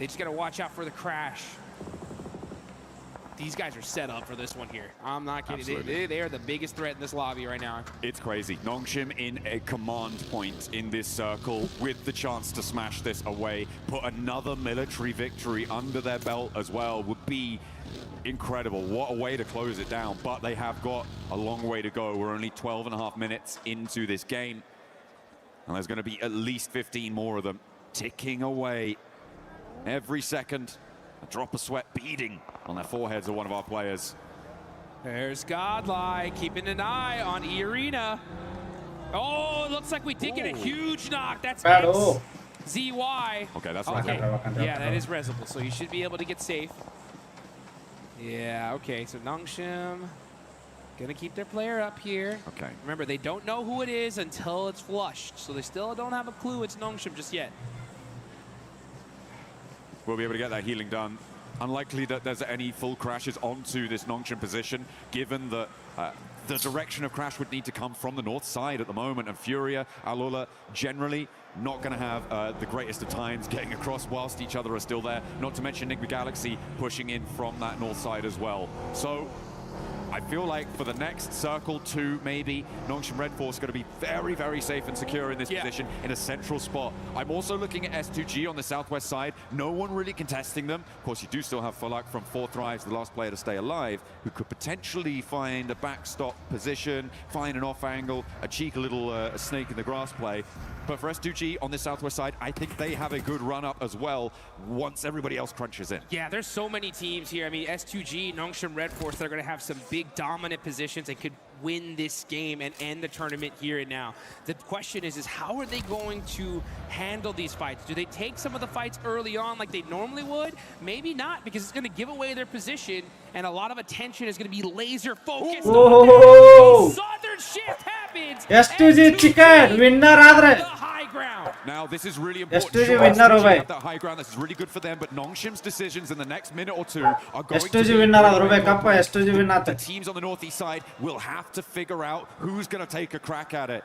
They just got to watch out for the crash. These guys are set up for this one here. I'm not kidding. They are the biggest threat in this lobby right now. It's crazy. Nongshim in a command point in this circle with the chance to smash this away. Put another military victory under their belt as well would be incredible. What a way to close it down, but they have got a long way to go. We're only 12.5 minutes into this game, and there's going to be at least 15 more of them ticking away every second. A drop of sweat beading on their foreheads of one of our players. There's Godlike keeping an eye on E-Arena. Oh, it looks like we did get a huge knock. That's ZY. Okay, that's okay. Yeah, that is resible, so you should be able to get safe. Yeah, okay, so Nongshim gonna keep their player up here. Okay. Remember, they don't know who it is until it's flushed, so they still don't have a clue it's Nongshim just yet. We'll be able to get that healing done unlikely that there's any full crashes onto this Nongshim position, given that the direction of crash would need to come from the north side at the moment, and Furia, Alula, generally not going to have the greatest of times getting across whilst each other are still there, not to mention Enigma Galaxy pushing in from that north side as well. So I feel like for the next circle 2, maybe, Nongshim Red Force going to be very, very safe and secure in this position in a central spot. I'm also looking at S2G on the southwest side. No one really contesting them. Of course, you do still have Fulak from 4 Thrives, the last player to stay alive, who could potentially find a backstop position, find an off angle, a cheeky little snake in the grass play. But for S2G on the southwest side, I think they have a good run up as well once everybody else crunches in. Yeah, there's so many teams here. I mean, S2G, Nongshim Red Force, they're going to have some big dominant positions and could win this game and end the tournament here and now. The question is how are they going to handle these fights? Do they take some of the fights early on like they normally would? Maybe not, because it's going to give away their position and a lot of attention is going to be laser focused on them. Southern shift happens. S2G chicken winner adre. Now, this is really important. S2G winner have that high ground. This is really good for them, but Nongshim's decisions in the next minute or 2 are going S2G winner adre kappa S2G winner. The teams on the northeast side will have to figure out who's going to take a crack at it.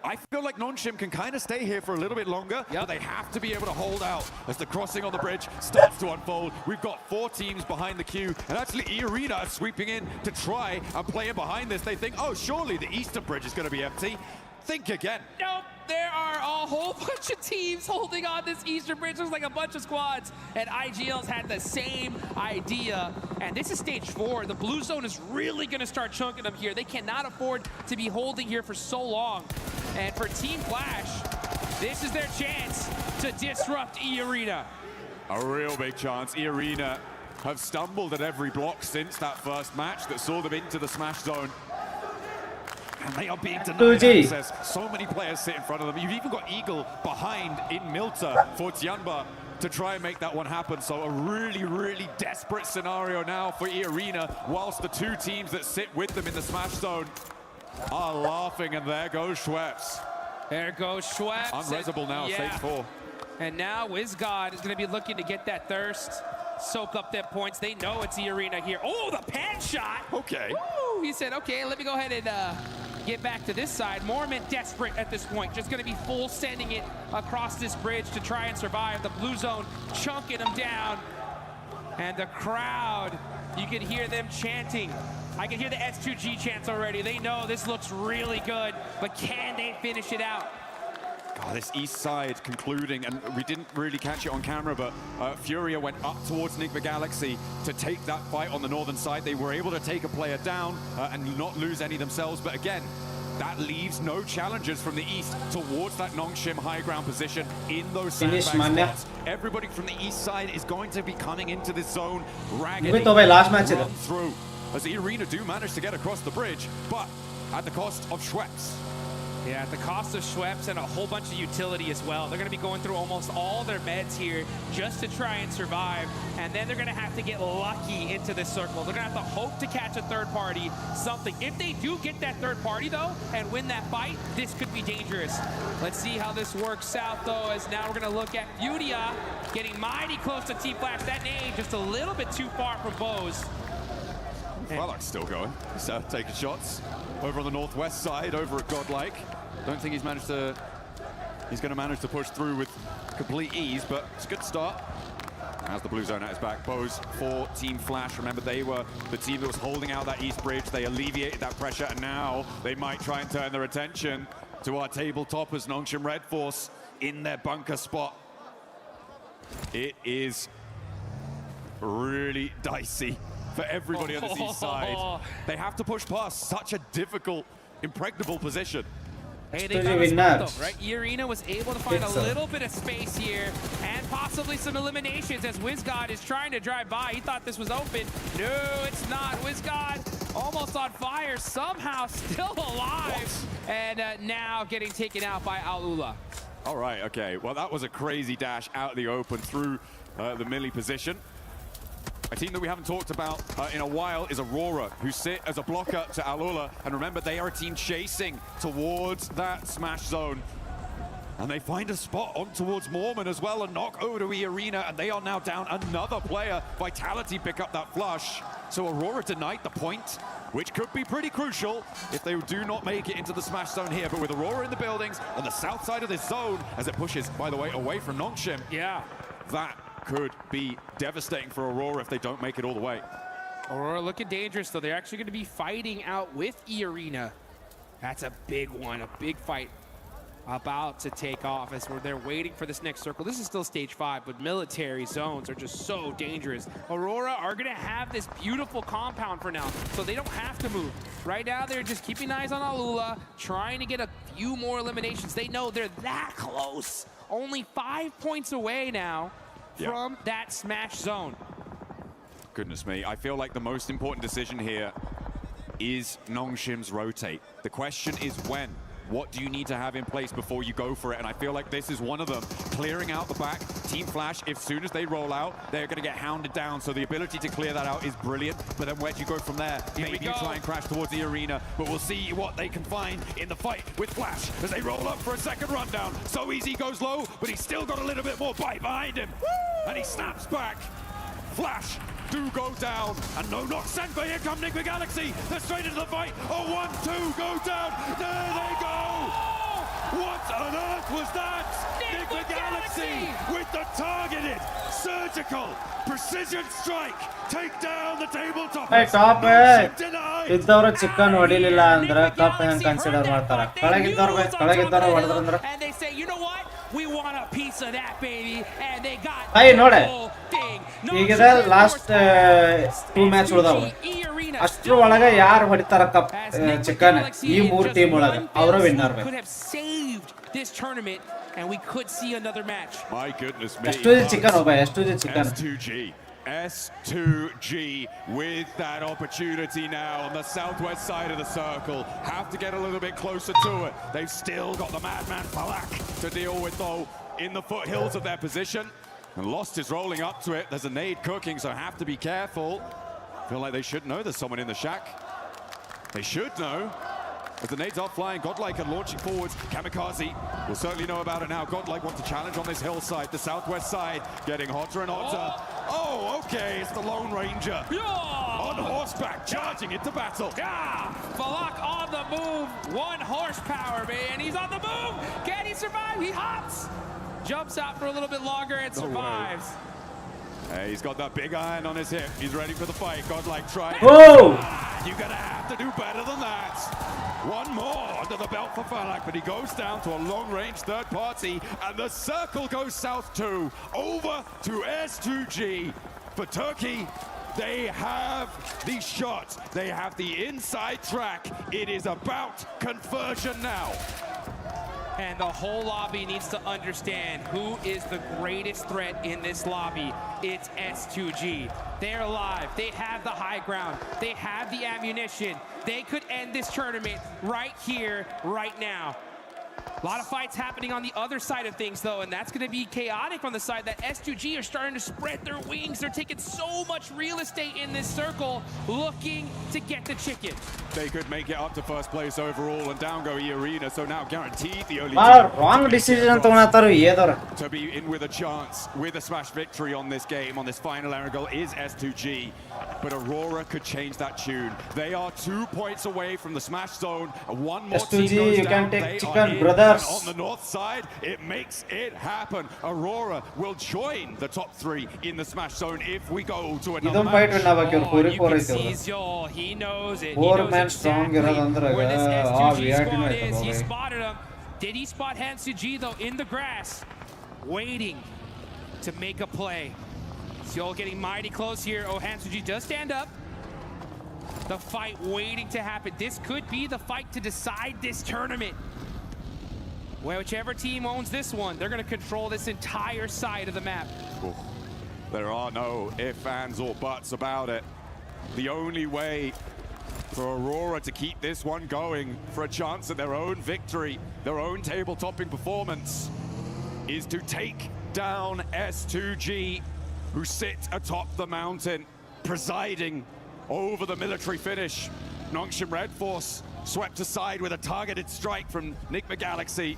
I feel like Nongshim can kind of stay here for a little bit longer, but they have to be able to hold out as the crossing on the bridge starts to unfold. We've got 4 teams behind the queue, and actually E-Arena are sweeping in to try and play in behind this. They think, oh, surely the eastern bridge is going to be empty. Think again. Nope, there are a whole bunch of teams holding on this eastern bridge. Looks like a bunch of squads, and IGL's had the same idea. And this is stage 4. The blue zone is really going to start chunking them here. They cannot afford to be holding here for so long. And for Team Flash, this is their chance to disrupt E-Arena. A real big chance. E-Arena have stumbled at every block since that first match that saw them into the smash zone. And they are being denied access. So many players sit in front of them. You've even got Eagle behind in Milta for Tianba to try and make that one happen. So a really, really desperate scenario now for E-Arena, whilst the 2 teams that sit with them in the smash zone are laughing, and there goes Schweppes. There goes Schweppes. Unresable now, stage 4. And now WizGod is going to be looking to get that thirst, soak up them points. They know it's E-Arena here. Oh, the pan shot. Okay. Woo! He said, okay, let me go ahead and get back to this side. Mormon desperate at this point, just going to be full sending it across this bridge to try and survive. The blue zone chunking them down, and the crowd, you can hear them chanting. I can hear the S2G chants already. They know this looks really good, but can they finish it out? God, this east side concluding, and we didn't really catch it on camera, but Furia went up towards Enigma Galaxy to take that fight on the northern side. They were able to take a player down and not lose any themselves, but again, that leaves no challengers from the east towards that Nongshim high ground position in those sandbag spots. Everybody from the east side is going to be coming into this zone ragged run through, as the E-Arena do manage to get across the bridge, but at the cost of Schweppes. Yeah, at the cost of Schweppes and a whole bunch of utility as well. They're going to be going through almost all their meds here just to try and survive. And then they're going to have to get lucky into this circle. They're going to have to hope to catch a third party, something. If they do get that third party, though, and win that fight, this could be dangerous. Let's see how this works out, though, as now we're going to look at Furia getting mighty close to Team Flash. That name just a little bit too far from Bose. Fulak's still going. He's taking shots over on the northwest side, over at Godlike. Don't think he's going to manage to push through with complete ease, but it's a good start. As the blue zone at his back, Bose for Team Flash. Remember, they were the team that was holding out that east bridge. They alleviated that pressure, and now they might try and turn their attention to our tabletop as Nongshim Red Force in their bunker spot. It is really dicey for everybody on this east side. They have to push past such a difficult, impregnable position. Hey, they found a spot though, right? E-Arena was able to find a little bit of space here and possibly some eliminations as WizGod is trying to drive by. He thought this was open. No, it's not. WizGod almost on fire, somehow still alive, and now getting taken out by Alula. All right, okay. Well, that was a crazy dash out of the open through the melee position. A team that we haven't talked about in a while is Aurora, who sit as a blocker to Alula. And remember, they are a team chasing towards that smash zone. And they find a spot on towards Mormon as well, a knock over to E-Arena, and they are now down another player. Vitality pick up that flush. So Aurora denied the point, which could be pretty crucial if they do not make it into the smash zone here. But with Aurora in the buildings on the south side of this zone, as it pushes, by the way, away from Nongshim, that could be devastating for Aurora if they don't make it all the way. Aurora looking dangerous, though. They're actually going to be fighting out with E-Arena. That's a big one, a big fight about to take off as they're waiting for this next circle. This is still stage 5, but military zones are just so dangerous. Aurora are going to have this beautiful compound for now, so they don't have to move. Right now, they're just keeping eyes on Alula, trying to get a few more eliminations. They know they're that close. Only 5 points away now from that smash zone. Goodness me, I feel like the most important decision here is Nongshim's rotate. The question is when. What do you need to have in place before you go for it? And I feel like this is one of them. Clearing out the back, Team Flash, if soon as they roll out, they're going to get hounded down. So the ability to clear that out is brilliant. But then where do you go from there? Maybe you try and crash towards the arena, but we'll see what they can find in the fight with Flash as they roll up for a second rundown. So easy goes low, but he's still got a little bit more bite behind him. And he snaps back. Flash do go down, and no knock sent, but here come NigmaGalaxy. They're straight into the fight. Oh, 1-2 go down. There they go. What on earth was that? NigmaGalaxy with the targeted, surgical, precision strike. Take down the tabletop. Hey, top ಇದ್ದವರು chicken ಹೊಡಿಲಿಲ್ಲ ಅಂದ್ರೆ cup ಹೆಂಗ್ consider ಮಾಡ್ತಾರ? ಕೆಳಗಿದ್ದವರು ಹೊಡೆದ್ರಂದ್ರ We want a piece of that, baby, and they got ನೋಡೆ ಈಗಿದೆ last 2 match ಉಳಿದವ. ಅಷ್ಟ್ರ ಒಳಗೆ ಯಾರು ಹೊಡಿತಾರ cup chicken ಈ 3 team ಒಳಗೆ ಅವರ ವಿನ್ನರ್ ಬೇಕು. This tournament, and we could see another match. My goodness me. ಎಷ್ಟು ಚಿಕನ್ ಒಬ್ಬ ಎಷ್ಟು chicken. S2G with that opportunity now on the southwest side of the circle. Have to get a little bit closer to it. They've still got the madman Palak to deal with, though, in the foothills of their position. And Lost is rolling up to it. There's a nade cooking, so have to be careful. Feel like they should know there's someone in the shack. They should know. As the nades are flying, Godlike are launching forwards. Kamikaze will certainly know about it now. Godlike wants to challenge on this hillside, the southwest side, getting hotter and hotter. Oh, okay, it's the Lone Ranger. On horseback, charging into battle. Falak on the move, 1 horsepower, man. He's on the move. Can he survive? He hops. Jumps out for a little bit longer and survives. Hey, he's got that big iron on his hip. He's ready for the fight. Godlike trying. Whoa! You're going to have to do better than that. One more under the belt for Falak, but he goes down to a long-range third party, and the circle goes south too. Over to S2G. For Turkey, they have the shot. They have the inside track. It is about conversion now. And the whole lobby needs to understand who is the greatest threat in this lobby. It's S2G. They're alive. They have the high ground. They have the ammunition. They could end this tournament right here, right now. A lot of fights happening on the other side of things, though, and that's going to be chaotic on the side that S2G are starting to spread their wings. They're taking so much real estate in this circle, looking to get the chicken. They could make it up to first place overall, and down go E-Arena, so now guaranteed the only wrong decision to be in with a chance, with a smash victory on this game, on this final angle, is S2G. But Aurora could change that tune. They are 2 points away from the smash zone. One more S2G, team goes you down. can take They chicken, are in, brothers. and on the north side, it makes it happen. Aurora will join the top 3 in the smash zone if we go to another match. You can see Zol. He knows it. He knows exactly where this S2G squad is. He spotted him. Did he spot Hansuji, though, in the grass, waiting to make a play? Zol getting mighty close here. Oh, Hansuji does stand up. The fight waiting to happen. This could be the fight to decide this tournament. Whichever team owns this one, they're going to control this entire side of the map. Ooh. There are no ifs, ands, or buts about it. The only way for Aurora to keep this one going for a chance at their own victory, their own table-topping performance, is to take down S2G, who sit atop the mountain, presiding over the military finish. Nongshim Red Force swept aside with a targeted strike from NigmaGalaxy.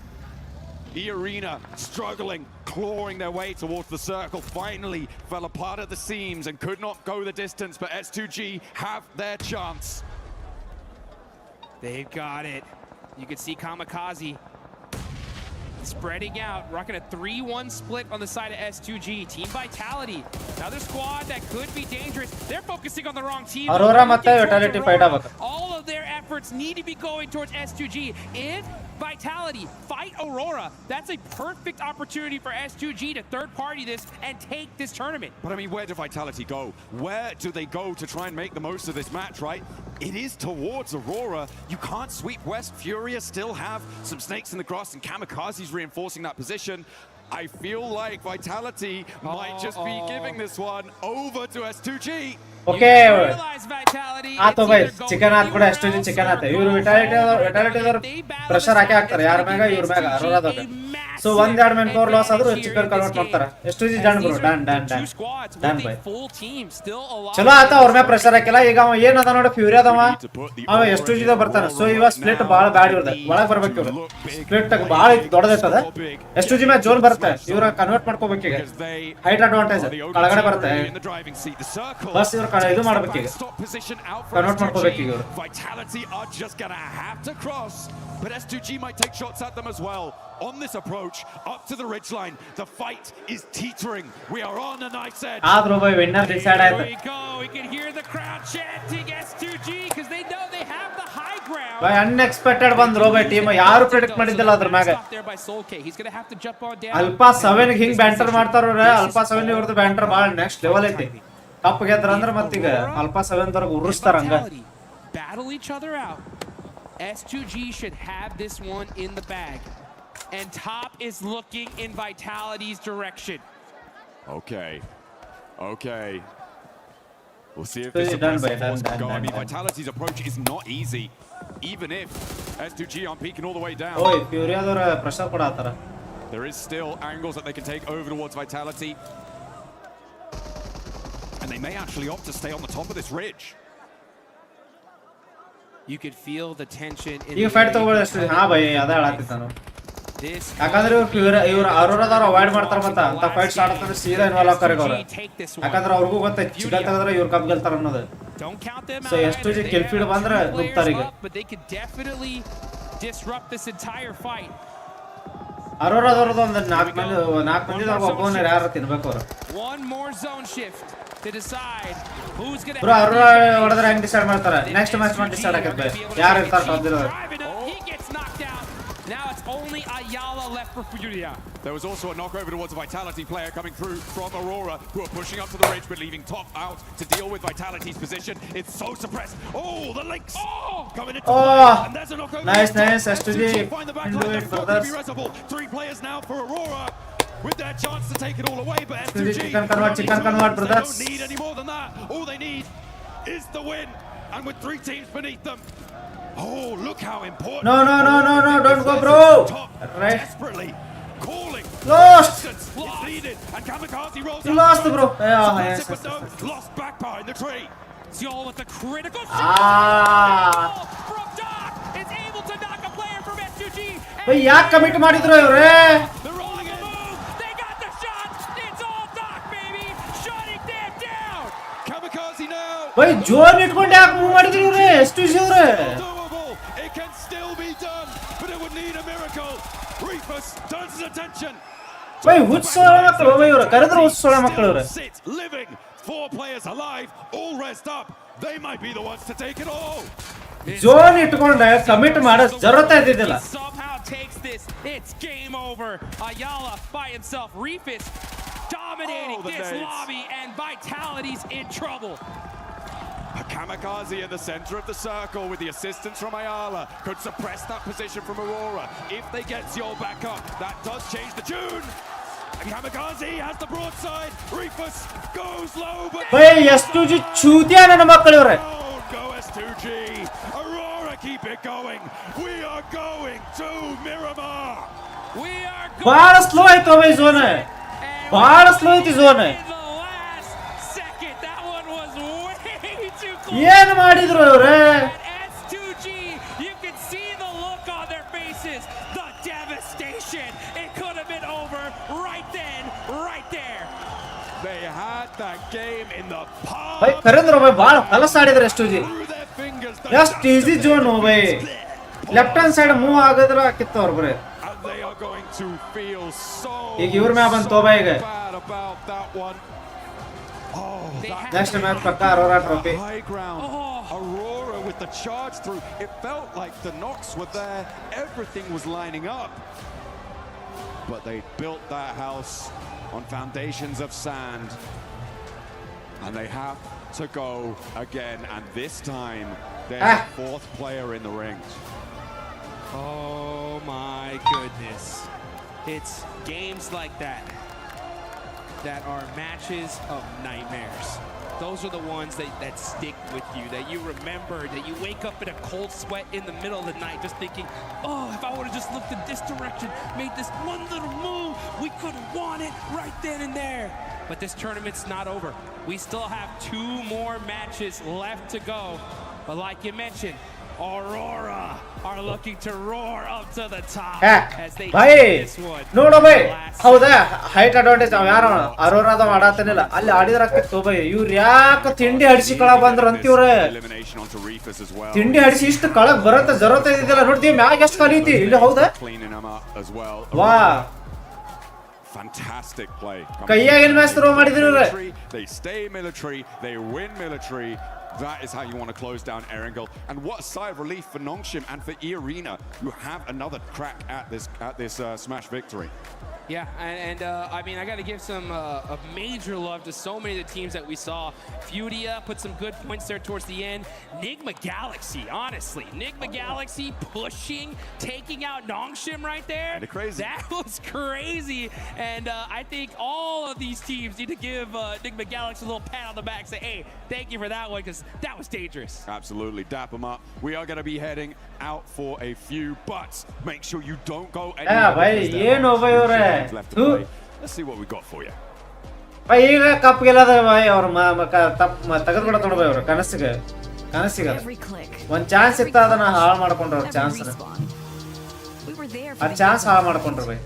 E-Arena struggling, clawing their way towards the circle, finally fell apart at the seams and could not go the distance, but S2G have their chance. They've got it. You can see Kamikaze spreading out, rocking a 3-1 split on the side of S2G. Team Vitality, another squad that could be dangerous. They're focusing on the wrong team. Aurora ಮತ್ತೆ Vitality fight ಆಗಬೇಕು. All of their efforts need to be going towards S2G. If Vitality fight Aurora, that's a perfect opportunity for S2G to third party this and take this tournament. But I mean, where do Vitality go? Where do they go to try and make the most of this match, right? It is towards Aurora. You can't sweep West. Furia still have some snakes in the grass, and Kamikaze's reinforcing that position. I feel like Vitality might just be giving this one over to S2G. Okay ಆತು by chicken Haat ಕೂಡ S2G chicken ಹಾತೆ ಇವ್ರು ವಿಟಾಲಿಟಿ pressure ಹಾಕ್ತಾರೆ ಯಾರ ಮ್ಯಾಗ ಇವ್ರ ಮ್ಯಾಗ ಅರೋರಾದಾಗ so 1-2 men power loss ಆದ್ರೂ chicken convert ಮಾಡ್ತಾರೆ S2G done bro done by ಚಲೋ ಆತ ಅವ್ರ ಮ್ಯಾಗ ಪ್ರೆಷರ್ ಹಾಕಿಲ್ಲ ಈಗ ಅವ ಏನದ ನೋಡಿ ಫ್ಯೂರಿ ಅದವ ಅವ S2G ದ ಬರ್ತಾನೆ ಸೊ ಇವ ಸ್ಪ್ಲಿಟ್ ಬಾಳ ಬ್ಯಾಡ್ ಇವ್ರದ ಒಳಗೆ ಬರ್ಬೇಕು ಇವ್ರು ಸ್ಪ್ಲಿಟ್ ಬಾಳ ದೊಡ್ಡದೈತದ S2G ಮ್ಯಾಗ ಜೋನ್ ಬರುತ್ತೆ ಇವ್ರ ಕನ್ವರ್ಟ್ ಮಾಡ್ಕೋಬೇಕು ಈಗ ಹೈಟ್ ಅಡ್ವಾಂಟೇಜ್ ಕೆಳಗಡೆ ಬರುತ್ತೆ ಬಸ್ ಇವ್ರ ಇದು ಮಾಡಬೇಕು ಈಗ ಕನ್ವರ್ಟ್ ಮಾಡ್ಕೋಬೇಕು ಈಗ ಇವ್ರು Vitality are just gonna have to cross, but S2G might take shots at them as well. On this approach up to the ridgeline, the fight is teetering. We are on a knife's edge. ಆದ್ರೂ by winner decide ಆಯ್ತು. We can hear the crowd chanting S2G because they know they have the high ground. By unexpected ಬಂದ್ರು by team ಯಾರು predict ಮಾಡಿದ್ದಿಲ್ಲ ಅದ್ರ ಮ್ಯಾಗ. Alpha 7 ಗೆ ಹಿಂಗ್ ಬ್ಯಾಂಟರ್ ಮಾಡ್ತಾರ alpha 7 ಇವ್ರದ್ದು ಬ್ಯಾಂಟರ್ ಬಾಳ ನೆಕ್ಸ್ಟ್ ಲೆವೆಲ್ ಐತಿ. ಕಪ್ ಗೆದ್ರ ಅಂದ್ರೆ ಮತ್ತೀಗ ಅಲ್ಫಾ 7 ತರಗ ಉರುಸ್ತಾರ ಹಂಗ. Battle each other out. S2G should have this one in the bag. And top is looking in Vitality's direction. Okay. We'll see if this suppressive force can go. I mean, Vitality's approach is not easy, even if S2G aren't peeking all the way down. Oh, Fury adora pressure kodatara. There is still angles that they can take over towards Vitality. And they may actually opt to stay on the top of this ridge. You could feel the tension in the fight ತಗೊಳ್ಳೋದು ಹಾ by ಅದ ಹೇಳಾತಿದ್ದ ನಾನು ಯಾಕಂದ್ರೆ ಇವ್ರು ಅರೋರಾದವ್ರು avoid ಮಾಡ್ತಾರ ಮತ್ತ ಅಂತ fight start ಆಗ್ತದೆ ಸೀದಾ ಇನ್ವಾಲ್ವ್ ಆಗ್ತಾರೆ ಅವ್ರು ಯಾಕಂದ್ರೆ ಅವ್ರಿಗೂ ಗೊತ್ತೈತಿ ಚಿಕನ್ ತೆಗೆದ್ರೆ ಇವ್ರು ಕಪ್ ಗೆಲ್ತಾರ ಅನ್ನೋದು ಸೊ S2G ಕಿಲ್ ಫೀಡ್ ಬಂದ್ರೆ ನುಗ್ತಾರೆ ಈಗ ಅರೋರಾದವ್ರದ್ದು ಒಂದು 4 ಮಂದಿದಾಗ ಒಬ್ಬನೇ ಯಾರು ತಿನ್ಬೇಕು ಅವ್ರು ಬ್ರೋ ಅರೋರಾ ಹೊಡೆದ್ರೆ ಹೆಂಗ್ ಡಿಸೈಡ್ ಮಾಡ್ತಾರೆ ನೆಕ್ಸ್ಟ್ ಮ್ಯಾಚ್ ಮಾಡಿ ಡಿಸೈಡ್ ಆಗತ್ತೆ ಯಾರು ಇರ್ತಾರೆ ಟಾಪ್ ಇರೋರು. Now it's only Ayala left for Furia. There was also a knockover towards a Vitality player coming through from Aurora, who are pushing up to the ridge but leaving top out to deal with Vitality's position. It's so suppressed. Oh, the links coming into play. And there's a knockover. Nice. S2G find the back line. That's 3 players now for Aurora with their chance to take it all away, but S2G chicken convert brothers. Don't need any more than that. All they need is the win, and with 3 teams beneath them. Oh, look how important. No, don't go, bro. Right. Desperately calling. Lost. It's needed, and Kamikaze rolls lost, bro. Yes. Lost back bar in the tree. Zol with the critical shot. From Doc is able to knock a player from S2G. Hey, ಯಾಕೆ commit ಮಾಡಿದ್ರು ಇವ್ರೆ? They're rolling a move. They got the shot. It's all Doc, baby. Shutting them down. Kamikaze now. Hey, zone ಇಟ್ಕೊಂಡು ಯಾಕೆ move ಮಾಡಿದ್ರು ಇವ್ರೆ S2G ಅವ್ರೆ? Wait, who's so living 4 players alive, all rest up. They might be the ones to take it all. Zone itkonde commit ಮಾಡೋ ಜರೂರತೆ ಇದ್ದಿಲ್ಲ. Somehow takes this. It's game over. Ayala by himself. Refis dominating this lobby, and Vitality's in trouble. Kamikaze in the center of the circle with the assistance from Ayala could suppress that position from Aurora. If they get Zol back up, that does change the tune. Kamikaze has the broadside. Refus goes low, but hey, S2G ಚೂತಿಯ ನನ್ನ ಮಕ್ಕಳು ಇವರೇ. Go S2G. Aurora keep it going. We are going to Miramar. We are ಬಹಳ slow ಆಯ್ತು by zone. ಬಹಳ slow ಐತಿ zone. ಏನು ಮಾಡಿದ್ರು ಇವ್ರೆ? S2G, you can see the look on their faces. The devastation prediction. It could have been over right then, right there. They had that game in the palm. भाई करेंद्र भाई बाल कलस आडिದ್ರೆ ಎಷ್ಟುಜಿ ಎಷ್ಟು ಈಜಿ ಜೋನ್ ಭಾई ಲೆಫ್ಟ್ ಹ್ಯಾಂಡ್ ಸೈಡ್ ಮೂವ್ ಆಗಿದ್ರೆ ಕಿತ್ತವ್ರ ಬರೆ They are going to feel so ಈಗ ಇವ್ರ ಮ್ಯಾ ಬಂತು ಭಾई ಈಗ bad about that one. Next match ಪಕ್ಕ Aurora trophy High ground. Aurora with the charge through. It felt like the knocks were there. Everything was lining up. But they built that house on foundations of sand. And they have to go again. And this time, there's a fourth player in the ring. Oh my goodness. It's games like that that are matches of nightmares. Those are the ones that stick with you, that you remember, that you wake up in a cold sweat in the middle of the night just thinking, oh, if I would have just looked in this direction, made this one little move, we could have won it right then and there. But this tournament's not over. We still have 2 more matches left to go. But like you mentioned, Aurora are looking to roar up to the top as they take this one. ನೋಡು by ಹೌದಾ height advantage ಅವ ಯಾರು ಅರೋರಾದ ಮಾಡಾತನಿಲ್ಲ ಅಲ್ಲಿ ಆಡಿದ್ರಕ್ಕಿತ್ತು by ಇವ್ರು ಯಾಕೆ ತಿಂಡಿ ಹಡಿಸಿ ಕಳ ಬಂದ್ರ ಅಂತಿವ್ರೆ ತಿಂಡಿ ಹಡಿಸಿ ಇಷ್ಟು ಕಳಕ್ ಬರತ್ತ ಜರತ್ತ ಇದಿಲ್ಲ ನೋಡ್ತೀವಿ ಮ್ಯಾಗ ಎಷ್ಟು ಕಲೀತಿ ಇಲ್ಲಿ ಹೌದಾ ವಾ Fantastic play. ಕೈಯಾಗಿನ ಮ್ಯಾಚ್ ಥ್ರೋ ಮಾಡಿದ್ರು They stay military, they win military. That is how you want to close down Erangel. And what a sigh of relief for Nongshim and for E-Arena, who have another crack at this Smash victory. Yeah, and I mean, I got to give some a major love to so many of the teams that we saw. Furia put some good points there towards the end. Nigma Galaxy, honestly. Nigma Galaxy pushing, taking out Nongshim right there. Crazy. That was crazy. And I think all of these teams need to give Nigma Galaxy a little pat on the back, say, hey, thank you for that one, because that was dangerous. Absolutely, dap them up. We are going to be heading out for a few, but make sure you don't go anywhere. Left to play. Let's see what we got for you. By ಈಗ cup ಗೆಲ್ಲದ by ಅವ್ರ ತೆಗೆದ್ಬಿಡ ನೋಡ by ಅವ್ರ ಕನಸಿಗೆ ಒಂದ್ chance ಇತ್ತ ಅದನ್ನ ಹಾಳು ಮಾಡ್ಕೊಂಡ್ರ ಅವ್ರ ಚಾನ್ಸ್ ಆ ಚಾನ್ಸ್ ಹಾಳು ಮಾಡ್ಕೊಂಡ್ರ ಬೈ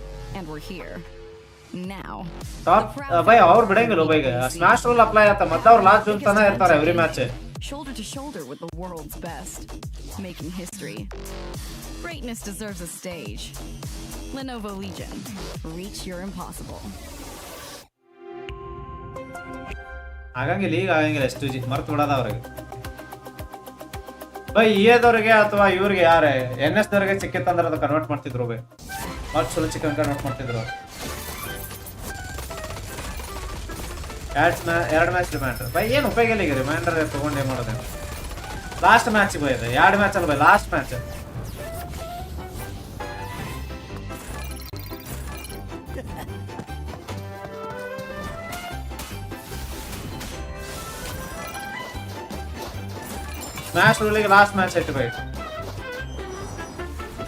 ಟಾಪ್ ಬೈ ಅವ್ರು ಬಿಡಂಗಿಲ್ಲ ಬೈ ಈಗ ಸ್ಮ್ಯಾಶ್ ರೂಲ್ ಅಪ್ಲೈ ಆತ ಮತ್ತೆ ಅವ್ರು ಲಾಸ್ಟ್ ಜೂನ್ ತನ ಇರ್ತಾರೆ every match shoulder to shoulder with the world's best, making history. Greatness deserves a stage. Lenovo Legion, reach your impossible. ಆಗಂಗಿಲ್ಲ ಈಗ ಆಗಂಗಿಲ್ಲ ಎಷ್ಟು ಮರ್ತು ಬಿಡೋದ ಅವ್ರಿಗೆ ಬೈ ಇಯದವ್ರಿಗೆ ಅಥವಾ ಇವ್ರಿಗೆ ಯಾರೇ NS ದವ್ರಿಗೆ ಚಿಕ್ಕಿತ್ತಂದ್ರೆ ಅದು ಕನ್ವರ್ಟ್ ಮಾಡ್ತಿದ್ರು ಬೈ ಮತ್ತೆ ಚಲೋ ಚಿಕನ್ ಕನ್ವರ್ಟ್ ಮಾಡ್ತಿದ್ರು ಎರಡು ಮ್ಯಾಚ್ ರಿಮೈಂಡರ್ ಬೈ ಏನು ಉಪಯೋಗ ಇಲ್ಲ ಈಗ ರಿಮೈಂಡರ್ ತಗೊಂಡೇ ಮಾಡೋದು ಲಾಸ್ಟ್ ಮ್ಯಾಚ್ ಬೈ ಇದೆ 2 ಮ್ಯಾಚ್ ಅಲ್ಲ ಬೈ ಲಾಸ್ಟ್ ಮ್ಯಾಚ್ ಸ್ಮ್ಯಾಶ್ ರೂಲಿಗೆ ಲಾಸ್ಟ್ ಮ್ಯಾಚ್ ಐತಿ ಬೈ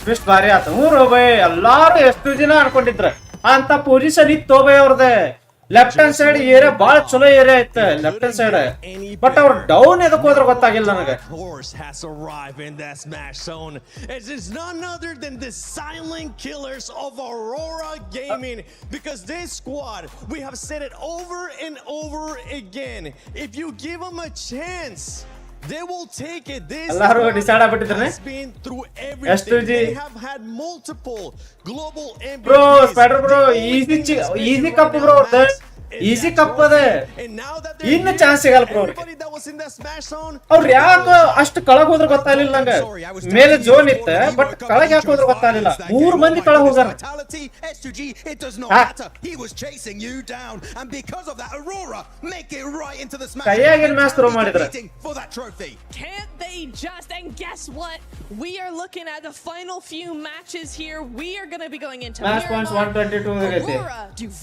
ಟ್ವಿಸ್ಟ್ ಭಾರಿ ಆತ ಹ್ಞೂ ಬೈ ಎಲ್ಲಾರು ಎಷ್ಟು ದಿನ ಅನ್ಕೊಂಡಿದ್ರ ಅಂತ ಪೊಸಿಷನ್ ಇತ್ತು ಬೈ ಅವ್ರದ್ದೆ ಲೆಫ್ಟ್ ಹ್ಯಾಂಡ್ ಸೈಡ್ ಏರಿಯಾ ಬಾಳ ಚಲೋ ಏರಿಯಾ ಐತೆ ಲೆಫ್ಟ್ ಹ್ಯಾಂಡ್ ಸೈಡ್ ಬಟ್ ಅವ್ರು ಡೌನ್ ಎದಕ್ಕೆ ಹೋದ್ರ ಗೊತ್ತಾಗಿಲ್ಲ ನನಗೆ horse has arrived in that smash zone as it's none other than the silent killers of Aurora Gaming, because this squad, we have said it over and over again, if you give them a chance they will take it. This has been through everything. They have had multiple global MVPs. Bro, Spider bro, easy cup bro. Easy cup ಅದೇ ಇನ್ನು chance ಸಿಗಲ್ಲ bro ಅವ್ರು ಯಾಕೆ ಅಷ್ಟು ಕಳಗ್ ಹೋದ್ರ ಗೊತ್ತಾಗಲಿಲ್ಲ ನಂಗೆ ಮೇಲೆ ಜೋನ್ ಇತ್ತು ಬಟ್ ಕಳಗ್ ಯಾಕೆ ಹೋದ್ರ ಗೊತ್ತಾಗಲಿಲ್ಲ 3 ಮಂದಿ ಕಳಗ್ ಹೋಗಾರ ಕೈಯಾಗಿನ ಮ್ಯಾಚ್ ಥ್ರೋ ಮಾಡಿದ್ರ Can't they just, and guess what, we are looking at the final few matches here. We are going to be going into match points 122 ಆಗೈತಿ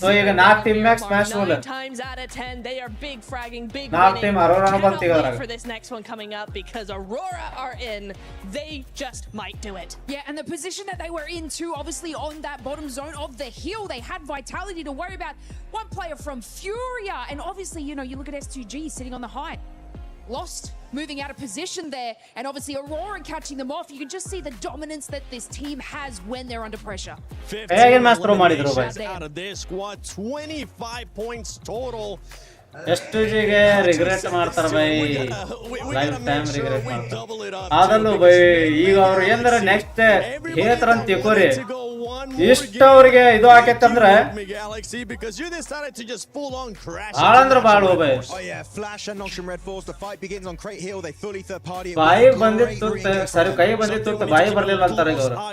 ಸೊ ಈಗ 4 team match smash 9 times out of 10 they are big fragging, big winning. Cannot wait for this next one coming up because Aurora are in. They just might do it. Yeah, and the position that they were in too, obviously on that bottom zone of the hill, they had Vitality to worry about. One player from Furia, and obviously, you know, you look at S2G sitting on the height. Lost, moving out of position there, and obviously Aurora catching them off. You can just see the dominance that this team has when they're under pressure. 15 eliminations out of this squad, 25 points total. ಎಷ್ಟು ಜಿಗೆ regret ಮಾಡ್ತಾರ by life time regret ಮಾಡ್ತಾರ ಅದಲ್ಲೂ by ಈಗ ಅವ್ರು ಏನಂದ್ರ next ಹೇಳ್ತಾರ ಅಂತ ತಿಳ್ಕೋರಿ ಇಷ್ಟ ಅವ್ರಿಗೆ ಇದು ಆಕೈತಂದ್ರೆ ಹಾಳಂದ್ರ ಬಾಳು ಬೈ ಬಾಯಿ ಬಂದಿತ್ತು ಸರಿ ಕೈ ಬಂದಿತ್ತು ಬಾಯಿ ಬರ್ಲಿಲ್ಲ ಅಂತಾರೆ ಈಗ ಅವರು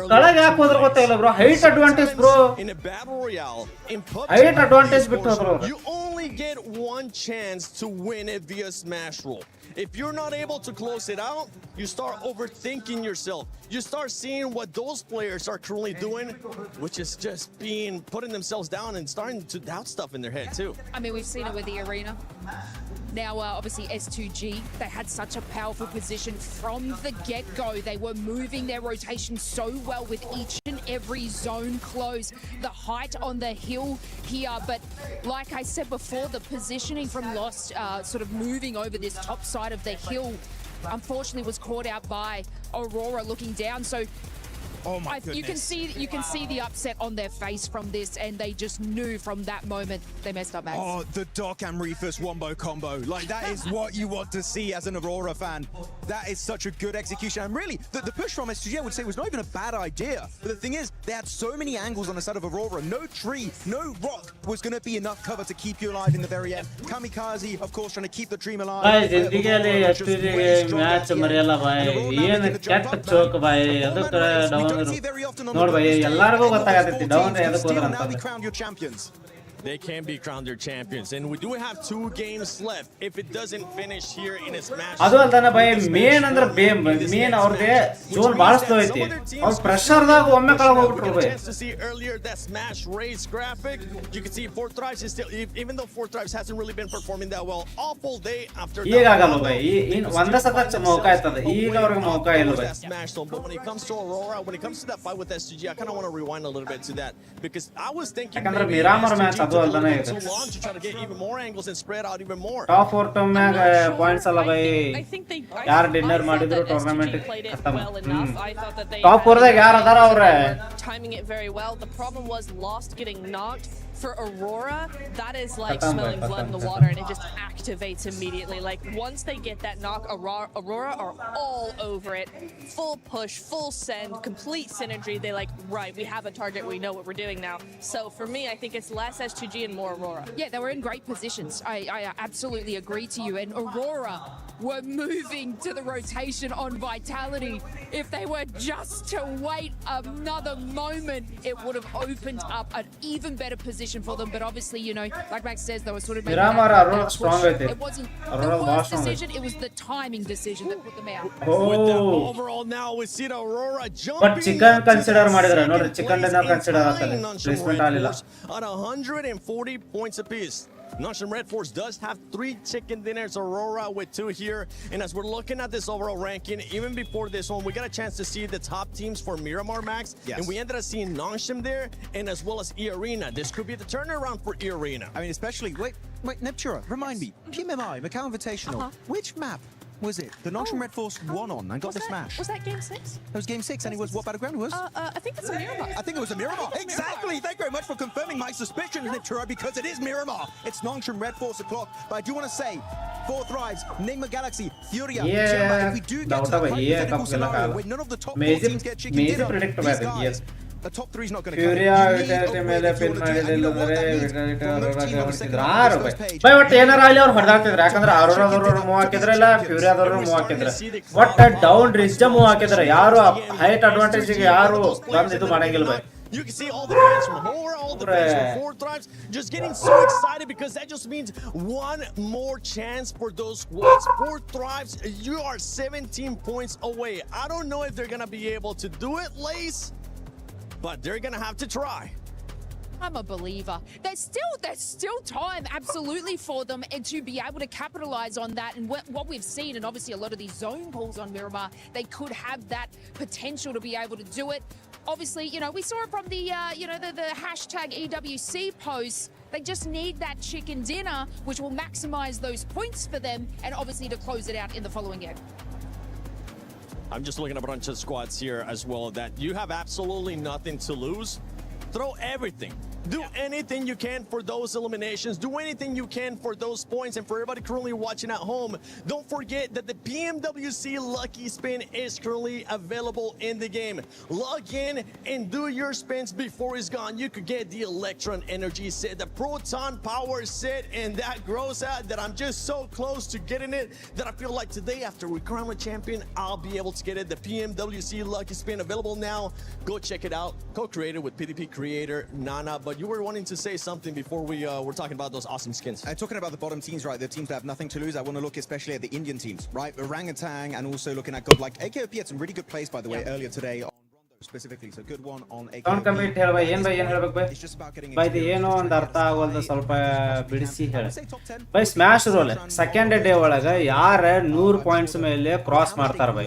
ಕೆಳಗೆ ಯಾಕೆ ಹೋದ್ರ ಗೊತ್ತಾಗಿಲ್ಲ bro height advantage bro in a battle royale in PUBG height advantage bittu bro you only get one chance to win it via smash roll. If you're not able to close it out, you start overthinking yourself. You start seeing what those players are currently doing, which is just putting themselves down and starting to doubt stuff in their head too. I mean, we've seen it with the arena. Now, obviously, S2G, they had such a powerful position from the get-go. They were moving their rotation so well with each and every zone close. The height on the hill here, but like I said before, the positioning from Lost, sort of moving over this top side of the hill, unfortunately was caught out by Aurora looking down. So oh my goodness. You can see the upset on their face from this, and they just knew from that moment they messed up, Max. Oh, the Doc and Reefus wombo combo. Like, that is what you want to see as an Aurora fan. That is such a good execution. And really, the push from SGG, I would say, was not even a bad idea. But the thing is, they had so many angles on the side of Aurora. No tree, no rock was going to be enough cover to keep you alive in the very end. Kamikaze, of course, trying to keep the dream alive. match ಮರೆಯಲ್ಲ ಬಾಯ್ ಏನು ಕೆಟ್ಟ ಚೋಕ್ ಬಾಯ್ ಅದಕ್ಕೆ ನೋಡ್ ಬಾಯ್ ಎಲ್ಲರಿಗೂ ಗೊತ್ತಾಗತೈತಿ down ಎದಕ್ಕೆ ಹೋದ್ರ ಅಂತ They can be crowned their champions, and we do have 2 games left. If it doesn't finish here in a smash, ಅದು ಅಲ್ದಾನ ಬೈ ಮೇನ್ ಅಂದ್ರೆ ಮೇನ್ ಅವ್ರಿಗೆ ಜೋನ್ ಬಹಳ ಸ್ಲೋ ಐತಿ ಅವ್ರ ಪ್ರೆಷರ್ ದಾಗ ಒಮ್ಮೆ ಕೆಳಗೆ ಹೋಗ್ಬಿಟ್ರು by to see earlier that smash race graphic. You can see Fourth Thrives is still, even though Fourth Thrives hasn't really been performing that well, awful day after ಈಗ ಆಗಲ್ಲ by ಒಂದೇ ಸತ ಮೌಕ ಆಯ್ತದ ಈಗ ಅವ್ರಿಗೆ ಮೌಕ ಇಲ್ಲ by smash zone. But when it comes to Aurora, when it comes to that fight with SGG, I kind of want to rewind a little bit to that, because I was thinking ಯಾಕಂದ್ರೆ Miramar match ಅದು ಅಲ್ದಾನೆ too long to try to get even more angles and spread out even more. Top 4 ಟಮ್ ಮ್ಯಾಗ points ಅಲ್ಲ by ಯಾರು dinner ಮಾಡಿದ್ರು tournament ಖತಮ್ top 4 ದಾಗ ಯಾರು ಅದಾರ ಅವ್ರೆ timing it very well. The problem was Lost getting knocked. For Aurora, that is like smelling blood in the water, and it just activates immediately. Like, once they get that knock, Aurora are all over it. Full push, full send, complete synergy. They like, right, we have a target, we know what we're doing now. So for me, I think it's less S2G and more Aurora. Yeah, they were in great positions. I absolutely agree to you. And Aurora were moving to the rotation on Vitality. If they were just to wait another moment, it would have opened up an even better position for them. But obviously, you know, like Max says, they were sort of making it wasn't the worst decision, it was the timing decision that put them out. With the overall now, we see the Aurora jumping. But chicken consider ಮಾಡಿದ್ರೆ ನೋಡಿ chicken dinner consider ಆಗ್ತದೆ placement ಆಗಲಿಲ್ಲ at 140 points apiece. Nonchalant Red Force does have 3 chicken dinners, Aurora with 2 here. And as we're looking at this overall ranking, even before this one, we got a chance to see the top teams for Miramar, Max. Yes. And we ended up seeing Nonchalant there, and as well as E-Arena. This could be the turnaround for E-Arena. I mean, especially, wait, Neptura, remind me, PMWC, Macau Invitational, which map was it the Nonchalant Red Force won on and got the smash? Was that Game 6? It was Game 6, and it was what battleground it was? I think it's a Miramar. I think it was a Miramar. Exactly! Thank you very much for confirming my suspicions, Neptura, because it is Miramar. It's Nonchalant Red Force o'clock. But I do want to say, 4 Thrives, Nigma Galaxy, Furia, GMI, if we do get to a hypothetical scenario where none of the top 4 teams get chicken dinner, these guys, the top 3 is not going to Furia ವಿಟಾಲಿಟಿ ಮೇಲೆ pin ಮಾಡಿದ್ರೆ ವಿಟಾಲಿಟಿ Arora ಹೊರಟಿದ್ರು 6 by ಒಟ್ಟು ಏನಾರ ಅಲ್ಲಿ ಅವ್ರು ಹೊಡೆದಾಡ್ತಿದ್ರು ಯಾಕಂದ್ರೆ ಅರೋರಾದವರು move ಹಾಕಿದ್ರಲ್ಲ ಫ್ಯೂರಿಯಾದವರು move ಹಾಕಿದ್ರು ಒಟ್ಟು down ರಿಜ್ move ಹಾಕಿದ್ರು ಯಾರು ಹೈಟ್ ಅಡ್ವಾಂಟೇಜ್ ಗೆ ಯಾರು ಬಂದು ಇದು ಮಾಡಂಗಿಲ್ಲ by You can see all the fans from Aurora, all the fans from Fourth Thrives just getting so excited, because that just means one more chance for those squads. Fourth Thrives, you are 17 points away. I don't know if they're going to be able to do it, Lace, but they're going to have to try. I'm a believer. There's still time, absolutely, for them and to be able to capitalize on that. And what we've seen, and obviously a lot of these zone pulls on Miramar, they could have that potential to be able to do it. obviously, you know, we saw it from the, the hashtag EWC posts. They just need that chicken dinner, which will maximize those points for them and obviously to close it out in the following game. I'm just looking at a bunch of squads here as well that you have absolutely nothing to lose. Throw everything. Do anything you can for those eliminations. Do anything you can for those points. And for everybody currently watching at home, don't forget that the PMWC Lucky Spin is currently available in the game. Log in and do your spins before it's gone. You could get the Electron Energy set, the Proton Power set, and that grows out that I'm just so close to getting it that I feel like today after we crown the champion, I'll be able to get it. The PMWC Lucky Spin available now. Go check it out. Co-created with PDP creator Nana. But you were wanting to say something before we were talking about those awesome skins. Talking about the bottom teams, right? The teams that have nothing to lose. I want to look especially at the Indian teams, right? Orangutan and also looking at GODLIKE. AKOP had some really good plays, by the way, earlier today on Rondo specifically. So good one on AKOP. Don't commit here by ಏನ್ ಹೇಳ್ಬೇಕು by the ಏನೋ ಒಂದು ಅರ್ಥ ಆಗೋದು ಸ್ವಲ್ಪ ಬಿಡಿಸಿ ಹೇಳಿ ಬೈ ಸ್ಮ್ಯಾಶ್ ರೋಲ್ ಸೆಕೆಂಡ್ ಡೇ ಒಳಗ ಯಾರ 100 ಪಾಯಿಂಟ್ಸ್ ಮೇಲೆ ಕ್ರಾಸ್ ಮಾಡ್ತಾರ ಬೈ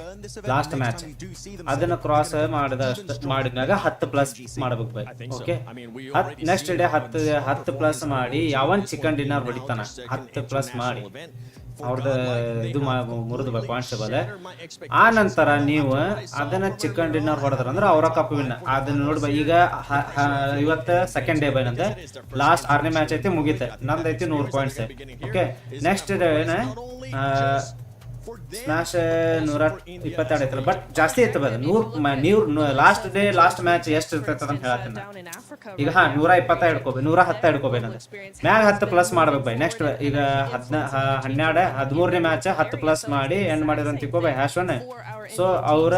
ಲಾಸ್ಟ್ ಮ್ಯಾಚ್ ಅದನ್ನ ಕ್ರಾಸ್ ಮಾಡಿದಾಗ 10 ಪ್ಲಸ್ ಮಾಡಬೇಕು ಬೈ ಓಕೆ ನೆಕ್ಸ್ಟ್ ಡೇ 10 ಪ್ಲಸ್ ಮಾಡಿ ಯಾವನ್ ಚಿಕನ್ ಡಿನ್ನರ್ ಹೊಡಿತಾನ 10 ಪ್ಲಸ್ ಮಾಡಿ ಅವ್ರದ್ದು ಇದು ಮುರಿದು ಕಾನ್ಸ್ಟೇಬಲ್ ಆ ನಂತರ ನೀವು ಅದನ್ನ ಚಿಕನ್ ಡಿನ್ನರ್ ಹೊಡೆದ್ರ ಅಂದ್ರೆ ಅವರ ಕಪ್ ವಿನ್ ಅದನ್ನ ನೋಡ್ಬ ಈಗ ಇವತ್ತು ಸೆಕೆಂಡ್ ಡೇ ಬಂದಂತೆ ಲಾಸ್ಟ್ 6ನೇ ಮ್ಯಾಚ್ ಐತಿ ಮುಗೀತೆ ನಂದೈತಿ 100 points okay next day smash 122 ಐತಲ್ಲ ಬಟ್ ಜಾಸ್ತಿ ಐತೆ ಬದ 100 ಲಾಸ್ಟ್ ಡೇ ಲಾಸ್ಟ್ ಮ್ಯಾಚ್ ಎಷ್ಟು ಇರ್ತೈತೆ ಅಂತ ಹೇಳತ್ತೀನಿ ಈಗ 120 ಹಿಡ್ಕೋಬೇಕು 110 ಹಿಡ್ಕೋಬೇಕು ಮ್ಯಾಗ 10 ಪ್ಲಸ್ ಮಾಡ್ಬೇಕು ಬೈ ನೆಕ್ಸ್ಟ್ ಈಗ 13ನೇ ಮ್ಯಾಚ್ 10 ಪ್ಲಸ್ ಮಾಡಿ ಎಂಡ್ ಮಾಡಿದ್ರು ಅಂತ ತಿಳ್ಕೊ ಬೈ #1 ಸೊ ಅವರ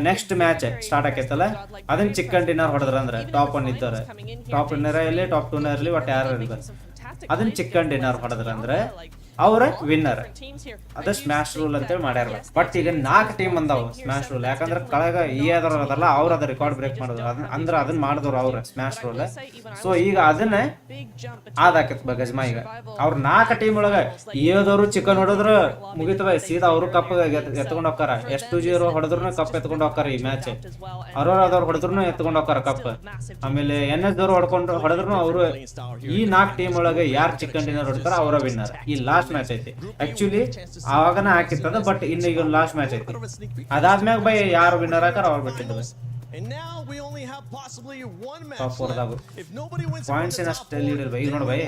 ನೆಕ್ಸ್ಟ್ ಮ್ಯಾಚ್ ಸ್ಟಾರ್ಟ್ ಆಕೈತಲ್ಲ ಅದನ್ನ ಚಿಕನ್ ಡಿನ್ನರ್ ಹೊಡೆದ್ರ ಅಂದ್ರೆ ಟಾಪ್ 1 ಇದ್ದಾರೆ ಟಾಪ್ ವಿನ್ನರ್ ಇರಲಿ ಟಾಪ್ 2 ಇರಲಿ ಒಟ್ಟು ಯಾರು ಇರಲಿ ಅದನ್ನ ಚಿಕನ್ ಡಿನ್ನರ್ ಹೊಡೆದ್ರ ಅಂದ್ರೆ ಅವರ ವಿನ್ನರ್ ಅದ ಸ್ಮ್ಯಾಶ್ ರೂಲ್ ಅಂತೇಳಿ ಮಾಡ್ಯಾರ ಬಟ್ ಈಗ 4 ಟೀಮ್ ಬಂದಾವ ಸ್ಮ್ಯಾಶ್ ರೂಲ್ ಯಾಕಂದ್ರೆ ಕಳೆಗ ಅದಲ್ಲ ಅವ್ರ ಅದ ರೆಕಾರ್ಡ್ ಬ್ರೇಕ್ ಮಾಡೋದು ಅಂದ್ರೆ ಅದನ್ನ ಮಾಡಿದವ್ರು ಅವ್ರ ಸ್ಮ್ಯಾಶ್ ರೂಲ್ ಸೊ ಈಗ ಅದನ್ನ ಆದಾಕತ್ ಗಜ್ಮಾ ಈಗ ಅವ್ರ 4 ಟೀಮ್ ಒಳಗ ಏದವ್ರು ಚಿಕನ್ ಹೊಡೆದ್ರು ಮುಗಿತವ ಸೀದಾ ಅವರು ಕಪ್ ಎತ್ಕೊಂಡ್ ಹೋಗ್ತಾರ ಎಷ್ಟು 0 ಹೊಡೆದ್ರು ಕಪ್ ಎತ್ಕೊಂಡ್ ಹೋಗ್ತಾರ ಈ ಮ್ಯಾಚ್ ಅವ್ರವ್ರು ಹೊಡೆದ್ರು ಎತ್ಕೊಂಡ್ ಹೋಗ್ತಾರ ಕಪ್ ಆಮೇಲೆ NS ದವ್ರು ಹೊಡೆದ್ರು ಅವರು ಈ 4 ಟೀಮ್ ಒಳಗ ಯಾರು ಚಿಕನ್ ಡಿನ್ನರ್ ಹೊಡ್ತಾರ ಅವರ ವಿನ್ನರ್ ಈ ಲಾಸ್ಟ್ ಮ್ಯಾಚ್ ಐತಿ ಆಕ್ಚುಲಿ ಆವಾಗನ ಹಾಕಿತ್ತದ ಬಟ್ ಇನ್ನು ಈಗ ಲಾಸ್ಟ್ ಮ್ಯಾಚ್ ಐತಿ ಅದಾದ್ಮ್ಯಾಗ ಬೈ ಯಾರು ವಿನ್ನರ್ ಹಾಕಾರ ಅವ್ರು ಬಿಟ್ಟಿದ್ದು ಪಾಯಿಂಟ್ಸ್ ಏನಷ್ಟು ಲೀಡ್ ಬೈ ಈಗ ನೋಡಿ ಬೈ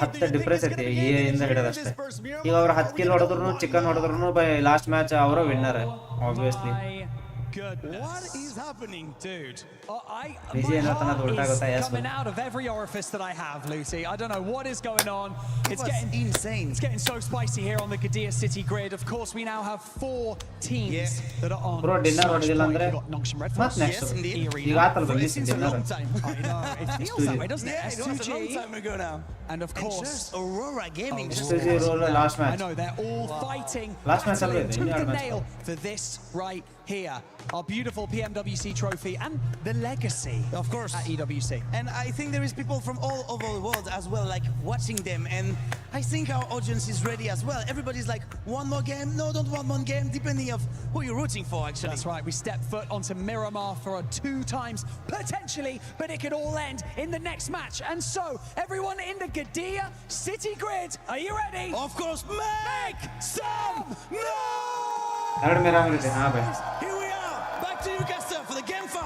10 ಡಿಫ್ರೆನ್ಸ್ ಐತಿ ಎ ಇಂದ ಹಿಡಿದಷ್ಟೇ ಈಗ ಅವ್ರು 10 ಕಿಲ್ ಹೊಡೆದ್ರು ಚಿಕನ್ ಹೊಡೆದ್ರು ಬೈ ಲಾಸ್ಟ್ ಮ್ಯಾಚ್ ಅವರ winner obviously What is happening, dude? It's coming out of every orifice that I have, Lucy. I don't know what is going on. It's getting insane. It's getting so spicy here on the Gadia City grid. Of course, we now have 4 teams that are on. Bro, dinner hodidilla andre mat next. Yes, indeed. ಈಗ ಆತಲ್ಲ by dinner. I know. It feels that way, doesn't it? It was a long time ago now. And of course, Aurora Gaming. Last match. I know they're all fighting. Last match tooth and nail for this right here. Our beautiful PMWC trophy and the legacy, of course, at EWC. And I think there is people from all over the world as well, like watching them. And I think our audience is ready as well. Everybody's like, one more game? No, don't want one game, depending of who you're rooting for, actually. That's right. We step foot onto Miramar for 2 times, potentially, but it could all end in the next match. And so, everyone in the Gadia City grid, are you ready? Of course, make some noise! Here we are, back to Newcastle for the game 5.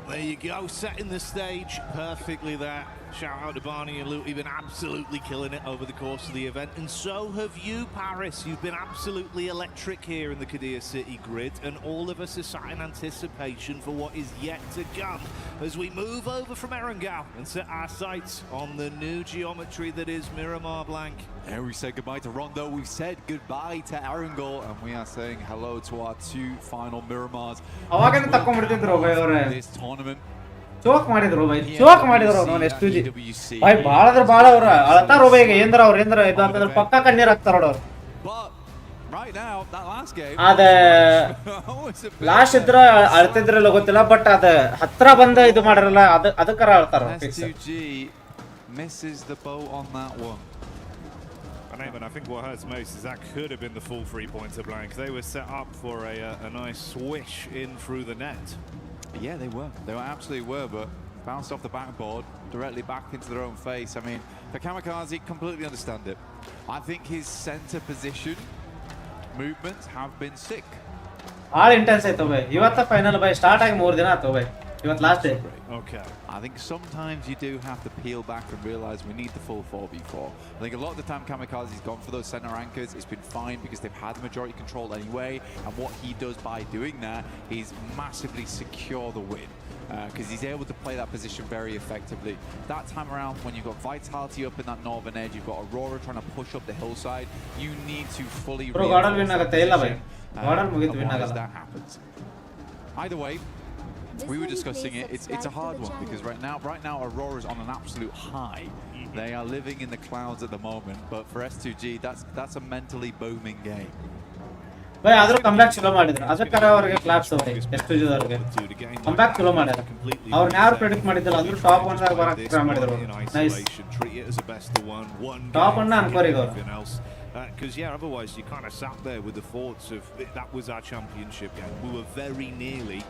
There you go, setting the stage perfectly there. Shout out to Barney and Luke, you've been absolutely killing it over the course of the event, and so have you, Paris. You've been absolutely electric here in the Gadia City grid, and all of us are sat in anticipation for what is yet to come as we move over from Erangel and set our sights on the new geometry that is Miramar Blank. And we said goodbye to Rondo, we said goodbye to Erangel, and we are saying hello to our 2 final Miramars. This tournament. ಚೋಕ್ ಮಾಡಿದ್ರು by ಚೋಕ್ ಮಾಡಿದ್ರು ಅವ್ರು ಎಷ್ಟು by ಬಾಳದ್ರ ಬಾಳ ಅವ್ರ ಅಳತಾರ by ಈಗ ಏಂದ್ರ ಅವ್ರ ಏಂದ್ರ ಇದು ಅಂತಂದ್ರೆ ಪಕ್ಕ ಕಣ್ಣೀರ್ ಹಾಕ್ತಾರ ನೋಡ ಅದ ಲಾಸ್ಟ್ ಇದ್ರ ಅಳ್ತಿದ್ರಲ್ಲ ಗೊತ್ತಿಲ್ಲ ಬಟ್ ಅದ ಹತ್ರ ಬಂದ ಇದು ಮಾಡಿರಲ್ಲ ಅದಕ್ಕರ ಅಳ್ತಾರ And Eamon, I think what hurts most is that could have been the full three-pointer blank. They were set up for a nice swish in through the net. Yeah, they were. They absolutely were, but bounced off the backboard, directly back into their own face. I mean, for Kamikaze, completely understand it. I think his center position movements have been sick. All intense ಆಯ್ತು by. ಇವತ್ತ final by start ಆಗಿ 3 ದಿನ ಆಯ್ತು by. ಇವತ್ತು last day. Okay. I think sometimes you do have to peel back and realize we need the full 4v4. I think a lot of the time Kamikaze's gone for those center anchors. It's been fine because they've had the majority control anyway. And what he does by doing that is massively secure the win. Because he's able to play that position very effectively. That time around, when you've got Vitality up in that northern edge, you've got Aurora trying to push up the hillside, you need to fully otherwise that happens. Either way, we were discussing it. It's a hard one because right now Aurora's on an absolute high. They are living in the clouds at the moment, but for S2G, that's a mentally booming game. By ಆದ್ರೂ comeback ಚಲೋ ಮಾಡಿದ್ರು. ಅದಕ್ಕಾರ ಅವರಿಗೆ claps by S2G ಅವರಿಗೆ comeback ಚಲೋ ಮಾಡ್ಯಾರ. ಅವ್ರನ್ನ ಯಾರು predict ಮಾಡಿದ್ದಿಲ್ಲ ಅಂದ್ರೂ ಟಾಪ್ 1 ದಾಗ ಬರಕ್ಕೆ ಟ್ರೈ ಮಾಡಿದ್ರು. ನೈಸ್. ಟಾಪ್ 1 ಅನ್ಕೋರಿ ಅವರು. Because otherwise you kind of sat there with the thoughts of that was our championship game. We were very nearly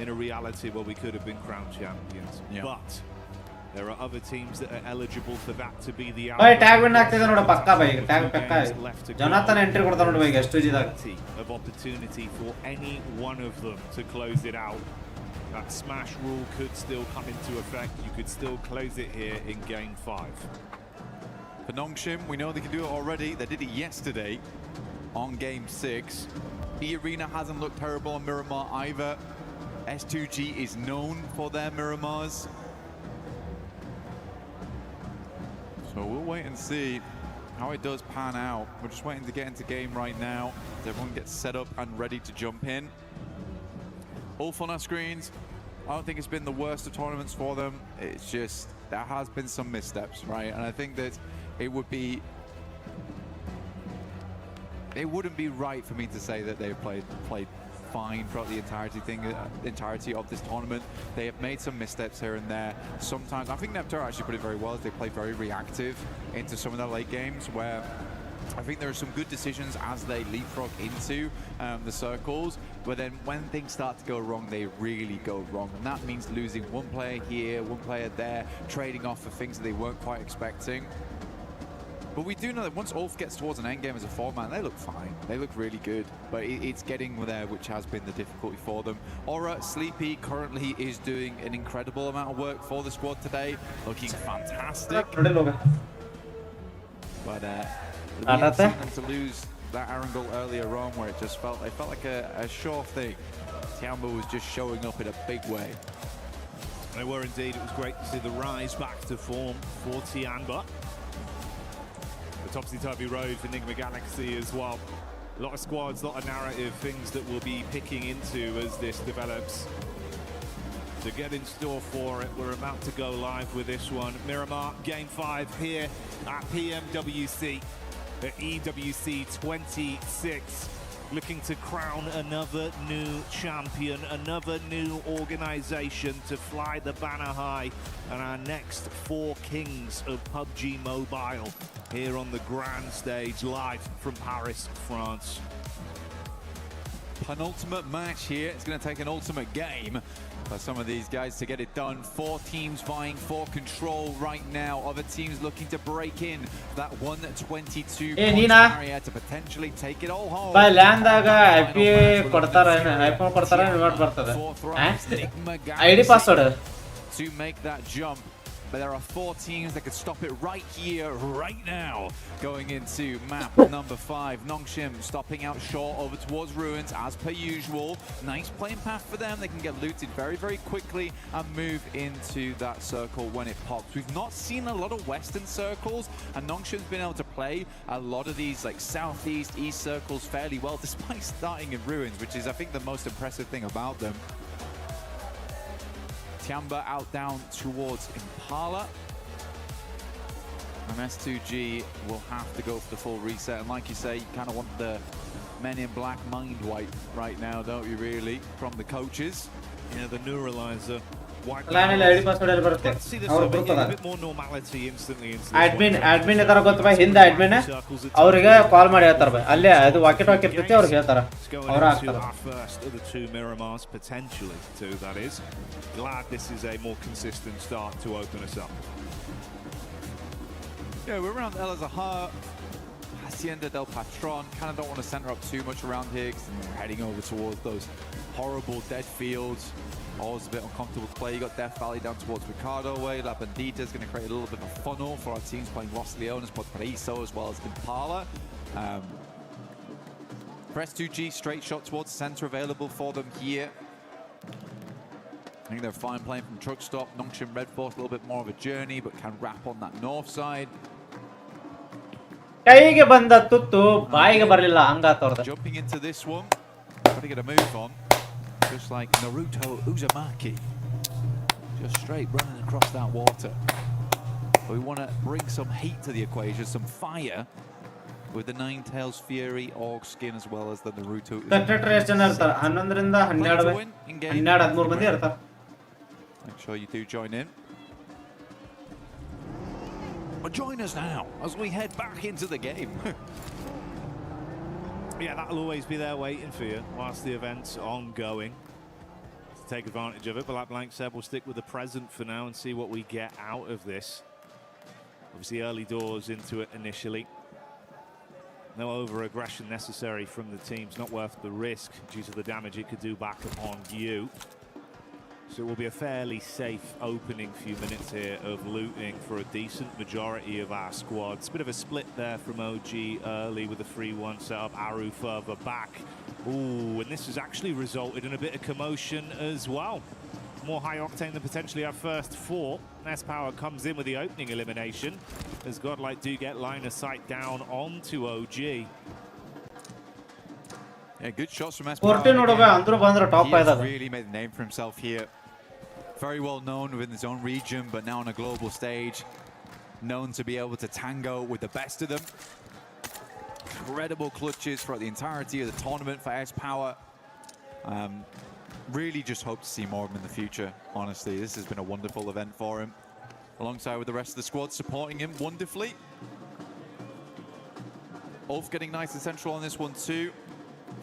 in a reality where we could have been crowned champions. But there are other teams that are eligible for that to be the bhai tag win ಆಗ್ತಿದೆ ನೋಡು ಪಕ್ಕಾ by tag ಪಕ್ಕಾ ಜನತನ entry ಕೊಡ್ತಾನೆ ನೋಡು by S2G ದಾಗ of opportunity for any one of them to close it out. That smash rule could still come into effect. You could still close it here in game 5. For Nongshim, we know they can do it already. They did it yesterday on game 6. E-Arena hasn't looked terrible on Miramar either. S2G is known for their Miramars. So we'll wait and see how it does pan out. We're just waiting to get into game right now as everyone gets set up and ready to jump in. All on our screens. I don't think it's been the worst of tournaments for them. It's just there has been some missteps, right? And I think that it wouldn't be right for me to say that they've played fine throughout the entirety of this tournament. They have made some missteps here and there. Sometimes I think Neptune actually put it very well. They play very reactive into some of their late games where I think there are some good decisions as they leapfrog into the circles, but then when things start to go wrong, they really go wrong, and that means losing one player here, one player there, trading off for things that they weren't quite expecting. But we do know that once Ulf gets towards an endgame as a 4-man, they look fine. They look really good, but it's getting there, which has been the difficulty for them. Aura Sleepy currently is doing an incredible amount of work for the squad today, looking fantastic. But we had seen them to lose that Arundel earlier on, where it just felt like a sure thing. Tiamba was just showing up in a big way. They were indeed. It was great to see the rise back to form for Tiamba. The topsy-turvy road for Enigma Galaxy as well. A lot of squads, a lot of narrative, things that we'll be picking into as this develops. To get in store for it, we're about to go live with this one. Miramar, Game 5 here at PMWC, at EWC 26. Looking to crown another new champion, another new organization to fly the banner high, and our next 4 kings of PUBG Mobile here on the grand stage, live from Paris, France. Penultimate match here. It's going to take an ultimate game for some of these guys to get it done. 4 teams vying for control right now. Other teams looking to break in that 122 area to potentially take it all home. By land daga IP kodtara invert bartade. ID password to make that jump. But there are 4 teams that could stop it right here, right now. Going into map number 5. Nongshim stopping out short over towards Ruins as per usual. Nice playing path for them. They can get looted very, very quickly and move into that circle when it pops. We've not seen a lot of western circles, and Nongshim's been able to play a lot of these like southeast, east circles fairly well, despite starting in Ruins, which is I think the most impressive thing about them. Tiamba out down towards Impala. And S2G will have to go for the full reset. And like you say, you kind of want the Men in Black mind wipe right now, don't you really, from the coaches? Yeah, the neuralizer ಲೈನಲ್ಲಿ ID password ಎಲ್ಲ ಬರುತ್ತೆ ಅವ್ರ group ಅದ admin ಇದಾರ ಗೊತ್ತ by ಹಿಂದೆ admin ಅವರಿಗೆ ಕಾಲ್ ಮಾಡಿ ಹೇಳ್ತಾರ ಬೈ ಅಲ್ಲೇ ಅದು ವಾಕಿ ಟಾಕಿ ಇರ್ತೈತಿ ಅವ್ರಿಗೆ ಹೇಳ್ತಾರ ಅವ್ರ ಆಗ್ತಾರ Glad this is a more consistent start to open us up. Yeah, we're around El Azahar, Hacienda del Patron. Kind of don't want to center up too much around here because we're heading over towards those horrible dead fields. Always a bit uncomfortable to play. You got Death Valley down towards Ricardo way. La Bandita is going to create a little bit of a funnel for our teams playing Los Leones, Paraíso, as well as Impala. Press 2G, straight shot towards the center available for them here. I think they're fine playing from truck stop. Nongshim Red Force a little bit more of a journey, but can wrap on that north side. ಕೈಗೆ ಬಂದ ತುತ್ತು ಬಾಯಿಗೆ ಬರಲಿಲ್ಲ ಹಂಗಾತವ್ರದ್ದು. Jumping into this one, got to get a move on, just like Naruto Uzumaki, just straight running across that water. But we want to bring some heat to the equation, some fire with the Nine Tails Fury Orc skin as well as the Naruto. Spectator ಎಷ್ಟು ಜನ ಇರ್ತಾರೆ 11 ರಿಂದ 12 13 ಮಂದಿ ಇರ್ತಾರೆ. Make sure you do join in. But join us now as we head back into the game. Yeah, that'll always be there waiting for you whilst the event's ongoing. To take advantage of it, but like Blank said, we'll stick with the present for now and see what we get out of this. Obviously early doors into it initially. No over-aggression necessary from the teams, not worth the risk due to the damage it could do back upon you. So it will be a fairly safe opening few minutes here of looting for a decent majority of our squads. Bit of a split there from OG early with the 3-1 setup, Aru further back. Ooh, and this has actually resulted in a bit of commotion as well. More high octane than potentially our first four. S-Power comes in with the opening elimination as Godlike do get line of sight down onto OG. Yeah, good shots from S-Power. He has really made a name for himself here. Very well known within his own region, but now on a global stage, known to be able to tango with the best of them. Incredible clutches throughout the entirety of the tournament for S-Power. Really just hope to see more of him in the future, honestly. This has been a wonderful event for him, alongside with the rest of the squad supporting him wonderfully. Ulf getting nice and central on this one too.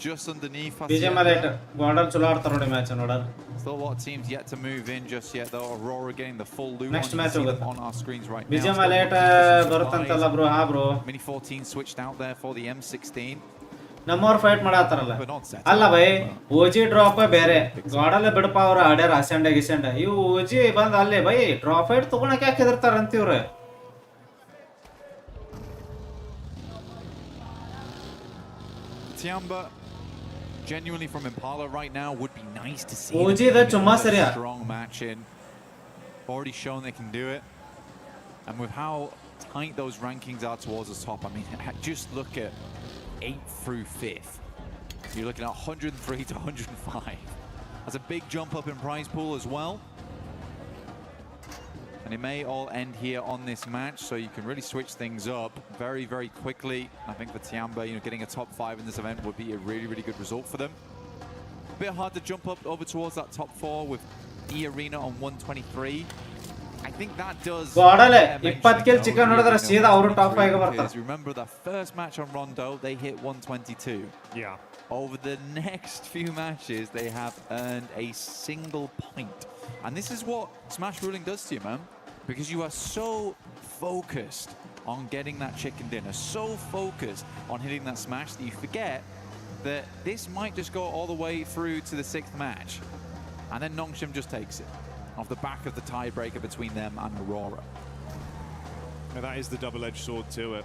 Just underneath. BGMI later. Godal chalo aadtaro ನೋಡಿ match ನೋಡೋಣ. Still a lot of teams yet to move in just yet though. Aurora getting the full loot next match on our screens right now. BGMI later ಬರುತ್ತಂತಲ್ಲ bro. ಹಾ bro. Mini 14 switched out there for the M16. ನಮ್ಮವ್ರು fight ಮಾಡಾತಾರಲ್ಲ ಅಲ್ಲ by ಓಜಿ drop ಬೇರೆ ಗಾಡಲ್ಲೇ ಬಿಡಪ್ಪ ಅವ್ರ ಆಡ್ಯಾರ ಅಸೆಂಡ ಗಿಸೆಂಡ ಇವು ಓಜಿ ಬಂದ್ ಅಲ್ಲೇ ಬೈ ಡ್ರಾಪ್ ಫೈಟ್ ತಗೊಳಕ್ ಯಾಕೆ ಹೆದರ್ತಾರ ಅಂತೀವ್ರೆ. Tiamba, genuinely from Impala right now, would be nice to see. OG da chumma seriya. Strong match in. Already shown they can do it. And with how tight those rankings are towards the top, I mean, just look at 8th through 5th. You're looking at 103 to 105. That's a big jump up in prize pool as well. And it may all end here on this match, so you can really switch things up very, very quickly. I think for Tiamba, getting a top 5 in this event would be a really, really good result for them. A bit hard to jump up over towards that top 4 with E Arena on 123. I think that does. Remember the first match on Rondo, they hit 122. Yeah. Over the next few matches, they have earned a single point. And this is what Smash Ruling does to you, man. Because you are so focused on getting that chicken dinner, so focused on hitting that smash that you forget that this might just go all the way through to the 6th match. And then Nongshim just takes it off the back of the tiebreaker between them and Aurora. Now that is the double-edged sword to it.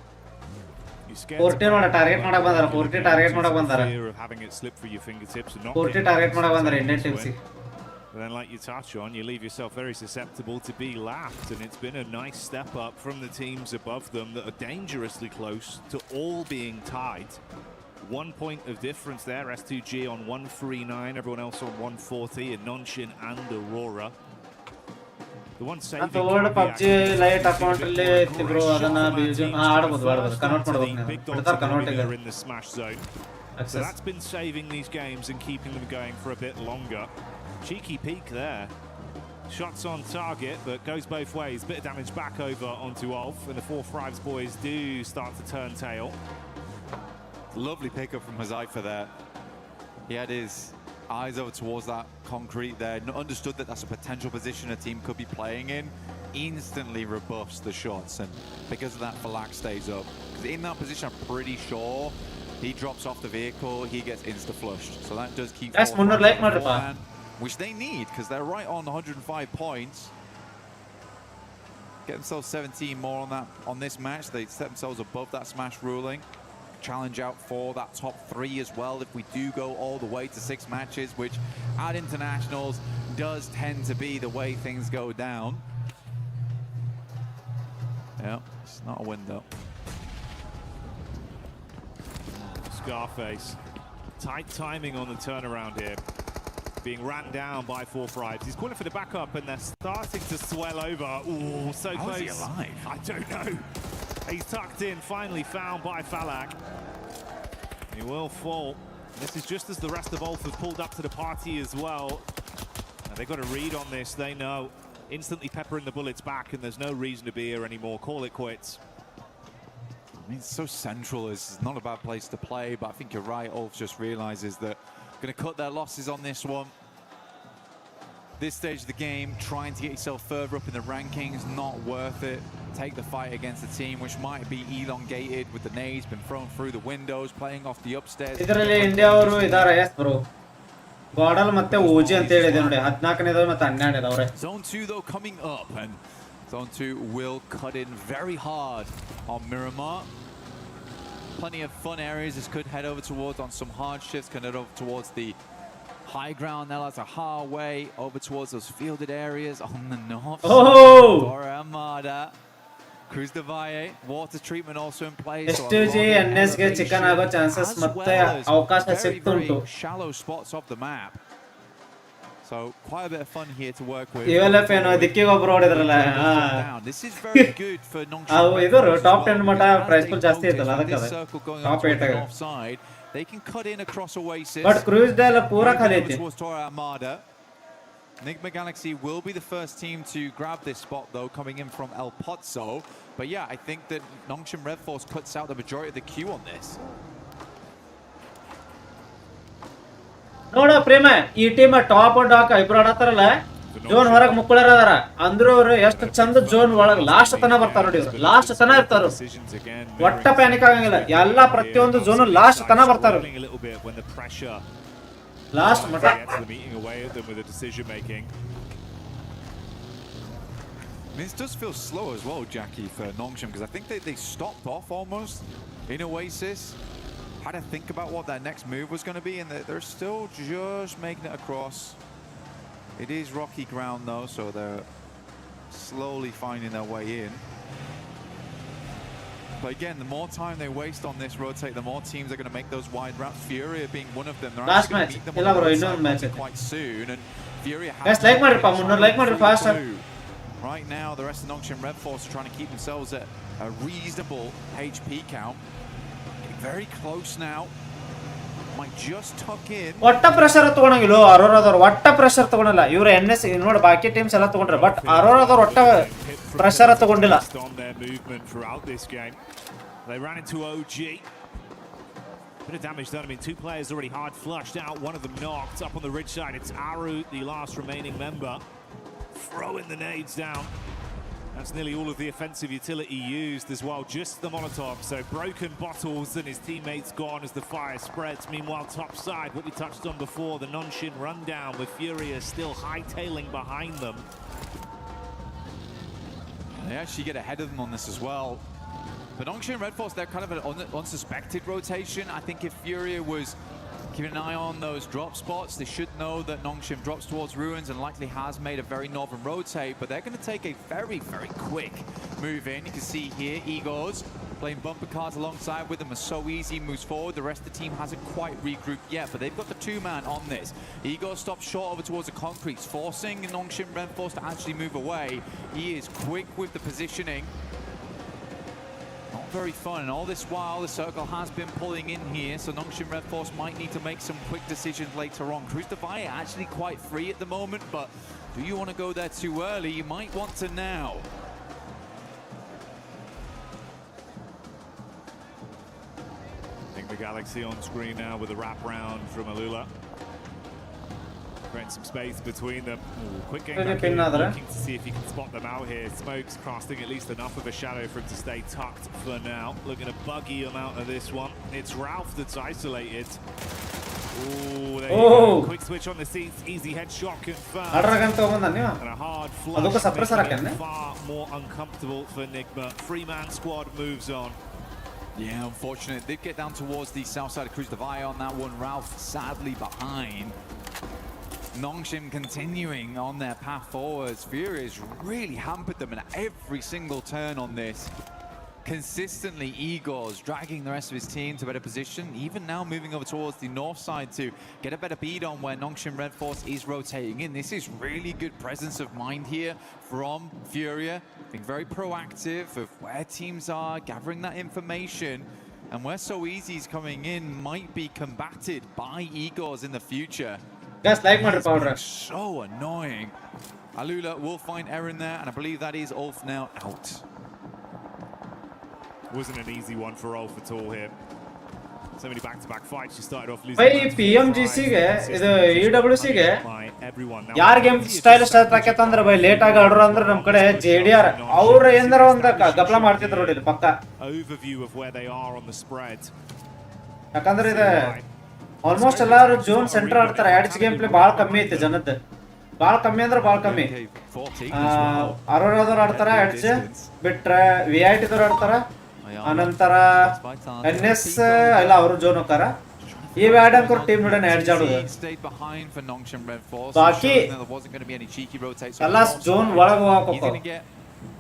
You scared 40 ನೋಡ target ಮಾಡಕ ಬಂದಾರ 40 target ಮಾಡಕ ಬಂದಾರ fear of having it slip through your fingertips and not 40 target ಮಾಡಕ ಬಂದಾರ Indian teams. But then, like you touch on, you leave yourself very susceptible to be laughed, and it's been a nice step up from the teams above them that are dangerously close to all being tied. 1 point of difference there, S2G on 139, everyone else on 140, and Nonshin and Aurora. The one saving PUBG light account ಅಲ್ಲಿ ಇತ್ತು bro ಅದನ್ನ ಆಡಬಹುದು convert ಮಾಡಬೇಕು in the smash zone. So that's been saving these games and keeping them going for a bit longer. Cheeky peek there. Shots on target, but goes both ways. Bit of damage back over onto Ulf, and the 4-5s boys do start to turn tail. Lovely pickup from Huzaifa there. He had his eyes over towards that concrete there, understood that that's a potential position a team could be playing in, instantly rebuffs the shots, and because of that, Falak stays up. Because in that position, I'm pretty sure he drops off the vehicle, he gets insta-flushed. So that does keep That's Munnar like Madripa. Which they need, because they're right on 105 points. Get themselves 17 more on this match. They set themselves above that smash ruling. Challenge out for that top 3 as well if we do go all the way to 6 matches, which at internationals does tend to be the way things go down. Yeah, it's not a win though. Scarface, tight timing on the turnaround here. Being ran down by 4-5s. He's calling for the backup, and they're starting to swell over. Ooh, so close. How is he alive? I don't know. He's tucked in, finally found by Falak. He will fall. This is just as the rest of Ulf have pulled up to the party as well. And they've got a read on this, they know. Instantly peppering the bullets back, and there's no reason to be here anymore. Call it quits. I mean, it's so central. It's not a bad place to play, but I think you're right. Ulf just realizes that going to cut their losses on this one. This stage of the game, trying to get yourself further up in the rankings, not worth it. Take the fight against a team which might be elongated with the nades, been thrown through the windows, playing off the upstairs. ಇದರಲ್ಲಿ India ಅವರು ಇದಾರೆ yes bro. ಗಾಡಲ್ ಮತ್ತೆ ಓಜಿ ಅಂತ ಹೇಳಿದೆ ನೋಡಿ 14ನೇದವರು ಮತ್ತೆ 12ನೇದವರೇ. Zone 2 though coming up, and Zone 2 will cut in very hard on Miramar. Plenty of fun areas. This could head over towards on some hard shifts, can head over towards the high ground now. That's a highway over towards those fielded areas on the north side for Armada. Cruz de Valle, water treatment also in place. STG NS ಗೆ chicken ಆಗೋ chances ಮತ್ತೆ ಅವಕಾಶ ಸಿಗ್ತುಂಟು. Shallow spots of the map. So quite a bit of fun here to work with. ELF ಏನೋ ದಿಕ್ಕಿಗೆ ಒಬ್ರು ಹೊಡೆದ್ರಲ್ಲ. This is very good for Nongshim. ಇವರು top 10 ಮಟ ಪ್ರೈಸ್ ಪೂಲ್ ಜಾಸ್ತಿ ಇತ್ತಲ್ಲ ಅದಕ್ಕೆ top 8 offside. They can cut in across Oasis. But Cruz del ಪೂರಾ ಖಾಲಿ ಐತಿ. Enigma Galaxy will be the first team to grab this spot though, coming in from El Pozo. But yeah, I think that Nongshim Red Force cuts out the majority of the queue on this. ನೋಡ ಪ್ರೇಮ ಈ team top dock ಇಬ್ರು ಆಡತಾರಲ್ಲ zone ಹೊರಗೆ ಮುಕ್ಕಳರ ಅದಾರ ಅಂದ್ರು ಅವರು ಎಷ್ಟು ಚಂದ zone ಒಳಗೆ ಲಾಸ್ಟ್ ತನ ಬರ್ತಾರ ನೋಡಿ ಇವರು ಲಾಸ್ಟ್ ತನ ಇರ್ತಾರ ಒಟ್ಟ ಪ್ಯಾನಿಕ್ ಆಗಂಗಿಲ್ಲ ಎಲ್ಲ ಪ್ರತಿಯೊಂದು ಜೋನ್ ಲಾಸ್ಟ್ ತನ ಬರ್ತಾರ ಲಾಸ್ಟ್ ಮಟ This does feel slow as well, Jackie, for Nongshim, because I think they stopped off almost in Oasis. Had to think about what their next move was going to be, and they're still just making it across. It is rocky ground though, so they're slowly finding their way in. But again, the more time they waste on this rotate, the more teams are going to make those wide routes. Furia being one of them. They're last actually match, going to meet them on the quite soon, and Furia has like Madrid faster. Right now, the rest of Nongshim Red Force are trying to keep themselves at a reasonable HP count. Getting very close now. Might just tuck in. ಒಟ್ಟ pressure ತಗೊಳಂಗಿಲ್ಲ ಅರೋರಾದವರು ಒಟ್ಟ pressure ತಗೊಳಲ್ಲ ಇವರು NS ನೋಡಿ ಬಾಕಿ teams ಎಲ್ಲ ತಗೊಂಡ್ರೆ but ಅರೋರಾದವರು ಒಟ್ಟ pressure ತಗೊಂಡಿಲ್ಲ. They ran into OG. Bit of damage done. I mean, 2 players already hard flushed out. One of them knocked up on the ridge side. It's Aru, the last remaining member, throwing the nades down. That's nearly all of the offensive utility used as well, just the Molotov. So broken bottles and his teammates gone as the fire spreads. Meanwhile, top side, what we touched on before, the Nongshim rundown with Furia still hightailing behind them. They actually get ahead of them on this as well. But Nongshim Red Force, they're kind of an unsuspected rotation. I think if Furia was keeping an eye on those drop spots, they should know that Nongshim drops towards Ruins and likely has made a very northern rotate, but they're going to take a very, very quick move in. You can see here, Igor's playing bumper cars alongside with them are so easy, moves forward. The rest of the team hasn't quite regrouped yet, but they've got the 2-man on this. Igor stops short over towards the concretes, forcing Nongshim Red Force to actually move away. He is quick with the positioning. Not very fun. And all this while, the circle has been pulling in here, so Nongshim Red Force might need to make some quick decisions later on. Cruz Defy actually quite free at the moment, but do you want to go there too early? You might want to now. The Galaxy on screen now with a wrap round from Alula. Creating some space between them. Ooh, quick game back in, looking to see if he can spot them out here. Smoke's casting at least enough of a shadow for him to stay tucked for now. Looking to buggy him out of this one. It's Ralph that's isolated. Ooh, there you go. Quick switch on the seats. Easy headshot confirmed. And a hard flush, making it far more uncomfortable for Nigma. Three-man squad moves on. Yeah, unfortunate. Did get down towards the south side of Cruz Defy on that one. Ralph sadly behind. Nongshim continuing on their path forwards. Furia's really hampered them in every single turn on this. Consistently, Igor's dragging the rest of his team to better position. Even now moving over towards the north side to get a better beat on where Nongshim Red Force is rotating in. This is really good presence of mind here from Furia. Being very proactive of where teams are, gathering that information. And where So Easy's coming in might be combated by Igor's in the future. Guys, like my powder. So annoying. Alula will find Erin there, and I believe that is Ulf now out. Wasn't an easy one for Ulf at all here. So many back-to-back fights. She started off losing. Bhai PMGC ಗೆ ಇದು EWC ಗೆ ಯಾರ್ game style start ಆಕೈತೆ ಅಂದ್ರೆ by late ಆಗಿ order ಅಂದ್ರೆ ನಮ್ಮ ಕಡೆ JDR ಅವರು ಏನಾರ ಒಂದು ಗಪ್ಲ ಮಾಡ್ತಿದ್ರು ನೋಡಿ ಪಕ್ಕ. Overview of where they are on the spread. ಯಾಕಂದ್ರೆ ಇದು ಆಲ್ಮೋಸ್ಟ್ ಎಲ್ಲಾರು ಜೋನ್ ಸೆಂಟರ್ ಆಡ್ತಾರೆ. ಎಡ್ಜ್ ಗೇಮ್ ಪ್ಲೇ ಬಹಳ ಕಮ್ಮಿ ಐತೆ ಜನದ್ದು. ಬಹಳ ಕಮ್ಮಿ ಅಂದ್ರೆ ಬಹಳ ಕಮ್ಮಿ. ಅರೋರಾದವ್ರು ಆಡ್ತಾರೆ ಎಡ್ಜ್ ಬಿಟ್ರೆ VIT ದವ್ರು ಆಡ್ತಾರೆ. ಅನಂತರ NS ಎಲ್ಲ ಅವರು ಜೋನ್ ಹೋಗ್ತಾರ. ಈ ವ್ಯಾಡಂಕರ್ ಟೀಮ್ ನೋಡೋಣ ಎಡ್ಜ್ ಆಡೋದು. ಬಾಕಿ ಎಲ್ಲ ಜೋನ್ ಒಳಗೆ ಹೋಗಬೇಕು.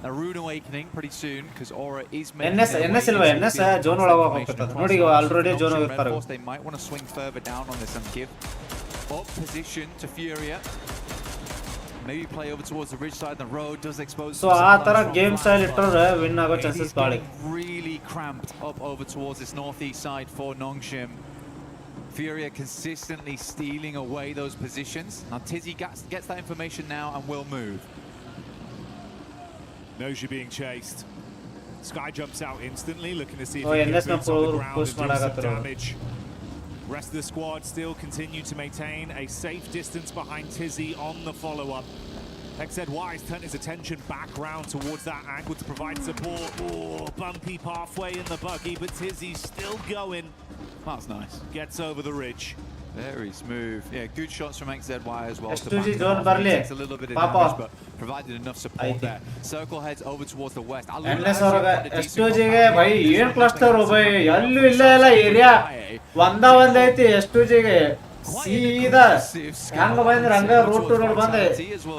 A rude awakening pretty soon because Aura is NS ಇಲ್ವಾ NS ಜೋನ್ ಒಳಗೆ ಹೋಗ್ತದೆ ನೋಡಿ ಆಲ್ರೆಡಿ ಜೋನ್ ಹೋಗ್ತಾರೆ. They might want to swing further down on this and give up position to Furia. Maybe play over towards the ridge side. The road does expose. So ಆ ತರ game style ಇಟ್ಟರೆ win ಆಗೋ chances ಬಹಳ. Really cramped up over towards this northeast side for Nongshim. Furia consistently stealing away those positions. Now Tizzy gets that information now and will move. Noja being chased. Sky jumps out instantly, looking to see if he can boots on the ground and do some damage. Rest of the squad still continue to maintain a safe distance behind Tizzy on the follow-up. XZY's turned his attention back round towards that angle to provide support. Oh, bumpy pathway in the buggy, but Tizzy's still going. That's nice. Gets over the ridge. Very smooth. Yeah, good shots from XZY as well. Takes a little bit of damage, but provided enough support there. Circle heads over towards the west. Endless S2G ಗೆ ಭೈ ಏನು cluster ಭೈ ಎಲ್ಲೂ ಇಲ್ಲ ಇಲ್ಲ area ಒಂದ ಐತಿ S2G ಗೆ ಸೀದಾ ಹಂಗ ಬಂದ್ರೆ ಹಂಗ ರೂಟ್ ಟು ರೋಡ್ ಬಂದೆ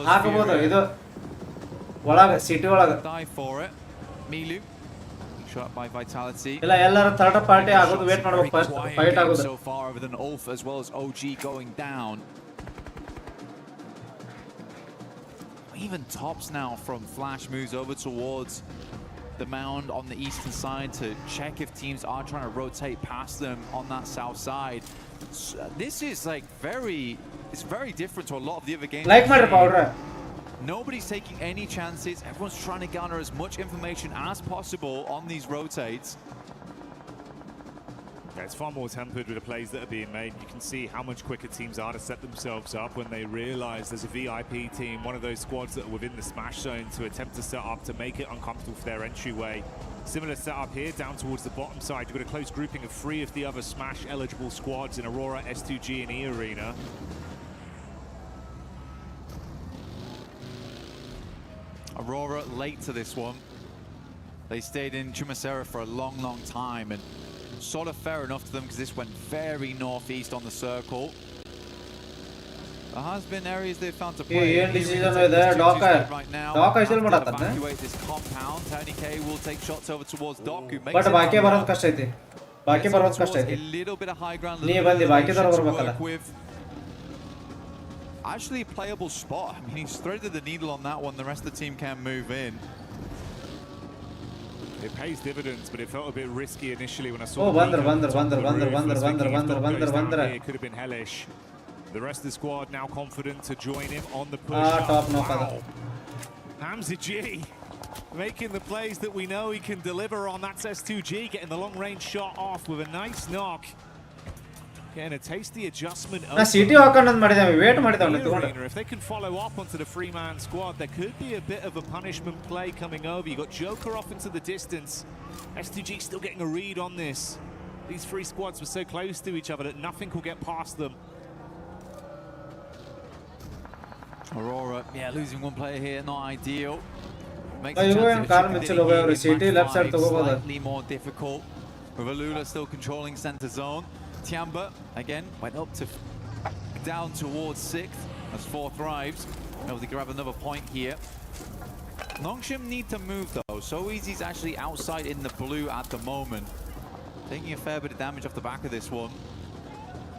ಹಾಕಬಹುದು ಇದು ಒಳಗೆ ಸಿಟಿ ಒಳಗೆ. Milu shot by Vitality. ಇಲ್ಲ ಎಲ್ಲರ ಥರ್ಡ್ ಪಾರ್ಟಿ ಆಗೋದು ವೇಟ್ ಮಾಡಬೇಕು ಫಸ್ಟ್ ಫೈಟ್ ಆಗೋದು. So far over than Ulf as well as OG going down. Even Tops now from Flash moves over towards the mound on the eastern side to check if teams are trying to rotate past them on that south side. So this is like it's very different to a lot of the other games. Like my powder. Nobody's taking any chances. Everyone's trying to garner as much information as possible on these rotates. Yeah, it's far more tempered with the plays that are being made. You can see how much quicker teams are to set themselves up when they realize there's a VIP team, one of those squads that are within the smash zone, to attempt to set up to make it uncomfortable for their entryway. Similar setup here down towards the bottom side. You've got a close grouping of 3 of the other smash eligible squads in Aurora, S2G and E Arena. Aurora late to this one. They stayed in Chumacera for a long, long time, and sort of fair enough to them because this went very northeast on the circle. There has been areas they've found to play. Right now, evacuate this compound. Tony K will take shots over towards Doc, who makes it a little bit of high ground, a little bit of to work with. Actually a playable spot. I mean, he's threaded the needle on that one. The rest of the team can move in. It pays dividends, but it felt a bit risky initially when I saw. Oh, Bandar. It could have been hellish. The rest of the squad now confident to join him on the push. Top knock. Wow. Hamza G making the plays that we know he can deliver on. That's S2G getting the long-range shot off with a nice knock. Getting a tasty adjustment. If they can follow up onto the three-man squad, there could be a bit of a punishment play coming over. You got Joker off into the distance. S2G still getting a read on this. These three squads were so close to each other that nothing will get past them. Aurora, yeah, losing one player here, not ideal. Makes the chance of slightly more difficult. With Alula still controlling center zone. Tiamba, again, went up to down towards 6th as 4 thrives. Able to grab another point here. Nongshim need to move though. So Easy's actually outside in the blue at the moment. Taking a fair bit of damage off the back of this one.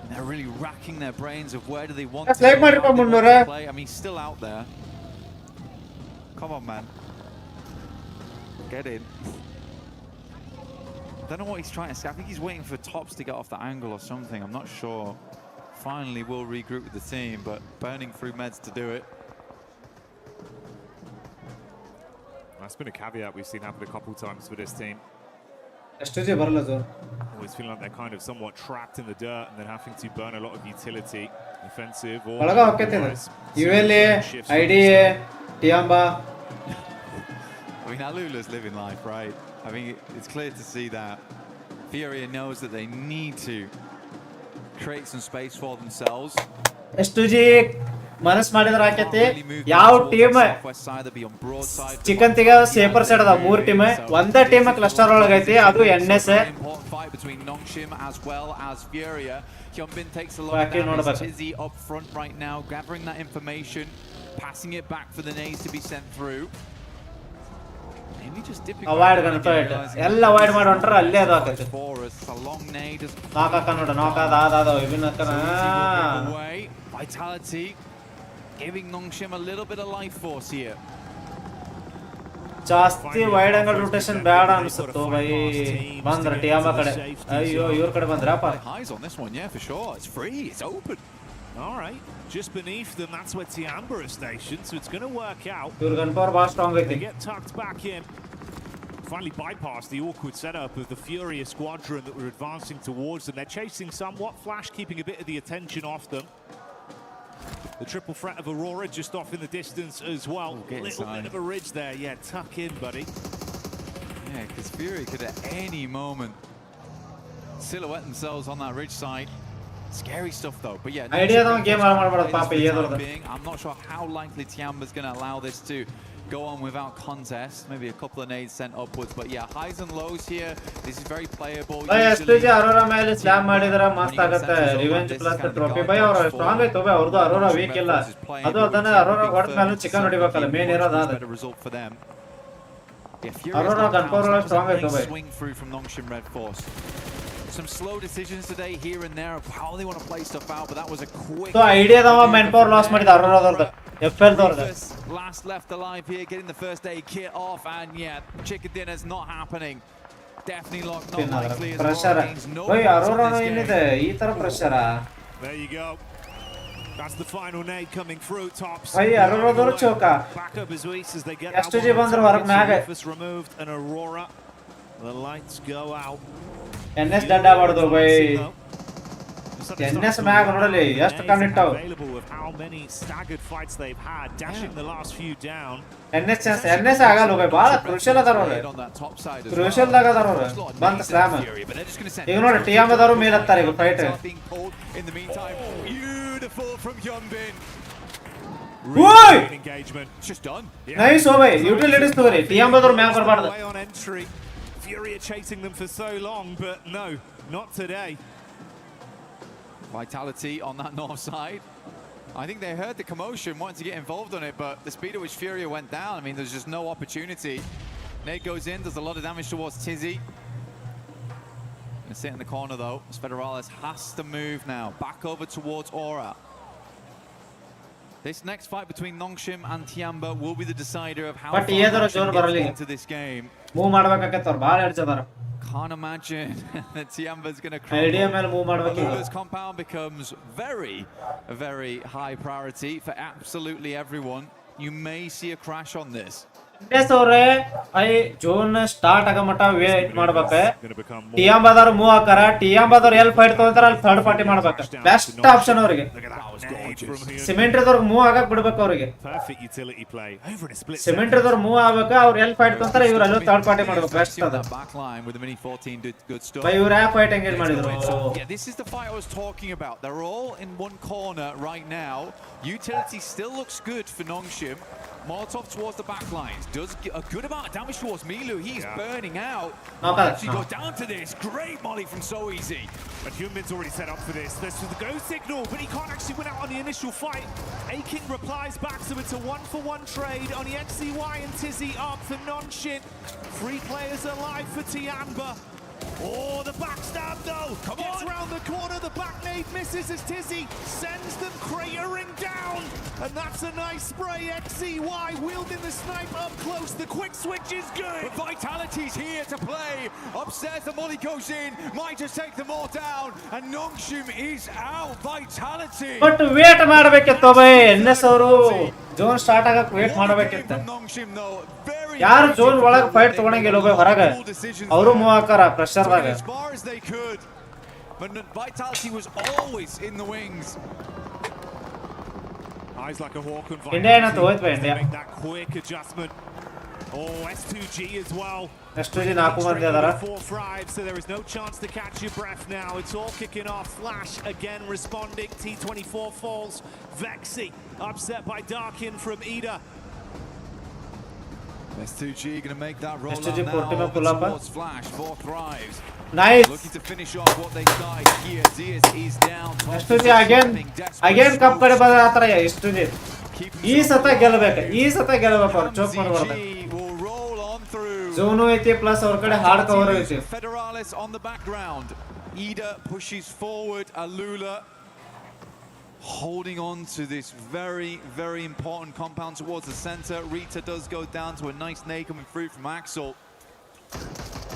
And they're really racking their brains of where do they want to play. I mean, he's still out there. Come on, man. Get in. I don't know what he's trying to say. I think he's waiting for Tops to get off the angle or something. I'm not sure. Finally, we'll regroup with the team, but burning through meds to do it. That's been a caveat we've seen happen a couple times for this team. Always feeling like they're kind of somewhat trapped in the dirt and then having to burn a lot of utility, offensive or otherwise. ULA, IDA, Tiamba. I mean, Alula's living life, right? I mean, it's clear to see that Furia knows that they need to create some space for themselves. S2G ಮನಸ್ ಮಾಡಿದ್ರ ಆಕೈತಿ ಯಾವ team chicken ತೆಗ safer side ಅದ 3 team ಒಂದೇ team cluster ಒಳಗ ಐತಿ ಅದು NS between Nongshim as well as Furia. Hyunbin takes a lot of damage. Tizzy up front right now, gathering that information, passing it back for the nades to be sent through. Avoid gunfight ಎಲ್ಲ avoid ಮಾಡಿ ಹೊಂಟ್ರ ಅಲ್ಲೇ ಅದು ಆಕೈತಿ ನಾಕ ನೋಡ ನಾಕ ವಿಭಿನ್ನಕನ Vitality giving Nongshim a little bit of life force here. ಜಾಸ್ತಿ wide angle rotation ಬೇಡ ಅನ್ಸುತ್ತೆ ಬೈ ಬಂದ್ರ ಟಿಯಾಮ ಕಡೆ ಅಯ್ಯೋ ಇವ್ರ ಕಡೆ ಬಂದ್ರಪ್ಪ Highs on this one, yeah, for sure. It's free, it's open. All right, just beneath them, that's where Tiamba is stationed, so it's going to work out. Your gun power was strong, I think. They get tucked back in. Finally bypassed the awkward setup of the Furia squadron that were advancing towards them. They're chasing somewhat. Flash keeping a bit of the attention off them. The triple threat of Aurora just off in the distance as well. A little bit of a ridge there. Yeah, tuck in, buddy. Yeah, because Furia could at any moment silhouette themselves on that ridge side. Scary stuff though, but yeah. Idea don't game I'm not sure how likely Tiamba's going to allow this to go on without contest. Maybe a couple of nades sent upwards, but yeah, highs and lows here. This is very playable. SPG Aurora ಮೇಲೆ slam ಮಾಡಿದ್ರೆ ಮಸ್ತ್ ಆಗುತ್ತೆ revenge plus trophy by ಅವರು strong ಐತೆ by ಅವರದು Arora weak ಇಲ್ಲ ಅದು ಅದನ್ನ ಅರೋರಾ ಹೊಡೆದ ಮೇಲೆ ಚಿಕನ್ ಹೊಡಿಬೇಕಲ್ಲ ಮೇನ್ ಇರೋದು ಅದು ಅರೋರಾ ಗನ್ಪವರ್ ಸ್ಟ್ರಾಂಗ್ ಐತೆ by swing through from Nongshim Red Force. Some slow decisions today here and there of how they want to play stuff out, but that was a quick. So idea dava manpower loss ಮಾಡಿದ ಅರೋರಾದವರದು FL ದವರದು last left alive here, getting the first aid kit off, and yeah, chicken dinner's not happening. Definitely locked, not likely as pressure boy Arora ಏನಿದೆ ಈ ತರ pressure There you go. That's the final nade coming through. Tops boy ಅರೋರಾದವರು ಚೌಕ back up as we as they get STG ಬಂದ್ರು ಹೊರಗೆ ಮ್ಯಾಗೆ removed and Aurora, the lights go out. NS dead ಆಗ್ಬಾರ್ದು by NS ಮ್ಯಾಗ ನೋಡಲಿ ಎಷ್ಟು ಕನ್ನಿಟ್ಟಾವ how many staggered fights they've had, dashing the last few down. NS ಆಗಲ್ಲ by ಬಹಳ crucial ಅದಾರ ಅವರು ಕ್ರೂಷಿಯಲ್ ದಾಗ ಅದಾರ ಅವರು ಬಂತ ಸ್ಲಾಮ್ ಈಗ ನೋಡಿ ಟಿಯಾಮ್ ಅದಾರು ಮೇಲೆ ಹತ್ತಾರೆ ಈಗ ಫೈಟ್ beautiful from Hyunbin. ಓಯ್ Engagement just done. ನೈಸ್ ಓ ಬೈ ಯುಟಿಲಿಟೀಸ್ ತಗೋರಿ ಟಿಯಾಮ್ ಅದಾರು ಮ್ಯಾಗ ಬರಬಾರದು Furia chasing them for so long, but no, not today. Vitality on that north side. I think they heard the commotion, wanted to get involved on it, but the speed at which Furia went down, I mean, there's just no opportunity. Nate goes in, does a lot of damage towards Tizzy. Gonna sit in the corner though. Federales has to move now, back over towards Aura. This next fight between Nongshim and Tiamba will be the decider of how far Nongshim gets into this game. Move ಮಾಡ್ಬೇಕಾಗತ್ತೆ ಅವ್ರು ಭಾಳ edge ಅದಾರ. Can't imagine that Tiamba's going to idea ಮೇಲೆ move ಮಾಡ್ಬೇಕು. Alula's compound becomes very high priority for absolutely everyone. You may see a crash on this. ಅವ್ರೆ I zone start ಆಗೋ ಮಟ್ಟ wait ಮಾಡ್ಬೇಕು. ಟಿಯಾಂಬಾದವ್ರು ಮೂವ್ ಹಾಕಾರ, ಟಿಯಾಂಬಾದವ್ರು ಎಲ್ಲಿ ಫೈಟ್ ತಗೊಂತಾರ ಅಲ್ಲಿ ಥರ್ಡ್ ಪಾರ್ಟಿ ಮಾಡ್ಬೇಕು. ಬೆಸ್ಟ್ ಆಪ್ಷನ್ ಅವ್ರಿಗೆ. ಸಿಮೆಂಟ್ರಿದವ್ರಿಗೆ ಮೂವ್ ಆಗಕ್ ಬಿಡ್ಬೇಕು ಅವ್ರಿಗೆ. ಸಿಮೆಂಟ್ರಿದವ್ರು ಮೂವ್ ಆಗ್ಬೇಕು, ಅವ್ರು ಎಲ್ಲಿ ಫೈಟ್ ತಗೊಂತಾರ ಇವ್ರು ಅಲ್ಲೂ ಥರ್ಡ್ ಪಾರ್ಟಿ ಮಾಡ್ಬೇಕು. ಬೆಸ್ಟ್ ಅದ. ಇವ್ರು ಯಾವ ಫೈಟ್ ಎಂಗೇಜ್ ಮಾಡಿದ್ರು? This is the fight I was talking about. They're all in one corner right now. Utility still looks good for Nongshim. Molotov towards the back lines does a good amount of damage towards Milu. He's burning out. Actually go down to this. Great molly from So Easy. But Human's already set up for this. This is the go signal, but he can't actually win out on the initial fight. Akin replies back, so it's a 1-for-1 trade on the NCY and Tizzy up for Nonshin. 3 players alive for Tiamba. Oh, the backstab though! Come Gets on! Round the corner, the back nade misses as Tizzy sends them cratering down! And that's a nice spray, XCY wielding the snipe up close, the quick switch is good! But Vitality's here to play! Upstairs the molly goes in, might just take them all down, and Nongshim is out, Vitality! But wait ಮಾಡಬೇಕಿತ್ತು by NS ಅವರು zone start ಆಗಕ್ಕೆ wait ಮಾಡಬೇಕಿತ್ತು. ಯಾರು zone ಒಳಗೆ fight ತಗೊಂಡಂಗಿಲ್ಲ by ಹೊರಗೆ ಅವರು move ಹಾಕಾರ pressure ದಾಗ. But Vitality was always in the wings. Eyes like a hawk and India ಏನಂತ ಹೋಯ್ತು by India. Make that quick adjustment. Oh, S2G as well. S2G 4 ಮಂದಿ ಅದಾರ. 4-5, so there is no chance to catch your breath now. It's all kicking off. Flash again responding. T24 falls. Vexy upset by Darkin from Ida. S2G gonna make that roll S2G out now towards Flash. 4 thrives. Nice. Looking to finish off what they started here. Diaz is down. S2G again cup ಕಡೆ ಬರ ಆತರ S2G ಈ ಸತ ಗೆಲ್ಲಬೇಕು ಅವ್ರು ಚೋಕ್ ಮಾಡಬಾರ್ದು. Zone ಐತಿ plus ಅವ್ರ ಕಡೆ ಹಾರ್ಡ್ ಕವರ್ ಐತಿ. Federalis on the background. Ida pushes forward. Alula holding on to this very important compound towards the center. Rita does go down to a nice nade coming through from Axel.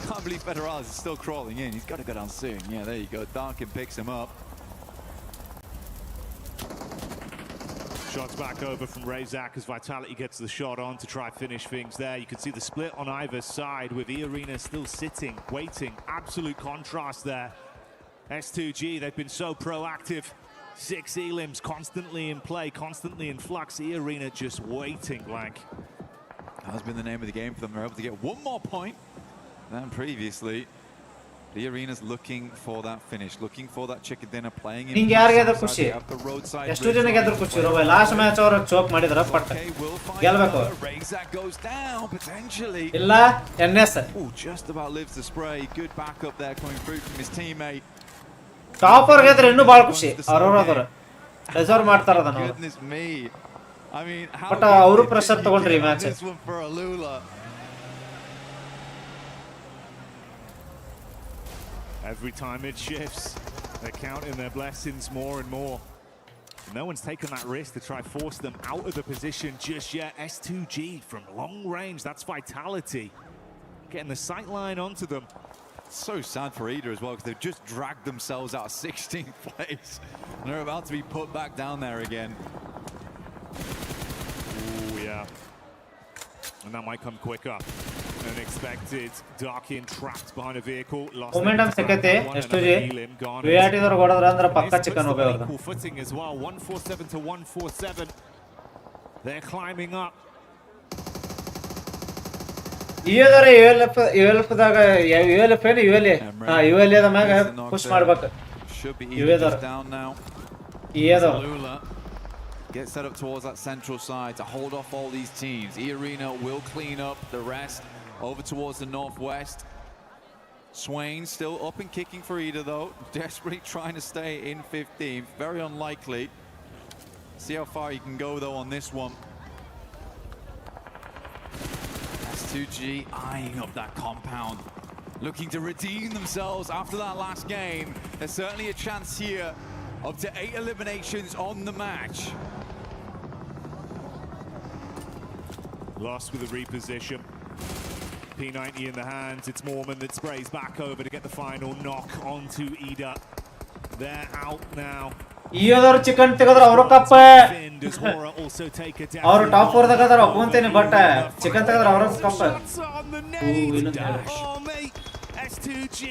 Can't believe Federalis is still crawling in. He's got to go down soon. Yeah, there you go. Darkin picks him up. Shots back over from Razak as Vitality gets the shot on to try finish things there. You can see the split on either side with E-Arena still sitting, waiting. Absolute contrast there. S2G, they've been so proactive. 6 elims constantly in play, constantly in flux. E-Arena just waiting blank. That has been the name of the game for them. They're able to get one more point than previously. The Arena's looking for that finish, looking for that chicken dinner, playing in the roadside. ಎಷ್ಟು ಜನಕ್ಕೆ ಅದ್ರ ಖುಷಿ ಇರೋ last match ಅವರು ಚೋಕ್ ಮಾಡಿದ್ರ ಪಟ್ಟ ಗೆಲ್ಲಬೇಕು. Razak goes down potentially. ಇಲ್ಲ NS. Oh, just about lives the spray. Good backup there coming through from his teammate. Topper ಗೆದ್ರೆ ಇನ್ನೂ ಬಹಳ ಖುಷಿ. ಅವರು ರಿಸರ್ವ್ ಮಾಡ್ತಾರ ಅದನ್ನ. Goodness me. I mean, how but ಅವರು ಪ್ರೆಷರ್ ತಗೊಂಡ್ರಿ ಈ match. This one for Alula. Every time it shifts, they're counting their blessings more and more. No one's taken that risk to try force them out of the position just yet. S2G from long range, that's Vitality. Getting the sight line onto them. So sad for Ida as well, because they've just dragged themselves out of 16th place. And they're about to be put back down there again. Ooh, yeah. And that might come quicker than expected. Darkin trapped behind a vehicle. Lost momentum ಸಿಕ್ಕೈತೆ S2G. VRT ದವರು ಹೊಡೆದ್ರ ಅಂದ್ರೆ ಪಕ್ಕ chicken ಹೋಗ್ಬೇಕು. Footing as well. 147 to 147. They're climbing up. ಇಯದರ ULF ದಾಗ ULF ಏನು ULA ULA the ಮ್ಯಾಗ push ಮಾಡಬೇಕು. ಇಯದರ Get set up towards that central side to hold off all these teams. E-Arena will clean up the rest over towards the northwest. Swain still up and kicking for Ida though. Desperately trying to stay in 15th. Very unlikely. See how far you can go though on this one. S2G eyeing up that compound. Looking to redeem themselves after that last game. There's certainly a chance here. Up to 8 eliminations on the match. Lost with a reposition. P90 in the hands. It's Mormon that sprays back over to get the final knock onto Ida. They're out now. ಈಯೋದವ್ರು chicken ತೆಗೆದ್ರು ಅವರು ಕಪ್ಪ ಅವರು top 4 ತೆಗೆದ್ರು ಒಪ್ಕೊಂತೇನೆ but chicken ತೆಗೆದ್ರು ಅವರು ಕಪ್ಪ. S2G,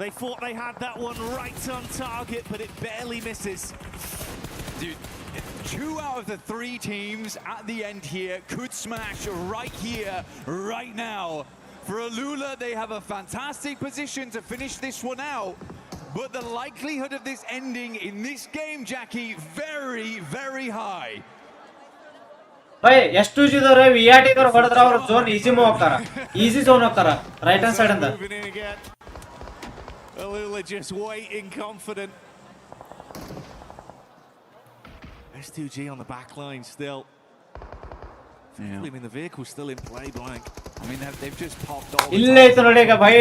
they thought they had that one right on target, but it barely misses. Dude, 2 out of the 3 teams at the end here could smash right here, right now. For Alula, they have a fantastic position to finish this one out. But the likelihood of this ending in this game, Jackie, very, very high. Bhai, S2G dore VRT dore hodra ಅವರು zone easy move ಹೋಗ್ತಾರ. Easy zone ಹೋಗ್ತಾರ right hand side ಇಂದ. Alula just waiting confident. S2G on the back line still. Yeah. I mean the vehicle's still in play blank. I mean they've just popped all. ಇಲ್ಲೇ ಐತೆ ನೋಡಿ ಈಗ ಭೈ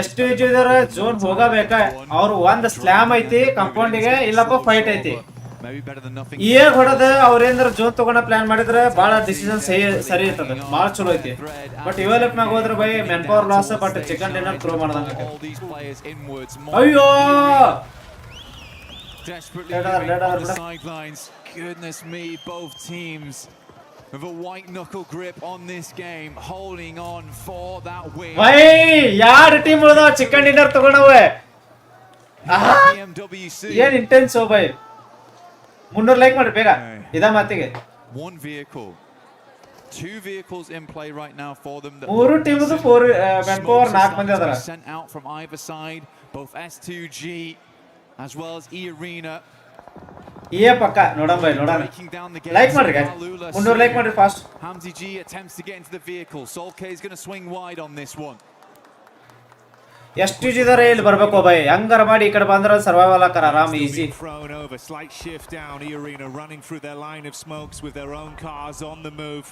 S2G ದರ zone ಹೋಗಬೇಕ. ಅವರು ಒಂದು ಸ್ಲಾಮ್ ಐತಿ ಕಾಂಪೌಂಡ್ ಗೆ ಇಲ್ಲಪ್ಪ ಫೈಟ್ ಐತಿ. ಈಗ ಹೊಡೆದ ಅವ್ರೇಂದ್ರ ಜೋನ್ ತಗೊಂಡ ಪ್ಲಾನ್ ಮಾಡಿದ್ರೆ ಬಹಳ ಡಿಸಿಷನ್ ಸರಿ ಇರ್ತದೆ ಬಹಳ ಚಲೋ ಐತಿ. ಬಟ್ ಇವೆಲಪ್ ಮ್ಯಾಗ ಹೋದ್ರೆ ಭೈ man power loss but chicken dinner throw ಮಾಡ್ದಂಗ. ಅಯ್ಯೋ Desperately on the sidelines. Goodness me, both teams with a white knuckle grip on this game, holding on for that win. Bhai, yaar team ಉಳಿದ chicken dinner ತಗೊಂಡವೆ. PMWC. ಏನ್ intense O by. 300 like ಮಾಡಿ ಬೇಗ ಇದ ಮಾತಿಗೆ. One vehicle. 2 vehicles in play right now for them. ಮೂರು team 4 man power 4 ಮಂದಿ ಅದರ. Sent out from either side, both S2G as well as E-Arena. ಏ ಪಕ್ಕ ನೋಡೋಣ ಬೈ ನೋಡೋಣ. ಲೈಕ್ ಮಾಡ್ರಿ ಗೈಸ್ 300 ಲೈಕ್ ಮಾಡ್ರಿ fast. Hamzi G attempts to get into the vehicle. Soul K is going to swing wide on this one. S2G ದರ ಇಲ್ಲಿ ಬರಬೇಕು by ಹಂಗರ ಮಾಡಿ ಈ ಕಡೆ ಬಂದ್ರೆ ಸರ್ವೈವಲ್ ಆಕರ ಆರಾಮ್ easy. Thrown over, slight shift down. E-Arena running through their line of smokes with their own cars on the move.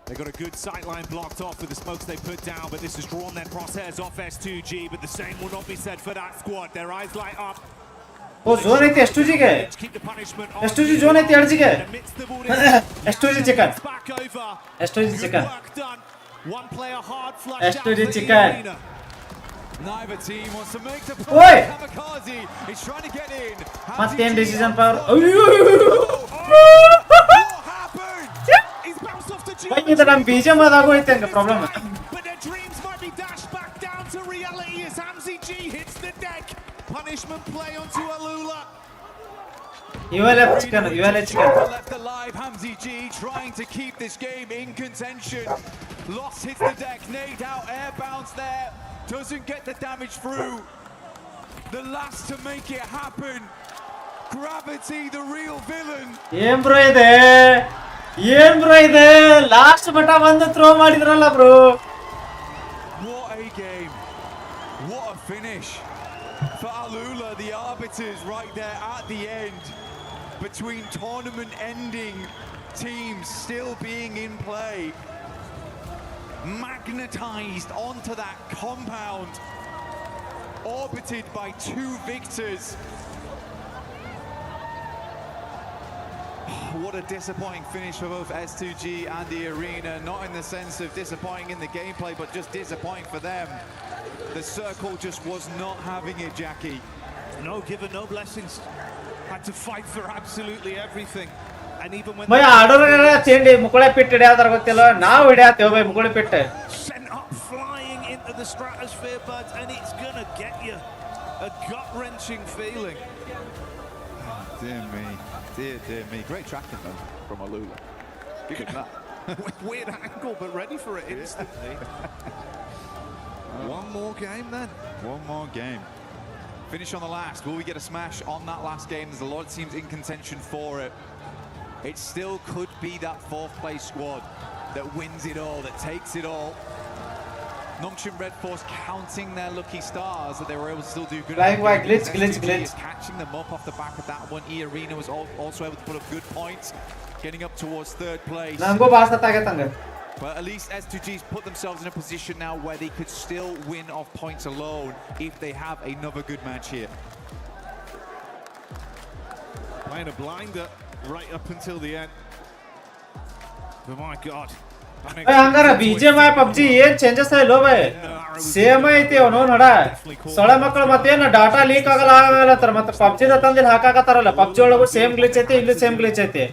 They got a good sight line blocked off with the smokes they put down, but this has drawn their crosshairs off S2G. But the same will not be said for that squad. Their eyes light up. ಓ zone ಐತಿ S2G ಗೆ. S2G zone ಐತಿ ಎಡ್ಜಿಗೆ. S2G chicken. S2G chicken. S2G chicken. Neither team wants to make the play. Kamikaze is trying to get in. ಮತ್ತೇನ್ decision power. ಅಯ್ಯೋ by ಇದು ನಮ್ಮ BGMI ದಾಗೂ ಐತೆ ಅಂತ problem. But their dreams might be dashed back down to reality as Hamzi G hits the deck. Punishment play onto Alula. Left chicken. Left alive, Hamzi G trying to keep this game in contention. Lost hits the deck, nade out, air bounce there. Doesn't get the damage through. The last to make it happen. Gravity, the real villain. ಏನ್ bro ಇದೆ last but ಬಂದು throw ಮಾಡಿದ್ರಲ್ಲ bro. What a game. What a finish. For Alula, the arbiters right there at the end. Between tournament ending teams still being in play. Magnetized onto that compound. Orbited by 2 victors. What a disappointing finish for both S2G and the Arena. Not in the sense of disappointing in the gameplay, but just disappointing for them. The circle just was not having it, Jackie. No given, no blessings. Had to fight for absolutely everything. And even when ಭಯ ಆಡೋರೆಲ್ಲ ತಿಂಡಿ ಮುಕುಳೆ pit ಹಿಡಿಯಾದಾರ ಗೊತ್ತಿಲ್ಲ ನಾವು ಹಿಡಿಯಾತೇವೆ ಭಯ ಮುಕುಳೆ pit. Sent up flying into the stratosphere, bud, and it's gonna get you. A gut-wrenching feeling. Dear me. Dear me. Great tracking though from Alula. Give him that. Weird angle, but ready for it instantly. One more game then. One more game. Finish on the last. Will we get a smash on that last game? There's a lot of teams in contention for it. It still could be that 4th place squad that wins it all, that takes it all. Nongchim Red Force counting their lucky stars that they were able to still do good. Glitch. Catching them up off the back of that one. E-Arena was also able to put up good points, getting up towards 3rd place. But at least S2G's put themselves in a position now where they could still win off points alone if they have another good match here. Playing a blinder right up until the end. But my God, ಹಂಗಾರ BGMI PUBG ಏನ್ changes ಇಲ್ಲೋ by same ಐತಿ ಅವನು ನೋಡ ಸೊಳ್ಳೆ ಮಕ್ಕಳು ಮತ್ತೇನು data leak ಆಗಲ್ಲ ಮತ್ತೆ PUBG ದ ತಂದಿಲ್ ಹಾಕಾಕತ್ತಾರಲ್ಲ PUBG ಒಳಗೂ ಸೇಮ್ ಗ್ಲಿಚ್ ಐತಿ ಇಲ್ಲಿ ಸೇಮ್ ಗ್ಲಿಚ್ ಐತಿ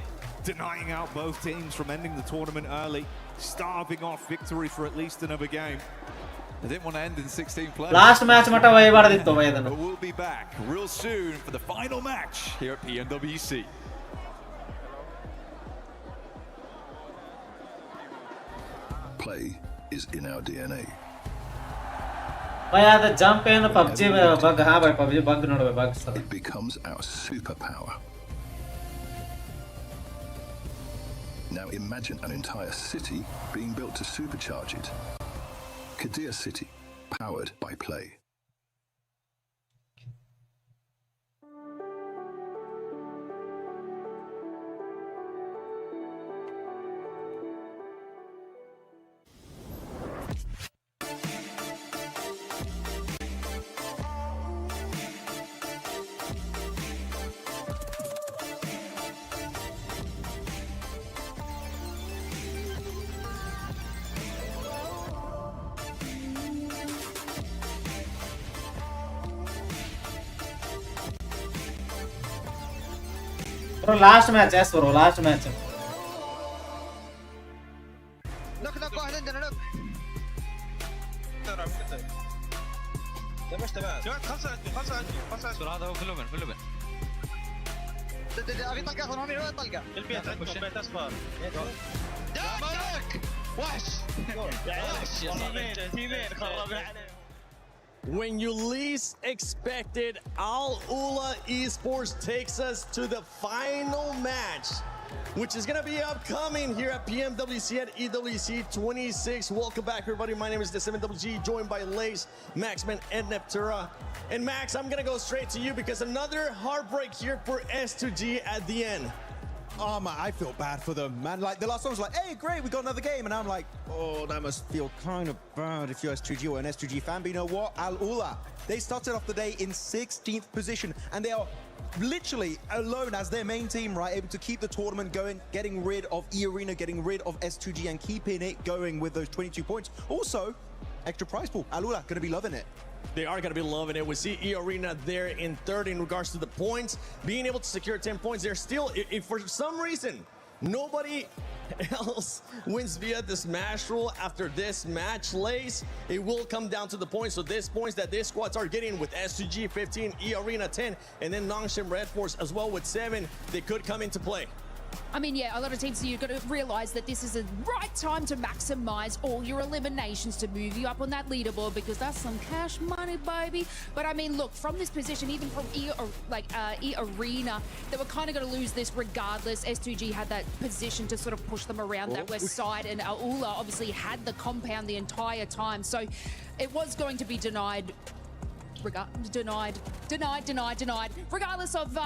Denying out both teams from ending the tournament early, starving off victory for at least another game. I didn't want to end in 16 players. Last match ಮಟ್ಟ ಒಯ್ಯಬಾರ್ದಿತ್ತು by ಅದನ್ನು. But we'll be back real soon for the final match here at PMWC. Play is in our DNA. ಬೈ ಅದ jump ಏನು PUBG bug ಹಾ ಬೈ PUBG bug ನೋಡ್ಬೇ bug sir. It becomes our superpower. Now imagine an entire city being built to supercharge it. Kadir City, powered by Play. Bro, last match, yes bro, last match. Look, go ahead and look. تمام خلص هذا هو كله من ابي طلقه اخذ رامي ولا طلقه البيت عندكم بيت اصفر دمك وحش تيمين خربنا عليه. When you least expected, Al Ula Esports takes us to the final match, which is going to be upcoming here at PMWC at EWC 26. Welcome back, everybody. My name is the 7WG, joined by Lace, Maxman, and Neptura. And Max, I'm going to go straight to you because another heartbreak here for S2G at the end. Oh man, I feel bad for them, man. Like the last one was like, hey, great, we got another game. And I'm like, oh, that must feel kind of bad if you're S2G or an S2G fan. But you know what? Al Ula, they started off the day in 16th position and they are literally alone as their main team, right? Able to keep the tournament going, getting rid of E-Arena, getting rid of S2G and keeping it going with those 22 points. Also, extra prize pool. Al Ula gonna be loving it. They are going to be loving it. We see E-Arena there in third in regards to the points. Being able to secure 10 points, they're still, if for some reason, nobody else wins via the smash rule after this match, Lace, it will come down to the points. So these points that these squads are getting with S2G 15, E-Arena 10, and then Nongshim Red Force as well with 7, they could come into play. I mean, yeah, a lot of teams, you've got to realize that this is the right time to maximize all your eliminations to move you up on that leaderboard because that's some cash money, baby. But I mean, look, from this position, even from E-Arena, they were kind of going to lose this regardless. S2G had that position to sort of push them around that west side, and Aula obviously had the compound the entire time. So it was going to be denied. Denied. Regardless of,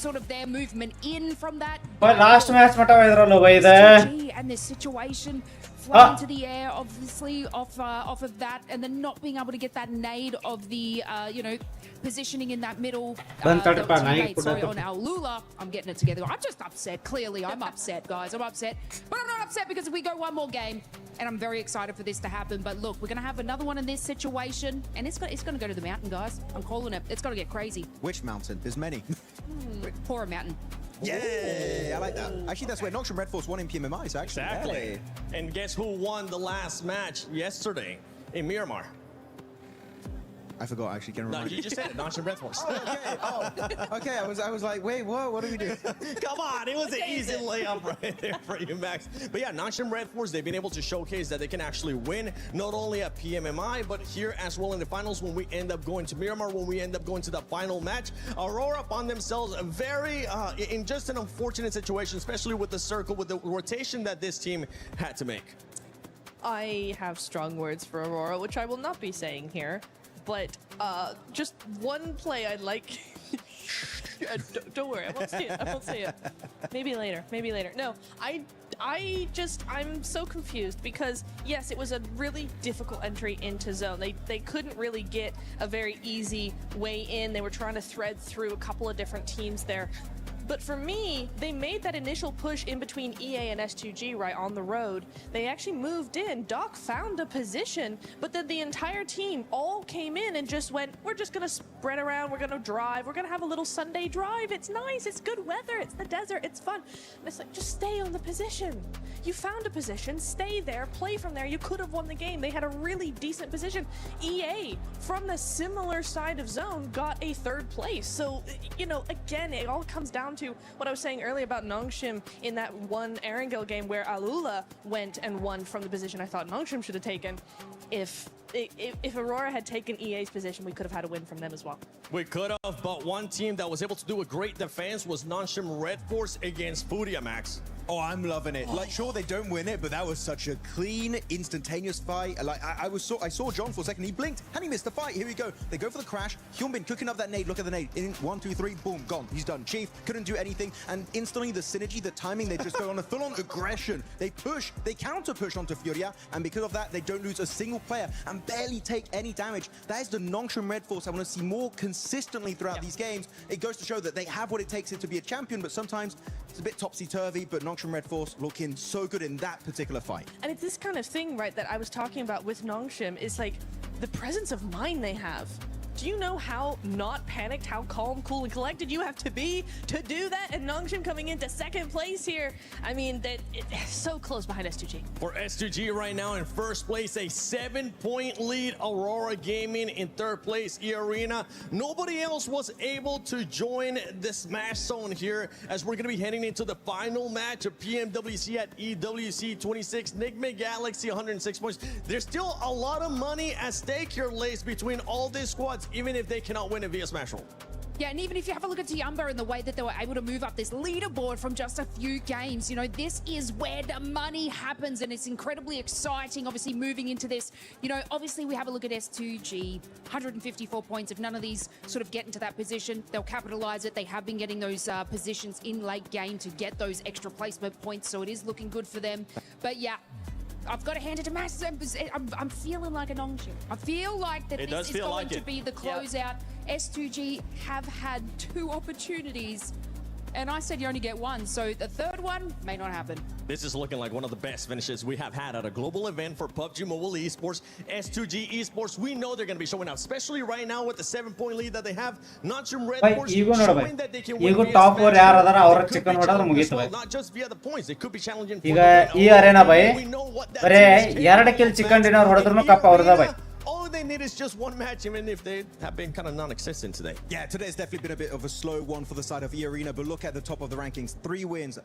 sort of their movement in from that. But last match, what and this situation flying into the air, obviously off of that, and then not being able to get that nade of the, positioning in that middle. Sorry, on Al Lula. I'm getting it together. I'm just upset. Clearly, I'm upset, guys. I'm upset. But I'm not upset because we go one more game, and I'm very excited for this to happen. But look, we're going to have another one in this situation, and it's going to go to the mountain, guys. I'm calling it. It's going to get crazy. Which mountain? There's many. Pora Mountain. Yeah, I like that. Actually, that's where Nongshim Red Force won in PMMI, so actually. Exactly. And guess who won the last match yesterday in Miramar? I forgot, actually. Can remind No, you just said it. Nongshim Red Force. Okay. I was like, wait, what? What do we do? Come on, it was an easy layup right there for you, Max. But yeah, Nongshim Red Force, they've been able to showcase that they can actually win, not only at PMMI, but here as well in the finals when we end up going to Miramar, when we end up going to the final match. Aurora found themselves very, in just an unfortunate situation, especially with the circle, with the rotation that this team had to make. I have strong words for Aurora, which I will not be saying here. But just one play I'd like. Don't worry, I won't say it. Maybe later. No, I'm so confused because yes, it was a really difficult entry into zone. They couldn't really get a very easy way in. They were trying to thread through a couple of different teams there. But for me, they made that initial push in between EA and S2G, right, on the road. They actually moved in. Doc found a position, but then the entire team all came in and just went, we're just going to spread around, we're going to drive, we're going to have a little Sunday drive. It's nice, it's good weather, it's the desert, it's fun. And it's like, just stay on the position. You found a position, stay there, play from there. You could have won the game. They had a really decent position. EA, from the similar side of zone, got a third place. So, you know, again, it all comes down to what I was saying earlier about Nongshim in that one Erangel game where Alula went and won from the position I thought Nongshim should have taken. If Aurora had taken EA's position, we could have had a win from them as well. We could have, but one team that was able to do a great defense was Nongshim Red Force against Furia, Max. Oh, I'm loving it. Like, sure, they don't win it, but that was such a clean, instantaneous fight. Like, I saw John for a second. He blinked, and he missed the fight. Here we go. They go for the crash. Hyunbin cooking up that nade. Look at the nade. In 1, 2, 3, boom, gone. He's done. Chief couldn't do anything, and instantly the synergy, the timing, they just go on a full-on aggression. They push, they counter-push onto Furia, and because of that, they don't lose a single player and barely take any damage. That is the Nongshim Red Force I want to see more consistently throughout these games. It goes to show that they have what it takes to be a champion, but sometimes it's a bit topsy-turvy, but Nongshim Red Force looking so good in that particular fight. And it's this kind of thing, right, that I was talking about with Nongshim, is like the presence of mind they have. Do you know how not panicked, how calm, cool, and collected you have to be to do that? And Nongshim coming into second place here. I mean, it's so close behind S2G. For S2G right now in first place, a 7-point lead. Aurora Gaming in third place, E-Arena. Nobody else was able to join the Smash Zone here as we're going to be heading into the final match of PMWC at EWC 26. Nigma Galaxy, 106 points. There's still a lot of money at stake here, Lace, between all these squads, even if they cannot win it via Smash Roll. Yeah, and even if you have a look at Tiamba and the way that they were able to move up this leaderboard from just a few games, you know, this is where the money happens, and it's incredibly exciting, obviously, moving into this. You know, obviously, we have a look at S2G, 154 points. If none of these sort of get into that position, they'll capitalize it. They have been getting those positions in late game to get those extra placement points, so it is looking good for them. But yeah, I've got to hand it to Max. I'm feeling like a Nongshim. I feel like that this is going to be the closeout. S2G have had 2 opportunities, and I said you only get 1, so the third one may not happen. This is looking like one of the best finishes we have had at a global event for PUBG Mobile Esports. S2G Esports, we know they're going to be showing out, especially right now with the 7-point lead that they have. Nongshim Red Force showing that they can win via top 4 yaar adara avara chicken hodadre mugitu bhai. Not just via the points, they could be challenging. Iga ee arena bhai bare 2 kill chicken dinner hodadrunu cup avrada bhai. All they need is just 1 match, even if they have been kind of non-existent today. Yeah, today's definitely been a bit of a slow one for the side of E-Arena, but look at the top of the rankings. 3 wins,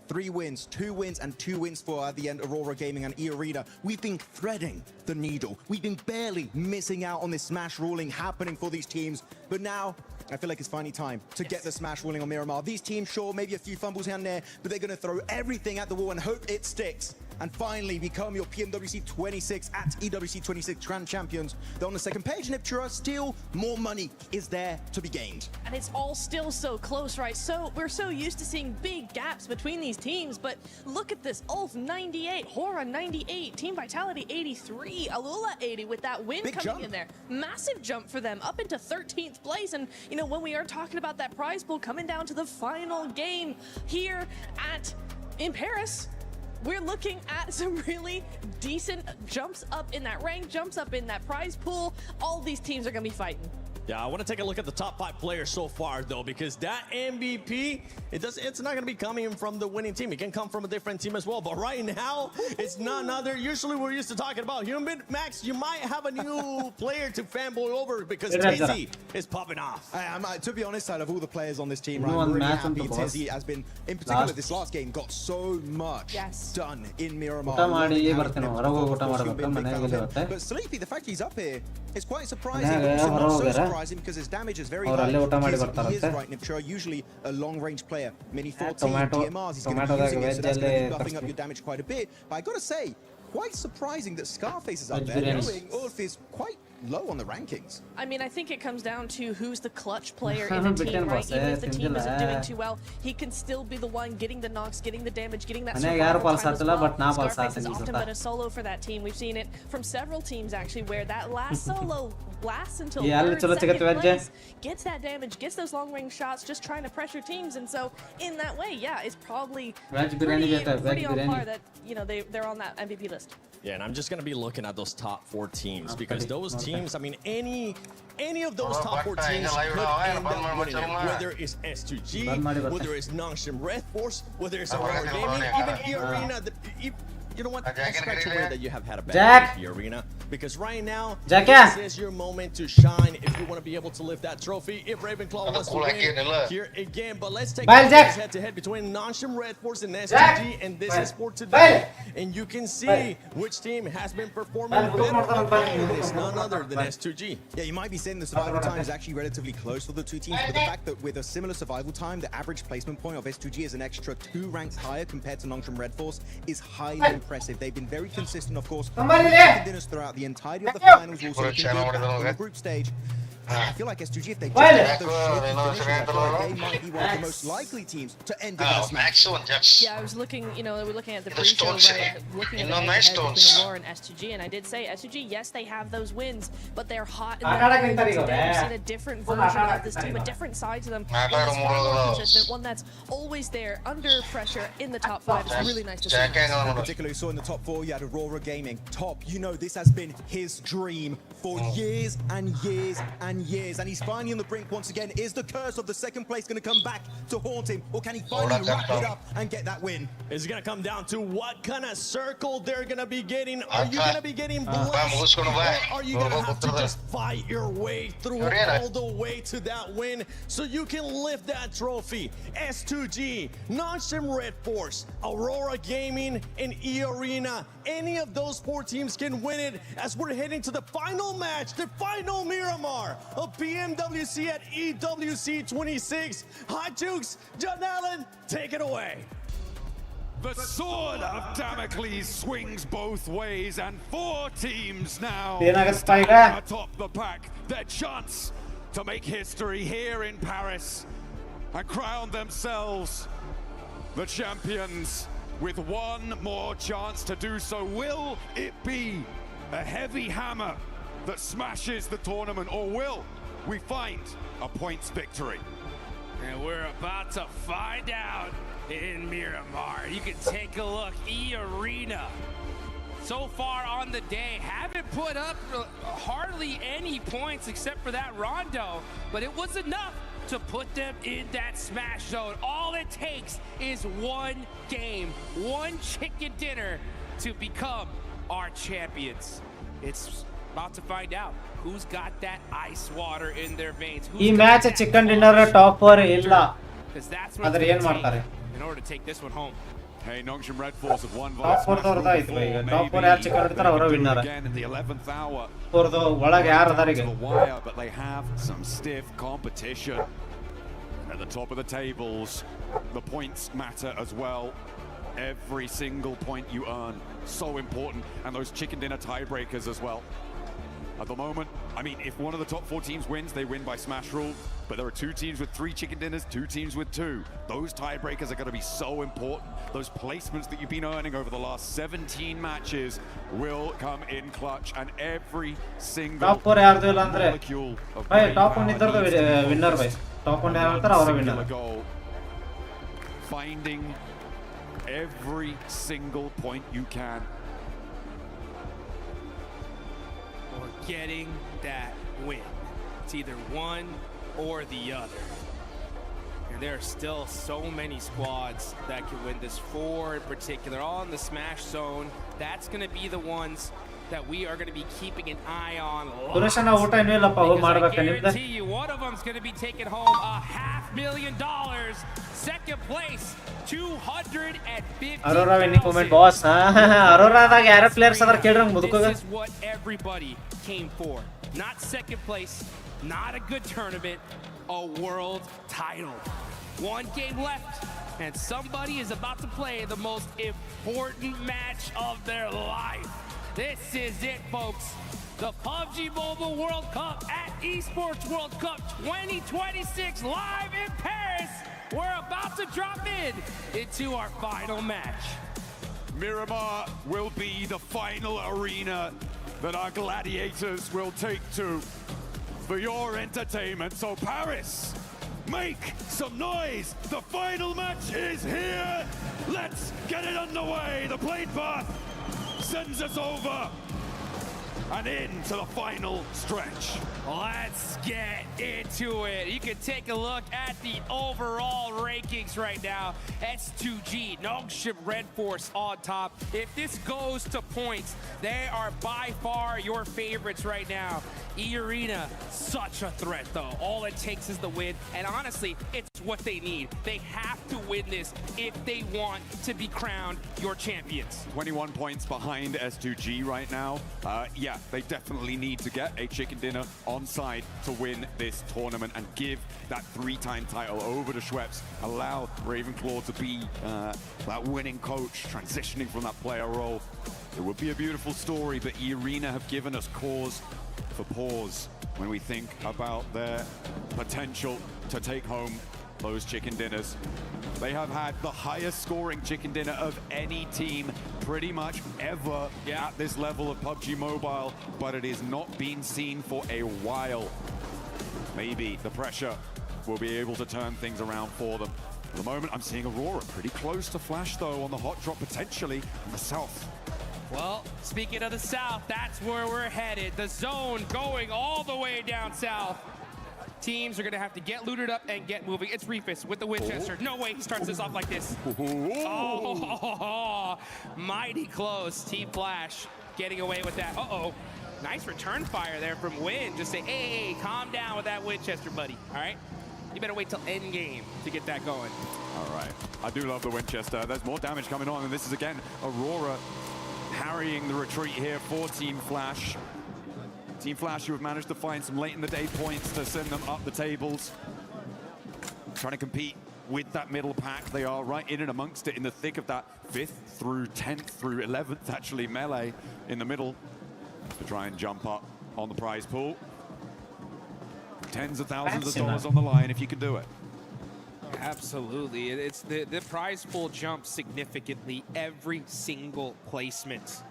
2 wins, and 2 wins for, at the end, Aurora Gaming and E-Arena. We've been threading the needle. We've been barely missing out on this smash ruling happening for these teams. But now, I feel like it's finally time to get the smash ruling on Miramar. These teams, sure, maybe a few fumbles here and there, but they're going to throw everything at the wall and hope it sticks. And finally become your PMWC 26 at EWC 26 Grand Champions. They're on the second page, and if Chura, still more money is there to be gained. And it's all still so close, right? So we're so used to seeing big gaps between these teams, but look at this. Ulf 98, Hora 98, Team Vitality 83, Alula 80 with that win big coming jump in there. Massive jump for them, up into 13th place. And, you know, when we are talking about that prize pool coming down to the final game here in Paris, we're looking at some really decent jumps up in that rank, jumps up in that prize pool. All these teams are going to be fighting. Yeah, I want to take a look at the top 5 players so far, though, because that MVP, it's not going to be coming from the winning team. It can come from a different team as well. But right now, it's none other. Usually, we're used to talking about Hyunbin. Max, you might have a new player to fanboy over because Tizzy is popping off. To be honest, out of all the players on this team, right, I'm really happy Tizzy has been, in particular, this last game, got so much done in Miramar. But Sleepy, the fact he's up here, is quite surprising. Also not so surprising because his damage is very high. He is right, Nipchura, usually a long-range player. Mini 14 DMRs, he's going to be using it, so that's going to be buffing up your damage quite a bit. But I got to say, quite surprising that Scarface is up there, knowing Ulf is quite low on the rankings. I mean, I think it comes down to who's the clutch player in a team, right? Even if the team isn't doing too well, he can still be the one getting the knocks, getting the damage, getting that survival time as well. Scarface has often been a solo for that team. We've seen it from several teams, actually, where that last solo lasts until third, second place, gets that damage, gets those long-range shots, just trying to pressure teams. And so, in that way, yeah, it's probably pretty on par that, you know, they're on that MVP list. Yeah, and I'm just going to be looking at those top 4 teams because those teams, I mean, any of those top 4 teams could end up winning it, whether it's S2G, whether it's Nongshim Red Force, whether it's Aurora Gaming, even E-Arena. You know what? I'll scratch away that you have had a bad E-Arena because right now, this is your moment to shine if you want to be able to lift that trophy. If Ravenclaw wants to win here again, but let's take this head-to-head between Nongshim Red Force and S2G, and this is for today. And you can see which team has been performing better than this, none other than S2G. Yeah, you might be saying the survival time is actually relatively close for the two teams, but the fact that with a similar survival time, the average placement point of S2G is an extra 2 ranks higher compared to Nongshim Red Force is highly impressive. They've been very consistent, of course, dinners throughout the entirety of the finals, also in the group stage. I feel like S2G, if they just have those finishes, they might be one of the most likely teams to end the match. Excellent, yes. Yeah, I was looking, you know, we're looking at the pre-show, right? Looking at the head between Aurora and S2G, and I did say S2G, yes, they have those wins, but they're hot in the today. We've seen a different version of this team, a different side to them. One that's far more consistent, one that's always there, under pressure, in the top 5. It's really nice to see. Particularly saw in the top 4, you had Aurora Gaming. Top, you know, this has been his dream for years and years and years, and he's finally on the brink once again. Is the curse of the second place going to come back to haunt him, or can he finally wrap it up and get that win? It's going to come down to what kind of circle they're going to be getting. Are you going to be getting blessed, or are you going to have to just fight your way through all the way to that win so you can lift that trophy? S2G, Nongshim Red Force, Aurora Gaming, and E-Arena. Any of those 4 teams can win it as we're heading to the final match, the final Miramar of PMWC at EWC 26. Hot Jukes, John Allen, take it away. The sword of Damocles swings both ways, and 4 teams now atop the pack. Their chance to make history here in Paris and crown themselves the champions with one more chance to do so. Will it be a heavy hammer that smashes the tournament, or will we find a points victory? And we're about to find out in Miramar. You can take a look. E-Arena, so far on the day, haven't put up hardly any points except for that rondo, but it was enough to put them in that smash zone. All it takes is one game, one chicken dinner to become our champions. It's about to find out who's got that ice water in their veins. ಈ match chicken dinner top 4 ಇಲ್ಲ ಅದರ ಏನು ಮಾಡ್ತಾರೆ in order to take this one home. Hey, Nongshim Red Force have won top 4 ದವರದ ಐತಿ by ಈಗ top 4 ಯಾರು chicken ಇಡ್ತಾರ ಅವರ winner in the 11th hour. ಫೋರ್ದು ಒಳಗೆ ಯಾರು ಅದಾರ ಈಗ But they have some stiff competition at the top of the tables. The points matter as well. Every single point you earn, so important, and those chicken dinner tiebreakers as well. At the moment, I mean, if one of the top 4 teams wins, they win by smash rule, but there are 2 teams with 3 chicken dinners, 2 teams with 2. Those tiebreakers are going to be so important. Those placements that you've been earning over the last 17 matches will come in clutch, and every single top 4 ಯಾರ್ದು ಇಲ್ಲ ಅಂದ್ರೆ ಬೈ top 1 ಇದ್ದರದು winner ಬೈ top 1 ಯಾರು ಇರ್ತಾರ ಅವರ winner finding every single point you can, or getting that win. It's either one or the other. And there are still so many squads that can win this. 4 in particular, all in the smash zone. That's going to be the ones that we are going to be keeping an eye on. Because I guarantee you, one of them is going to be taking home $500,000. Second place, $250,000. Aurora winning moment, boss. Aurora ದಾಗ ಯಾರ players ಅದರ ಕೇಳ್ರಂಗ ಮುದುಕಗ. This is what everybody came for. Not second place, not a good tournament, a world title. 1 game left, and somebody is about to play the most important match of their life. This is it, folks. The PUBG Mobile World Cup at ESPORTS World Cup 2026 live in Paris. We're about to drop into our final match. Miramar will be the final arena that our gladiators will take to for your entertainment. So Paris, make some noise. The final match is here. Let's get it underway. The plane path sends us over and into the final stretch. Let's get into it. You can take a look at the overall rankings right now. S2G, Nongshim Red Force on top. If this goes to points, they are by far your favorites right now. E-Arena, such a threat though. All it takes is the win, and honestly, it's what they need. They have to win this if they want to be crowned your champions. 21 points behind S2G right now. Yeah, they definitely need to get a chicken dinner on side to win this tournament and give that 3-time title over to Schweppes. Allow Ravenclaw to be that winning coach, transitioning from that player role. It would be a beautiful story, but E-Arena have given us cause for pause when we think about their potential to take home those chicken dinners. They have had the highest scoring chicken dinner of any team pretty much ever at this level of PUBG Mobile, but it has not been seen for a while. Maybe the pressure will be able to turn things around for them. At the moment, I'm seeing Aurora pretty close to Flash, though, on the hot drop, potentially in the south. Well, speaking of the south, that's where we're headed. The zone going all the way down south. Teams are going to have to get looted up and get moving. It's Reefus with the Winchester. No way he starts this off like this. Oh, mighty close. Team Flash getting away with that. Uh-oh. Nice return fire there from Win. Just say, hey, calm down with that Winchester, buddy. All right? You better wait till end game to get that going. All right. I do love the Winchester. There's more damage coming on, and this is, again, Aurora harrying the retreat here for Team Flash. Team Flash, who have managed to find some late in the day points to send them up the tables. Trying to compete with that middle pack. They are right in and amongst it, in the thick of that 5th through 10th through 11th, actually, melee in the middle to try and jump up on the prize pool. Tens of thousands of dollars on the line if you can do it. Absolutely. It's the prize pool jumps significantly every single placement.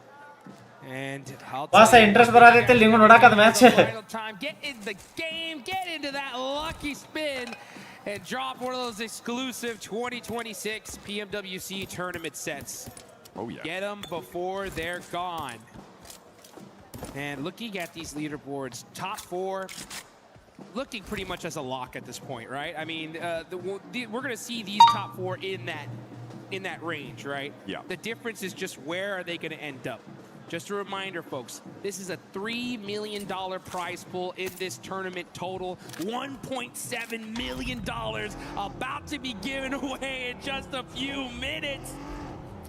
And interest ಬರತೈತೆ ಲಿಂಗು ನೋಡಕದ match. Final time, get in the game, get into that lucky spin, and drop one of those exclusive 2026 PMWC tournament sets. Oh yeah. Get them before they're gone. And looking at these leaderboards, top 4, looking pretty much as a lock at this point, right? I mean, we're going to see these top 4 in that range, right? Yeah. The difference is just where are they going to end up? Just a reminder, folks, this is a $3 million prize pool in this tournament total. $1.7 million about to be given away in just a few minutes.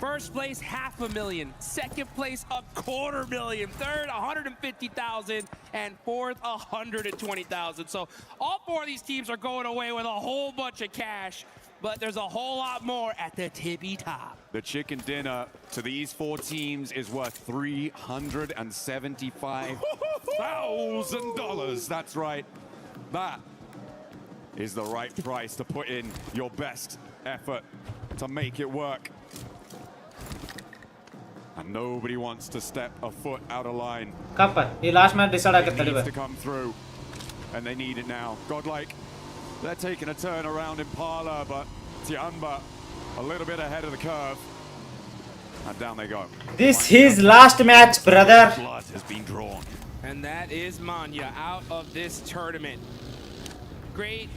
First place, $500,000. Second place, $250,000. Third, $150,000. And fourth, $120,000. So all 4 of these teams are going away with a whole bunch of cash. But there's a whole lot more at the tippy top. The chicken dinner to these 4 teams is worth $375,000. That's right. That is the right price to put in your best effort to make it work. And nobody wants to step a foot out of line. He last match decided it needs to come through, and they need it now. Godlike, they're taking a turn around Impala, but Tianba a little bit ahead of the curve. And down they go. This is last match, brother. Blood has been drawn. And that is Manya out of this tournament. Great,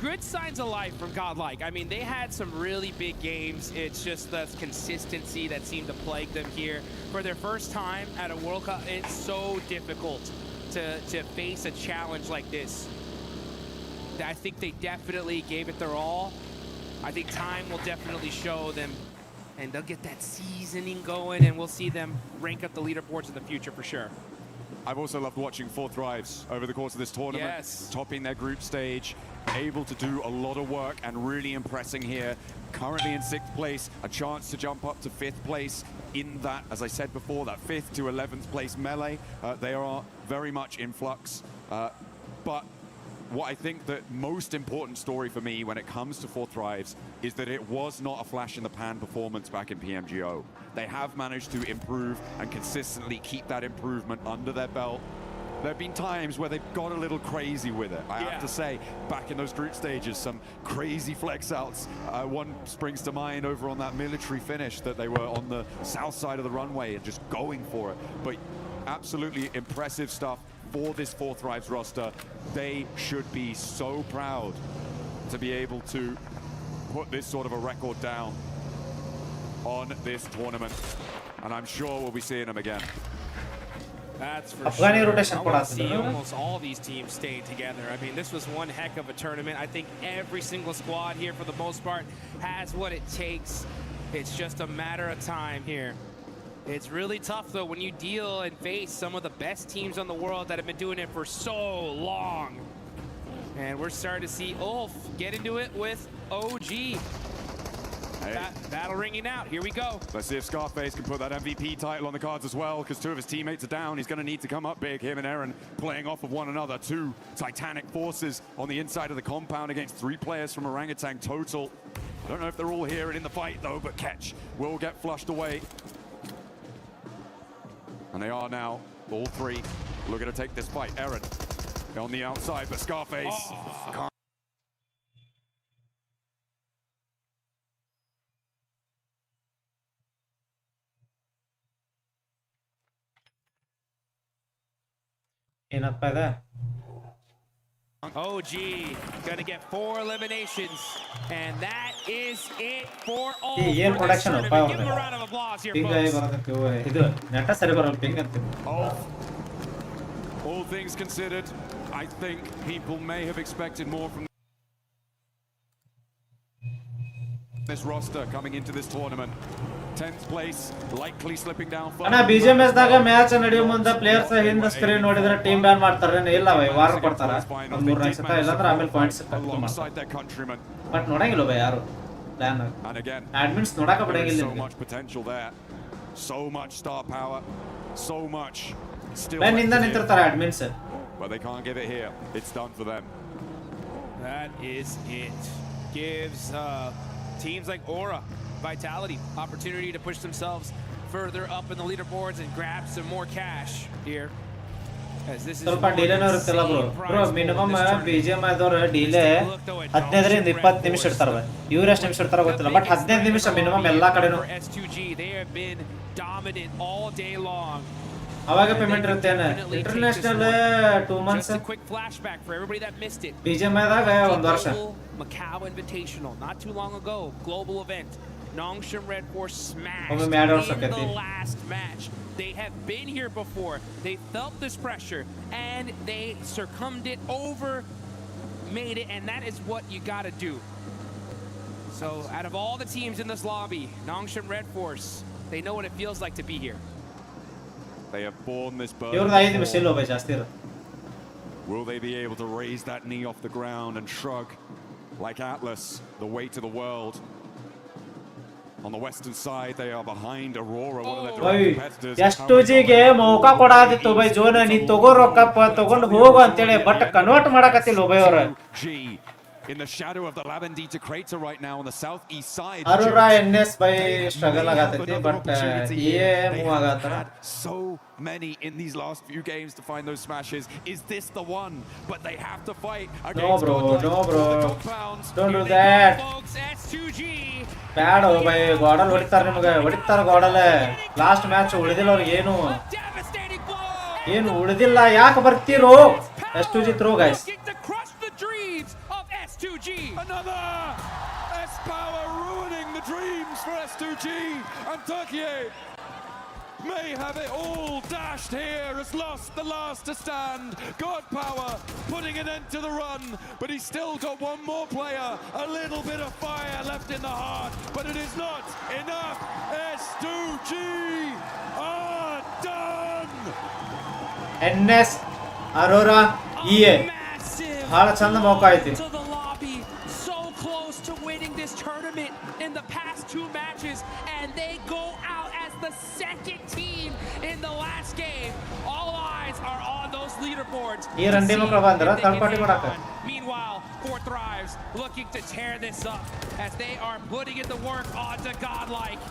good signs of life from Godlike. I mean, they had some really big games. It's just the consistency that seemed to plague them here. For their first time at a World Cup, it's so difficult to face a challenge like this. I think they definitely gave it their all. I think time will definitely show them, and they'll get that seasoning going, and we'll see them rank up the leaderboards in the future for sure. I've also loved watching Four Thrives over the course of this tournament. Yes. Topping their group stage, able to do a lot of work and really impressing here. Currently in 6th place, a chance to jump up to 5th place in that, as I said before, that 5th to 11th place melee. They are very much in flux. But what I think the most important story for me when it comes to Four Thrives is that it was not a flash in the pan performance back in PMGO. They have managed to improve and consistently keep that improvement under their belt. There have been times where they've got a little crazy with it. I have to say, back in those group stages, some crazy flex outs. One springs to mind over on that military finish that they were on the south side of the runway and just going for it. But absolutely impressive stuff for this Four Thrives roster. They should be so proud to be able to put this sort of a record down on this tournament. And I'm sure we'll be seeing them again. That's for sure. I want to see almost all these teams stay together. I mean, this was one heck of a tournament. I think every single squad here, for the most part, has what it takes. It's just a matter of time here. It's really tough, though, when you deal and face some of the best teams on the world that have been doing it for so long. And we're starting to see Ulf get into it with OG. Battle ringing out. Here we go. Let's see if Scarface can put that MVP title on the cards as well, because 2 of his teammates are down. He's going to need to come up big. Him and Aaron playing off of one another. 2 titanic forces on the inside of the compound against 3 players from Orangutan total. I don't know if they're all here and in the fight, though, but Ketch will get flushed away. And they are now, all 3, looking to take this fight. Aaron on the outside, but Scarface can't. OG gonna get 4 eliminations, and that is it for all. Give him a round of applause here, folks. All things considered, I think people may have expected more from this roster coming into this tournament. 10th place, likely slipping down. BGMS daga match ನಡೆಯೋ ಮುಂದೆ players ಹಿಂದೆ screen ನೋಡಿದ್ರೆ team ban ಮಾಡ್ತಾರೆ ಇಲ್ಲ by war ಕೊಡ್ತಾರ ಒಂದು 3 runs ಇಲ್ಲ ಅಂದ್ರೆ ಆಮೇಲೆ ಪಾಯಿಂಟ್ಸ್ ಕಟ್ ಬಟ್ ನೋಡಂಗಿಲ್ಲ ಬೈ ಯಾರು ಪ್ಲಾನ್ ಅಡ್ಮಿನ್ಸ್ ನೋಡಕ ಬಿಡಂಗಿಲ್ಲ so much potential there, so much star power, so much still ban ಇಂದ ನಿಂತಿರ್ತಾರೆ admins but they can't give it here. It's done for them. That is it. Gives teams like Aura, Vitality, opportunity to push themselves further up in the leaderboards and grab some more cash here. As this is ಸ್ವಲ್ಪ ಡಿಲೇನೇ ಇರುತ್ತಲ್ಲ bro minimum BGMI ದವರು delay 15 ರಿಂದ 20 ನಿಮಿಷ ಇರ್ತಾರೆ by ಇವರು ಎಷ್ಟು ನಿಮಿಷ ಇರ್ತಾರೋ ಗೊತ್ತಿಲ್ಲ ಬಟ್ 15 ನಿಮಿಷ ಮಿನಿಮಮ್ ಎಲ್ಲಾ ಕಡೆನೂ S2G. They have been dominant all day long. ಅವಾಗ ಪೇಮೆಂಟ್ ಇರುತ್ತೆ international 2 months. Just a quick flashback for everybody that missed it. BGMI ದಾಗ 1 ವರ್ಷ. Macau Invitational not too long ago, global event. Nongshim Red Force smashed in the last match. They have been here before. They felt this pressure and they succumbed it over, made it, and that is what you gotta do. So out of all the teams in this lobby, Nongshim Red Force, they know what it feels like to be here. They have borne this burden. Will they be able to raise that knee off the ground and shrug like Atlas, the weight of the world? On the western side, they are behind Aurora, one of their direct competitors. S2G ಗೆ ಮೌಕ ಕೊಡಾದಿತ್ತು by zone ನೀ ತಗೋ ರೊಕ್ಕಪ್ಪ ತಗೊಂಡು ಹೋಗು ಅಂತ ಹೇಳಿ but convert ಮಾಡಕತ್ತಿಲ್ಲ by ಅವರು in the shadow of the Labandita crater right now on the southeast side. Aurora NS by struggle agatati but ye move agatara. So many in these last few games to find those smashes. Is this the one? But they have to fight against no bro don't do that. Bad by Godal ಹೊಡಿತಾರೆ ನಿಮಗೆ ಹೊಡಿತಾರೆ Godal last match ಉಳಿದಿಲ್ಲ ಅವ್ರಿಗೆ ಏನು ಉಳಿದಿಲ್ಲ ಯಾಕೆ ಬರ್ತೀರೋ S2G throw guys. S2G. Another S-Power ruining the dreams for S2G, and Turkey may have it all dashed here, has lost the last to stand. God Power putting an end to the run, but he's still got one more player, a little bit of fire left in the heart, but it is not enough. S2G are done. NS Aurora EA ಬಹಳ ಚಂದ ಮೌಕ ಐತಿ. So close to winning this tournament in the past 2 matches, and they go out as the second team in the last game. All eyes are on those leaderboards. ಈ ರಂಡಿ ಮಕ್ಕಳು ಬಂದ್ರ third party ಮಾಡಕ. Meanwhile, Four Thrives looking to tear this up as they are putting in the work onto Godlike.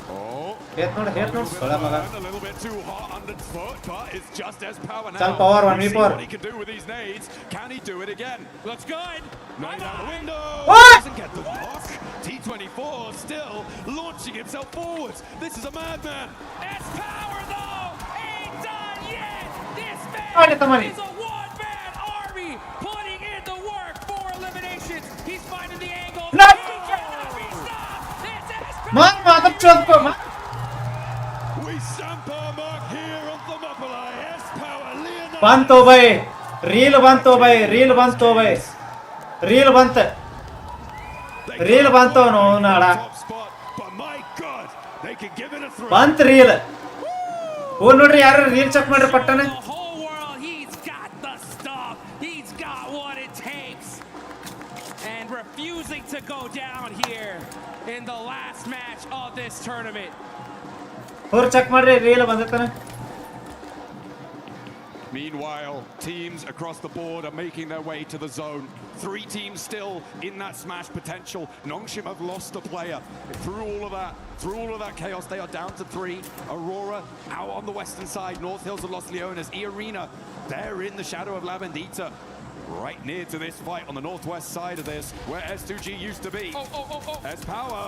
Heth ನೋಡು ಸೊಳ ಮಗ. A little bit too hot underfoot, but it's just as power now. ಚಲ್ power 1v4. What he can do with these nades. Can he do it again? Looks good. Nade out the window. What? Doesn't get the block. T24 still launching himself forwards. This is a madman. It's power though. Ain't done yet. This man is a one-man army putting in the work for eliminations. He's finding the angle. No. He cannot be stopped. This is Man mother chokko man. We stamp our mark here on Thermopylae. Yes, power. Leonardo. ಬಂತು by reel ಬಂತು by reel ಬಂತು ನೋಡ ಬಂತ್ reel ಓ ನೋಡ್ರಿ ಯಾರು reel check ಮಾಡ್ರಿ ಪಟ್ಟನೆ. He's got the stuff. He's got what it takes. And refusing to go down here in the last match of this tournament. ಓರ್ check ಮಾಡ್ರಿ ರೀಲ್ ಬಂದತಾನೆ. Meanwhile, teams across the board are making their way to the zone. 3 teams still in that smash potential. Nongshim have lost a player. Through all of that chaos, they are down to 3. Aurora out on the western side. North Hills have lost Leonas. E-Arena, they're in the shadow of La Bendita. Right near to this fight on the northwest side of this, where S2G used to be. As power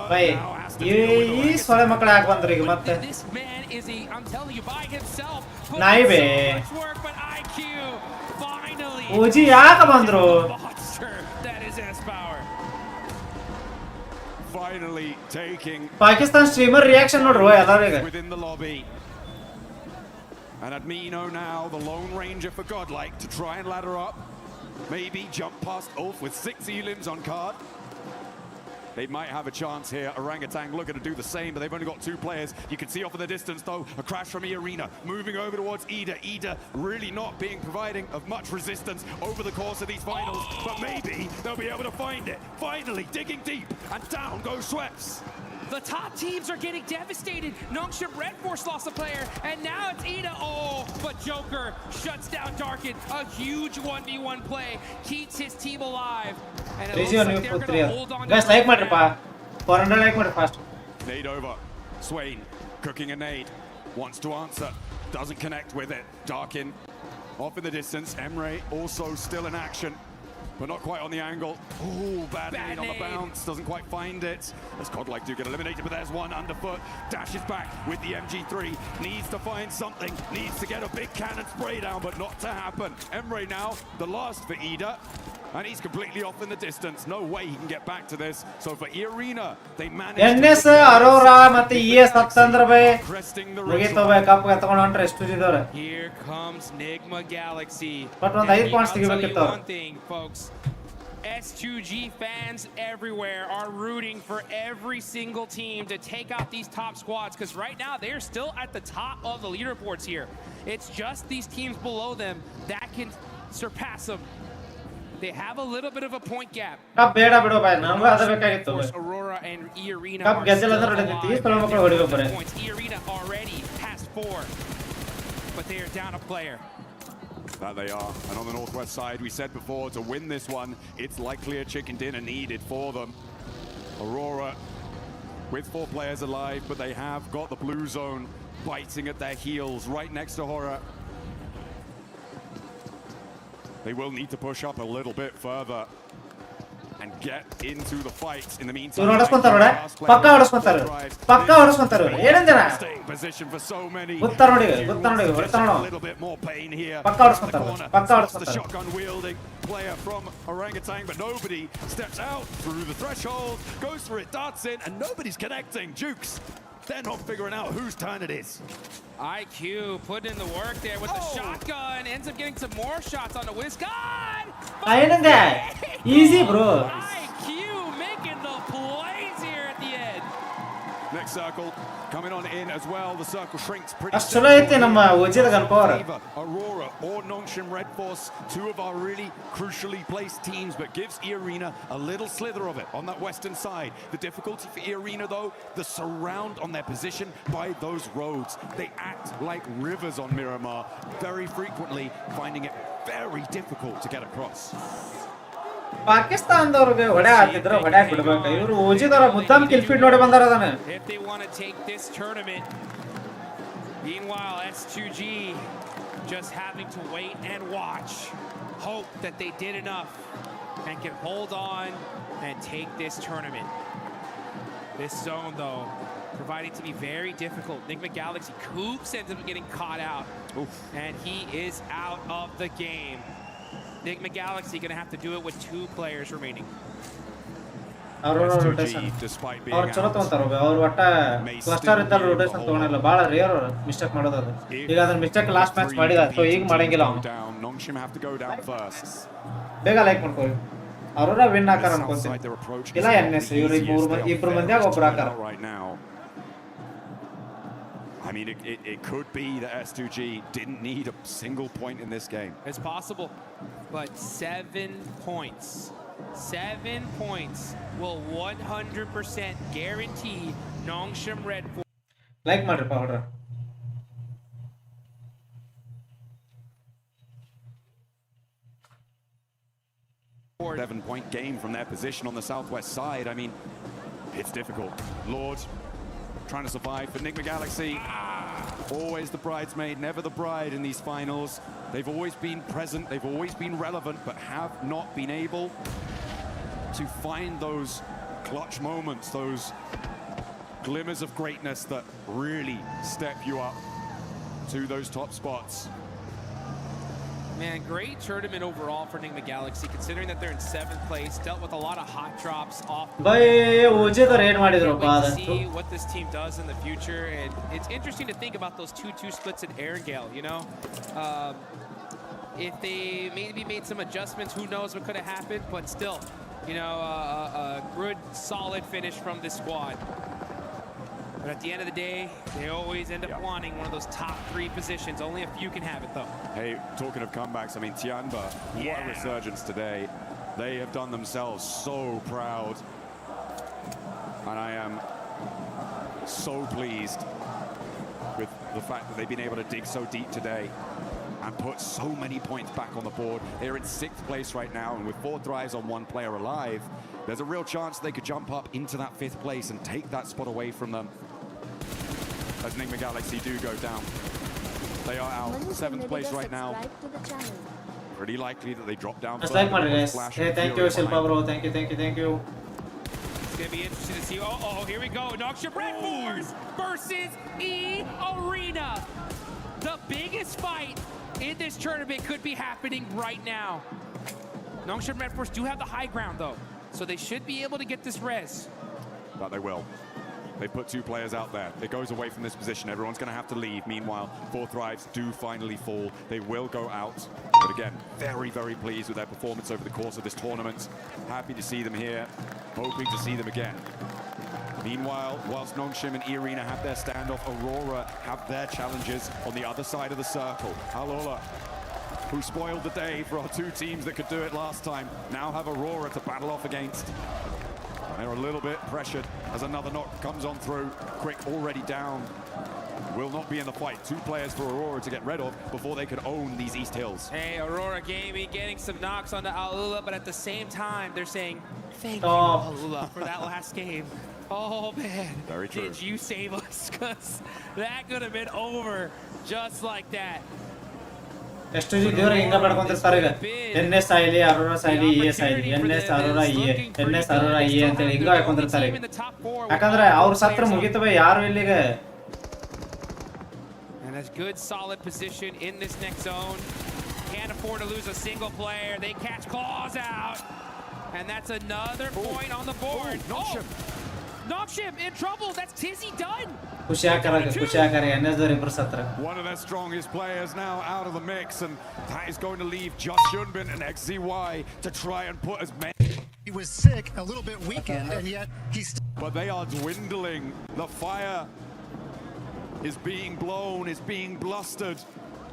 now has to deal with the ಸೊಳೆ ಮಕ್ಕಳು ಯಾಕೆ ಬಂದ್ರು ಈಗ ಮತ್ತೆ? This man is I'm telling you, by himself. ನಾಯಿ ಬೇ. Work, but IQ finally. ಓಜಿ ಯಾಕೆ ಬಂದ್ರು? That is S-Power. Finally taking Pakistan streamer reaction ನೋಡ್ರು ಎಲ್ಲರಿಗೆ. within the lobby. And Admino now the lone ranger for Godlike to try and ladder up. Maybe jump past Ulf with 6 elims on card. They might have a chance here. Orangutan looking to do the same, but they've only got 2 players. You can see off in the distance, though, a crash from E-Arena. Moving over towards Ida. Ida really not being providing of much resistance over the course of these finals, but maybe they'll be able to find it. Finally, digging deep, and down goes Schweppes. The top teams are getting devastated. Nongshim Red Force lost a player, and now it's Ida. Oh, but Joker shuts down Darkin. A huge 1v1 play keeps his team alive. And it looks like they're going to hold on. Guys, like ಮಾಡ್ರಪ್ಪ. 400 like ಮಾಡ್ರಿ fast. Nade over. Swain cooking a nade. Wants to answer. Doesn't connect with it. Darkin off in the distance. Emre also still in action, but not quite on the angle. Oh, bad nade on the bounce. Doesn't quite find it. As Godlike do get eliminated, but there's one underfoot. Dashes back with the MG3. Needs to find something. Needs to get a big cannon spray down, but not to happen. Emre now, the last for Ida. And he's completely off in the distance. No way he can get back to this. So for E-Arena, they managed NS Aurora ಮತ್ತೆ ES ಹತ್ತಂದ್ರ by ಮುಗಿತು by cup ತಗೊಂಡು ಹೊಂಟ್ರೆ ಎಷ್ಟು ಇದಾರೆ. Here comes Nigma Galaxy. But ಒಂದು 5 points ತೆಗಿಬೇಕಿತ್ತು. One thing, folks. S2G fans everywhere are rooting for every single team to take out these top squads, because right now they're still at the top of the leaderboards here. It's just these teams below them that can surpass them. They have a little bit of a point gap. Cup ಬೇಡ ಬಿಡು by ನಮಗೂ ಅದು ಬೇಕಾಗಿತ್ತು. Aurora and E-Arena cup ಗೆದ್ದಲ್ಲ ಅಂದ್ರೆ ಹೊಡೆದಿತ್ತು. ಈ ಸಲ ಮಕ್ಕಳು ಹೊಡಿಬೇಕು ಬರೆ. E-Arena already has 4, but they are down a player. That they are. And on the northwest side, we said before, to win this one, it's likely a chicken dinner needed for them. Aurora with 4 players alive, but they have got the blue zone biting at their heels right next to Horror. They will need to push up a little bit further and get into the fight. In the meantime, ಪಕ್ಕಾ ಹೊಡೆಸ್ಕೊಂತಾರೆ. ಏನಂದಿರ? position for so many. ಗೊತ್ತಾ ನೋಡಿ ಹೊರತಾನೋ. A little bit more pain here. ಪಕ್ಕಾ ಹೊಡೆಸ್ಕೊಂತಾರೆ. The shotgun wielding player from Orangutan, but nobody steps out through the threshold, goes for it, darts in, and nobody's connecting. Jukes, they're not figuring out whose turn it is. IQ put in the work there with the shotgun, ends up getting some more shots on the Wiz. God! Easy, bro. IQ making the plays here at the end. big circle coming on in as well. The circle shrinks pretty. Aurora or Nongshim Red Force, two of our really crucially placed teams, but gives E-Arena a little slither of it on that western side. The difficulty for E-Arena though, the surround on their position by those roads. They act like rivers on Miramar, very frequently finding it very difficult to get across. ಪಾಕಿಸ್ತಾನದವ್ರಿಗೆ ಹೊಡೆ ಹಾಕಿದ್ರೆ ಹೊಡ್ಯಾಕ್ ಬಿಡ್ಬೇಕು. ಇವರು ಓಜಿದವರ ಮುದ್ದಾಮ್ kill feed ನೋಡಿ ಬಂದಾರ ಅದನ್ನ. If they want to take this tournament, meanwhile S2G just having to wait and watch, hope that they did enough and can hold on and take this tournament. This zone though proving to be very difficult. Enigma Galaxy Coops ends up getting caught out. Oof. And he is out of the game. Enigma Galaxy gonna have to do it with 2 players remaining. despite being out, ಚಲೋ ತಗೊಂತಾರ ಅವರು ಒಟ್ಟ cluster ಇದ್ದ rotation ತಗೊಳಲ್ಲ ಬಹಳ rare mistake ಮಾಡೋದು ಅದು. ಈಗ ಅದನ್ನ ಮಿಸ್ಟೇಕ್ ಲಾಸ್ಟ್ ಮ್ಯಾಚ್ ಮಾಡಿದ ಸೊ ಈಗ ಮಾಡಂಗಿಲ್ಲ ಅವನು. ಬೇಗ ಲೈಕ್ ಮಾಡ್ಕೊಳ್ಳಿ. ಅವರ ವಿನ್ ಹಾಕಾರ ಅನ್ಕೊಂತೀನಿ. ಇಲ್ಲ ಎನ್ಎಸ್ ಇವರು ಇಬ್ರು ಮಂದಿಯಾಗ ಒಬ್ರು ಹಾಕಾರ. I mean, it could be that S2G didn't need a single point in this game. It's possible, but 7 points. 7 points will 100% guarantee Nongshim Red Force. Like ಮಾಡ್ರಿ ಪೌಡ್ರ. 7-point game from their position on the southwest side. I mean, it's difficult. Lord trying to survive for Enigma Galaxy. Always the bridesmaid, never the bride in these finals. They've always been present, they've always been relevant, but have not been able to find those clutch moments, those glimmers of greatness that really step you up to those top spots. Man, great tournament overall for Enigma Galaxy, considering that they're in 7th place. Dealt with a lot of hot drops off. See what this team does in the future, and it's interesting to think about those 2-2 splits in Erangel. You know, if they maybe made some adjustments, who knows what could have happened? But still, you know, a good, solid finish from this squad. But at the end of the day, they always end up wanting one of those top 3 positions. Only a few can have it, though. Hey, talking of comebacks, I mean, Tianba, what a resurgence today. They have done themselves so proud. And I am so pleased with the fact that they've been able to dig so deep today and put so many points back on the board. They're in 6th place right now, and with 4 drives on 1 player alive, there's a real chance they could jump up into that 5th place and take that spot away from them. As Enigma Galaxy do go down. They are out 7th place right now. Pretty likely that they drop down. Just like my guys. Hey, thank you, Shilpa bro. Thank you. It's gonna be interesting to see. Oh, here we go. Nongshim Red Force versus E-Arena. The biggest fight in this tournament could be happening right now. Nongshim Red Force do have the high ground though, so they should be able to get this res. But they will. They put 2 players out there. It goes away from this position. Everyone's going to have to leave. Meanwhile, 4 thrives do finally fall. They will go out. But again, very, very pleased with their performance over the course of this tournament. Happy to see them here. Hoping to see them again. Meanwhile, whilst Nongshim and E-Arena have their standoff, Aurora have their challenges on the other side of the circle. Alola, who spoiled the day for our 2 teams that could do it last time, now have Aurora to battle off against. They're a little bit pressured as another knock comes on through. Quick already down. Will not be in the fight. 2 players for Aurora to get rid of before they can own these East Hills. Hey, Aurora Gaming getting some knocks onto Alula, but at the same time, they're saying, thank you, Alula, for that last game. Oh, man. Very true. Did you save us? Because that could have been over just like that. S2G ದೇವರ ಹಿಂಗ ಪಡ್ಕೊಂತಿರ್ತಾರೆ ಈಗ. NS ಆಯ್ಲಿ ಅರೋರಾ ಆಯ್ಲಿ ES ಆಯ್ಲಿ NS Arora EA NS Arora EA ಅಂತ ಹಿಂಗ ಹಾಕೊಂಡಿರ್ತಾರೆ. ಯಾಕಂದ್ರೆ ಅವ್ರ ಸತ್ರ ಮುಗಿತವೆ ಯಾರು ಇಲ್ಲಿಗೆ. And that's good solid position in this next zone. Can't afford to lose a single player. They catch claws out. And that's another point on the board. Nongshim in trouble. That's Tizzy done. One of their strongest players now out of the mix, and that is going to leave just Yunbin and XZY to try and put as many. He was sick, a little bit weakened, and yet he's. But they are dwindling. The fire is being blown, is being blustered.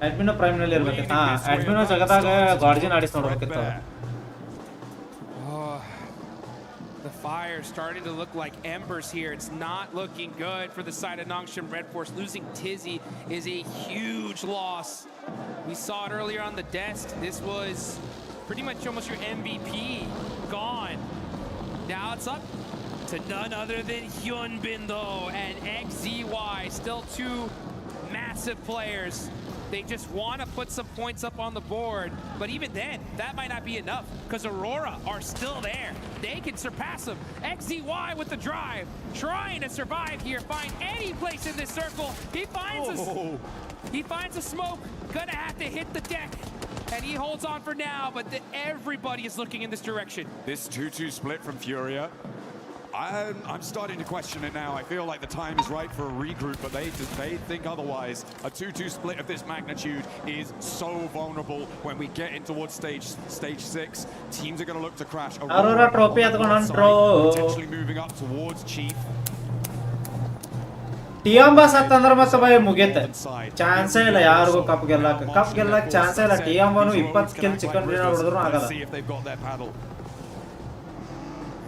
Admin prime ನಲ್ಲಿ ಇರಬೇಕಿತ್ತು. Admin ಜಗದಾಗ ಗಾರ್ಜಿನ್ ಆಡಿಸ್ ನೋಡಬೇಕಿತ್ತು. The fire starting to look like embers here. It's not looking good for the side of Nongshim Red Force. Losing Tizzy is a huge loss. We saw it earlier on the desk. This was pretty much almost your MVP gone. Now it's up to none other than Hyunbin though, and XZY, still two massive players. They just want to put some points up on the board, but even then, that might not be enough because Aurora are still there. They can surpass them. XZY with the drive, trying to survive here, find any place in this circle. He finds a smoke, gonna have to hit the deck, and he holds on for now, but everybody is looking in this direction. This 2-2 split from Furia. I'm starting to question it now. I feel like the time is right for a regroup, but they think otherwise. A 2-2 split of this magnitude is so vulnerable when we get in towards stage 6. Teams are going to look to crash. Aurora trophy potentially moving up towards Chief. ಟಿಯಂಬಾ ಸತ್ತಂದ್ರೆ ಮತ್ತೆ by ಮುಗಿಯುತ್ತೆ. ಚಾನ್ಸೇ ಇಲ್ಲ ಯಾರಿಗೂ cup ಗೆಲ್ಲಕ್ಕೆ ಚಾನ್ಸೇ ಇಲ್ಲ. ಟಿಯಂಬಾನು 20 kill chicken dinner ಹೊಡೆದ್ರು ಆಗಲ್ಲ.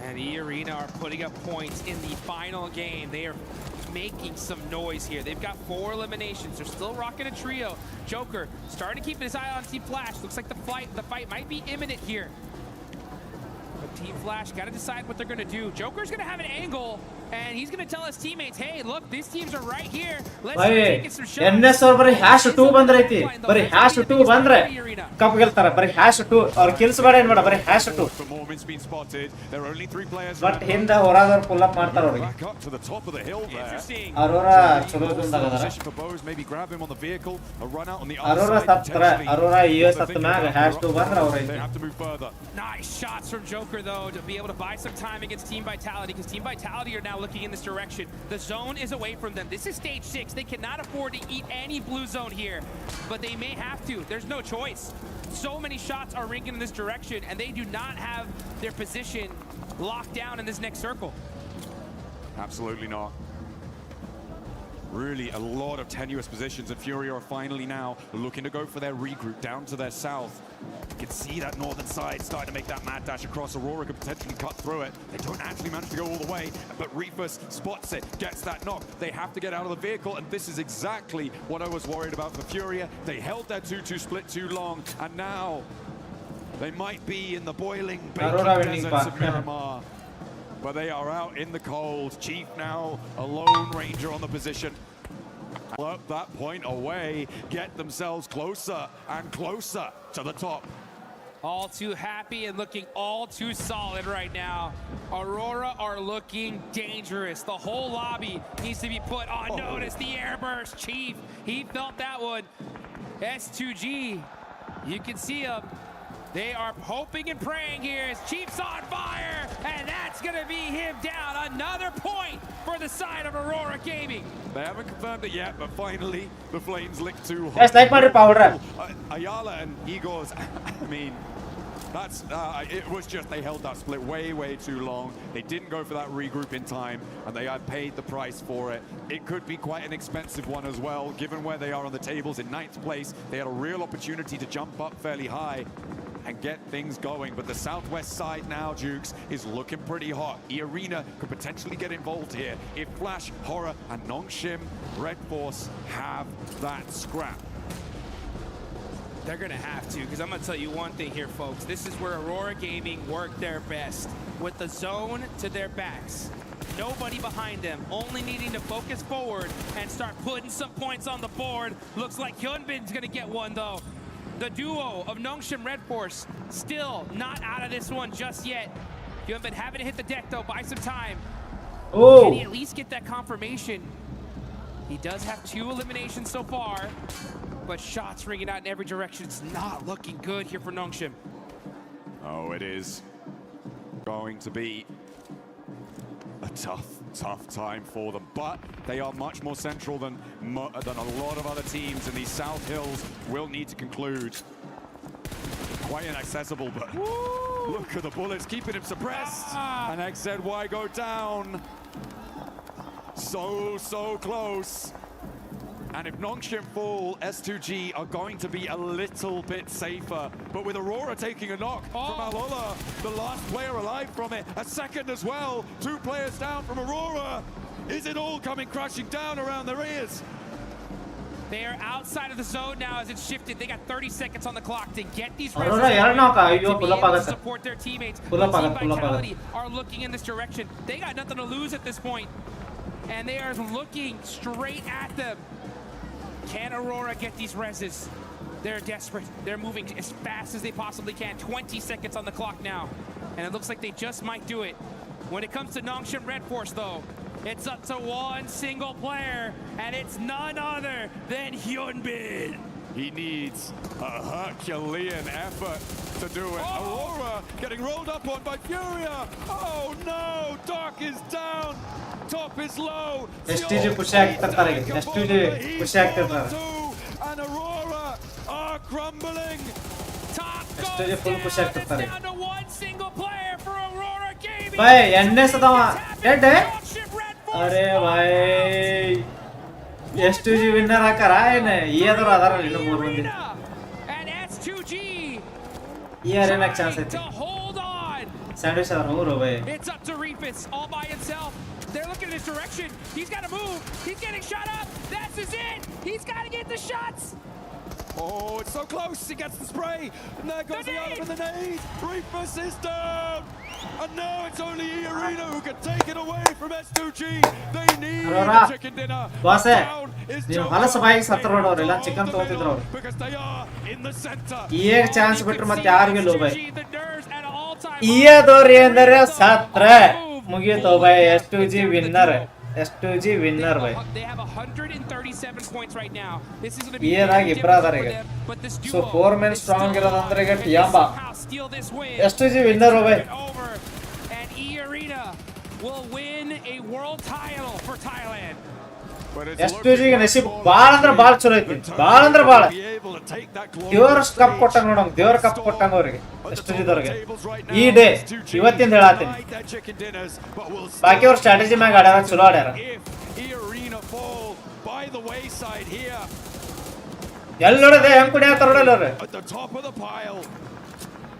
And E-Arena are putting up points in the final game. They are making some noise here. They've got 4 eliminations. They're still rocking a trio. Joker starting to keep his eye on Team Flash. Looks like the fight might be imminent here. But Team Flash got to decide what they're going to do. Joker's going to have an angle, and he's going to tell his teammates, hey, look, these teams are right here. Let's take some shots. NS ಅವ್ರ ಬರಿ #2 ಬಂದ್ರೈತಿ. ಬರಿ #2 ಬಂದ್ರೆ cup ಗೆಲ್ತಾರೆ. ಬರಿ #2 ಅವ್ರ kills ಬೇಡ ಏನು ಬೇಡ, ಬರಿ #2. ಬಟ್ ಹಿಂದೆ ಹೊರದವ್ರು ಪುಲ್ ಅಪ್ ಮಾಡ್ತಾರೆ ಅವ್ರಿಗೆ. ಅರೋರಾ ಚಲೋ ಬಂದಾಗದಾರ. ಅರೋರಾ ಸತ್ತರ, ಅರೋರಾ US ಸತ್ತ ಮ್ಯಾಗ #2 ಬಂದ್ರೆ ಅವ್ರೈತಿ. Nice shots from Joker though to be able to buy some time against Team Vitality, because Team Vitality are now looking in this direction. The zone is away from them. This is stage 6. They cannot afford to eat any blue zone here, but they may have to. There's no choice. So many shots are ringing in this direction, and they do not have their position locked down in this next circle. Absolutely not. Really a lot of tenuous positions, and Fury are finally now looking to go for their regroup down to their south. You can see that northern side starting to make that mad dash across. Aurora could potentially cut through it. They don't actually manage to go all the way, but Reefus spots it, gets that knock. They have to get out of the vehicle, and this is exactly what I was worried about for Furia. They held their 2-2 split too long, and now they might be in the boiling, baking deserts of Miramar. But they are out in the cold. Chief now a lone ranger on the position. Up that point away, get themselves closer and closer to the top. All too happy and looking all too solid right now. Aurora are looking dangerous. The whole lobby needs to be put on notice. The airburst, Chief, he felt that one. S2G, you can see him. They are hoping and praying here as Chief's on fire, and that's going to be him down. Another point for the side of Aurora Gaming. They haven't confirmed it yet, but finally the flames lick too hot. Yes, like my power. Ayala and Igor's, I mean, that's it was just they held that split way too long. They didn't go for that regroup in time, and they had paid the price for it. It could be quite an expensive one as well, given where they are on the tables in 9th place. They had a real opportunity to jump up fairly high and get things going, but the southwest side now, Jukes, is looking pretty hot. E-Arena could potentially get involved here if Flash, Horror, and Nongshim Red Force have that scrap. They're going to have to, because I'm going to tell you one thing here, folks. This is where Aurora Gaming work their best. With the zone to their backs. Nobody behind them, only needing to focus forward and start putting some points on the board. Looks like Hyunbin's going to get one, though. The duo of Nongshim Red Force still not out of this one just yet. Hyunbin having to hit the deck, though, buy some time. Oh. Can he at least get that confirmation? He does have 2 eliminations so far, but shots ringing out in every direction. It's not looking good here for Nongshim. Oh, it is going to be a tough time for them, but they are much more central than a lot of other teams, and these South Hills will need to conclude. Quite inaccessible, but Look at the bullets keeping him suppressed. And XZY go down. So close. And if Nongshim fall, S2G are going to be a little bit safer. But with Aurora taking a knock from Alola, the last player alive from it, a second as well. 2 players down from Aurora. Is it all coming crashing down around their ears? They are outside of the zone now as it's shifted. They got 30 seconds on the clock to get these Aurora to be able to support their teammates. Team Vitality are looking in this direction. They got nothing to lose at this point. And they are looking straight at them. Can Aurora get these reses? They're desperate. They're moving as fast as they possibly can. 20 seconds on the clock now. And it looks like they just might do it. When it comes to Nongshim Red Force, though, it's up to one single player, and it's none other than Hyunbin. He needs a Herculean effort to do it. Aurora getting rolled up on by Furia. Oh no, Dark is down. Top is low. STG push ಆಗ್ತಿರ್ತಾರೆ STG push ಆಗ್ತಿರ್ತಾರೆ and Aurora are crumbling. STG full push ಆಗ್ತಿರ್ತಾರೆ Down to one single player for Aurora Gaming. भाई NS ಅದಾವ dead ಅರೆ भाई STG winner ಹಾಕಾರ ಏನ ಏದರ ಅದರ ಇನ್ನು 3 ಮಂದಿ and S2G ಏರೇನ chance ಐತಿ sandwich ಅವರು भाई It's up to Reefus all by himself. They're looking in his direction. He's got to move. He's getting shot up. That's his it. He's got to get the shots. Oh, it's so close. He gets the spray. And there goes the other with the nade. Reefus is down. And now it's only Arena who can take it away from S2G. They need a chicken dinner. Boss, ನೀವು ಹಲಸ ಬಾಯಿಗೆ ಸತ್ರ ನೋಡೋರು ಇಲ್ಲ chicken ತಗೋತಿದ್ರು ಅವರು ಈಗ chance ಬಿಟ್ರೆ ಮತ್ತೆ ಯಾರಿಗೂ ಲೋ ಬೈ ಈಯದವ್ರು ಏನಂದ್ರೆ ಸತ್ರ ಮುಗಿಯಿತು by S2G winner S2G winner by ಏನಾಗ ಇಬ್ರ ಅದಾರ ಈಗ ಸೊ 4 men ಸ್ಟ್ರಾಂಗ್ ಇರೋದಂದ್ರೆ ಈಗ ಟಿಯಾಂಬಾ S2G winner by will win a world title for Thailand. S2G ಗೆ ನಸೀಬ್ ಬಾಳ ಅಂದ್ರೆ ಬಾಳ ಚಲೋ ಐತಿ ಬಾಳ ಅಂದ್ರೆ ಬಾಳ ದೇವರ ಕಪ್ ಕೊಟ್ಟಂಗ ನೋಡಂಗ ದೇವರ ಕಪ್ ಕೊಟ್ಟಂಗ ಅವರಿಗೆ S2G ದವರಿಗೆ ಈ ಡೇ ಇವತ್ತಿಂದ ಹೇಳಾತೀನಿ ಬಾಕಿ ಅವ್ರ ಸ್ಟ್ರಾಟಜಿ ಮ್ಯಾಗ ಆಡ್ಯಾರ ಚಲೋ ಆಡ್ಯಾರ ಎಲ್ಲಿ ನೋಡಿದೆ ಹೆಂಗ್ ಕುಡಿಯತ್ತಾರ ನೋಡಲ್ಲ ಅವ್ರು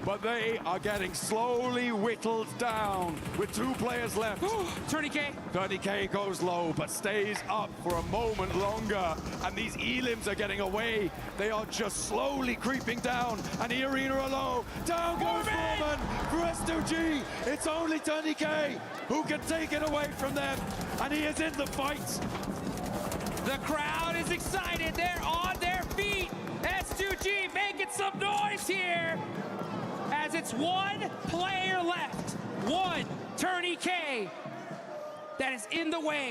But they are getting slowly whittled down with 2 players left. 30K goes low but stays up for a moment longer. And these elims are getting away. They are just slowly creeping down. And the Arena are low. Down goes Foreman for S2G. It's only 30K who can take it away from them. And he is in the fight. The crowd is excited. They're on their feet. S2G making some noise here. As it's one player left, one Turney K that is in the way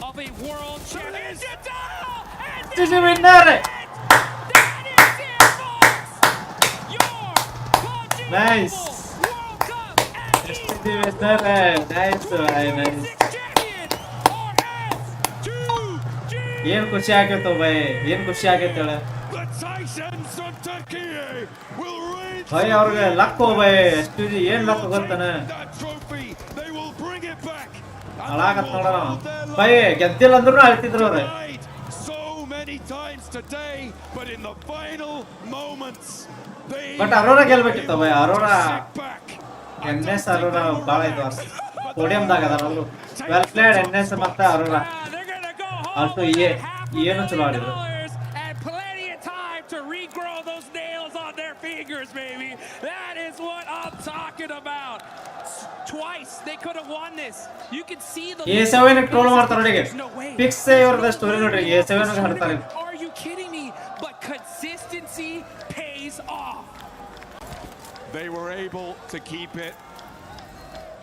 of a world championship title. S2G winner. That is it, folks. Your PUBG Nice. World Cup S2G winner. Nice. ಏನ್ ಖುಷಿ ಆಗೈತೋ by ಏನ್ ಖುಷಿ ಆಗೈತೆ ಹೇಳ भाई ಅವ್ರಿಗೆ luck by S2G ಏನ್ luck ಗೊತ್ತಾನೆ ಅಳಾಗತ್ ನೋಡೋಣ ಬೈ ಗೆದ್ದಿಲ್ಲ ಅಂದ್ರೂ ಅಳ್ತಿದ್ರು ಅವ್ರೆ ಬಟ್ ಅರೋರಾ ಗೆಲ್ಬೇಕಿತ್ತು ಬೈ ಅರೋರಾ NS ಅರೋರಾ ಬಾಳ ಇದು ಪೋಡಿಯಂದಾಗ ಅದಾರ ಅವರು ವೆಲ್ ಪ್ಲೇಡ್ NS ಮತ್ತೆ ಅರೋರಾ ಆಲ್ಸೋ ಏನು ಚಲೋ ಆಡಿದ್ರು to regrow those nails on their fingers, baby. That is what I'm talking about. Twice they could have won this. You can see the A7 ಗೆ troll ಮಾಡ್ತಾರೆ ನೋಡಿಗೆ ಫಿಕ್ಸ್ ಇವರದ ಸ್ಟೋರಿ ನೋಡ್ರಿ A7 ಗೆ ಹಾಡ್ತಾರೆ Are you kidding me? But consistency pays off. They were able to keep it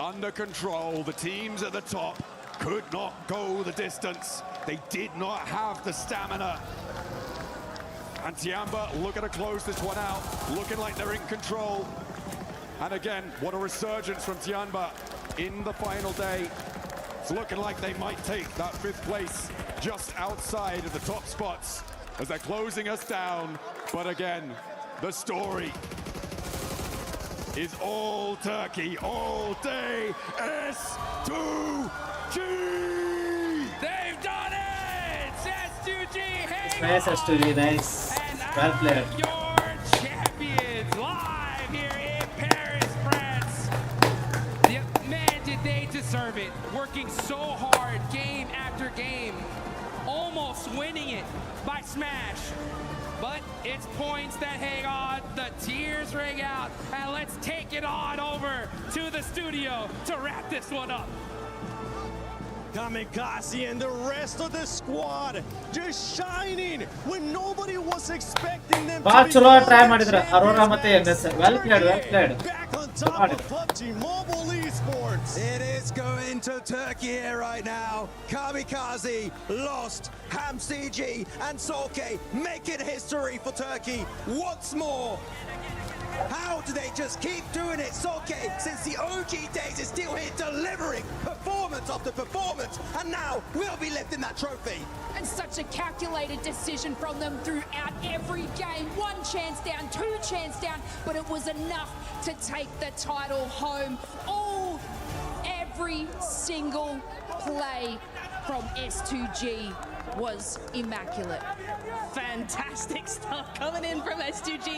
under control. The teams at the top could not go the distance. They did not have the stamina. And Tiamba looking to close this one out, looking like they're in control. And again, what a resurgence from Tiamba in the final day. It's looking like they might take that 5th place just outside of the top spots as they're closing us down. But again, the story is all Turkey, all day. S2G! They've done it! S2G! Nice S2G, nice. Well played. Your champions live here in Paris, France. Man, did they deserve it. Working so hard, game after game. Almost winning it by smash. But it's points that hang on, the tears ring out, and let's take it on over to the studio to wrap this one up. Kamikaze and the rest of the squad just shining when nobody was expecting them to be try ಮಾಡಿದ್ರು ಅರೋರಾ ಮತ್ತೆ NS well played back on top of PUBG Mobile Esports. It is going to Turkey here right now. Kamikaze lost, HamCG and Solke making history for Turkey once more. How do they just keep doing it? Solke, since the OG days, is still here delivering performance after performance, and now we'll be lifting that trophy. And such a calculated decision from them throughout every game. One chance down, two chance down, but it was enough to take the title home. Every single play from S2G was immaculate. Fantastic stuff coming in from S2G.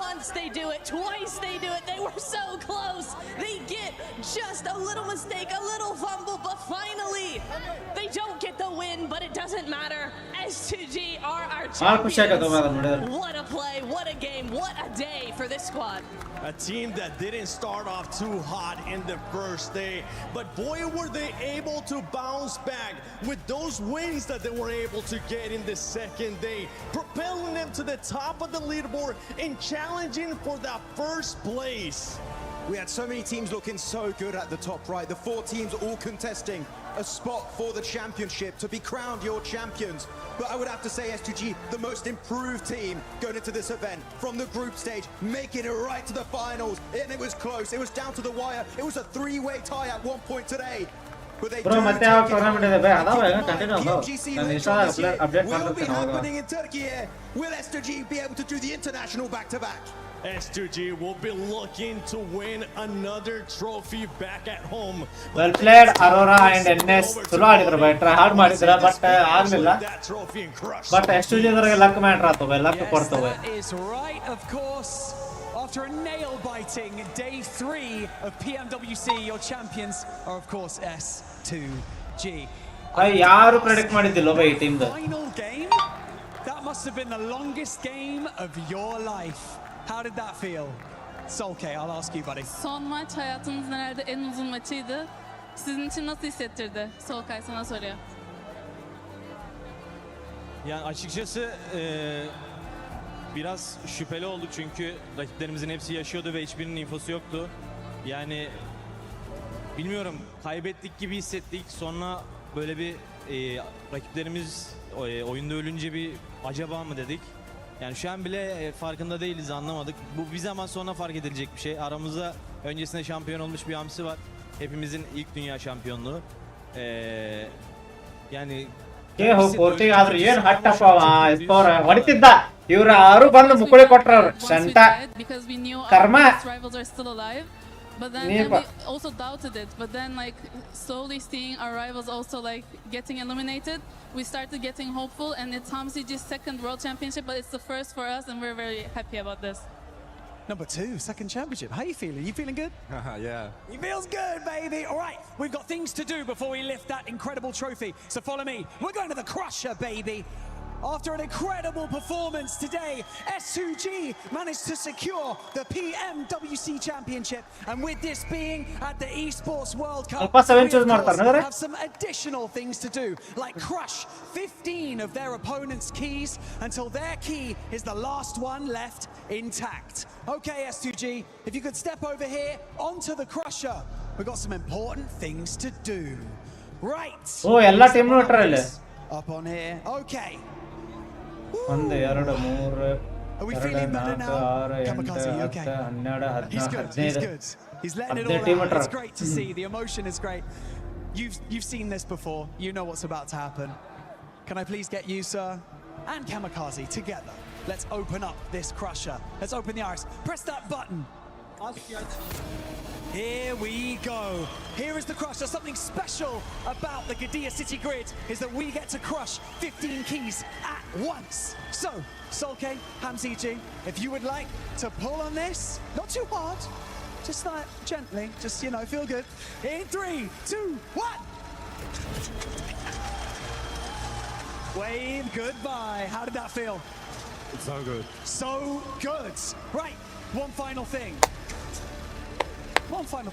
Once they do it, twice they do it. They were so close. They get just a little mistake, a little fumble, but finally they don't get the win, but it doesn't matter. S2G are our champions. What a play, what a game, what a day for this squad. A team that didn't start off too hot in the first day, but boy were they able to bounce back with those wins that they were able to get in the second day, propelling them to the top of the leaderboard and challenging for that first place. We had so many teams looking so good at the top right. The 4 teams all contesting a spot for the championship to be crowned your champions. But I would have to say S2G, the most improved team going into this event from the group stage, making it right to the finals. And it was close. It was down to the wire. It was a 3-way tie at one point today. But they Bro, ಮತ್ತೆ ಯಾವ tournament ಇದೆ ಬೇ ಅದಾವ ಈಗ continue ಅದಾವ ನಾನು ಇನ್ಸ್ಟಾದಾಗ update will be ಮಾಡ್ತೀನಿ ಅವಾಗ happening in Turkey here. Will S2G be able to do the international back-to-back? S2G will be looking to win another trophy back at home. Well played, Aurora and NS. ಚಲೋ ಆಡಿದ್ರು by try hard ಮಾಡಿದ್ರು but ಆಗಲಿಲ್ಲ but S2G ಅವರಿಗೆ luck matter ಆತವೆ luck ಕೊಡ್ತವೆ. That is right, of course. After a nail-biting day 3 of PMWC, your champions are of course S2G. ಯಾರು predict ಮಾಡಿದ್ದಿಲ್ಲ ಬೈ team the Final game? That must have been the longest game of your life. How did that feel? Solke, I'll ask you, buddy. Son maç hayatımızın herhalde en uzun maçıydı. Sizin için nasıl hissettirdi? Solkay sana soruyor. Yani açıkçası biraz şüpheli olduk çünkü rakiplerimizin hepsi yaşıyordu ve hiçbirinin infosu yoktu. Yani bilmiyorum, kaybettik gibi hissettik. Sonra böyle bir rakiplerimiz oyunda ölünce bir acaba mı dedik. Yani şu an bile farkında değiliz, anlamadık. Bu bir zaman sonra fark edilecek bir şey. Aramızda öncesinde şampiyon olmuş bir hamsi var. Hepimizin ilk dünya şampiyonluğu. Yani ಪೂರ್ತಿ ಆದ್ರೂ ಏನ್ ಹಟ್ಟಪ್ಪ ಹೊಡಿತಿದ್ದ ಇವ್ರು ಯಾರು ಬಂದು ಮುಕ್ಕಳಿ ಕೊಟ್ರವ್ರು ಶಂಟ ಕರ್ಮ. But then we also doubted it. But then, like, slowly seeing our rivals also like getting eliminated, we started getting hopeful. And it's HamCG's second World Championship, but it's the first for us, and we're very happy about this. Number 2, second championship. How you feeling? You feeling good? Yeah. He feels good, baby. All right, we've got things to do before we lift that incredible trophy. So follow me. We're going to the Crusher, baby. After an incredible performance today, S2G managed to secure the PMWC Championship. And with this being at the Esports World Cup, we have some additional things to do, like crush 15 of their opponent's keys until their key is the last one left intact. Okay, S2G, if you could step over here onto the Crusher. We've got some important things to do. Right. Oh, ella team up on here. Okay. 1 2 3 Are we feeling better now? Kamikaze, you okay? He's good. He's good. He's letting it all out. It's great to see. The emotion is great. You've seen this before. You know what's about to happen. Can I please get you, sir, and Kamikaze together? Let's open up this Crusher. Let's open the iris. Press that button. Here we go. Here is the crush. There's something special about the Gadia City Grid is that we get to crush 15 keys at once. So, Solke, Hamziji, if you would like to pull on this, not too hard, just like gently, just, you know, feel good. In 3, 2, 1. Wave goodbye. How did that feel? It's so good. So good. Right, one final thing.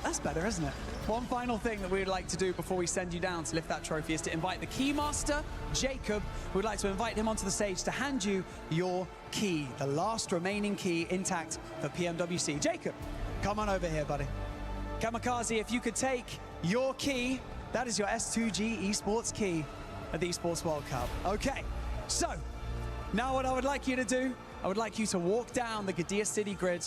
That's better, isn't it? One final thing that we would like to do before we send you down to lift that trophy is to invite the Keymaster, Jacob. We'd like to invite him onto the stage to hand you your key, the last remaining key intact for PMWC. Jacob, come on over here, buddy. Kamikaze, if you could take your key, that is your S2G esports key at the Esports World Cup. Okay, so now what I would like you to do, I would like you to walk down the Gadia City Grid.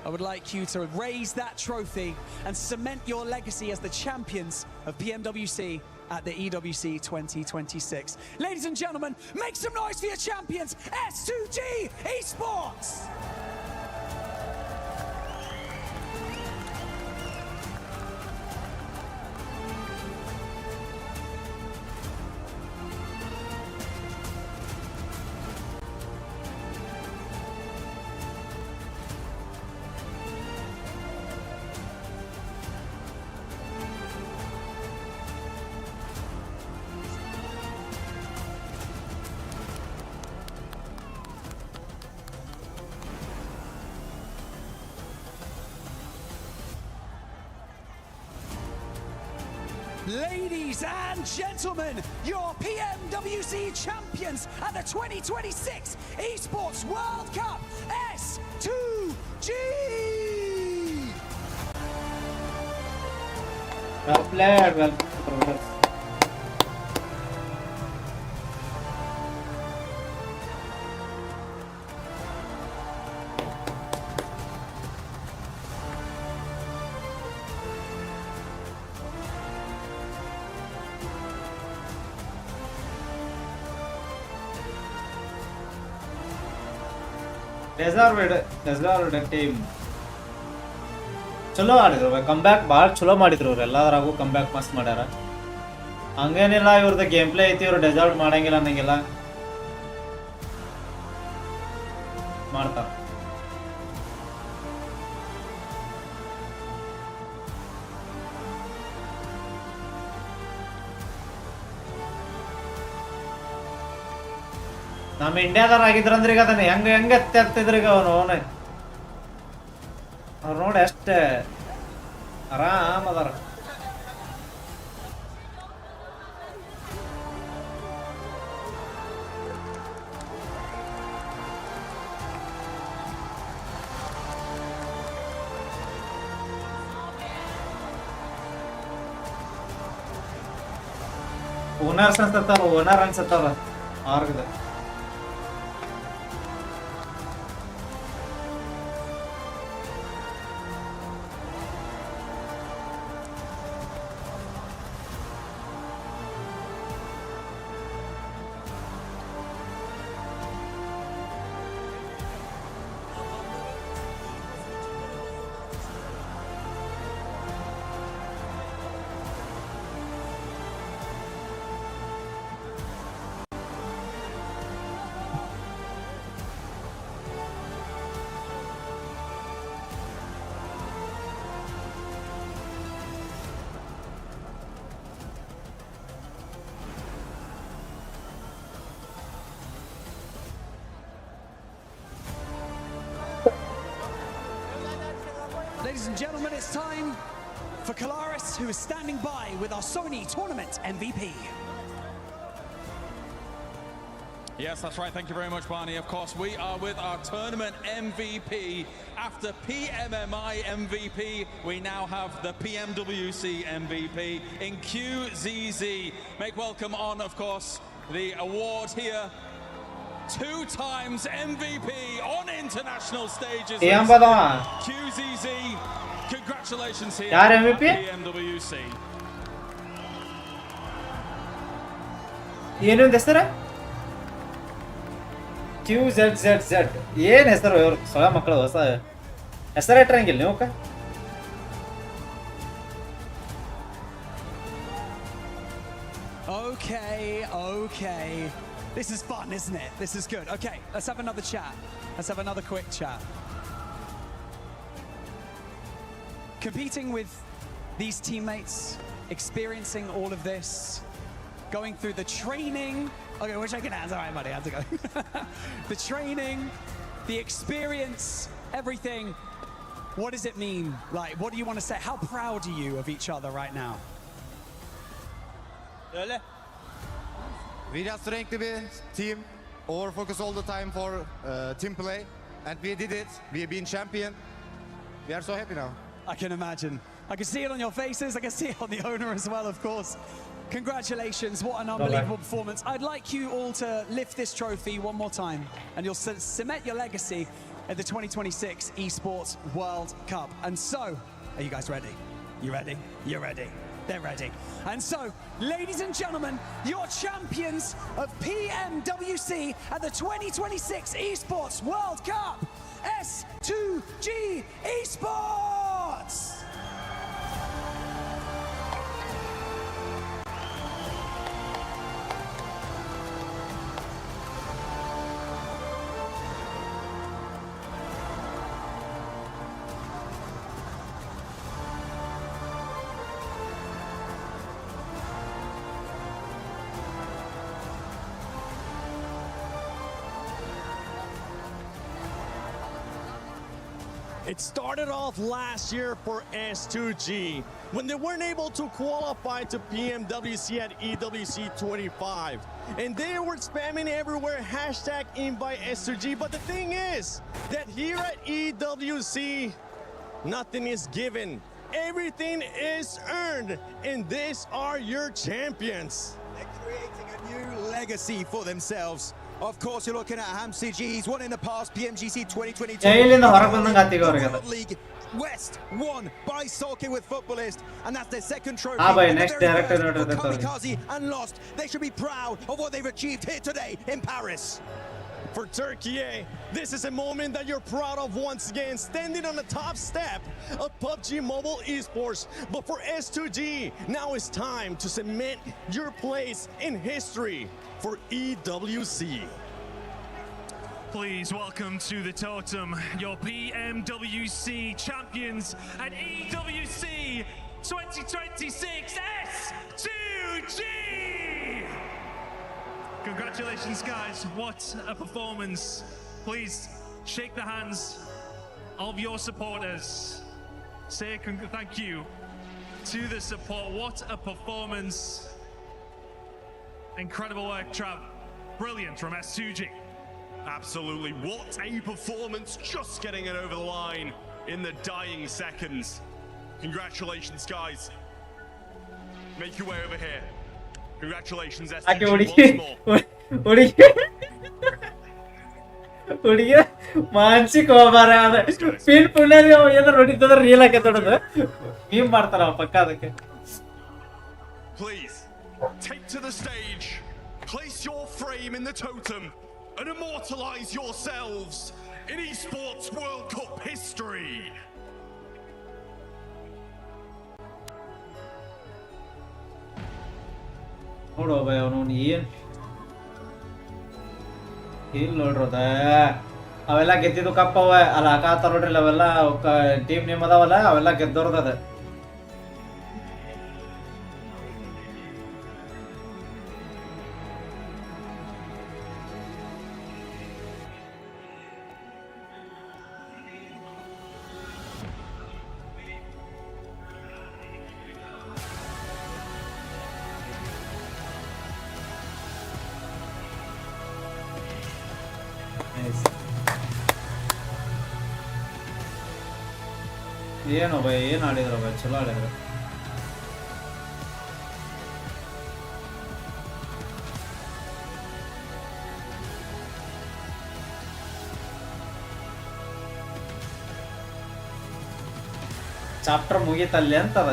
I would like you to raise that trophy and cement your legacy as the champions of PMWC at the EWC 2026. Ladies and gentlemen, make some noise for your champions, S2G Esports! Ladies and gentlemen, your PMWC champions at the 2026 Esports World Cup, S2G! Well played, well played. Deserved team ಚಲೋ ಆಡಿದ್ರು comeback ಭಾಳ ಚಲೋ ಮಾಡಿದ್ರು ಅವ್ರು ಎಲ್ಲದರಾಗೂ comeback ಮಸ್ತ್ ಮಾಡ್ಯಾರ ಹಂಗೇನಿಲ್ಲ ಇವ್ರದ್ದು ಗೇಮ್ ಪ್ಲೇ ಐತಿ ಇವ್ರು ಡೆಸರ್ವ್ ಮಾಡಂಗಿಲ್ಲ ಅನ್ನಂಗಿಲ್ಲ ಮಾಡ್ತಾರ ನಮ್ಮ ಇಂಡಿಯಾದವ್ರು ಆಗಿದ್ರಂದ್ರೆ ಈಗ ಅದನ್ನ ಹೆಂಗೆ ಎತ್ತಿ ಆಗ್ತಿದ್ರು ಈಗ ಅವ್ರು ನೋಡಿ ಅಷ್ಟೇ ಆರಾಮ್ ಅದಾರ owner ಅನ್ಸತ್ತಾರ ಆರ್ಗದ Ladies and gentlemen, it's time for Kalaris, who is standing by with our Sony Tournament MVP. Yes, that's right. Thank you very much, Barney. Of course, we are with our tournament MVP. After PMMI MVP, we now have the PMWC MVP in QZZ. Make welcome on, of course, the award here. 2 times MVP on international stages. QZZ, congratulations here at PMWC. ಏನು ಹೆಸರು QZZZ ಏನು ಹೆಸರು ಇವರು ಸೊಳ ಮಕ್ಕಳು ಹೊಸ ಹೆಸರಿಟ್ರಂಗಿಲ್ಲ ನೀವು Okay. This is fun, isn't it? This is good. Okay, let's have another chat. Let's have another quick chat. Competing with these teammates, experiencing all of this, going through the training. Okay, we're shaking hands. All right, buddy, how's it going? The training, the experience, everything. What does it mean? Like, what do you want to say? How proud are you of each other right now? We just strength to be team, over focus all the time for team play, and we did it. We have been champion. We are so happy now. I can imagine. I can see it on your faces. I can see it on the owner as well, of course. Congratulations, what an unbelievable performance. I'd like you all to lift this trophy one more time, and you'll cement your legacy at the 2026 ESPORTS World Cup. And so, are you guys ready? You ready? You're ready. They're ready. And so, ladies and gentlemen, your champions of PMWC at the 2026 ESPORTS World Cup, S2G ESPORTS! It started off last year for S2G when they weren't able to qualify to PMWC at EWC 25. And they were spamming everywhere, hashtag invite S2G. But the thing is that here at EWC, nothing is given. Everything is earned. And these are your champions. They're creating a new legacy for themselves. Of course, you're looking at Hamsi G. He's won in the past PMGC 2022. League West won by Soke with Footballist, and that's their second trophy. Next director Kamikaze and lost. They should be proud of what they've achieved here today in Paris. For Turkey, this is a moment that you're proud of once again, standing on the top step of PUBG Mobile Esports. But for S2G, now it's time to cement your place in history for EWC. Please welcome to the totem your PMWC champions at EWC 2026 S2G! Congratulations, guys. What a performance. Please shake the hands of your supporters. Say thank you to the support. What a performance. Incredible work, Trav. Brilliant from S2G. Absolutely. What a performance. Just getting it over the line in the dying seconds. Congratulations, guys. Make your way over here. Congratulations, S2G, once more. ಮಾನಸಿಕ ಹೋಗ್ಬಾರ pin ಪುಣ್ಯ ಏನಾರು ಹೊಡಿತಂದ್ರೆ reel ಹಾಕತ್ತೊಡದು ಮೀಮ್ ಮಾಡ್ತಾರ ಪಕ್ಕ ಅದಕ್ಕೆ. Please take to the stage, place your frame in the totem, and immortalize yourselves in esports World Cup history. ನೋಡು ಭಯ ಅವನು ಏನ್ ಇಲ್ಲಿ ನೋಡ್ರದ ಅವೆಲ್ಲ ಗೆದ್ದಿದ್ದು ಕಪ್ ಅವ ಅಲ್ಲ ಹಾಕಾತ ನೋಡ್ರಿ ಅವೆಲ್ಲ ಟೀಮ್ ನೇಮ್ ಅದಾವಲ್ಲ ಅವೆಲ್ಲ ಗೆದ್ದೋರ್ದದ. ಏನು ಭಯ ಏನು ಆಡಿದ್ರು ಭಯ ಚಲೋ ಆಡಿದ್ರು. ಚಾಪ್ಟರ್ ಮುಗೀತಲ್ಲಿ ಅಂತದ.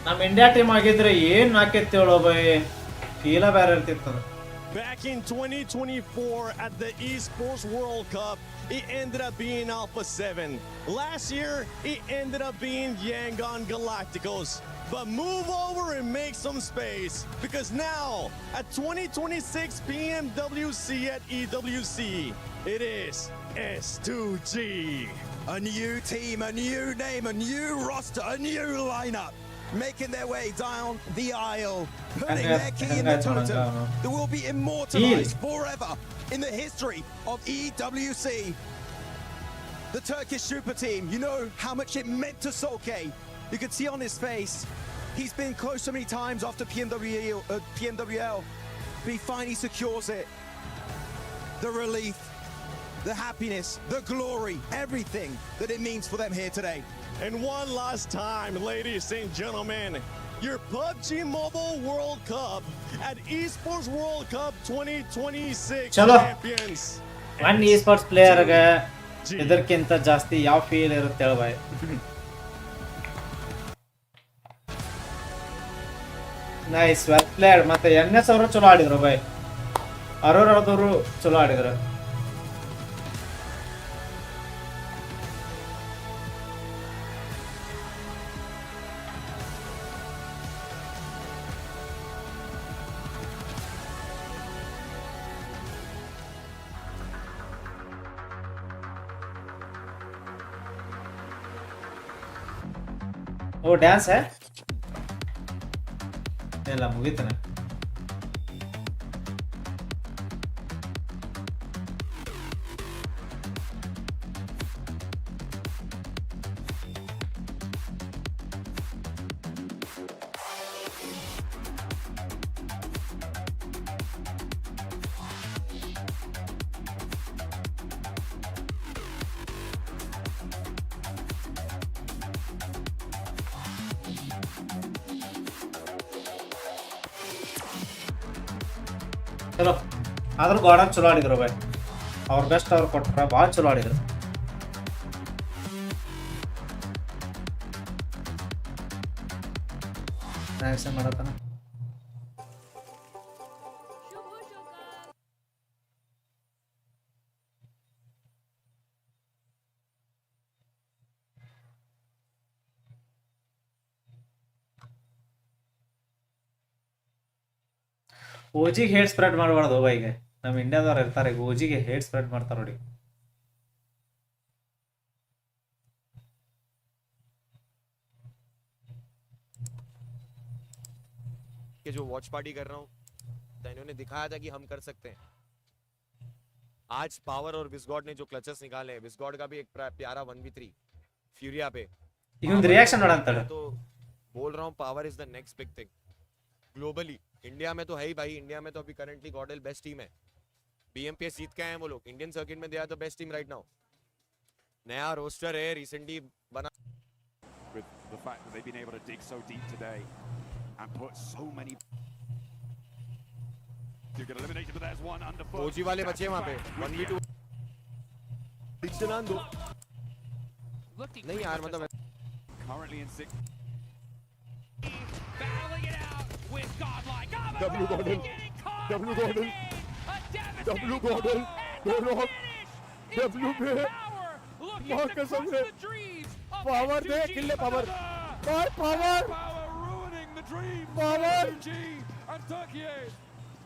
ನಮ್ಮ ಇಂಡಿಯಾ ಟೀಮ್ ಆಗಿದ್ರೆ ಏನ್ ಹಾಕಿತ್ತು ಹೇಳೋ ಬೈ, ಫೀಲ ಬೇರೆ ಇರ್ತಿತ್ತು. Back in 2024 at the ESPORTS World Cup, it ended up being Alpha 7. Last year, it ended up being Yangon Galacticos. But move over and make some space, because now at 2026 PMWC at EWC, it is S2G. A new team, a new name, a new roster, a new lineup, making their way down the aisle, putting their key in the totem that will be immortalized forever in the history of EWC. The Turkish super team, you know how much it meant to Solke. You could see on his face, he's been close so many times after PMWL, but he finally secures it. The relief, the happiness, the glory, everything that it means for them here today. And one last time, ladies and gentlemen, your PUBG Mobile World Cup at ESPORTS World Cup 2026 Chalo. champions. One esports ಪ್ಲೇಯರ್ಗೆ ಇದಕ್ಕಿಂತ ಜಾಸ್ತಿ ಯಾವ feel ಇರುತ್ತೆ ಹೇಳ ಬಾಯ್. Nice, well player. ಮತ್ತೆ NS ಅವರು ಚಲೋ ಆಡಿದ್ರು ಬಾಯ್, ಅರೋರದವರು ಚಲೋ ಆಡಿದ್ರು. वो डांस है ಎಲ್ಲ ಮುಗಿತನ. ಚಲೋ ಆದ್ರೂ ಗಾರ್ಡನ್ ಚಲೋ ಆಡಿದ್ರು ಬಾಯ್, ಅವ್ರ ಬೆಸ್ಟ್ ಅವ್ರು ಕೊಟ್ರ, ಭಾಳ ಚಲೋ ಆಡಿದ್ರು. ಮಾಡತಾನ ಓಜಿಗೆ ಹೇಟ್ ಸ್ಪ್ರೆಡ್ ಮಾಡಬಾರ್ದು ಬೈಗೆ. ನಮ್ಮ ಇಂಡಿಯಾದವ್ರು ಇರ್ತಾರೆ, ಓಜಿಗೆ ಹೇಟ್ ಸ್ಪ್ರೆಡ್ ಮಾಡ್ತಾರೆ ನೋಡಿ. कि जो वॉच पार्टी कर रहा हूँ तो इन्होंने दिखाया था कि हम कर सकते हैं. आज पावर और विस्गॉड ने जो क्लचेस निकाले हैं, विस्गॉड का भी एक प्यारा 1v3 फ्यूरिया पे, ಇವನ್ ರಿಯಾಕ್ಷನ್ ನೋಡಂತಾಳೆ. तो बोल रहा हूँ power is the next big thing globally. India में तो है ही भाई, इंडिया में तो अभी करंटली गॉडल बेस्ट टीम है. BMPS जीत के आए हैं वो लोग, इंडियन सर्किट में they are the best team right now. नया रोस्टर है रिसेंटली बना. With the fact that they've been able to dig so deep today and put so many. You get eliminated, but there's one underfoot. OG वाले बचे वहाँ पे 1v2. दो नहीं यार, मतलब currently in 6. Battling it out with Godlike. W Gordon, W Gordon, W Gordon, W पे मार कसम से पावर दे, किल्ले power, power ruining the dreams. Power. And Turkey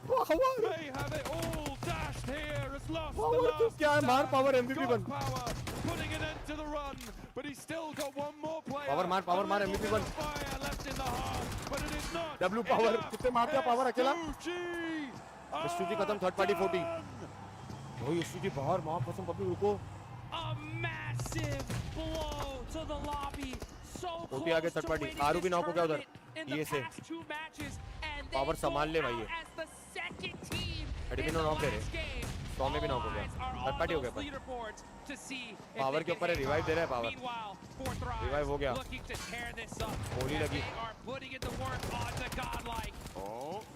power may have it all dashed here. Has lost the power तो last क्या है, मार power MVP God बन. power putting an end to the run, but he's still got one more player. Power मार MVP बन. Fire left in the heart, but it is not. W power कितने मार दिया power अकेला. S2G खत्म, third party 40. भाई S2G बाहर मार कसम पब्लिक रुको. A massive blow to the lobby. So OT आगे थर्ड पार्टी. आरू भी नॉक हो गया उधर. ये से पावर संभाल ले भाई. ये एडमिनो नॉक है रे. टॉम में भी नॉक हो गया. थर्ड पार्टी हो गया. पावर के ऊपर रिवाइव दे रहा है. पावर रिवाइव हो गया. गोली लगी.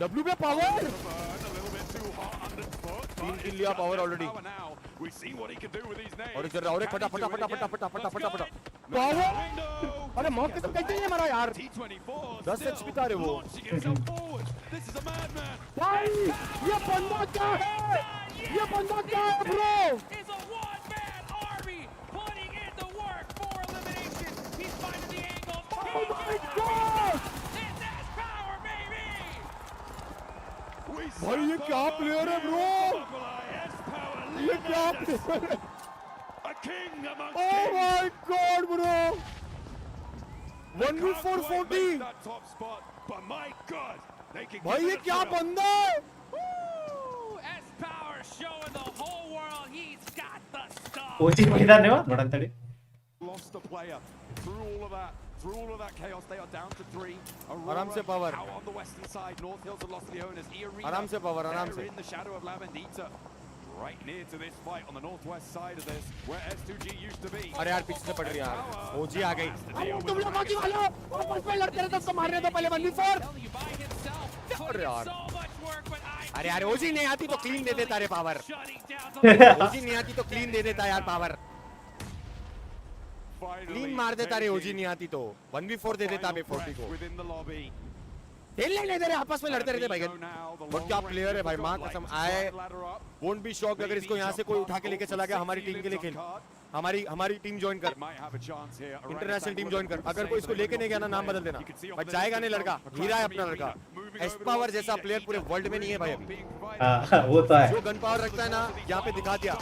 W पे पावर 3 किल लिया पावर ऑलरेडी. और एक फटा पावर अरे मौके तो कैसे नहीं मारा यार 10 एचपी था रे वो भाई ये बंदा क्या है ये बंदा क्या है ब्रो Oh my God! भाई ये क्या प्लेयर है ब्रो ये क्या प्लेयर है Oh my God bro 1v440 भाई ये क्या बंदा है ओजी मैदान है ನೋಡಂತಡಿ Lost the player through all of that chaos. They are down to 3. आराम से power Out on the western side, North Hills have lost the owners. आराम से पावर आराम से in the shadow of Lavandita. Right near to this fight on the northwest side of this, where S2G used to be. अरे यार पीछे से पड़ रही है यार ओजी आ गई तुम लोग ओजी वालों आपस में लड़ते रहते उसको मारने दो पहले 1v4 अरे यार अरे यार ओजी नहीं आती तो क्लीन दे देता रे पावर ओजी नहीं आती तो क्लीन दे देता यार पावर क्लीन मार देता रे ओजी नहीं आती तो 1v4 दे देता बे 40 को खेलने नहीं दे रहे आपस में लड़ते रहते भाई बहुत क्या प्लेयर है भाई मां कसम आए वोंट बी शॉक अगर इसको यहां से कोई उठा के लेके चला गया हमारी टीम के लिए खेल हमारी टीम ज्वाइन कर इंटरनेशनल टीम ज्वाइन कर अगर कोई इसको लेके नहीं गया ना नाम बदल देना भाई जाएगा नहीं लड़का हीरा है अपना लड़का एस पावर जैसा प्लेयर पूरे वर्ल्ड में नहीं है भाई अभी वो तो है जो गन पावर रखता है ना यहाँ पे दिखा दिया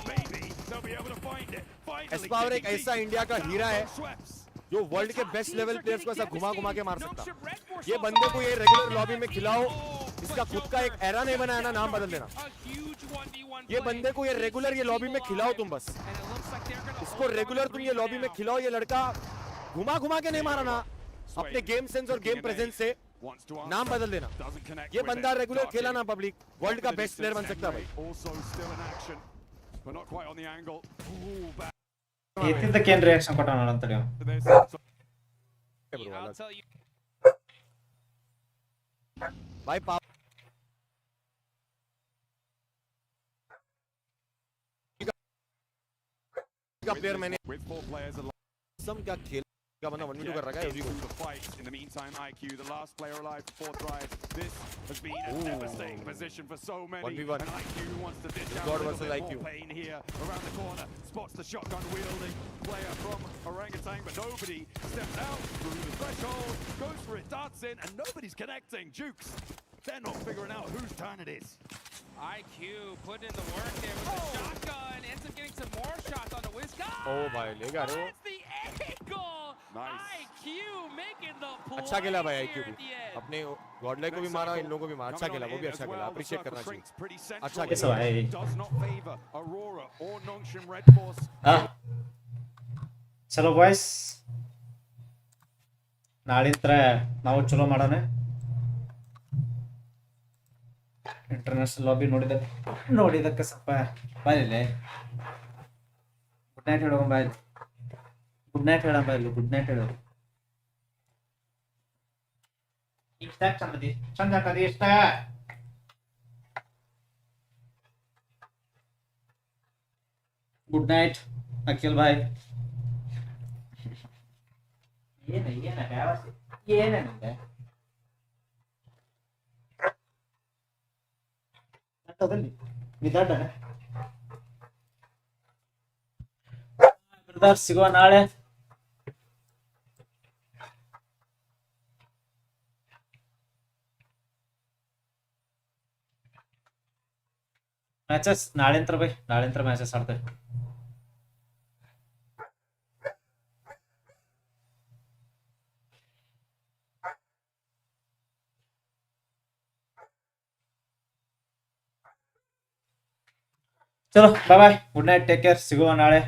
एस पावर एक ऐसा इंडिया का हीरा है जो वर्ल्ड के बेस्ट लेवल प्लेयर्स को ऐसा घुमा घुमा के मार सकता ये बंदे को ये रेगुलर लॉबी में खिलाओ इसका खुद का एक एरा नहीं बनाया ना नाम बदल देना ये बंदे को ये रेगुलर ये लॉबी में खिलाओ तुम बस इसको रेगुलर तुम ये लॉबी में खिलाओ ये लड़का घुमा घुमा के नहीं मारा ना अपने गेम सेंस और गेम प्रेजेंस से नाम बदल देना ये बंदा रेगुलर खेला ना पब्लिक वर्ल्ड का बेस्ट प्लेयर बन सकता भाई ಇದಕ್ಕೆನ್ ರಿಯಾಕ್ಷನ್ ಕೊಟ್ಟಣ ಅಂತಡಿ भाई का प्लेयर मैंने सम क्या खेल का बंदा 1v2 कर रखा है उसी को In the meantime, IQ, the last player alive for 4 tries. This has been a devastating position for so many. 1v1. And IQ wants to ditch out God a little versus bit IQ. more pain here around the corner. Spots the shotgun wielding player from Orangutan, but nobody steps out through the threshold, goes for it, darts in, and nobody's connecting. Jukes, they're not figuring out whose turn it is. IQ put in the work there with the shotgun, ends up getting some more shots on the whiz. ओ भाई लेगा रे That's the angle. IQ making the play. अच्छा खेला भाई IQ भी अपने Godlike को भी मारा इन लोगों को भी मारा अच्छा खेला वो भी अच्छा खेला अप्रिशिएट करना चाहिए अच्छा खेला Does not favor Aurora or Nongshim Red Force. ಚಲೋ ಬಾಯ್ಸ್ ನಾಳಿಂತ್ರ ನಾವು ಚಲೋ ಮಾಡೋಣ ಇಂಟರ್ನ್ಯಾಷನಲ್ ಲಾಬಿ ನೋಡಿದಕ್ಕೆ ಸ್ವಲ್ಪ ಬಾಯಿಲೆ ಗುಡ್ ನೈಟ್ ಹೇಳೋ ಬಾಯ್ ಗುಡ್ ನೈಟ್ ಹೇಳ ಬಾಯ್ ಗುಡ್ ನೈಟ್ ಹೇಳೋ ಇಷ್ಟ ಚಂದ ಕದಿ ಇಷ್ಟ ಗುಡ್ ನೈಟ್ ಅಖಿಲ್ ಬಾಯ್ ಏನ ಏನೇನಿದೆ ಅಂತದಲ್ಲಿ ವಿದಾಡಣ ಬ್ರದರ್ ಸಿಗುವ ನಾಳೆ ಮ್ಯಾಚಸ್ ನಾಳೆಂತ್ರ ಬೈ ನಾಳೆಂತ್ರ ಮ್ಯಾಚಸ್ ಆಡ್ತೇವೆ चलो bye bye good night take care सिगो नाಳೆ